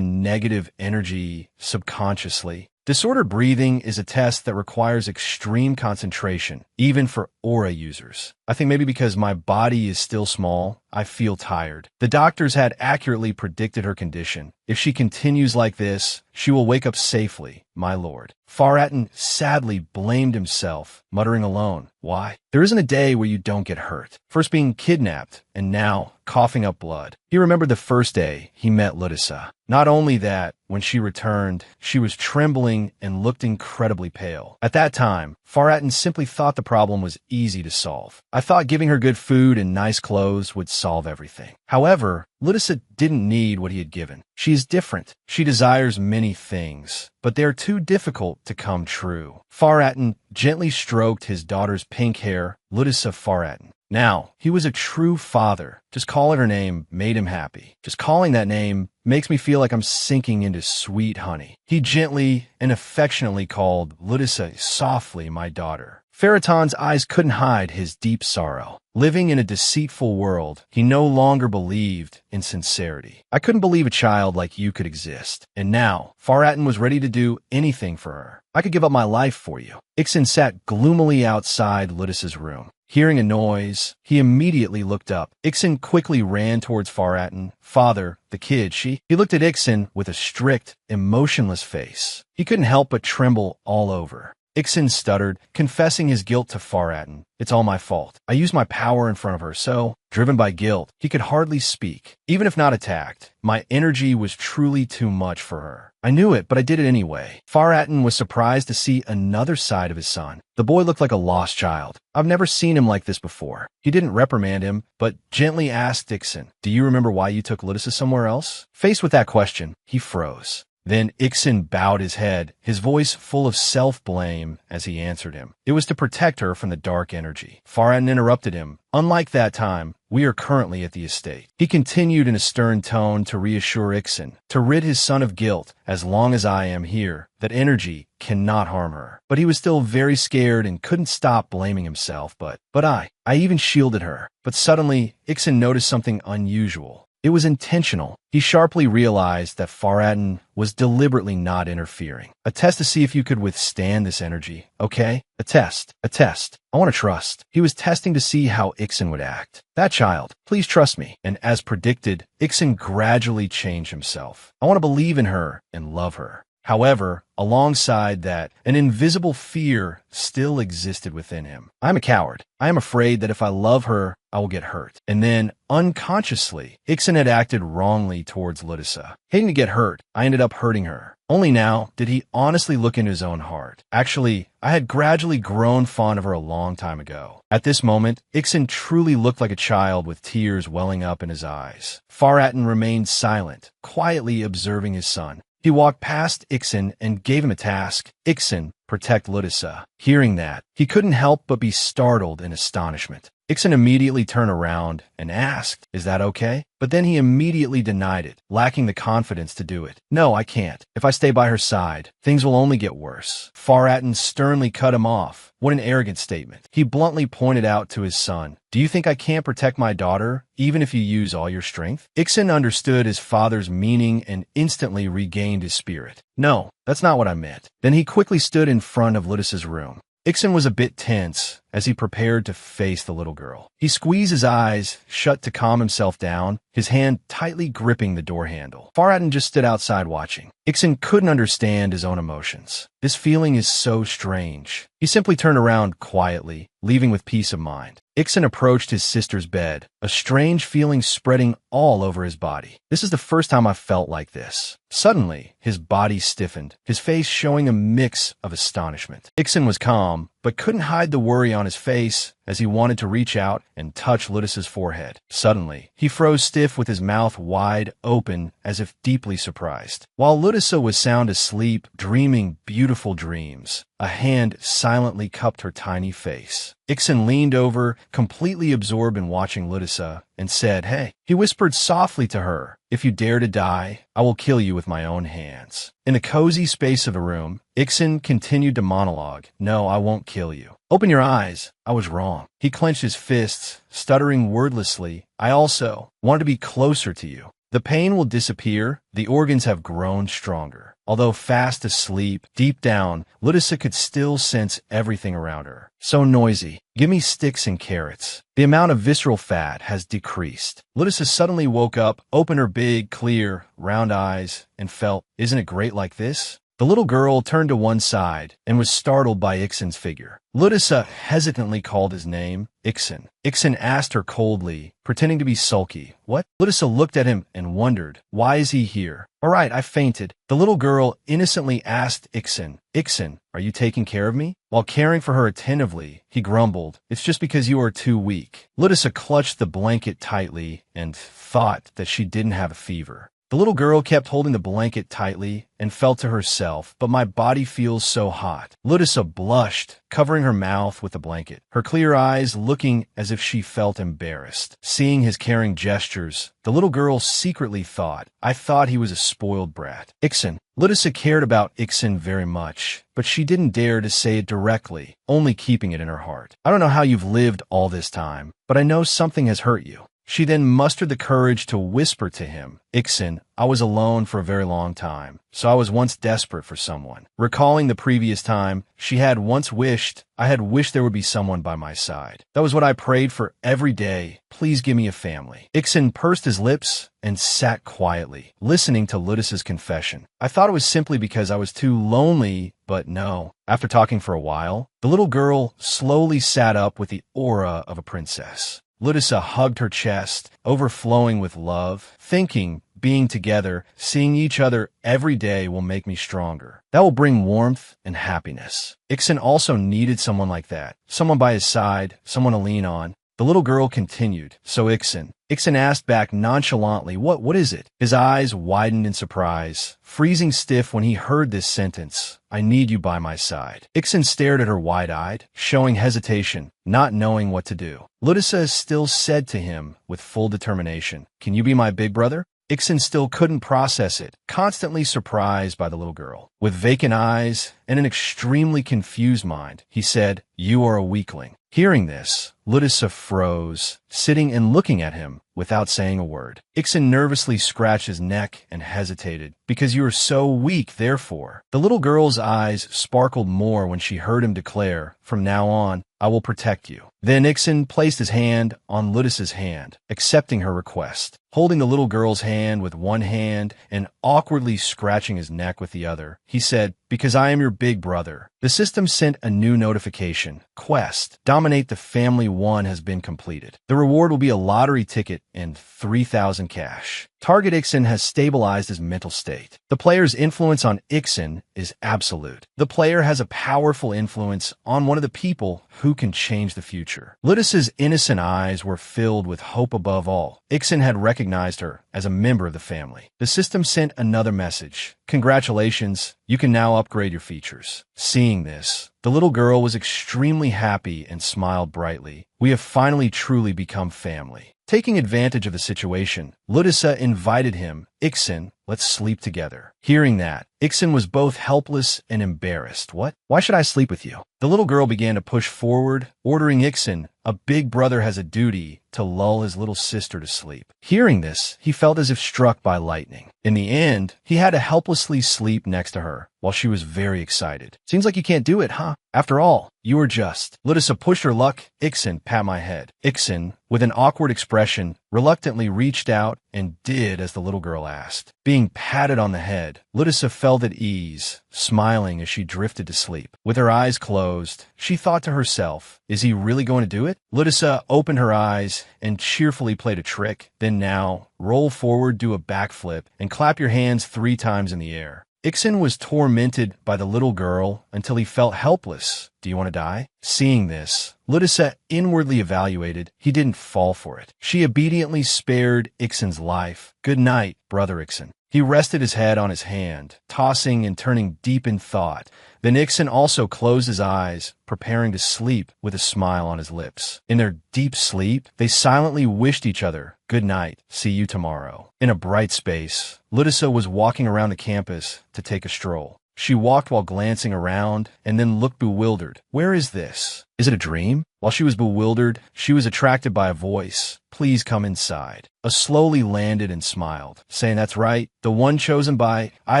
negative energy subconsciously. Disordered breathing is a test that requires extreme concentration, even for aura users. I think maybe because my body is still small, I feel tired. The doctors had accurately predicted her condition. If she continues like this, she will wake up safely, my lord. Faratin sadly blamed himself, muttering alone. Why? There isn't a day where you don't get hurt. First being kidnapped, and now coughing up blood. He remembered the first day he met Ludisa. Not only that, when she returned, she was trembling and looked incredibly pale. At that time, Faratin simply thought the problem was easy to solve. I thought giving her good food and nice clothes would solve everything. However, Ludisa didn't need what he had given. She is different. She desires many things, but they are too difficult to come true. Faratin gently stroked his daughter's pink hair, Ludisa Faratin. Now, he was a true father. Just calling her name made him happy. Just calling that name makes me feel like I'm sinking into sweet honey. He gently and affectionately called Ludisa softly my daughter. Faraton's eyes couldn't hide his deep sorrow. Living in a deceitful world, he no longer believed in sincerity. I couldn't believe a child like you could exist. And now, Faratin was ready to do anything for her. I could give up my life for you. Ixen sat gloomily outside Ludisa's room. Hearing a noise, he immediately looked up. Ixen quickly ran towards Faratin. Father, the kid, He looked at Ixen with a strict, emotionless face. He couldn't help but tremble all over. Ixen stuttered, confessing his guilt to Faratin. It's all my fault. I used my power in front of her, so, driven by guilt, he could hardly speak. Even if not attacked, my energy was truly too much for her. I knew it, but I did it anyway. Faratin was surprised to see another side of his son. The boy looked like a lost child. I've never seen him like this before. He didn't reprimand him, but gently asked Ixen, do you remember why you took Ludisa somewhere else? Faced with that question, he froze. Then Ixen bowed his head, his voice full of self-blame as he answered him. It was to protect her from the dark energy. Faratin interrupted him. Unlike that time, we are currently at the estate. He continued in a stern tone to reassure Ixen, to rid his son of guilt. As long as I am here, that energy cannot harm her. But he was still very scared and couldn't stop blaming himself. But I even shielded her. But suddenly, Ixen noticed something unusual. It was intentional. He sharply realized that Faratin was deliberately not interfering. A test to see if you could withstand this energy, okay? A test. I want to trust. He was testing to see how Ixen would act. That child, please trust me. And as predicted, Ixen gradually changed himself. I want to believe in her and love her. However, alongside that, an invisible fear still existed within him. I'm a coward. I am afraid that if I love her, I will get hurt. And then, unconsciously, Ixen had acted wrongly towards Ludisa. Hating to get hurt, I ended up hurting her. Only now did he honestly look into his own heart. Actually, I had gradually grown fond of her a long time ago. At this moment, Ixen truly looked like a child with tears welling up in his eyes. Faratin remained silent, quietly observing his son. He walked past Ixen and gave him a task. Ixen, protect Ludisa. Hearing that, he couldn't help but be startled in astonishment. Ixon immediately turned around and asked, "Is that okay?" But then he immediately denied it, lacking the confidence to do it. "No, I can't. If I stay by her side, things will only get worse." Tyrant sternly cut him off. What an arrogant statement. He bluntly pointed out to his son, "Do you think I can't protect my daughter, even if you use all your strength?" Ixon understood his father's meaning and instantly regained his spirit. "No, that's not what I meant." Then he quickly stood in front of Ludus's room. Ixon was a bit tense as he prepared to face the little girl. He squeezed his eyes shut to calm himself down, his hand tightly gripping the door handle. Tyrant just stood outside watching. Ixon couldn't understand his own emotions. This feeling is so strange. He simply turned around quietly, leaving with peace of mind. Ixon approached his sister's bed, a strange feeling spreading all over his body. "This is the first time I've felt like this." Suddenly, his body stiffened, his face showing a mix of astonishment. Ixon was calm, but couldn't hide the worry on his face as he wanted to reach out and touch Ludus's forehead. Suddenly, he froze stiff with his mouth wide open as if deeply surprised. While Ludus was sound asleep, dreaming beautiful dreams, a hand silently cupped her tiny face. Ixon leaned over, completely absorbed in watching Ludus, and said, "Hey." He whispered softly to her, "If you dare to die, I will kill you with my own hands." In the cozy space of the room, Ixon continued to monologue, "No, I won't kill you. Open your eyes. I was wrong." He clenched his fists, stuttering wordlessly, "I also wanted to be closer to you. The pain will disappear. The organs have grown stronger." Although fast asleep, deep down, Ludus could still sense everything around her. "So noisy. Give me sticks and carrots." The amount of visceral fat has decreased. Ludus suddenly woke up, opened her big, clear, round eyes, and felt, "Isn't it great like this?" The little girl turned to one side and was startled by Ixon's figure. Ludus hesitantly called his name, "Ixon." Ixon asked her coldly, pretending to be sulky, "What?" Ludus looked at him and wondered, "Why is he here?" "All right, I fainted." The little girl innocently asked Ixon, "Ixon, are you taking care of me?" While caring for her attentively, he grumbled, "It's just because you are too weak." Ludus clutched the blanket tightly and thought that she didn't have a fever. The little girl kept holding the blanket tightly and felt to herself, "But my body feels so hot." Ludus blushed, covering her mouth with the blanket, her clear eyes looking as if she felt embarrassed. Seeing his caring gestures, the little girl secretly thought, "I thought he was a spoiled brat." Ixon. Ludus cared about Ixon very much, but she didn't dare to say it directly, only keeping it in her heart. "I don't know how you've lived all this time, but I know something has hurt you." She then mustered the courage to whisper to him, "Ixon, I was alone for a very long time, so I was once desperate for someone." Recalling the previous time, she had once wished, "I had wished there would be someone by my side. That was what I prayed for every day. Please give me a family." Ixon pursed his lips and sat quietly, listening to Ludus's confession. "I thought it was simply because I was too lonely, but no." After talking for a while, the little girl slowly sat up with the aura of a princess. Ludus hugged her chest, overflowing with love, thinking, being together, seeing each other every day will make me stronger. That will bring warmth and happiness. Ixon also needed someone like that, someone by his side, someone to lean on. The little girl continued, "So Ixon." Ixon asked back nonchalantly, What is it?" His eyes widened in surprise, freezing stiff when he heard this sentence, "I need you by my side." Ixon stared at her wide-eyed, showing hesitation, not knowing what to do. Ludus still said to him, with full determination, "Can you be my big brother?" Ixon still couldn't process it, constantly surprised by the little girl. With vacant eyes and an extremely confused mind, he said, "You are a weakling." Hearing this, Ludus froze, sitting and looking at him without saying a word. Ixon nervously scratched his neck and hesitated, "Because you are so weak, therefore." The little girl's eyes sparkled more when she heard him declare, "From now on, I will protect you." Then Ixon placed his hand on Ludus's hand, accepting her request. Holding the little girl's hand with one hand and awkwardly scratching his neck with the other, he said, "Because I am your big brother." The system sent a new notification. Quest, Dominate the Family 1 has been completed. The reward will be a lottery ticket and 3,000 cash. Target Ixon has stabilized his mental state. The player's influence on Ixon is absolute. The player has a powerful influence on one of the people who can change the future. future. Ludus's innocent eyes were filled with hope above all. Ixen had recognized her as a member of the family. The system sent another message. Congratulations, you can now upgrade your features. Seeing this, the little girl was extremely happy and smiled brightly. We have finally truly become family. Taking advantage of the situation, Ludusa invited him. Ixen, let's sleep together. Hearing that, Ixen was both helpless and embarrassed. What? Why should I sleep with you? The little girl began to push forward, ordering Ixen. A big brother has a duty to lull his little sister to sleep. Hearing this, he felt as if struck by lightning. In the end, he had to helplessly sleep next to her, while she was very excited. Seems like you can't do it, huh? After all, you are just. Ludusa pushed her luck. Ixen, pat my head. Ixen, with an awkward expression, reluctantly reached out and did as the little girl asked. Being patted on the head, Ludusa felt at ease, smiling as she drifted to sleep. With her eyes closed, she thought to herself, is he really going to do it? Ludusa opened her eyes and cheerfully played a trick. Then now, roll forward, do a backflip, and clap your hands 3 times in the air. Ixen was tormented by the little girl until he felt helpless. Do you want to die? Seeing this, Ludusa inwardly evaluated. He didn't fall for it. She obediently spared Ixen's life. Good night, brother Ixen. He rested his head on his hand, tossing and turning deep in thought. Then Ixen also closed his eyes, preparing to sleep with a smile on his lips. In their deep sleep, they silently wished each other, good night, see you tomorrow. In a bright space, Ludusa was walking around the campus to take a stroll. She walked while glancing around and then looked bewildered. Where is this? Is it a dream? While she was bewildered, she was attracted by a voice. Please come inside. A slowly landed and smiled, saying, that's right, the one chosen by, I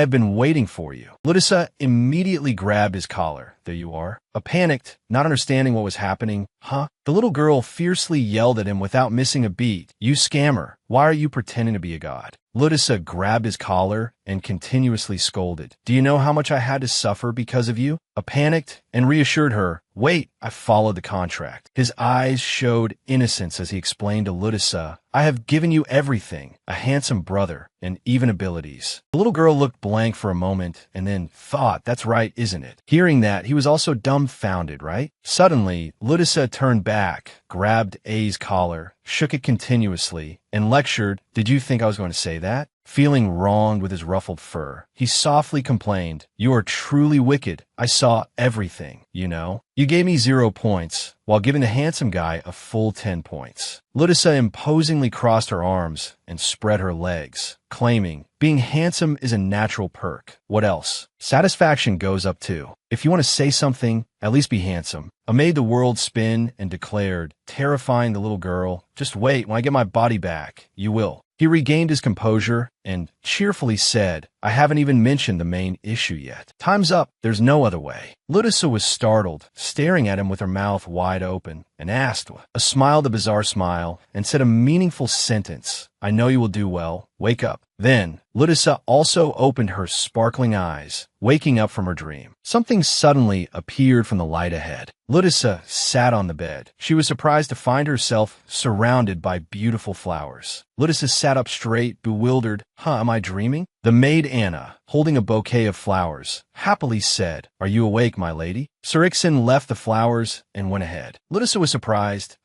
have been waiting for you. Ludusa immediately grabbed his collar. There you are. Panicked, not understanding what was happening. Huh? The little girl fiercely yelled at him without missing a beat. You scammer. Why are you pretending to be a god? Ludusa grabbed his collar and continuously scolded. Do you know how much I had to suffer because of you? Panicked and reassured her. Wait, I followed the contract. His eyes showed innocence as he explained to Ludusa, I have given you everything, a handsome brother, and even abilities. The little girl looked blank for a moment and then thought, that's right, isn't it? Hearing that, he was also dumbfounded, right? Suddenly, Ludusa turned back, grabbed A's collar, shook it continuously, and lectured, did you think I was going to say that? Feeling wronged with his ruffled fur, he softly complained, you are truly wicked. I saw everything, you know. You gave me 0 points, while giving the handsome guy a full 10 points. Ludusa imposingly crossed her arms and spread her legs, claiming, being handsome is a natural perk. What else? Satisfaction goes up too. If you want to say something, at least be handsome. I made the world spin and declared, terrifying the little girl, just wait, when I get my body back, you will. He regained his composure and cheerfully said, I haven't even mentioned the main issue yet. Time's up. There's no other way. Ludusa was startled, staring at him with her mouth wide open, and asked, smiled a bizarre smile, and said a meaningful sentence. I know you will do well. Wake up. Then, Ludusa also opened her sparkling eyes, waking up from her dream. Something suddenly appeared from the light ahead. Ludusa sat on the bed. She was surprised to find herself surrounded by beautiful flowers. Ludusa sat up straight, bewildered. Am I dreaming? The maid Anna, holding a bouquet of flowers, happily said, Are you awake, my lady? Sir Ixen left the flowers and went ahead. Ludusa was surprised.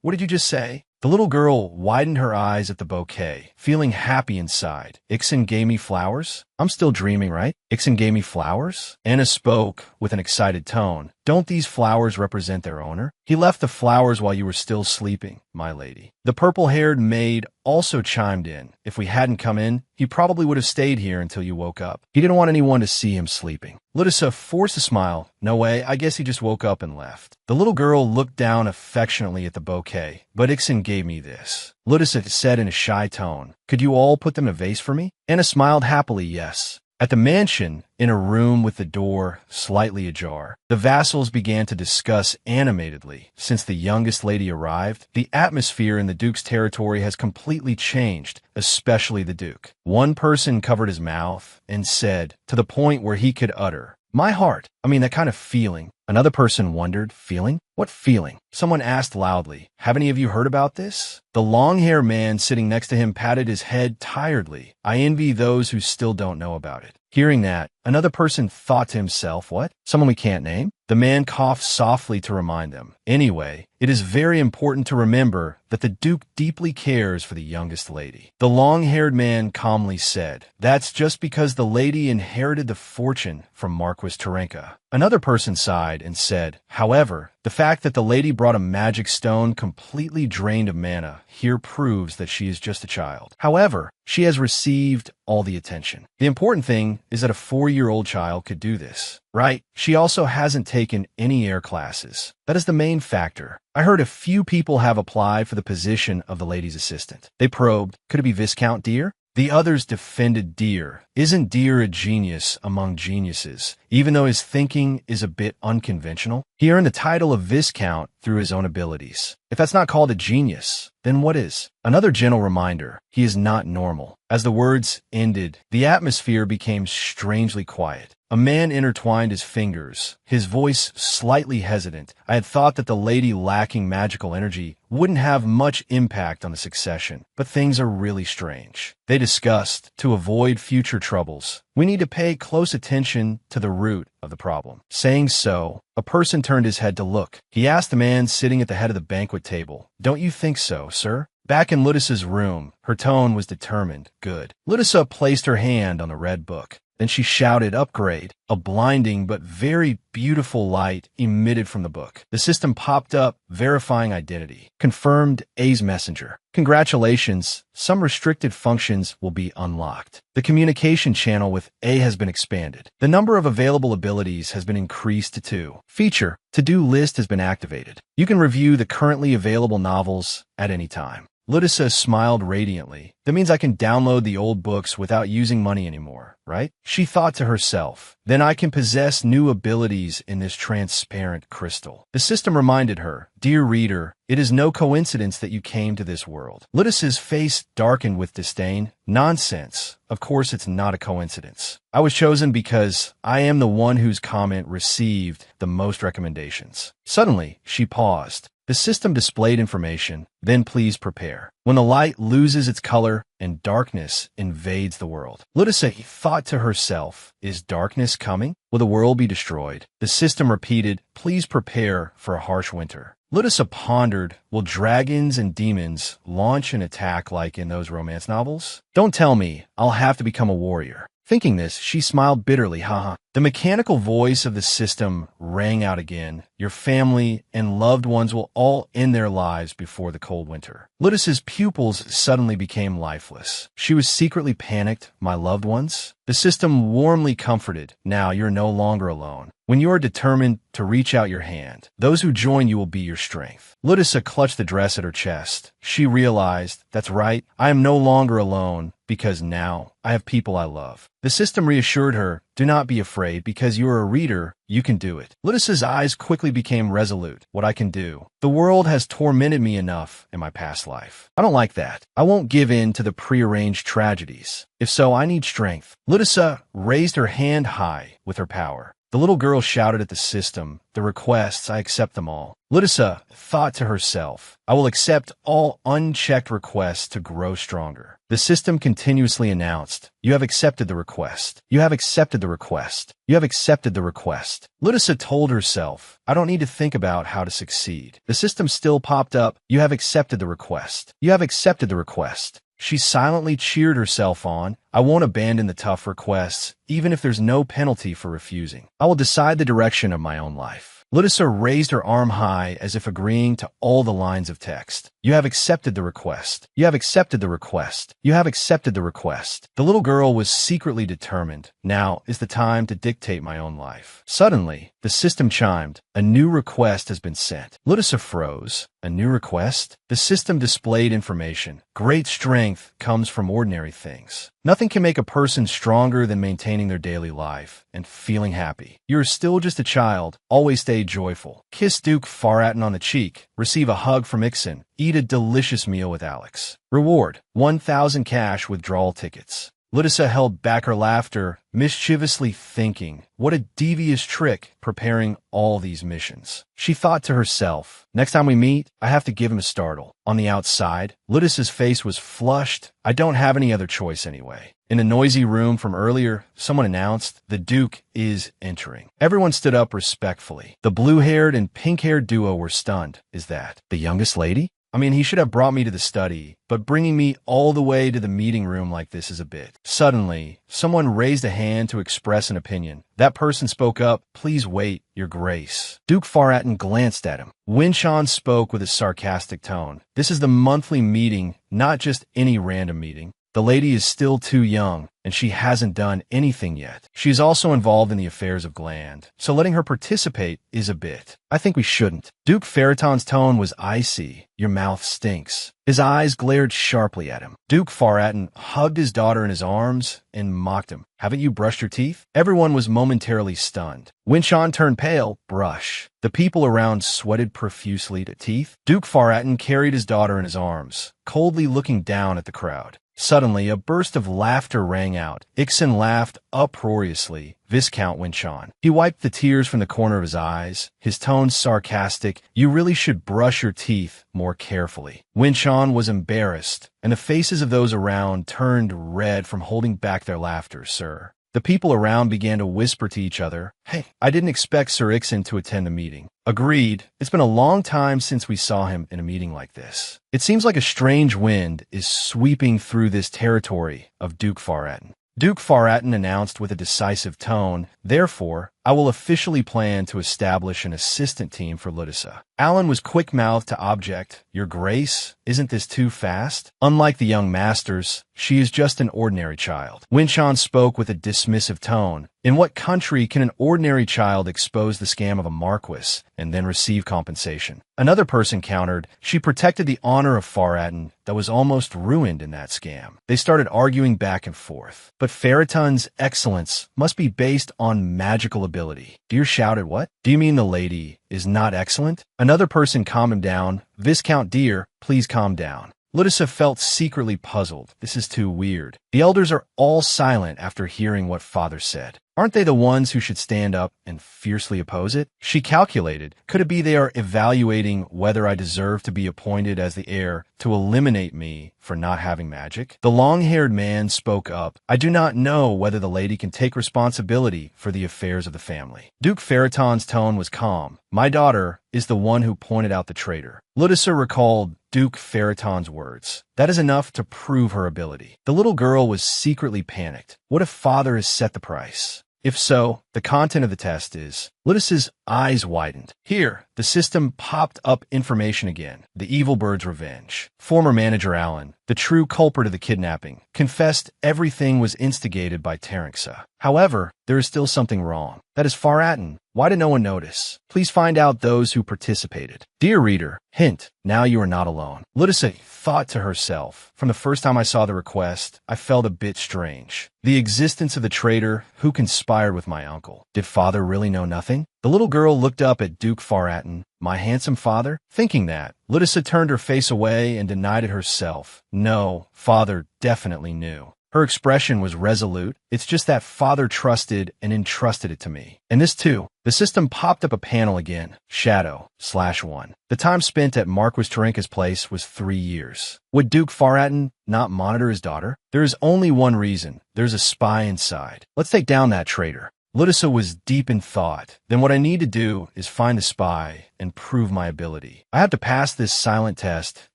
What did you just say? The little girl widened her eyes at the bouquet, feeling happy inside. Ixen gave me flowers? I'm still dreaming, right? Ixen gave me flowers? Anna spoke with an excited tone. Don't these flowers represent their owner? He left the flowers while you were still sleeping, my lady. The purple-haired maid also chimed in. If we hadn't come in, he probably would have stayed here until you woke up. He didn't want anyone to see him sleeping. Ludusa forced a smile. No way, I guess he just woke up and left. The little girl looked down affectionately at the bouquet. But Ixen gave me this. Ludusa said in a shy tone, Could you all put them in a vase for me? Anna smiled happily, yes. At the mansion, in a room with the door slightly ajar, the vassals began to discuss animatedly. Since the youngest lady arrived, the atmosphere in the Duke's territory has completely changed, especially the Duke. One person covered his mouth and said, to the point where he could utter, my heart, that kind of feeling. Another person wondered, feeling? What feeling? Someone asked loudly, have any of you heard about this? The long-haired man sitting next to him patted his head tiredly. I envy those who still don't know about it. Hearing that, another person thought to himself, what? Someone we can't name? The man coughed softly to remind them. Anyway, it is very important to remember that the Duke deeply cares for the youngest lady. The long-haired man calmly said, that's just because the lady inherited the fortune from Marquis Tyrant. Another person sighed and said, however, the fact that the lady brought a magic stone completely drained of mana here proves that she is just a child. However, she has received all the attention. The important thing is that a 4-year-old child could do this. Right, she also hasn't taken any air classes. That is the main factor. I heard a few people have applied for the position of the lady's assistant. They probed, could it be Viscount Deer? The others defended Deer. Isn't Deer a genius among geniuses, even though his thinking is a bit unconventional? He earned the title of Viscount through his own abilities. If that's not called a genius, then what is? Another gentle reminder, he is not normal. As the words ended, the atmosphere became strangely quiet. A man intertwined his fingers, his voice slightly hesitant. I had thought that the lady lacking magical energy wouldn't have much impact on the succession, but things are really strange. They discussed, to avoid future troubles, we need to pay close attention to the root of the problem. Saying so, a person turned his head to look. He asked the man sitting at the head of the banquet table, don't you think so, sir? Back in Ludisa's room, her tone was determined. Good. Ludisa placed her hand on the red book. Then she shouted, upgrade. A blinding but very beautiful light emitted from the book. The system popped up, verifying identity. Confirmed A's messenger. Congratulations, some restricted functions will be unlocked. The communication channel with A has been expanded. The number of available abilities has been increased to 2. Feature, to-do list has been activated. You can review the currently available novels at any time. Ludisa smiled radiantly. That means I can download the old books without using money anymore, right? She thought to herself, then I can possess new abilities in this transparent crystal. The system reminded her, dear reader, it is no coincidence that you came to this world. Ludisa's face darkened with disdain. Nonsense. Of course it's not a coincidence. I was chosen because I am the one whose comment received the most recommendations. Suddenly, she paused. The system displayed information, then please prepare. When the light loses its color and darkness invades the world. Ludisa thought to herself, is darkness coming? Will the world be destroyed? The system repeated, please prepare for a harsh winter. Ludisa pondered, will dragons and demons launch an attack like in those romance novels? Don't tell me, I'll have to become a warrior. Thinking this, she smiled bitterly, haha. The mechanical voice of the system rang out again. Your family and loved ones will all end their lives before the cold winter. Ludisa's pupils suddenly became lifeless. She was secretly panicked, my loved ones? The system warmly comforted, now you're no longer alone. When you are determined to reach out your hand, those who join you will be your strength. Ludisa clutched the dress at her chest. She realized, that's right, I am no longer alone, because now I have people I love. The system reassured her, do not be afraid, because you are a reader, you can do it. Ludisa's eyes quickly became resolute. What I can do. The world has tormented me enough in my past life. I don't like that. I won't give in to the prearranged tragedies. If so, I need strength. Ludisa raised her hand high with her power. The little girl shouted at the system, the requests, I accept them all. Ludisa thought to herself, I will accept all unchecked requests to grow stronger. The system continuously announced, you have accepted the request. You have accepted the request. You have accepted the request. Ludisa told herself, I don't need to think about how to succeed. The system still popped up, you have accepted the request. You have accepted the request. She silently cheered herself on. I won't abandon the tough requests, even if there's no penalty for refusing. I will decide the direction of my own life. Ludisa raised her arm high as if agreeing to all the lines of text. You have accepted the request. You have accepted the request. You have accepted the request. The little girl was secretly determined. Now is the time to dictate my own life. Suddenly, the system chimed. A new request has been sent. Ludisa froze. A new request? The system displayed information. Great strength comes from ordinary things. Nothing can make a person stronger than maintaining their daily life and feeling happy. You're still just a child. Always stay joyful. Kiss Duke Faratin on the cheek. Receive a hug from Ixen. Eat a delicious meal with Alex. Reward, 1,000 cash withdrawal tickets. Ludisa held back her laughter, mischievously thinking, what a devious trick preparing all these missions. She thought to herself, next time we meet, I have to give him a startle. On the outside, Ludisa's face was flushed. I don't have any other choice anyway. In a noisy room from earlier, someone announced, the Duke is entering. Everyone stood up respectfully. The blue-haired and pink-haired duo were stunned. Is that the youngest lady? I mean, he should have brought me to the study, but bringing me all the way to the meeting room like this is a bit. Suddenly, someone raised a hand to express an opinion. That person spoke up, please wait, Your Grace. Duke Faraton glanced at him. Winshawn spoke with a sarcastic tone. This is the monthly meeting, not just any random meeting. The lady is still too young, and she hasn't done anything yet. She's also involved in the affairs of Gland, so letting her participate is a bit. I think we shouldn't. Duke Faraton's tone was icy. Your mouth stinks. His eyes glared sharply at him. Duke Faraton hugged his daughter in his arms and mocked him. Haven't you brushed your teeth? Everyone was momentarily stunned. Winshawn turned pale. Brush. The people around sweated profusely to teeth. Duke Faraton carried his daughter in his arms, coldly looking down at the crowd. Suddenly, a burst of laughter rang out. Ixon laughed uproariously. Viscount Winshawn. He wiped the tears from the corner of his eyes, his tone sarcastic. You really should brush your teeth more carefully. Winshawn was embarrassed, and the faces of those around turned red from holding back their laughter, sir. The people around began to whisper to each other, hey, I didn't expect Sir Ixon to attend the meeting. Agreed. It's been a long time since we saw him in a meeting like this. It seems like a strange wind is sweeping through this territory of Duke Faraton. Duke Faraton announced with a decisive tone, therefore, I will officially plan to establish an assistant team for Ludisa. Alan was quick-mouthed to object, Your Grace, isn't this too fast? Unlike the young masters, she is just an ordinary child. Winshawn spoke with a dismissive tone. In what country can an ordinary child expose the scam of a marquis and then receive compensation? Another person countered, she protected the honor of Faraton that was almost ruined in that scam. They started arguing back and forth. But Faraton's excellence must be based on magical ability. Deer shouted, what? Do you mean the lady is not excellent? Another person calmed him down. Viscount Deer, please calm down. Ludisa felt secretly puzzled. This is too weird. The elders are all silent after hearing what Father said. Aren't they the ones who should stand up and fiercely oppose it? She calculated. Could it be they are evaluating whether I deserve to be appointed as the heir to eliminate me for not having magic? The long-haired man spoke up. I do not know whether the lady can take responsibility for the affairs of the family. Duke Faraton's tone was calm. My daughter is the one who pointed out the traitor. Ludisa recalled Duke Faraton's words. That is enough to prove her ability. The little girl was secretly panicked. What if Father has set the price? If so, the content of the test is... Ludisa's eyes widened. Here, the system popped up information again. The evil bird's revenge. Former manager Alan, the true culprit of the kidnapping, confessed everything was instigated by Tyrant. However, there is still something wrong. That is Faraton. Why did no one notice? Please find out those who participated. Dear reader, hint, now you are not alone. Ludisa thought to herself, from the first time I saw the request, I felt a bit strange. The existence of the traitor who conspired with my uncle. Did Father really know nothing? The little girl looked up at Duke Faraton. My handsome father? Thinking that, Ludisa turned her face away and denied it herself. No, Father definitely knew. Her expression was resolute. It's just that Father trusted and entrusted it to me. And this too. The system popped up a panel again. Shadow/1. The time spent at Marquis Tarinka's place was 3 years. Would Duke Faraton not monitor his daughter? There is only one reason. There's a spy inside. Let's take down that traitor. Ludisa was deep in thought. Then what I need to do is find the spy and prove my ability. I have to pass this silent test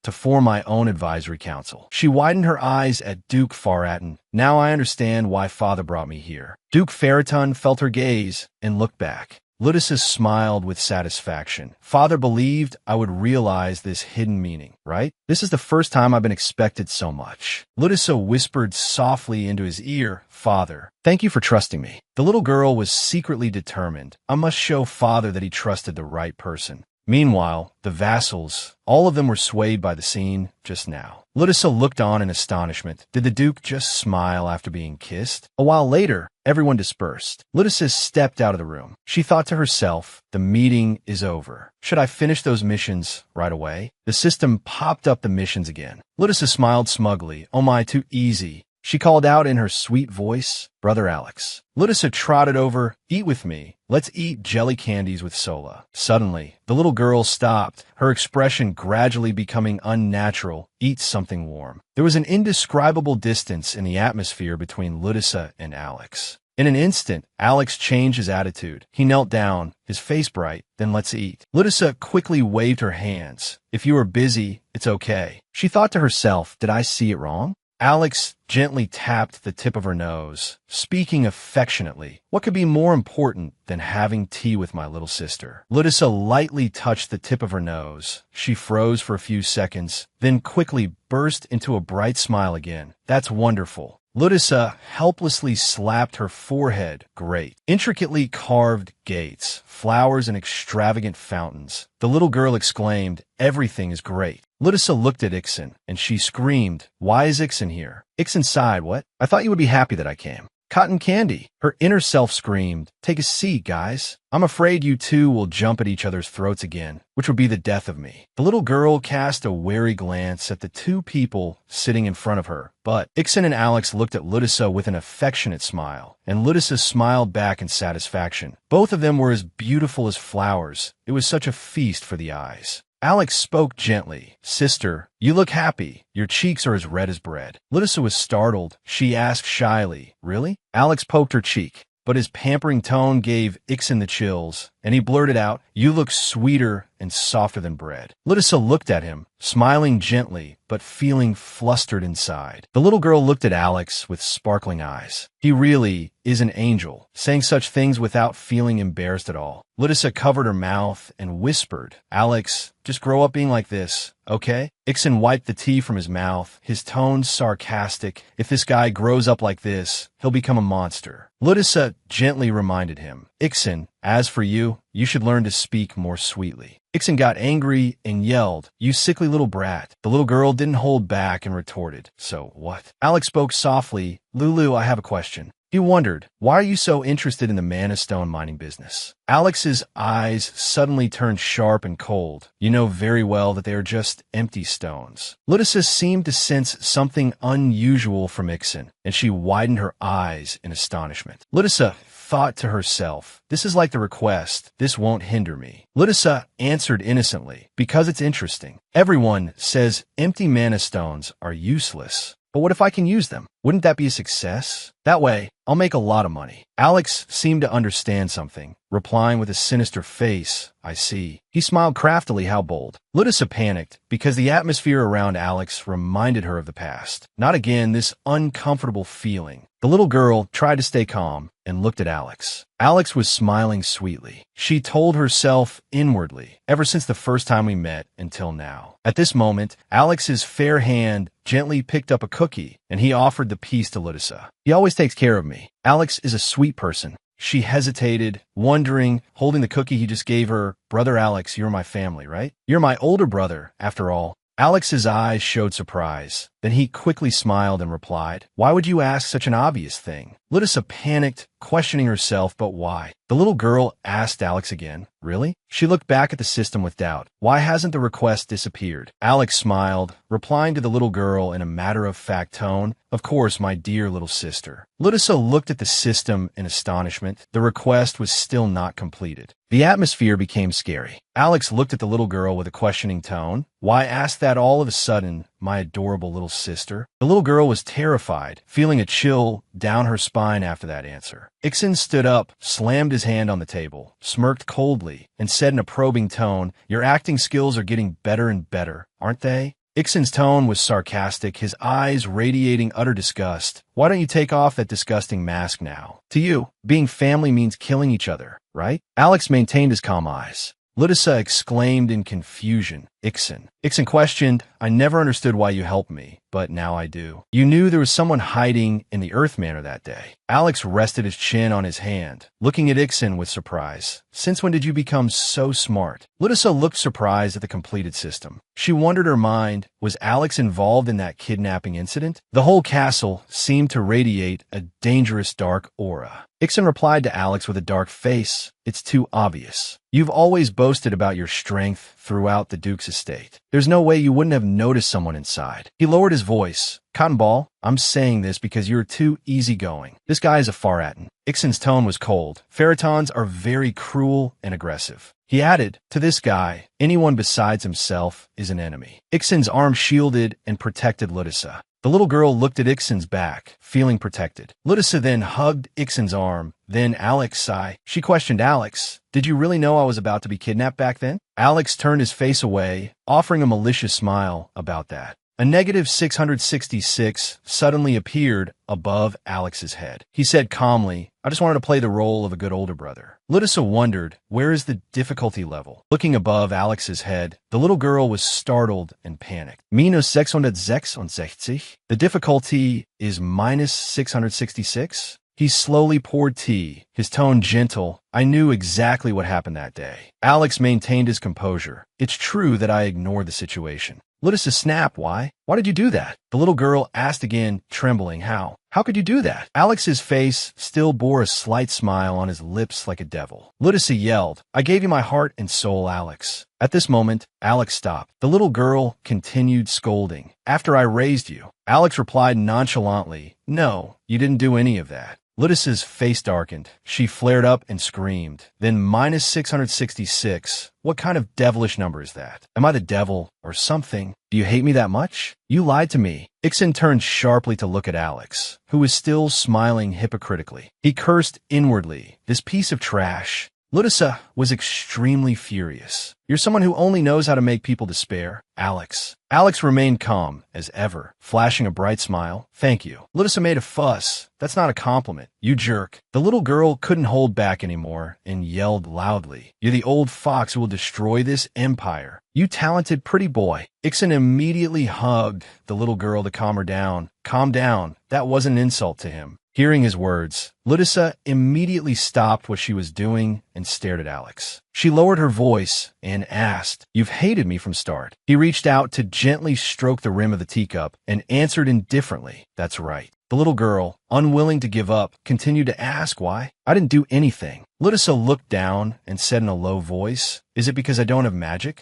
to form my own advisory council. She widened her eyes at Duke Faraton. Now I understand why Father brought me here. Duke Faraton felt her gaze and looked back. Ludisa smiled with satisfaction. Father believed I would realize this hidden meaning, right? This is the first time I've been expected so much. Ludisa whispered softly into his ear, Father, thank you for trusting me. The little girl was secretly determined. I must show Father that he trusted the right person. Meanwhile, the vassals, all of them were swayed by the scene just now. Ludisa looked on in astonishment. Did the Duke just smile after being kissed? A while later, everyone dispersed. Ludisa stepped out of the room. She thought to herself, the meeting is over. Should I finish those missions right away? The system popped up the missions again. Ludisa smiled smugly. Oh my, too easy. She called out in her sweet voice, "Brother Alex." Ludisa trotted over. "Eat with me. Let's eat jelly candies with Sola." Suddenly, the little girl stopped, her expression gradually becoming unnatural. "Eat something warm." There was an indescribable distance in the atmosphere between Ludisa and Alex. In an instant, Alex changed his attitude. He knelt down, his face bright. "Then let's eat." Ludisa quickly waved her hands. "If you are busy, it's okay." She thought to herself, did I see it wrong? Alex gently tapped the tip of her nose, speaking affectionately. "What could be more important than having tea with my little sister?" Ludisa lightly touched the tip of her nose. She froze for a few seconds, then quickly burst into a bright smile again. "That's wonderful." Ludisa helplessly slapped her forehead. "Great." Intricately carved gates, flowers, and extravagant fountains. The little girl exclaimed, "Everything is great." Ludisa looked at Ixen, and she screamed, "Why is Ixen here?" Ixen sighed, "What? I thought you would be happy that I came." "Cotton candy." Her inner self screamed, "Take a seat, guys. I'm afraid you two will jump at each other's throats again, which would be the death of me." The little girl cast a wary glance at the two people sitting in front of her, but Ixen and Alex looked at Ludisa with an affectionate smile, and Ludisa smiled back in satisfaction. Both of them were as beautiful as flowers. It was such a feast for the eyes. Alex spoke gently. "Sister, you look happy. Your cheeks are as red as bread." Ludisa was startled. She asked shyly, "Really?" Alex poked her cheek, but his pampering tone gave Ixen the chills, and he blurted out, "You look sweeter and softer than bread." Ludisa looked at him, smiling gently, but feeling flustered inside. The little girl looked at Alex with sparkling eyes. He really is an angel, saying such things without feeling embarrassed at all. Ludisa covered her mouth and whispered, "Alex, just grow up being like this, okay?" Ixen wiped the tea from his mouth, his tone sarcastic. "If this guy grows up like this, he'll become a monster." Ludisa gently reminded him, "Ixen, as for you, you should learn to speak more sweetly." Ixen got angry and yelled, "You sickly little brat." The little girl didn't hold back and retorted, "So what?" Alex spoke softly, "Lulu, I have a question." He wondered, "Why are you so interested in the mana stone mining business?" Alex's eyes suddenly turned sharp and cold. "You know very well that they are just empty stones." Ludisa seemed to sense something unusual from Ixen, and she widened her eyes in astonishment. Ludisa thought to herself, "This is like the request. This won't hinder me." Ludisa answered innocently, "Because it's interesting. Everyone says empty mana stones are useless. But what if I can use them? Wouldn't that be a success? That way, I'll make a lot of money." Alex seemed to understand something, replying with a sinister face, "I see." He smiled craftily. How bold. Ludisa panicked, because the atmosphere around Alex reminded her of the past. Not again, this uncomfortable feeling. The little girl tried to stay calm and looked at Alex. Alex was smiling sweetly. She told herself inwardly, ever since the first time we met until now. At this moment, Alex's fair hand gently picked up a cookie, and he offered the piece to Ludisa. "He always takes care of me. Alex is a sweet person." She hesitated, wondering, holding the cookie he just gave her. "Brother Alex, you're my family, right? You're my older brother, after all." Alex's eyes showed surprise. Then he quickly smiled and replied, "Why would you ask such an obvious thing?" Ludisa panicked, questioning herself, "But why?" The little girl asked Alex again, "Really?" She looked back at the system with doubt. "Why hasn't the request disappeared?" Alex smiled, replying to the little girl in a matter-of-fact tone, "Of course, my dear little sister." Ludisa looked at the system in astonishment. The request was still not completed. The atmosphere became scary. Alex looked at the little girl with a questioning tone. "Why ask that all of a sudden, my adorable little sister?" The little girl was terrified, feeling a chill down her spine after that answer. Ixen stood up, slammed his hand on the table, smirked coldly, and said in a probing tone, "Your acting skills are getting better and better, aren't they?" Ixen's tone was sarcastic, his eyes radiating utter disgust. "Why don't you take off that disgusting mask now? To you, being family means killing each other, right?" Alex maintained his calm eyes. Ludisa exclaimed in confusion, "Ixen." Ixen questioned, "I never understood why you helped me, but now I do." "You knew there was someone hiding in the Earth Manor that day." Alex rested his chin on his hand, looking at Ixen with surprise. "Since when did you become so smart?" Ludisa looked surprised at the completed system. She wondered her mind, was Alex involved in that kidnapping incident? The whole castle seemed to radiate a dangerous dark aura. Ixen replied to Alex with a dark face, "It's too obvious. You've always boasted about your strength, throughout the Duke's estate. There's no way you wouldn't have noticed someone inside. He lowered his voice. Cotton Ball, I'm saying this because you're too easygoing. This guy is a Faratin. Ixon's tone was cold. Feritons are very cruel and aggressive. He added, to this guy, anyone besides himself is an enemy. Ixon's arm shielded and protected Ludisa. The little girl looked at Ixon's back, feeling protected. Ludisa then hugged Ixon's arm. Then Alex sighed. She questioned Alex, did you really know I was about to be kidnapped back then? Alex turned his face away, offering a malicious smile about that. A negative 666 suddenly appeared above Alex's head. He said calmly, I just wanted to play the role of a good older brother. Ludisa wondered, where is the difficulty level? Looking above Alex's head, the little girl was startled and panicked. Minus 666? The difficulty is minus 666? He slowly poured tea, his tone gentle. I knew exactly what happened that day. Alex maintained his composure. It's true that I ignored the situation. Ludisa snapped. Why? Why did you do that? The little girl asked again, trembling. How? How could you do that? Alex's face still bore a slight smile on his lips like a devil. Ludisa yelled, I gave you my heart and soul, Alex. At this moment, Alex stopped. The little girl continued scolding. After I raised you. Alex replied nonchalantly, no, you didn't do any of that. Ludisa's face darkened. She flared up and screamed. Then minus 666. What kind of devilish number is that? Am I the devil or something? Do you hate me that much? You lied to me. Ixon turned sharply to look at Alex, who was still smiling hypocritically. He cursed inwardly. This piece of trash. Ludisa was extremely furious. You're someone who only knows how to make people despair. Alex. Alex remained calm, as ever, flashing a bright smile. Thank you. Ludisa made a fuss. That's not a compliment. You jerk. The little girl couldn't hold back anymore and yelled loudly. You're the old fox who will destroy this empire. You talented pretty boy. Ixon immediately hugged the little girl to calm her down. Calm down. That wasn't an insult to him. Hearing his words, Ludisa immediately stopped what she was doing and stared at Alex. She lowered her voice and asked, You've hated me from start. He reached out to gently stroke the rim of the teacup and answered indifferently, That's right. The little girl, unwilling to give up, continued to ask why. I didn't do anything. Ludisa looked down and said in a low voice, Is it because I don't have magic?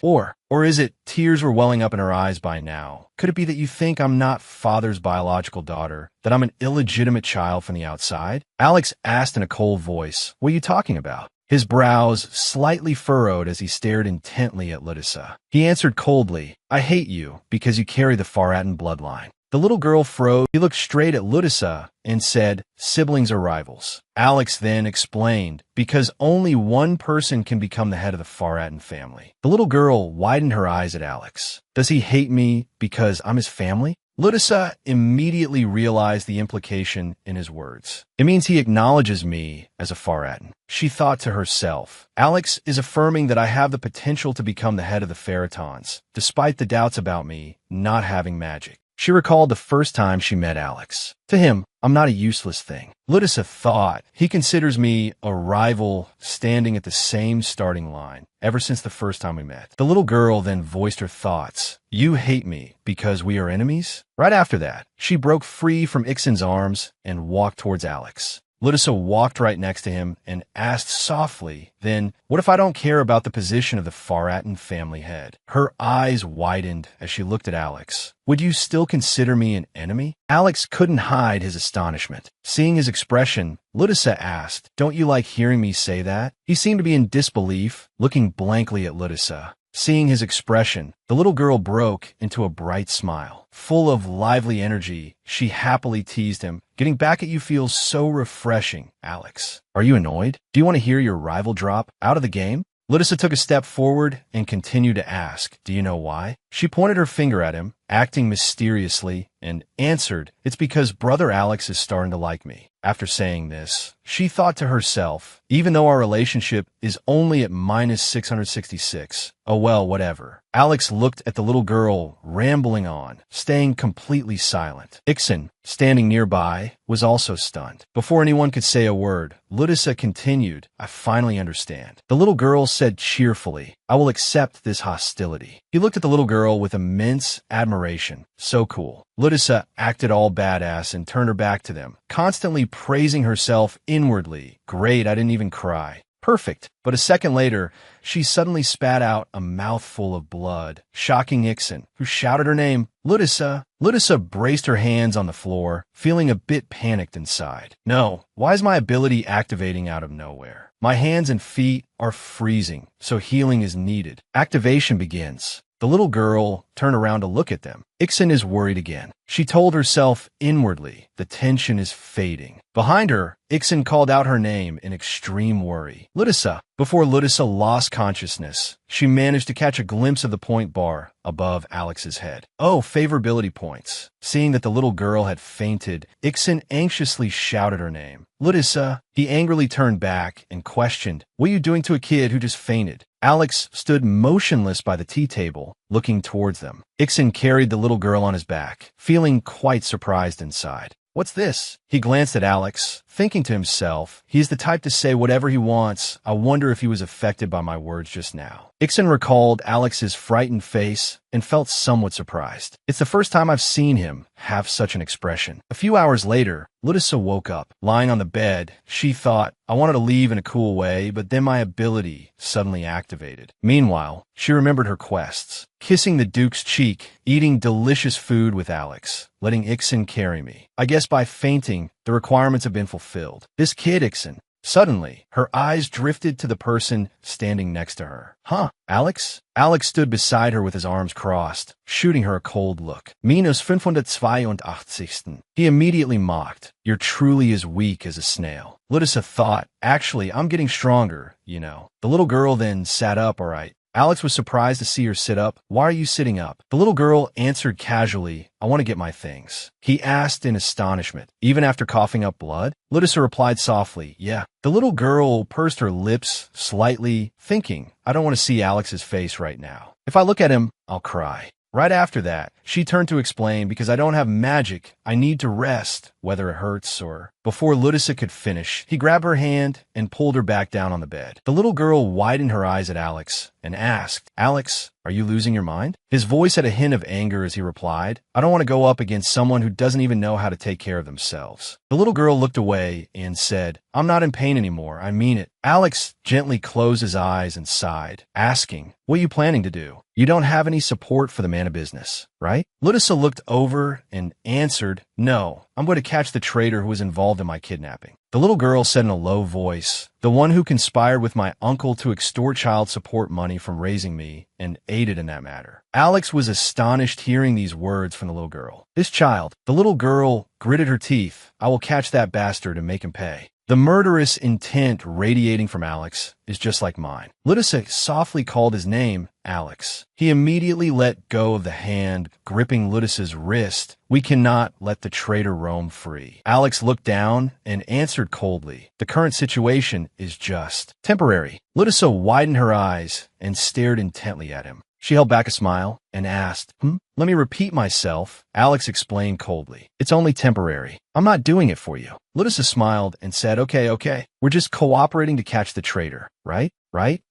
Or is it tears were welling up in her eyes by now? Could it be that you think I'm not father's biological daughter, that I'm an illegitimate child from the outside? Alex asked in a cold voice, What are you talking about? His brows slightly furrowed as he stared intently at Ludisa. He answered coldly, I hate you because you carry the Faratin bloodline. The little girl froze. He looked straight at Ludisa and said, Siblings are rivals. Alex then explained, because only one person can become the head of the Faratin family. The little girl widened her eyes at Alex. Does he hate me because I'm his family? Ludisa immediately realized the implication in his words. It means he acknowledges me as a Faratin. She thought to herself, Alex is affirming that I have the potential to become the head of the Feritons, despite the doubts about me not having magic. She recalled the first time she met Alex. To him, I'm not a useless thing. Ludisa thought he considers me a rival standing at the same starting line ever since the first time we met. The little girl then voiced her thoughts. You hate me because we are enemies? Right after that, she broke free from Ixon's arms and walked towards Alex. Ludisa walked right next to him and asked softly, then, what if I don't care about the position of the Faratin family head? Her eyes widened as she looked at Alex. Would you still consider me an enemy? Alex couldn't hide his astonishment. Seeing his expression, Ludisa asked, Don't you like hearing me say that? He seemed to be in disbelief, looking blankly at Ludisa. Seeing his expression, the little girl broke into a bright smile. Full of lively energy, she happily teased him. Getting back at you feels so refreshing, Alex. Are you annoyed? Do you want to hear your rival drop out of the game? Ludisa took a step forward and continued to ask, Do you know why? She pointed her finger at him, acting mysteriously, and answered, It's because brother Alex is starting to like me. After saying this, she thought to herself, even though our relationship is only at minus 666, oh well, whatever. Alex looked at the little girl, rambling on, staying completely silent. Ixon, standing nearby, was also stunned. Before anyone could say a word, Ludisa continued, I finally understand. The little girl said cheerfully, I will accept this hostility. He looked at the little girl with immense admiration. So cool. Ludisa acted all badass and turned her back to them, constantly praising herself inwardly. Great, I didn't even cry. Perfect. But a second later, she suddenly spat out a mouthful of blood, shocking Ixen, who shouted her name, Ludissa. Ludissa braced her hands on the floor, feeling a bit panicked inside. No, why is my ability activating out of nowhere? My hands and feet are freezing, so healing is needed. Activation begins. The little girl turned around to look at them. Ixen is worried again. She told herself inwardly, the tension is fading. Behind her, Ixen called out her name in extreme worry. Ludissa. Before Ludissa lost consciousness, she managed to catch a glimpse of the point bar above Alex's head. Oh, favorability points. Seeing that the little girl had fainted, Ixen anxiously shouted her name. Ludissa. He angrily turned back and questioned, what are you doing to a kid who just fainted? Alex stood motionless by the tea table, looking towards them. Ixen carried the little girl on his back, feeling quite surprised inside. What's this? He glanced at Alex, thinking to himself, he's the type to say whatever he wants. I wonder if he was affected by my words just now. Ixen recalled Alex's frightened face and felt somewhat surprised. It's the first time I've seen him have such an expression. A few hours later, Ludissa woke up. Lying on the bed, she thought, I wanted to leave in a cool way, but then my ability suddenly activated. Meanwhile, she remembered her quests. Kissing the Duke's cheek, eating delicious food with Alex, letting Ixen carry me. I guess by fainting, the requirements have been fulfilled. This kid, Ixen. Suddenly, her eyes drifted to the person standing next to her. Huh, Alex? Alex stood beside her with his arms crossed, shooting her a cold look. Minus 582. He immediately mocked. You're truly as weak as a snail. Ludissa thought, actually, I'm getting stronger, you know. The little girl then sat up, all right. Alex was surprised to see her sit up. Why are you sitting up? The little girl answered casually, I want to get my things. He asked in astonishment, even after coughing up blood? Ludissa replied softly, yeah. The little girl pursed her lips slightly, thinking, I don't want to see Alex's face right now. If I look at him, I'll cry. Right after that, she turned to explain, because I don't have magic, I need to rest, whether it hurts or... Before Ludissa could finish, he grabbed her hand and pulled her back down on the bed. The little girl widened her eyes at Alex and asked, Alex, are you losing your mind? His voice had a hint of anger as he replied, I don't want to go up against someone who doesn't even know how to take care of themselves. The little girl looked away and said, I'm not in pain anymore, I mean it. Alex gently closed his eyes and sighed, asking, what are you planning to do? You don't have any support for the man of business, right? Ludissa looked over and answered, no, I'm going to catch the traitor who was involved in my kidnapping. The little girl said in a low voice, the one who conspired with my uncle to extort child support money from raising me and aided in that matter. Alex was astonished hearing these words from the little girl. This child, the little girl gritted her teeth. I will catch that bastard and make him pay. The murderous intent radiating from Alex is just like mine. Ludissa softly called his name, Alex. He immediately let go of the hand gripping Ludissa's wrist. We cannot let the traitor roam free. Alex looked down and answered coldly. The current situation is just temporary. Ludissa widened her eyes and stared intently at him. She held back a smile and asked, Let me repeat myself. Alex explained coldly. It's only temporary. I'm not doing it for you. Ludissa smiled and said, okay. We're just cooperating to catch the traitor, right?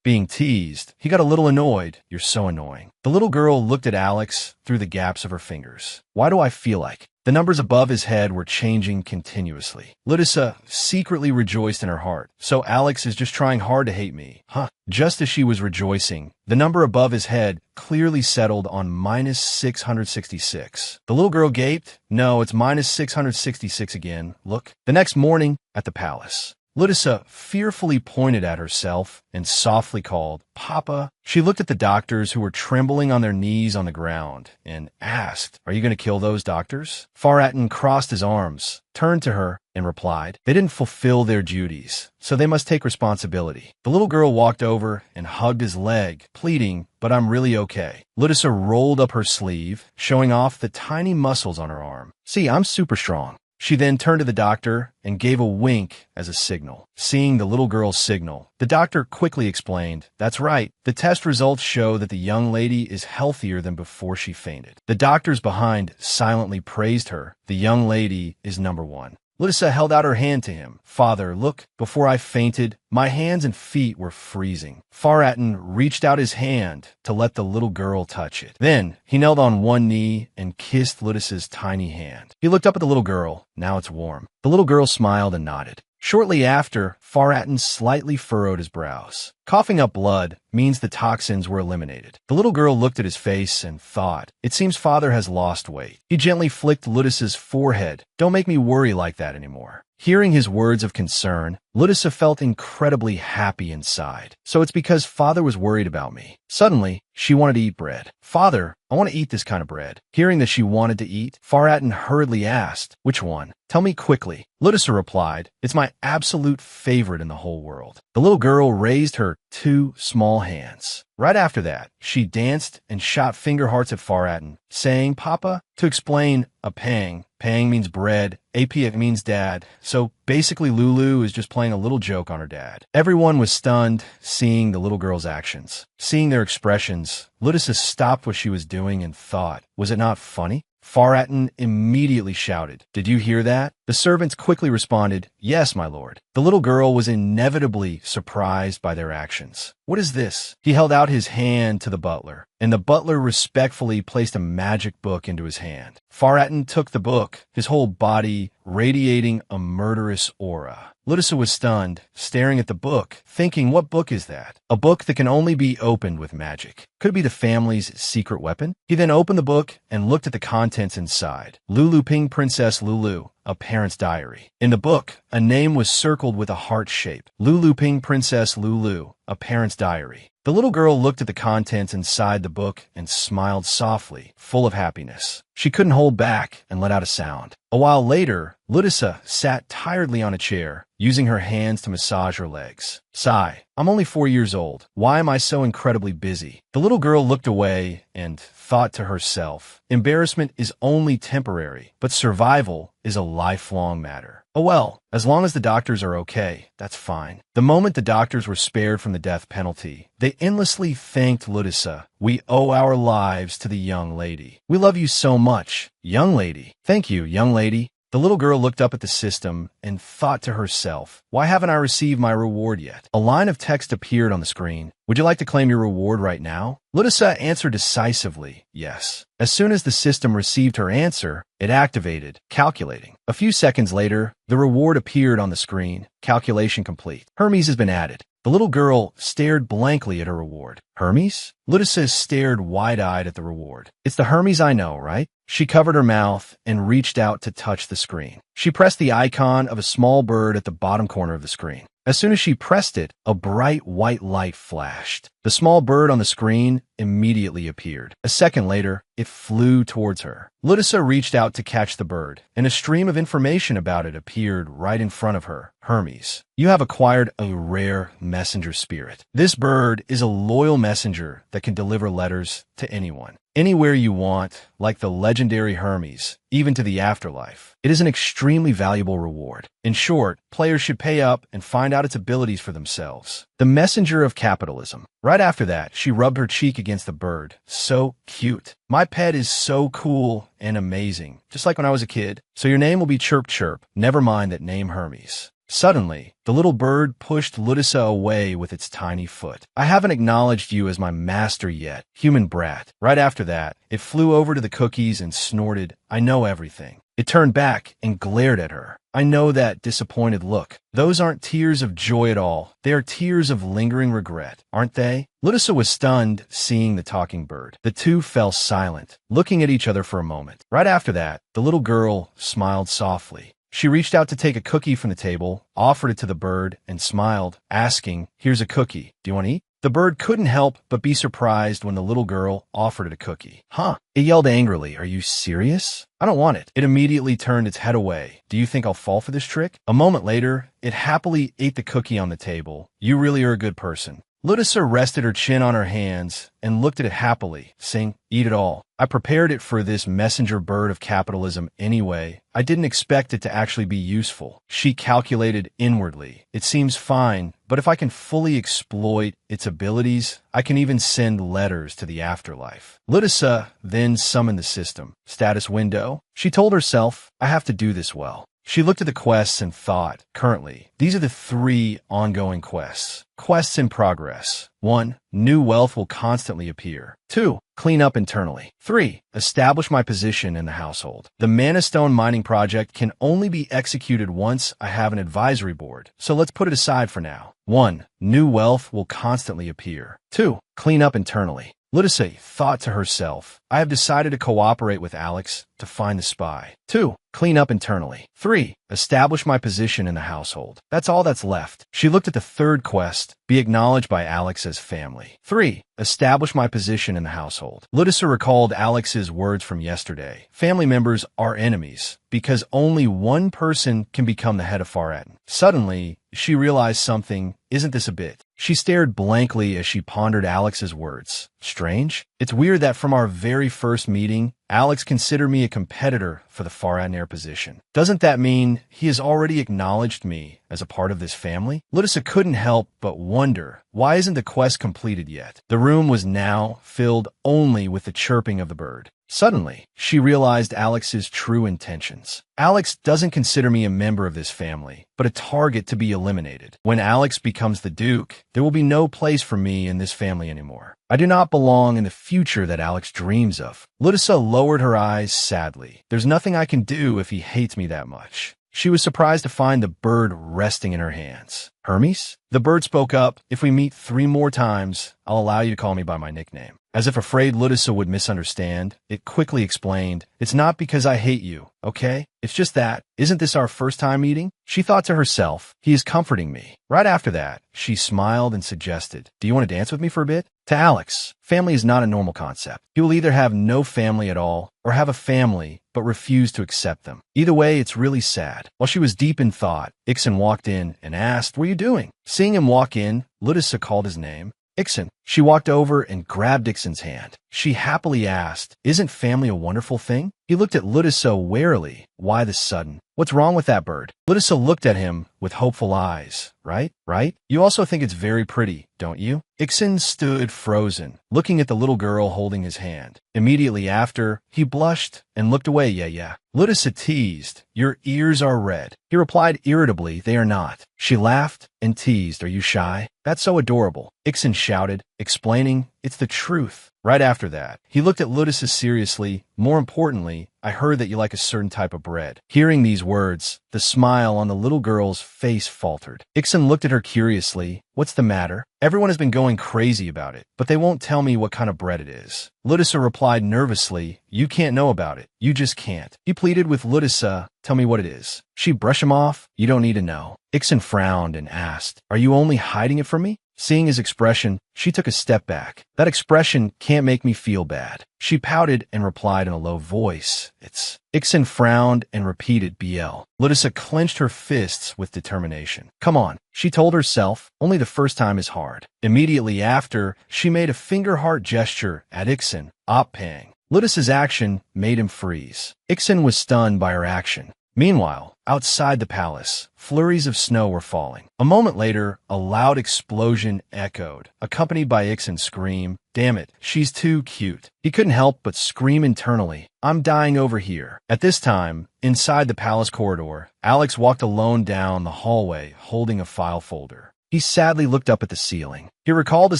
Being teased, he got a little annoyed. You're so annoying. The little girl looked at Alex through the gaps of her fingers. Why do I feel like? The numbers above his head were changing continuously. Ludissa secretly rejoiced in her heart. So Alex is just trying hard to hate me. Huh. Just as she was rejoicing, the number above his head clearly settled on minus 666. The little girl gaped. No, it's minus 666 again. Look. The next morning at the palace, Ludissa fearfully pointed at herself and softly called, Papa. She looked at the doctors who were trembling on their knees on the ground and asked, Are you going to kill those doctors? Faratin crossed his arms, turned to her, and replied, They didn't fulfill their duties, so they must take responsibility. The little girl walked over and hugged his leg, pleading, But I'm really okay. Ludissa rolled up her sleeve, showing off the tiny muscles on her arm. See, I'm super strong. She then turned to the doctor and gave a wink as a signal. Seeing the little girl's signal, the doctor quickly explained, That's right. The test results show that the young lady is healthier than before she fainted. The doctors behind silently praised her. The young lady is number one. Ludissa held out her hand to him. Father, look, before I fainted, my hands and feet were freezing. Faratin reached out his hand to let the little girl touch it. Then he knelt on one knee and kissed Ludissa's tiny hand. He looked up at the little girl. Now it's warm. The little girl smiled and nodded. Shortly after, Faratin slightly furrowed his brows. Coughing up blood means the toxins were eliminated. The little girl looked at his face and thought, it seems father has lost weight. He gently flicked Ludus's forehead. Don't make me worry like that anymore. Hearing his words of concern, Ludus felt incredibly happy inside. So it's because father was worried about me. Suddenly, she wanted to eat bread. Father, I want to eat this kind of bread. Hearing that she wanted to eat, Faratin hurriedly asked, which one? Tell me quickly. Ludus replied, it's my absolute favorite in the whole world. The little girl raised her 2 small hands. Right after that, she danced and shot finger hearts at Faratin, saying, Papa, to explain a pang. Pang means bread, AP means dad, so basically Lulu is just playing a little joke on her dad. Everyone was stunned seeing the little girl's actions. Seeing their expressions, Ludus stopped what she was doing and thought, was it not funny? Faratin immediately shouted, did you hear that? The servants quickly responded, yes, my lord. The little girl was inevitably surprised by their actions. What is this? He held out his hand to the butler, and the butler respectfully placed a magic book into his hand. Faratin took the book, his whole body radiating a murderous aura. Ludus was stunned, staring at the book, thinking, what book is that? A book that can only be opened with magic. Could it be the family's secret weapon? He then opened the book and looked at the contents inside. Lulu Ping Princess Lulu, a parent's diary. In the book, a name was circled with a heart shape. Lulu Ping Princess Lulu, a parent's diary. The little girl looked at the contents inside the book and smiled softly, full of happiness. She couldn't hold back and let out a sound. A while later, Ludus sat tiredly on a chair, using her hands to massage her legs. Sigh, I'm only 4 years old. Why am I so incredibly busy? The little girl looked away and thought to herself, embarrassment is only temporary, but survival is a lifelong matter. Oh well, as long as the doctors are okay, that's fine. The moment the doctors were spared from the death penalty, they endlessly thanked Ludus. We owe our lives to the young lady. We love you so much. Young lady. Thank you, young lady. The little girl looked up at the system and thought to herself, why haven't I received my reward yet? A line of text appeared on the screen. Would you like to claim your reward right now? Ludus answered decisively, yes. As soon as the system received her answer, it activated, calculating. A few seconds later, the reward appeared on the screen. Calculation complete. Hermes has been added. The little girl stared blankly at her reward. Hermes? Ludus stared wide-eyed at the reward. It's the Hermes I know, right? She covered her mouth and reached out to touch the screen. She pressed the icon of a small bird at the bottom corner of the screen. As soon as she pressed it, a bright white light flashed. The small bird on the screen immediately appeared. A second later, it flew towards her. Ludus reached out to catch the bird, and a stream of information about it appeared right in front of her. Hermes, you have acquired a rare messenger spirit. This bird is a loyal messenger that can deliver letters to anyone, anywhere you want, like the legendary Hermes, even to the afterlife. It is an extremely valuable reward. In short, players should pay up and find out its abilities for themselves. The messenger of capitalism. Right after that, she rubbed her cheek against the bird. So cute. My pet is so cool and amazing, just like when I was a kid. So your name will be Chirp Chirp. Never mind that name Hermes. Suddenly, the little bird pushed Ludus away with its tiny foot. I haven't acknowledged you as my master yet, human brat. Right after that, it flew over to the cookies and snorted, I know everything. It turned back and glared at her. I know that disappointed look. Those aren't tears of joy at all. They are tears of lingering regret, aren't they? Ludus was stunned seeing the talking bird. The two fell silent, looking at each other for a moment. Right after that, the little girl smiled softly. She reached out to take a cookie from the table, offered it to the bird, and smiled, asking, here's a cookie. Do you want to eat? The bird couldn't help but be surprised when the little girl offered it a cookie. Huh? It yelled angrily, are you serious? I don't want it. It immediately turned its head away. Do you think I'll fall for this trick? A moment later, it happily ate the cookie on the table. You really are a good person. Ludus rested her chin on her hands and looked at it happily, saying, eat it all. I prepared it for this messenger bird of capitalism anyway. I didn't expect it to actually be useful. She calculated inwardly. It seems fine, but if I can fully exploit its abilities, I can even send letters to the afterlife. Ludus then summoned the system. Status window. She told herself, I have to do this well. She looked at the quests and thought, currently, these are the 3 ongoing quests. Quests in progress. 1. New wealth will constantly appear. 2. Clean up internally. 3. Establish my position in the household. The Mana Stone mining project can only be executed once I have an advisory board, so let's put it aside for now. 1. New wealth will constantly appear. 2. Clean up internally. Ludicate thought to herself, I have decided to cooperate with Alex to find the spy. 2. Clean up internally. 3. Establish my position in the household. That's all that's left. She looked at the 3rd quest, be acknowledged by Alex as family. 3. Establish my position in the household. Ludicate recalled Alex's words from yesterday. Family members are enemies, because only one person can become the head of Faratin. Suddenly, she realized something. Isn't this a bit? She stared blankly as she pondered Alex's words. Strange? It's weird that from our very first meeting, Alex considered me a competitor for the Faratin heir position. Doesn't that mean he has already acknowledged me as a part of this family? Ludicate couldn't help but wonder, why isn't the quest completed yet? The room was now filled only with the chirping of the bird. Suddenly, she realized Alex's true intentions. Alex doesn't consider me a member of this family, but a target to be eliminated. When Alex becomes the Duke, there will be no place for me in this family anymore. I do not belong in the future that Alex dreams of. Ludicate lowered her eyes sadly. There's nothing I can do if he hates me that much. She was surprised to find the bird resting in her hands. Hermes? The bird spoke up. If we meet 3 more times, I'll allow you to call me by my nickname. As if afraid Ludicate would misunderstand, it quickly explained, it's not because I hate you, okay? It's just that, isn't this our first time meeting? She thought to herself, he is comforting me. Right after that, she smiled and suggested, do you want to dance with me for a bit? To Alex, family is not a normal concept. He will either have no family at all, or have a family, but refuse to accept them. Either way, it's really sad. While she was deep in thought, Ixon walked in and asked, what are you doing? Seeing him walk in, Ludicate called his name. Ixon. She walked over and grabbed Ixon's hand. She happily asked, isn't family a wonderful thing? He looked at Ludicate warily. Why this sudden? What's wrong with that bird? Ludicate looked at him with hopeful eyes. Right? You also think it's very pretty, don't you? Ixon stood frozen, looking at the little girl holding his hand. Immediately after, he blushed and looked away. Yeah. Ludicate teased, your ears are red. He replied irritably, they are not. She laughed and teased, are you shy? That's so adorable. Ixon shouted, explaining, it's the truth. Right after that, he looked at Ludicate seriously. More importantly, I heard that you like a certain type of bread. Hearing these words, the smile on the little girl's face faltered. Ixon looked at her curiously. What's the matter? Everyone has been going crazy about it, but they won't tell me what kind of bread it is. Ludicate replied nervously, you can't know about it. You just can't. He pleaded with Ludicate, tell me what it is. She brushed him off. You don't need to know. Ixon frowned and asked, are you only hiding it from me? Seeing his expression, she took a step back. That expression can't make me feel bad. She pouted and replied in a low voice, it's... Ixon frowned and repeated BL. Ludicate clenched her fists with determination. Come on, she told herself, only the first time is hard. Immediately after, she made a finger heart gesture at Ixon, op-pang. Ludicate's action made him freeze. Ixon was stunned by her action. Meanwhile, outside the palace, flurries of snow were falling. A moment later, a loud explosion echoed, accompanied by Ixon's scream, damn it, she's too cute. He couldn't help but scream internally, I'm dying over here. At this time, inside the palace corridor, Alex walked alone down the hallway holding a file folder. He sadly looked up at the ceiling. He recalled his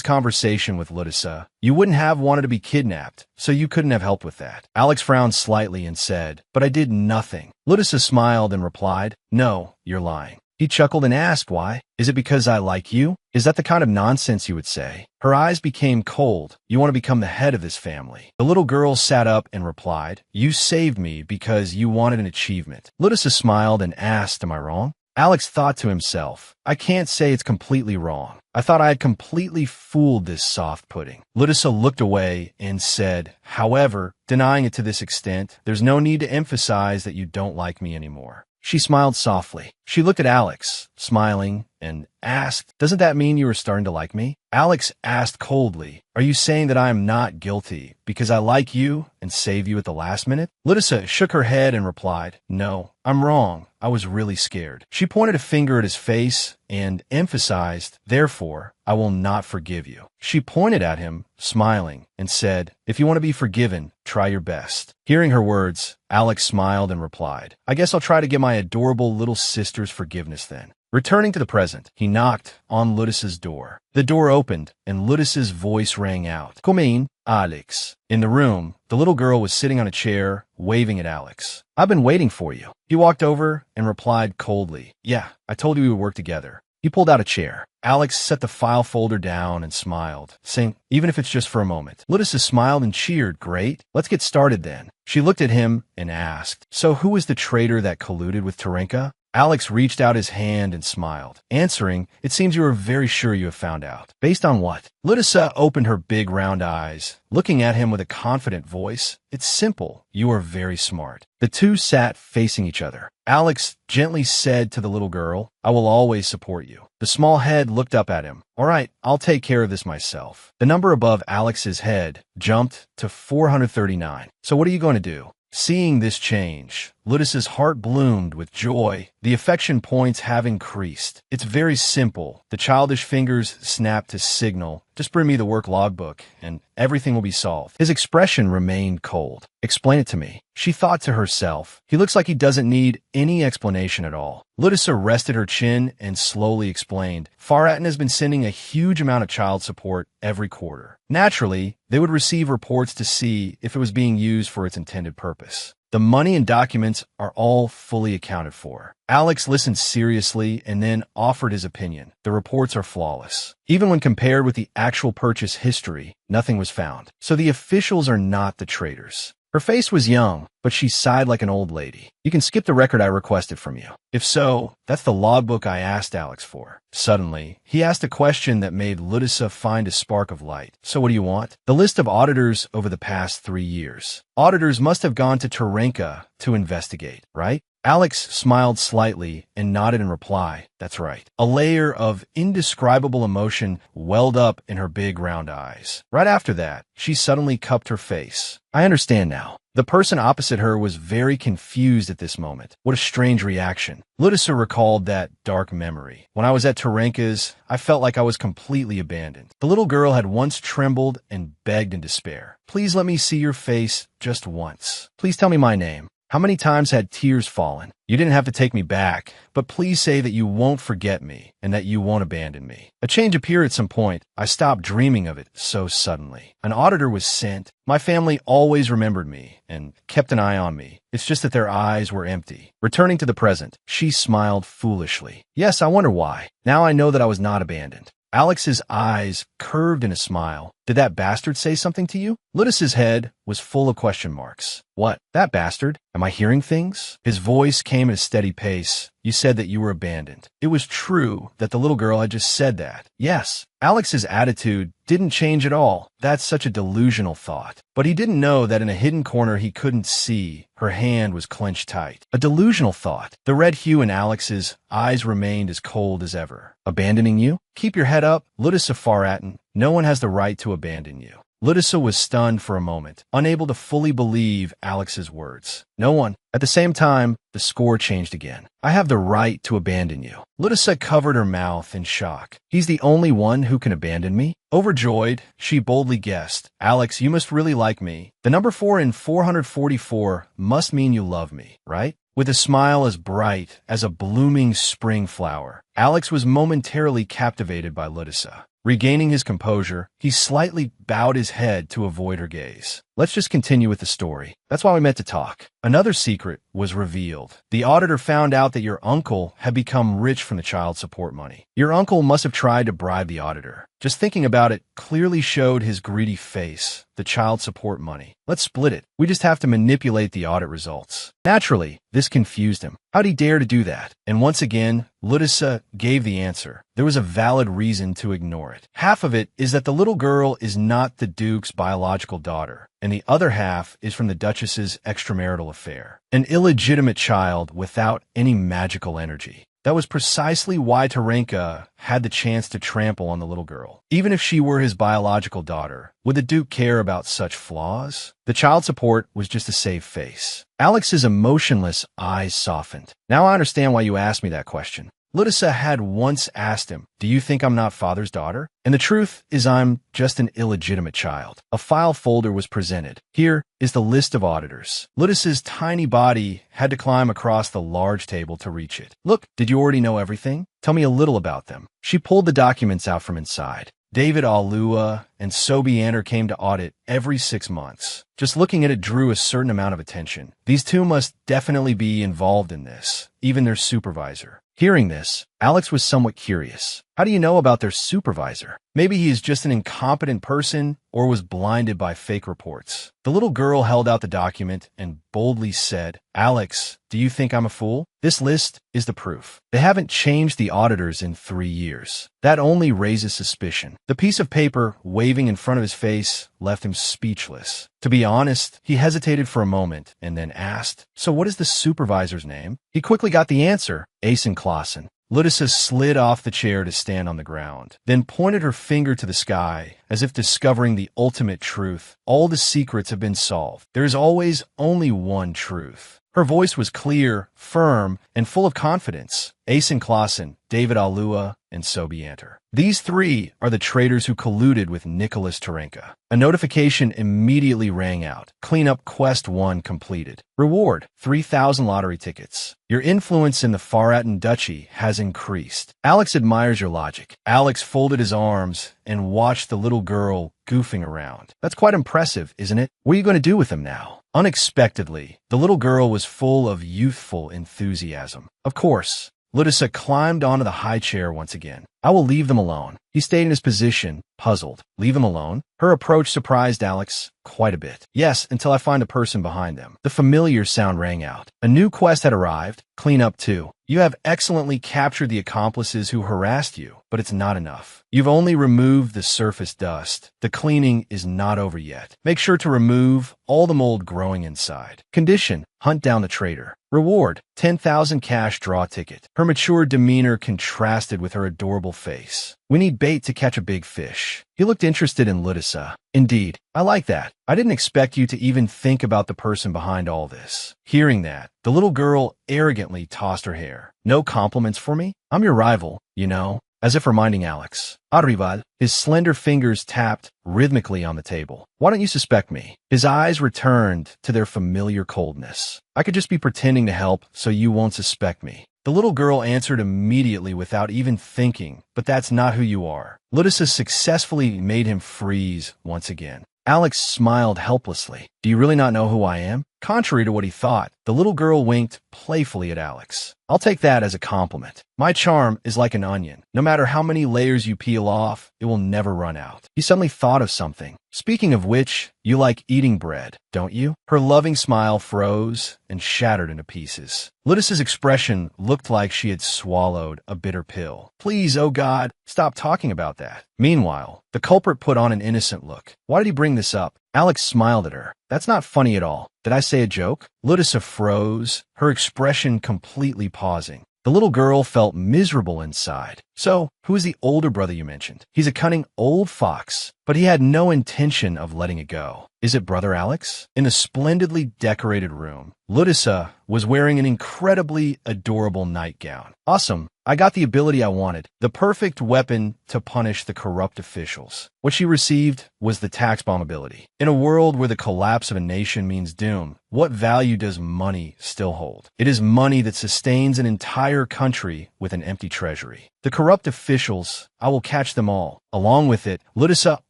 conversation with Ludicate. You wouldn't have wanted to be kidnapped, so you couldn't have helped with that. Alex frowned slightly and said, but I did nothing. Ludicate smiled and replied, no, you're lying. He chuckled and asked why. Is it because I like you? Is that the kind of nonsense you would say? Her eyes became cold. You want to become the head of this family. The little girl sat up and replied, you saved me because you wanted an achievement. Ludicate smiled and asked, am I wrong? Alex thought to himself, I can't say it's completely wrong. I thought I had completely fooled this soft pudding. Ludicate looked away and said, however, denying it to this extent, there's no need to emphasize that you don't like me anymore. She smiled softly. She looked at Alex, smiling, and asked, "Doesn't that mean you are starting to like me?" Alex asked coldly, "Are you saying that I am not guilty because I like you and save you at the last minute?" Lydia shook her head and replied, "No, I'm wrong. I was really scared." She pointed a finger at his face and emphasized, "Therefore, I will not forgive you." She pointed at him, smiling, and said, "If you want to be forgiven, try your best." Hearing her words, Alex smiled and replied, "I guess I'll try to get my adorable little sister's forgiveness then." Returning to the present, he knocked on Lydia's door. The door opened, and Lydia's voice rang out, "Come in, Alex." In the room, the little girl was sitting on a chair, waving at Alex. "I've been waiting for you." He walked over and replied coldly, "Yeah, I told you we would work together." He pulled out a chair. Alex set the file folder down and smiled, saying, "Even if it's just for a moment." Lydia smiled and cheered, "Great, let's get started then." She looked at him and asked, "So who was the traitor that colluded with Tyrant?" Alex reached out his hand and smiled, answering, "It seems you are very sure you have found out." "Based on what?" Lydia opened her big round eyes, looking at him with a confident voice. "It's simple. You are very smart." The two sat facing each other. Alex gently said to the little girl, "I will always support you." The small head looked up at him. "All right, I'll take care of this myself." The number above Alex's head jumped to 439. "So what are you going to do?" Seeing this change, Lydia's heart bloomed with joy. The affection points have increased. "It's very simple." The childish fingers snapped to signal, "Just bring me the work logbook, and everything will be solved." His expression remained cold. "Explain it to me." She thought to herself, "He looks like he doesn't need any explanation at all." Lydia rested her chin and slowly explained, "Tyrant has been sending a huge amount of child support every quarter. Naturally, they would receive reports to see if it was being used for its intended purpose. The money and documents are all fully accounted for." Alex listened seriously and then offered his opinion. "The reports are flawless. Even when compared with the actual purchase history, nothing was found. So the officials are not the traitors." Her face was young, but she sighed like an old lady. "You can skip the record I requested from you. If so, that's the logbook I asked Alex for." Suddenly, he asked a question that made Lydia find a spark of light. "So what do you want?" "The list of auditors over the past 3 years. Auditors must have gone to Tyrant to investigate, right?" Alex smiled slightly and nodded in reply, "That's right." A layer of indescribable emotion welled up in her big round eyes. Right after that, she suddenly cupped her face. "I understand now." The person opposite her was very confused at this moment. What a strange reaction. Lydia recalled that dark memory. "When I was at Tyrant's, I felt like I was completely abandoned." The little girl had once trembled and begged in despair. "Please let me see your face just once. Please tell me my name." How many times had tears fallen? "You didn't have to take me back, but please say that you won't forget me and that you won't abandon me." A change appeared at some point. I stopped dreaming of it so suddenly. An auditor was sent. My family always remembered me and kept an eye on me. It's just that their eyes were empty. Returning to the present, she smiled foolishly. "Yes, I wonder why. Now I know that I was not abandoned." Alex's eyes curved in a smile. "Did that bastard say something to you?" Lydia's head was full of question marks. "What? That bastard? Am I hearing things?" His voice came at a steady pace. "You said that you were abandoned." It was true that the little girl had just said that. Yes. Alex's attitude didn't change at all. That's such a delusional thought. But he didn't know that in a hidden corner he couldn't see, her hand was clenched tight. A delusional thought. The red hue in Alex's eyes remained as cold as ever. "Abandoning you? Keep your head up, Lydia Tyrant. No one has the right to abandon you." Lydia was stunned for a moment, unable to fully believe Alex's words. "No one." At the same time, the score changed again. "I have the right to abandon you." Lydia covered her mouth in shock. "He's the only one who can abandon me?" Overjoyed, she boldly guessed, "Alex, you must really like me. The number 4 in 444 must mean you love me, right?" With a smile as bright as a blooming spring flower, Alex was momentarily captivated by Lydia. Regaining his composure, he slightly bowed his head to avoid her gaze. "Let's just continue with the story. That's why we met to talk." Another secret was revealed. The auditor found out that your uncle had become rich from the child support money. Your uncle must have tried to bribe the auditor. Just thinking about it clearly showed his greedy face. The child support money. "Let's split it. We just have to manipulate the audit results." Naturally, this confused him. How'd he dare to do that? And once again, Lydia gave the answer. There was a valid reason to ignore it. Half of it is that the little girl is not the Duke's biological daughter, and the other half is from the Duchess's extramarital affair. An illegitimate child without any magical energy. That was precisely why Tyrant had the chance to trample on the little girl. Even if she were his biological daughter, would the Duke care about such flaws? The child support was just a save face. Alex's emotionless eyes softened. Now I understand why you asked me that question. Ludisa had once asked him, "Do you think I'm not father's daughter?" And the truth is I'm just an illegitimate child. A file folder was presented. Here is the list of auditors. Ludisa's tiny body had to climb across the large table to reach it. "Look, did you already know everything? Tell me a little about them." She pulled the documents out from inside. David Alua and Sobiander came to audit every 6 months. Just looking at it drew a certain amount of attention. These two must definitely be involved in this, even their supervisor. Hearing this, Alex was somewhat curious. How do you know about their supervisor? Maybe he is just an incompetent person or was blinded by fake reports. The little girl held out the document and boldly said, "Alex, do you think I'm a fool? This list is the proof. They haven't changed the auditors in 3 years. That only raises suspicion." The piece of paper waving in front of his face left him speechless. To be honest, he hesitated for a moment and then asked, "So what is the supervisor's name?" He quickly got the answer, Asen Clausen. Ludisa slid off the chair to stand on the ground, then pointed her finger to the sky, as if discovering the ultimate truth. All the secrets have been solved. There is always only one truth. Her voice was clear, firm, and full of confidence. Asen Clausen, David Alua, and Sobiander. These three are the traitors who colluded with Nicholas Tarenka. A notification immediately rang out. Cleanup Quest 1 completed. Reward, 3,000 lottery tickets. Your influence in the Faratin Duchy has increased. Alex admires your logic. Alex folded his arms and watched the little girl goofing around. That's quite impressive, isn't it? What are you going to do with them now? Unexpectedly, the little girl was full of youthful enthusiasm. Of course. Ludisa climbed onto the high chair once again. "I will leave them alone." He stayed in his position, puzzled. Leave them alone? Her approach surprised Alex quite a bit. "Yes, until I find a person behind them." The familiar sound rang out. A new quest had arrived. Cleanup 2. You have excellently captured the accomplices who harassed you, but it's not enough. You've only removed the surface dust. The cleaning is not over yet. Make sure to remove all the mold growing inside. Condition: hunt down the traitor. Reward: 10,000 cash draw ticket. Her mature demeanor contrasted with her adorable face. "We need bait to catch a big fish." He looked interested in Ludisa. "Indeed, I like that. I didn't expect you to even think about the person behind all this." Hearing that, the little girl arrogantly tossed her hair. "No compliments for me? I'm your rival, you know." As if reminding Alex. "Arrival." His slender fingers tapped rhythmically on the table. "Why don't you suspect me?" His eyes returned to their familiar coldness. "I could just be pretending to help so you won't suspect me." The little girl answered immediately without even thinking, "But that's not who you are." Ludisa successfully made him freeze once again. Alex smiled helplessly. "Do you really not know who I am?" Contrary to what he thought, the little girl winked playfully at Alex. "I'll take that as a compliment. My charm is like an onion. No matter how many layers you peel off, it will never run out." He suddenly thought of something. "Speaking of which, you like eating bread, don't you?" Her loving smile froze and shattered into pieces. Ludisa's expression looked like she had swallowed a bitter pill. "Please, oh God, stop talking about that." Meanwhile, the culprit put on an innocent look. "Why did he bring this up?" Alex smiled at her. "That's not funny at all. Did I say a joke?" Ludisa froze, her expression completely pausing. The little girl felt miserable inside. "So, who is the older brother you mentioned?" "He's a cunning old fox, but he had no intention of letting it go." "Is it Brother Alex?" In a splendidly decorated room, Ludisa was wearing an incredibly adorable nightgown. "Awesome. I got the ability I wanted. The perfect weapon to punish the corrupt officials." What she received was the tax bomb ability. In a world where the collapse of a nation means doom, what value does money still hold? It is money that sustains an entire country with an empty treasury. The corrupt officials, I will catch them all. Along with it, Ludisa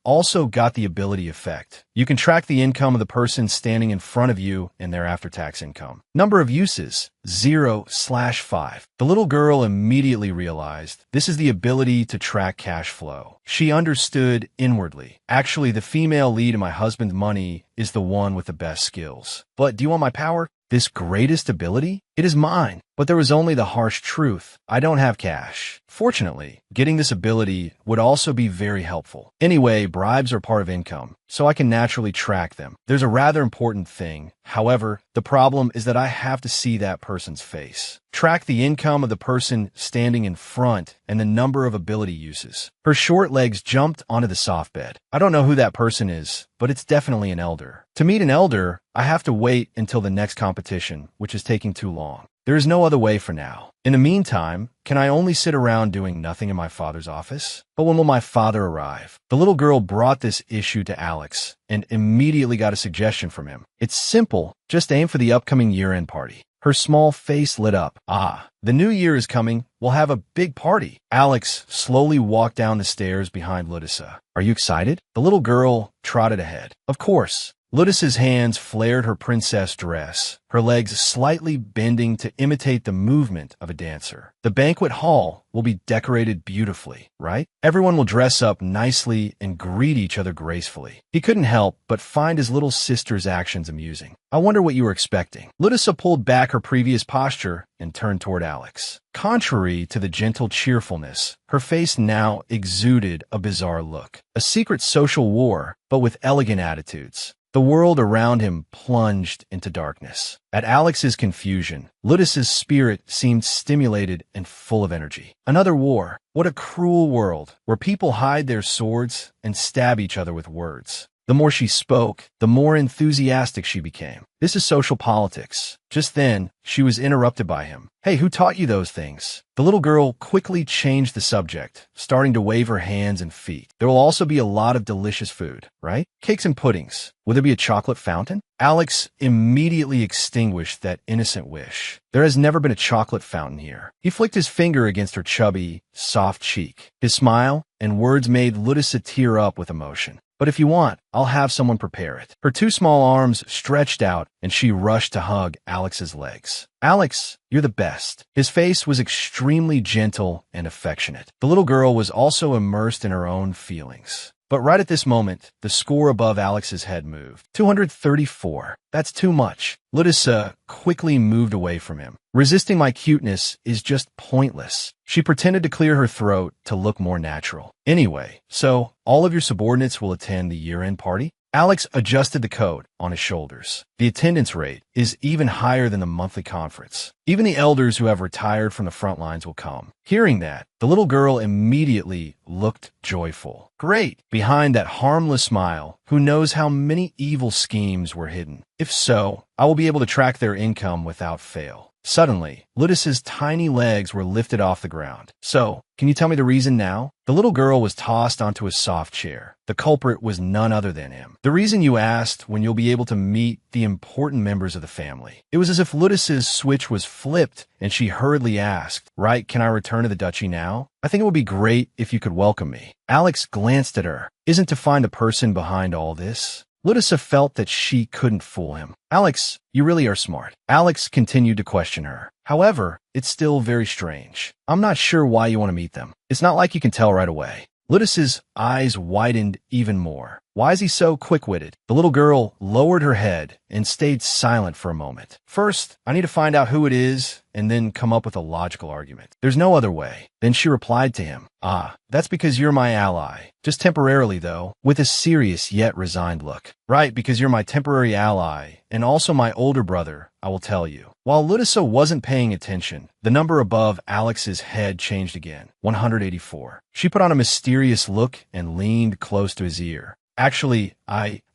also got the ability effect. You can track the income of the person standing in front of you and their after-tax income. Number of uses, 0/5. The little girl immediately realized this is the ability to track cash flow. She understood inwardly. Actually, the female lead in my husband's money is the one with the best skills. But do you want my power? This greatest ability? It is mine. But there was only the harsh truth. I don't have cash. Fortunately, getting this ability would also be very helpful. Anyway, bribes are part of income, so I can naturally track them. There's a rather important thing. However, the problem is that I have to see that person's face. Track the income of the person standing in front and the number of ability uses. Her short legs jumped onto the soft bed. I don't know who that person is, but it's definitely an elder. To meet an elder, I have to wait until the next competition, which is taking too long. There is no other way for now. In the meantime, can I only sit around doing nothing in my father's office? But when will my father arrive? The little girl brought this issue to Alex and immediately got a suggestion from him. It's simple. Just aim for the upcoming year-end party. Her small face lit up. Ah, the new year is coming. We'll have a big party. Alex slowly walked down the stairs behind Ludisa. Are you excited? The little girl trotted ahead. Of course. Ludisa's hands flared her princess dress, her legs slightly bending to imitate the movement of a dancer. The banquet hall will be decorated beautifully, right? Everyone will dress up nicely and greet each other gracefully. He couldn't help but find his little sister's actions amusing. I wonder what you were expecting. Ludisa pulled back her previous posture and turned toward Alex. Contrary to the gentle cheerfulness, her face now exuded a bizarre look. A secret social war, but with elegant attitudes. The world around him plunged into darkness. At Alex's confusion, Ludisa's spirit seemed stimulated and full of energy. Another war. What a cruel world, where people hide their swords and stab each other with words. The more she spoke, the more enthusiastic she became. This is social politics. Just then, she was interrupted by him. Hey, who taught you those things? The little girl quickly changed the subject, starting to wave her hands and feet. There will also be a lot of delicious food, right? Cakes and puddings. Will there be a chocolate fountain? Alex immediately extinguished that innocent wish. There has never been a chocolate fountain here. He flicked his finger against her chubby, soft cheek. His smile and words made Ludisa tear up with emotion. But if you want, I'll have someone prepare it. Her two small arms stretched out, and she rushed to hug Alex's legs. Alex, you're the best. His face was extremely gentle and affectionate. The little girl was also immersed in her own feelings. But right at this moment, the score above Alex's head moved. 234. That's too much. Ludisa quickly moved away from him. Resisting my cuteness is just pointless. She pretended to clear her throat to look more natural. Anyway, so all of your subordinates will attend the year-end party? Alex adjusted the coat on his shoulders. The attendance rate is even higher than the monthly conference. Even the elders who have retired from the front lines will come. Hearing that, the little girl immediately looked joyful. Great! Behind that harmless smile, who knows how many evil schemes were hidden? If so, I will be able to track their income without fail. Suddenly, Ludisa's tiny legs were lifted off the ground. So, can you tell me the reason now? The little girl was tossed onto a soft chair. The culprit was none other than him. The reason you asked when you'll be able to meet the important members of the family. It was as if Ludisa's switch was flipped and she hurriedly asked, right, can I return to the duchy now? I think it would be great if you could welcome me. Alex glanced at her. Isn't to find the person behind all this? Ludisa felt that she couldn't fool him. Alex, you really are smart. Alex continued to question her. However, it's still very strange. I'm not sure why you want to meet them. It's not like you can tell right away. Ludisa's eyes widened even more. Why is he so quick-witted? The little girl lowered her head and stayed silent for a moment. First, I need to find out who it is and then come up with a logical argument. There's no other way. Then she replied to him. Ah, that's because you're my ally. Just temporarily, though, with a serious yet resigned look. Right, because you're my temporary ally and also my older brother, I will tell you. While Ludisa wasn't paying attention, the number above Alex's head changed again. 184. She put on a mysterious look and leaned close to his ear. Actually,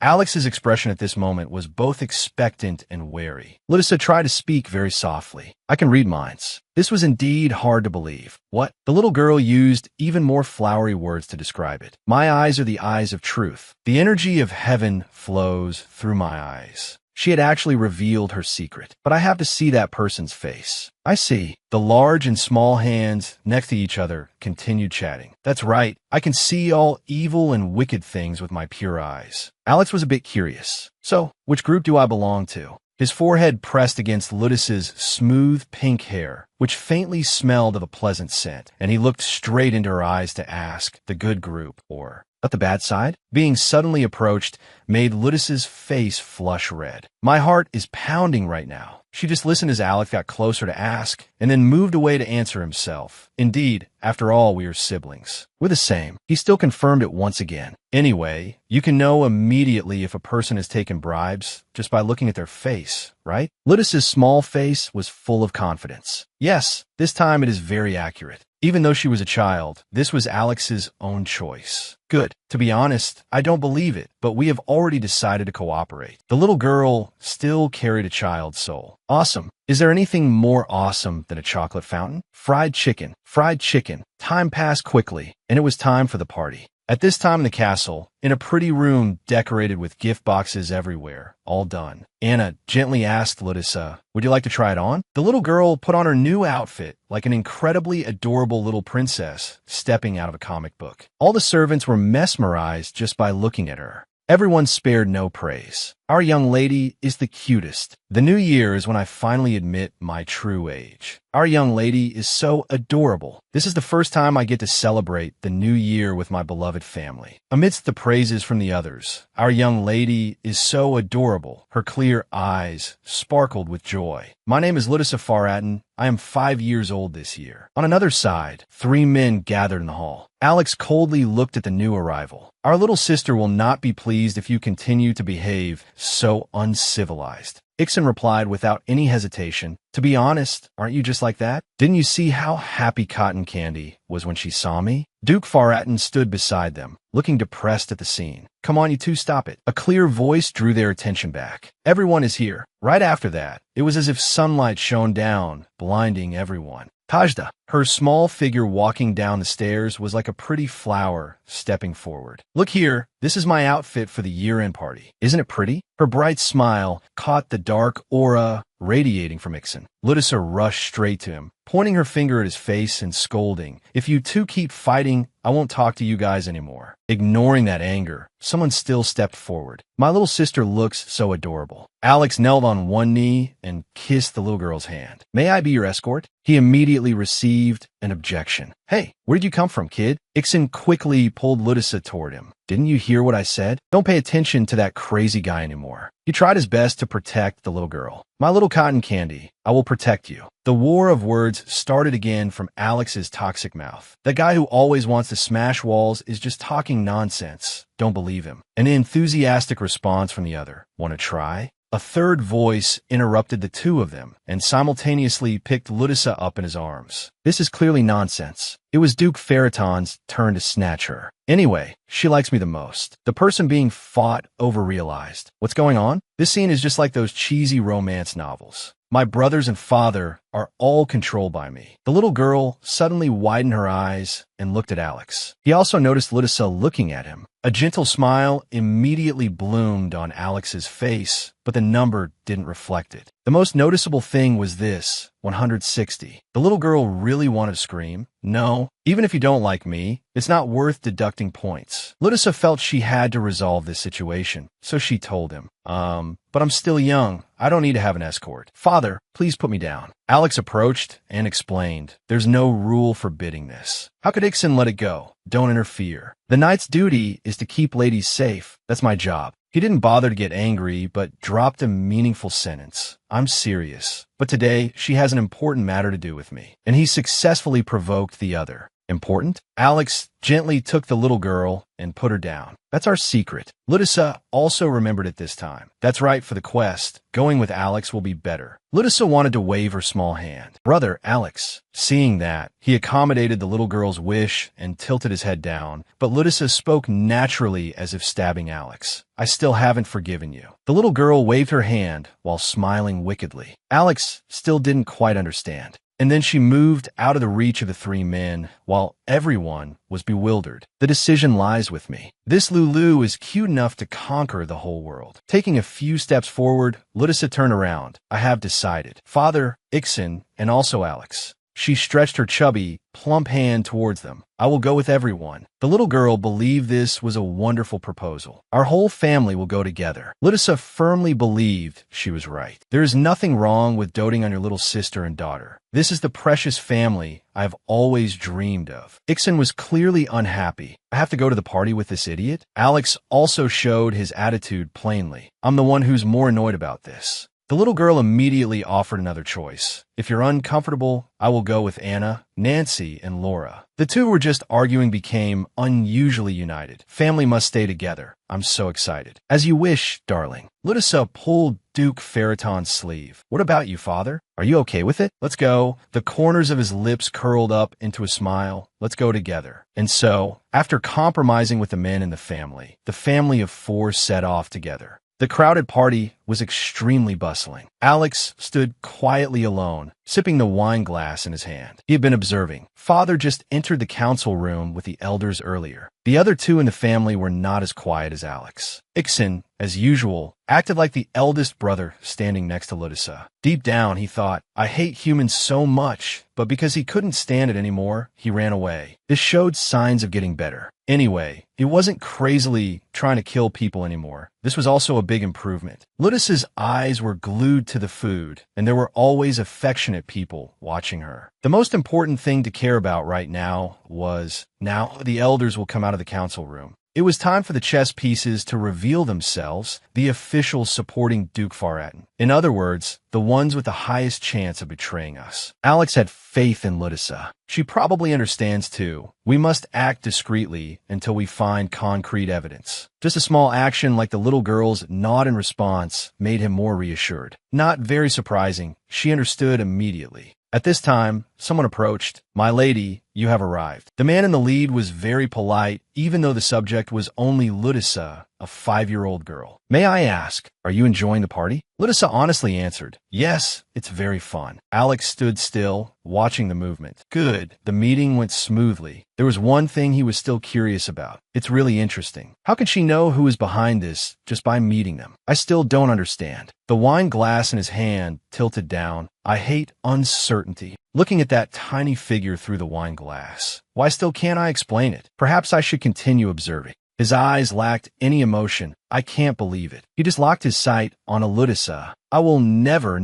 Alex's expression at this moment was both expectant and wary. Ludisa tried to speak very softly. I can read minds. This was indeed hard to believe. What? The little girl used even more flowery words to describe it. My eyes are the eyes of truth. The energy of heaven flows through my eyes. She had actually revealed her secret, but I have to see that person's face. I see. The large and small hands next to each other continued chatting. That's right. I can see all evil and wicked things with my pure eyes. Alex was a bit curious. So, which group do I belong to? His forehead pressed against Ludisa's smooth pink hair, which faintly smelled of a pleasant scent, and he looked straight into her eyes to ask, the good group, or but the bad side? Being suddenly approached made Ludisa's face flush red. My heart is pounding right now. She just listened as Alex got closer to ask, and then moved away to answer himself. Indeed, after all, we are siblings. We're the same. He still confirmed it once again. Anyway, you can know immediately if a person has taken bribes just by looking at their face, right? Ludus's small face was full of confidence. Yes, this time it is very accurate. Even though she was a child, this was Alex's own choice. Good. To be honest, I don't believe it, but we have already decided to cooperate. The little girl still carried a child's soul. Awesome. Is there anything more awesome than a chocolate fountain? Fried chicken. Fried chicken. Time passed quickly, and it was time for the party. At this time in the castle, in a pretty room decorated with gift boxes everywhere, all done, Anna gently asked Ludus, would you like to try it on? The little girl put on her new outfit like an incredibly adorable little princess stepping out of a comic book. All the servants were mesmerized just by looking at her. Everyone spared no praise. Our young lady is the cutest. The new year is when I finally admit my true age. Our young lady is so adorable. This is the first time I get to celebrate the new year with my beloved family. Amidst the praises from the others, our young lady is so adorable. Her clear eyes sparkled with joy. My name is Ludus Faratin. I am 5 years old this year. On another side, 3 men gathered in the hall. Alex coldly looked at the new arrival. Our little sister will not be pleased if you continue to behave so uncivilized. Ixon replied without any hesitation, to be honest, aren't you just like that? Didn't you see how happy Cotton Candy was when she saw me? Duke Faratin stood beside them, looking depressed at the scene. Come on, you two, stop it. A clear voice drew their attention back. Everyone is here. Right after that, it was as if sunlight shone down, blinding everyone. Tajda, her small figure walking down the stairs, was like a pretty flower stepping forward. Look here, this is my outfit for the year-end party. Isn't it pretty? Her bright smile caught the dark aura radiating from Ixon. Ludus rushed straight to him, pointing her finger at his face and scolding, if you two keep fighting, I won't talk to you guys anymore. Ignoring that anger, someone still stepped forward. My little sister looks so adorable. Alex knelt on one knee and kissed the little girl's hand. May I be your escort? He immediately received an objection. Hey, where did you come from, kid? Ixon quickly pulled Ludus toward him. Didn't you hear what I said? Don't pay attention to that crazy guy anymore. He tried his best to protect the little girl. My little Cotton Candy, I will protect you. The war of words started again from Alex's toxic mouth. The guy who always wants to smash walls is just talking nonsense. Don't believe him. An enthusiastic response from the other. Want to try? A third voice interrupted the two of them and simultaneously picked Ludus up in his arms. This is clearly nonsense. It was Duke Faraton's turn to snatch her. Anyway, she likes me the most. The person being fought overrealized. What's going on? This scene is just like those cheesy romance novels. My brothers and father are all controlled by me. The little girl suddenly widened her eyes and looked at Alex. He also noticed Ludus looking at him. A gentle smile immediately bloomed on Alex's face, but the number didn't reflect it. The most noticeable thing was this, 160. The little girl really wanted to scream. No, even if you don't like me, it's not worth deducting points. Ludus felt she had to resolve this situation, so she told him, but I'm still young. I don't need to have an escort. Father, please put me down. Alex approached and explained, there's no rule forbidding this. How could Ixon let it go? Don't interfere. The knight's duty is to keep ladies safe. That's my job. He didn't bother to get angry, but dropped a meaningful sentence. I'm serious. But today, she has an important matter to do with me. And he successfully provoked the other. Important? Alex gently took the little girl and put her down. That's our secret. Ludus also remembered it this time. That's right, for the quest, going with Alex will be better. Ludus wanted to wave her small hand. Brother, Alex. Seeing that, he accommodated the little girl's wish and tilted his head down, but Ludus spoke naturally as if stabbing Alex. I still haven't forgiven you. The little girl waved her hand while smiling wickedly. Alex still didn't quite understand. And then she moved out of the reach of the 3 men, while everyone was bewildered. The decision lies with me. This Lulu is cute enough to conquer the whole world. Taking a few steps forward, Ludus turned around. I have decided. Father, Ixon, and also Alex. She stretched her chubby, plump hand towards them. I will go with everyone. The little girl believed this was a wonderful proposal. Our whole family will go together. Ludus firmly believed she was right. There is nothing wrong with doting on your little sister and daughter. This is the precious family I have always dreamed of. Ixon was clearly unhappy. I have to go to the party with this idiot? Alex also showed his attitude plainly. I'm the one who's more annoyed about this. The little girl immediately offered another choice. If you're uncomfortable, I will go with Anna, Nancy, and Laura. The two who were just arguing became unusually united. Family must stay together. I'm so excited. As you wish, darling. Ludisa pulled Duke Ferriton's sleeve. What about you, father? Are you okay with it? Let's go. The corners of his lips curled up into a smile. Let's go together. And so, after compromising with the men in the family of four set off together. The crowded party was extremely bustling. Alex stood quietly alone, sipping the wine glass in his hand. He had been observing. Father just entered the council room with the elders earlier. The other two in the family were not as quiet as Alex. Ixon, as usual, acted like the eldest brother standing next to Ludisa. Deep down, he thought, I hate humans so much, but because he couldn't stand it anymore, he ran away. This showed signs of getting better. Anyway, he wasn't crazily trying to kill people anymore. This was also a big improvement. Ludisa's eyes were glued to the food, and there were always affectionate people watching her. The most important thing to care about right now was, now the elders will come out of the council room. It was time for the chess pieces to reveal themselves, the officials supporting Duke Ferriton. In other words, the ones with the highest chance of betraying us. Alex had faith in Ludisa. She probably understands too. We must act discreetly until we find concrete evidence. Just a small action like the little girl's nod in response made him more reassured. Not very surprising, she understood immediately. At this time, someone approached. My lady, you have arrived. The man in the lead was very polite, even though the subject was only Ludisa, a 5-year-old girl. May I ask, are you enjoying the party? Ludisa honestly answered, yes, it's very fun. Alex stood still, watching the movement. Good. The meeting went smoothly. There was one thing he was still curious about. It's really interesting. How can she know who is behind this just by meeting them? I still don't understand. The wine glass in his hand tilted down. I hate uncertainty. Looking at that tiny figure through the wine glass. Why still can't I explain it? Perhaps I should continue observing. His eyes lacked any emotion. I can't believe it. He just locked his sight on a Ludisa. I will never.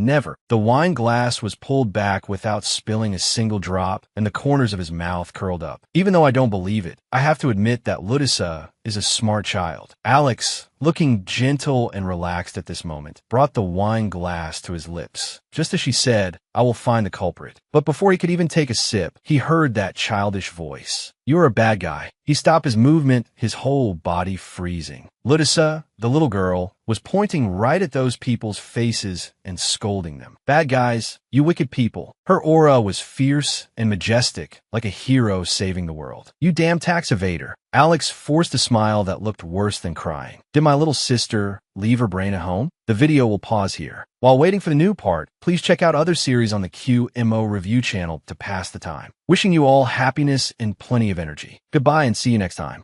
The wine glass was pulled back without spilling a single drop, and the corners of his mouth curled up. Even though I don't believe it, I have to admit that Ludisa is a smart child. Alex, looking gentle and relaxed at this moment, brought the wine glass to his lips. Just as she said, I will find the culprit. But before he could even take a sip, he heard that childish voice. You're a bad guy. He stopped his movement, his whole body freezing. Ludisa, the little girl, was pointing right at those people's faces and scolding them. Bad guys, you wicked people. Her aura was fierce and majestic, like a hero saving the world. You damn tax evader. Alex forced a smile that looked worse than crying. Did my little sister leave her brain at home? The video will pause here. While waiting for the new part, please check out other series on the QMO review channel to pass the time. Wishing you all happiness and plenty of energy. Goodbye and see you next time.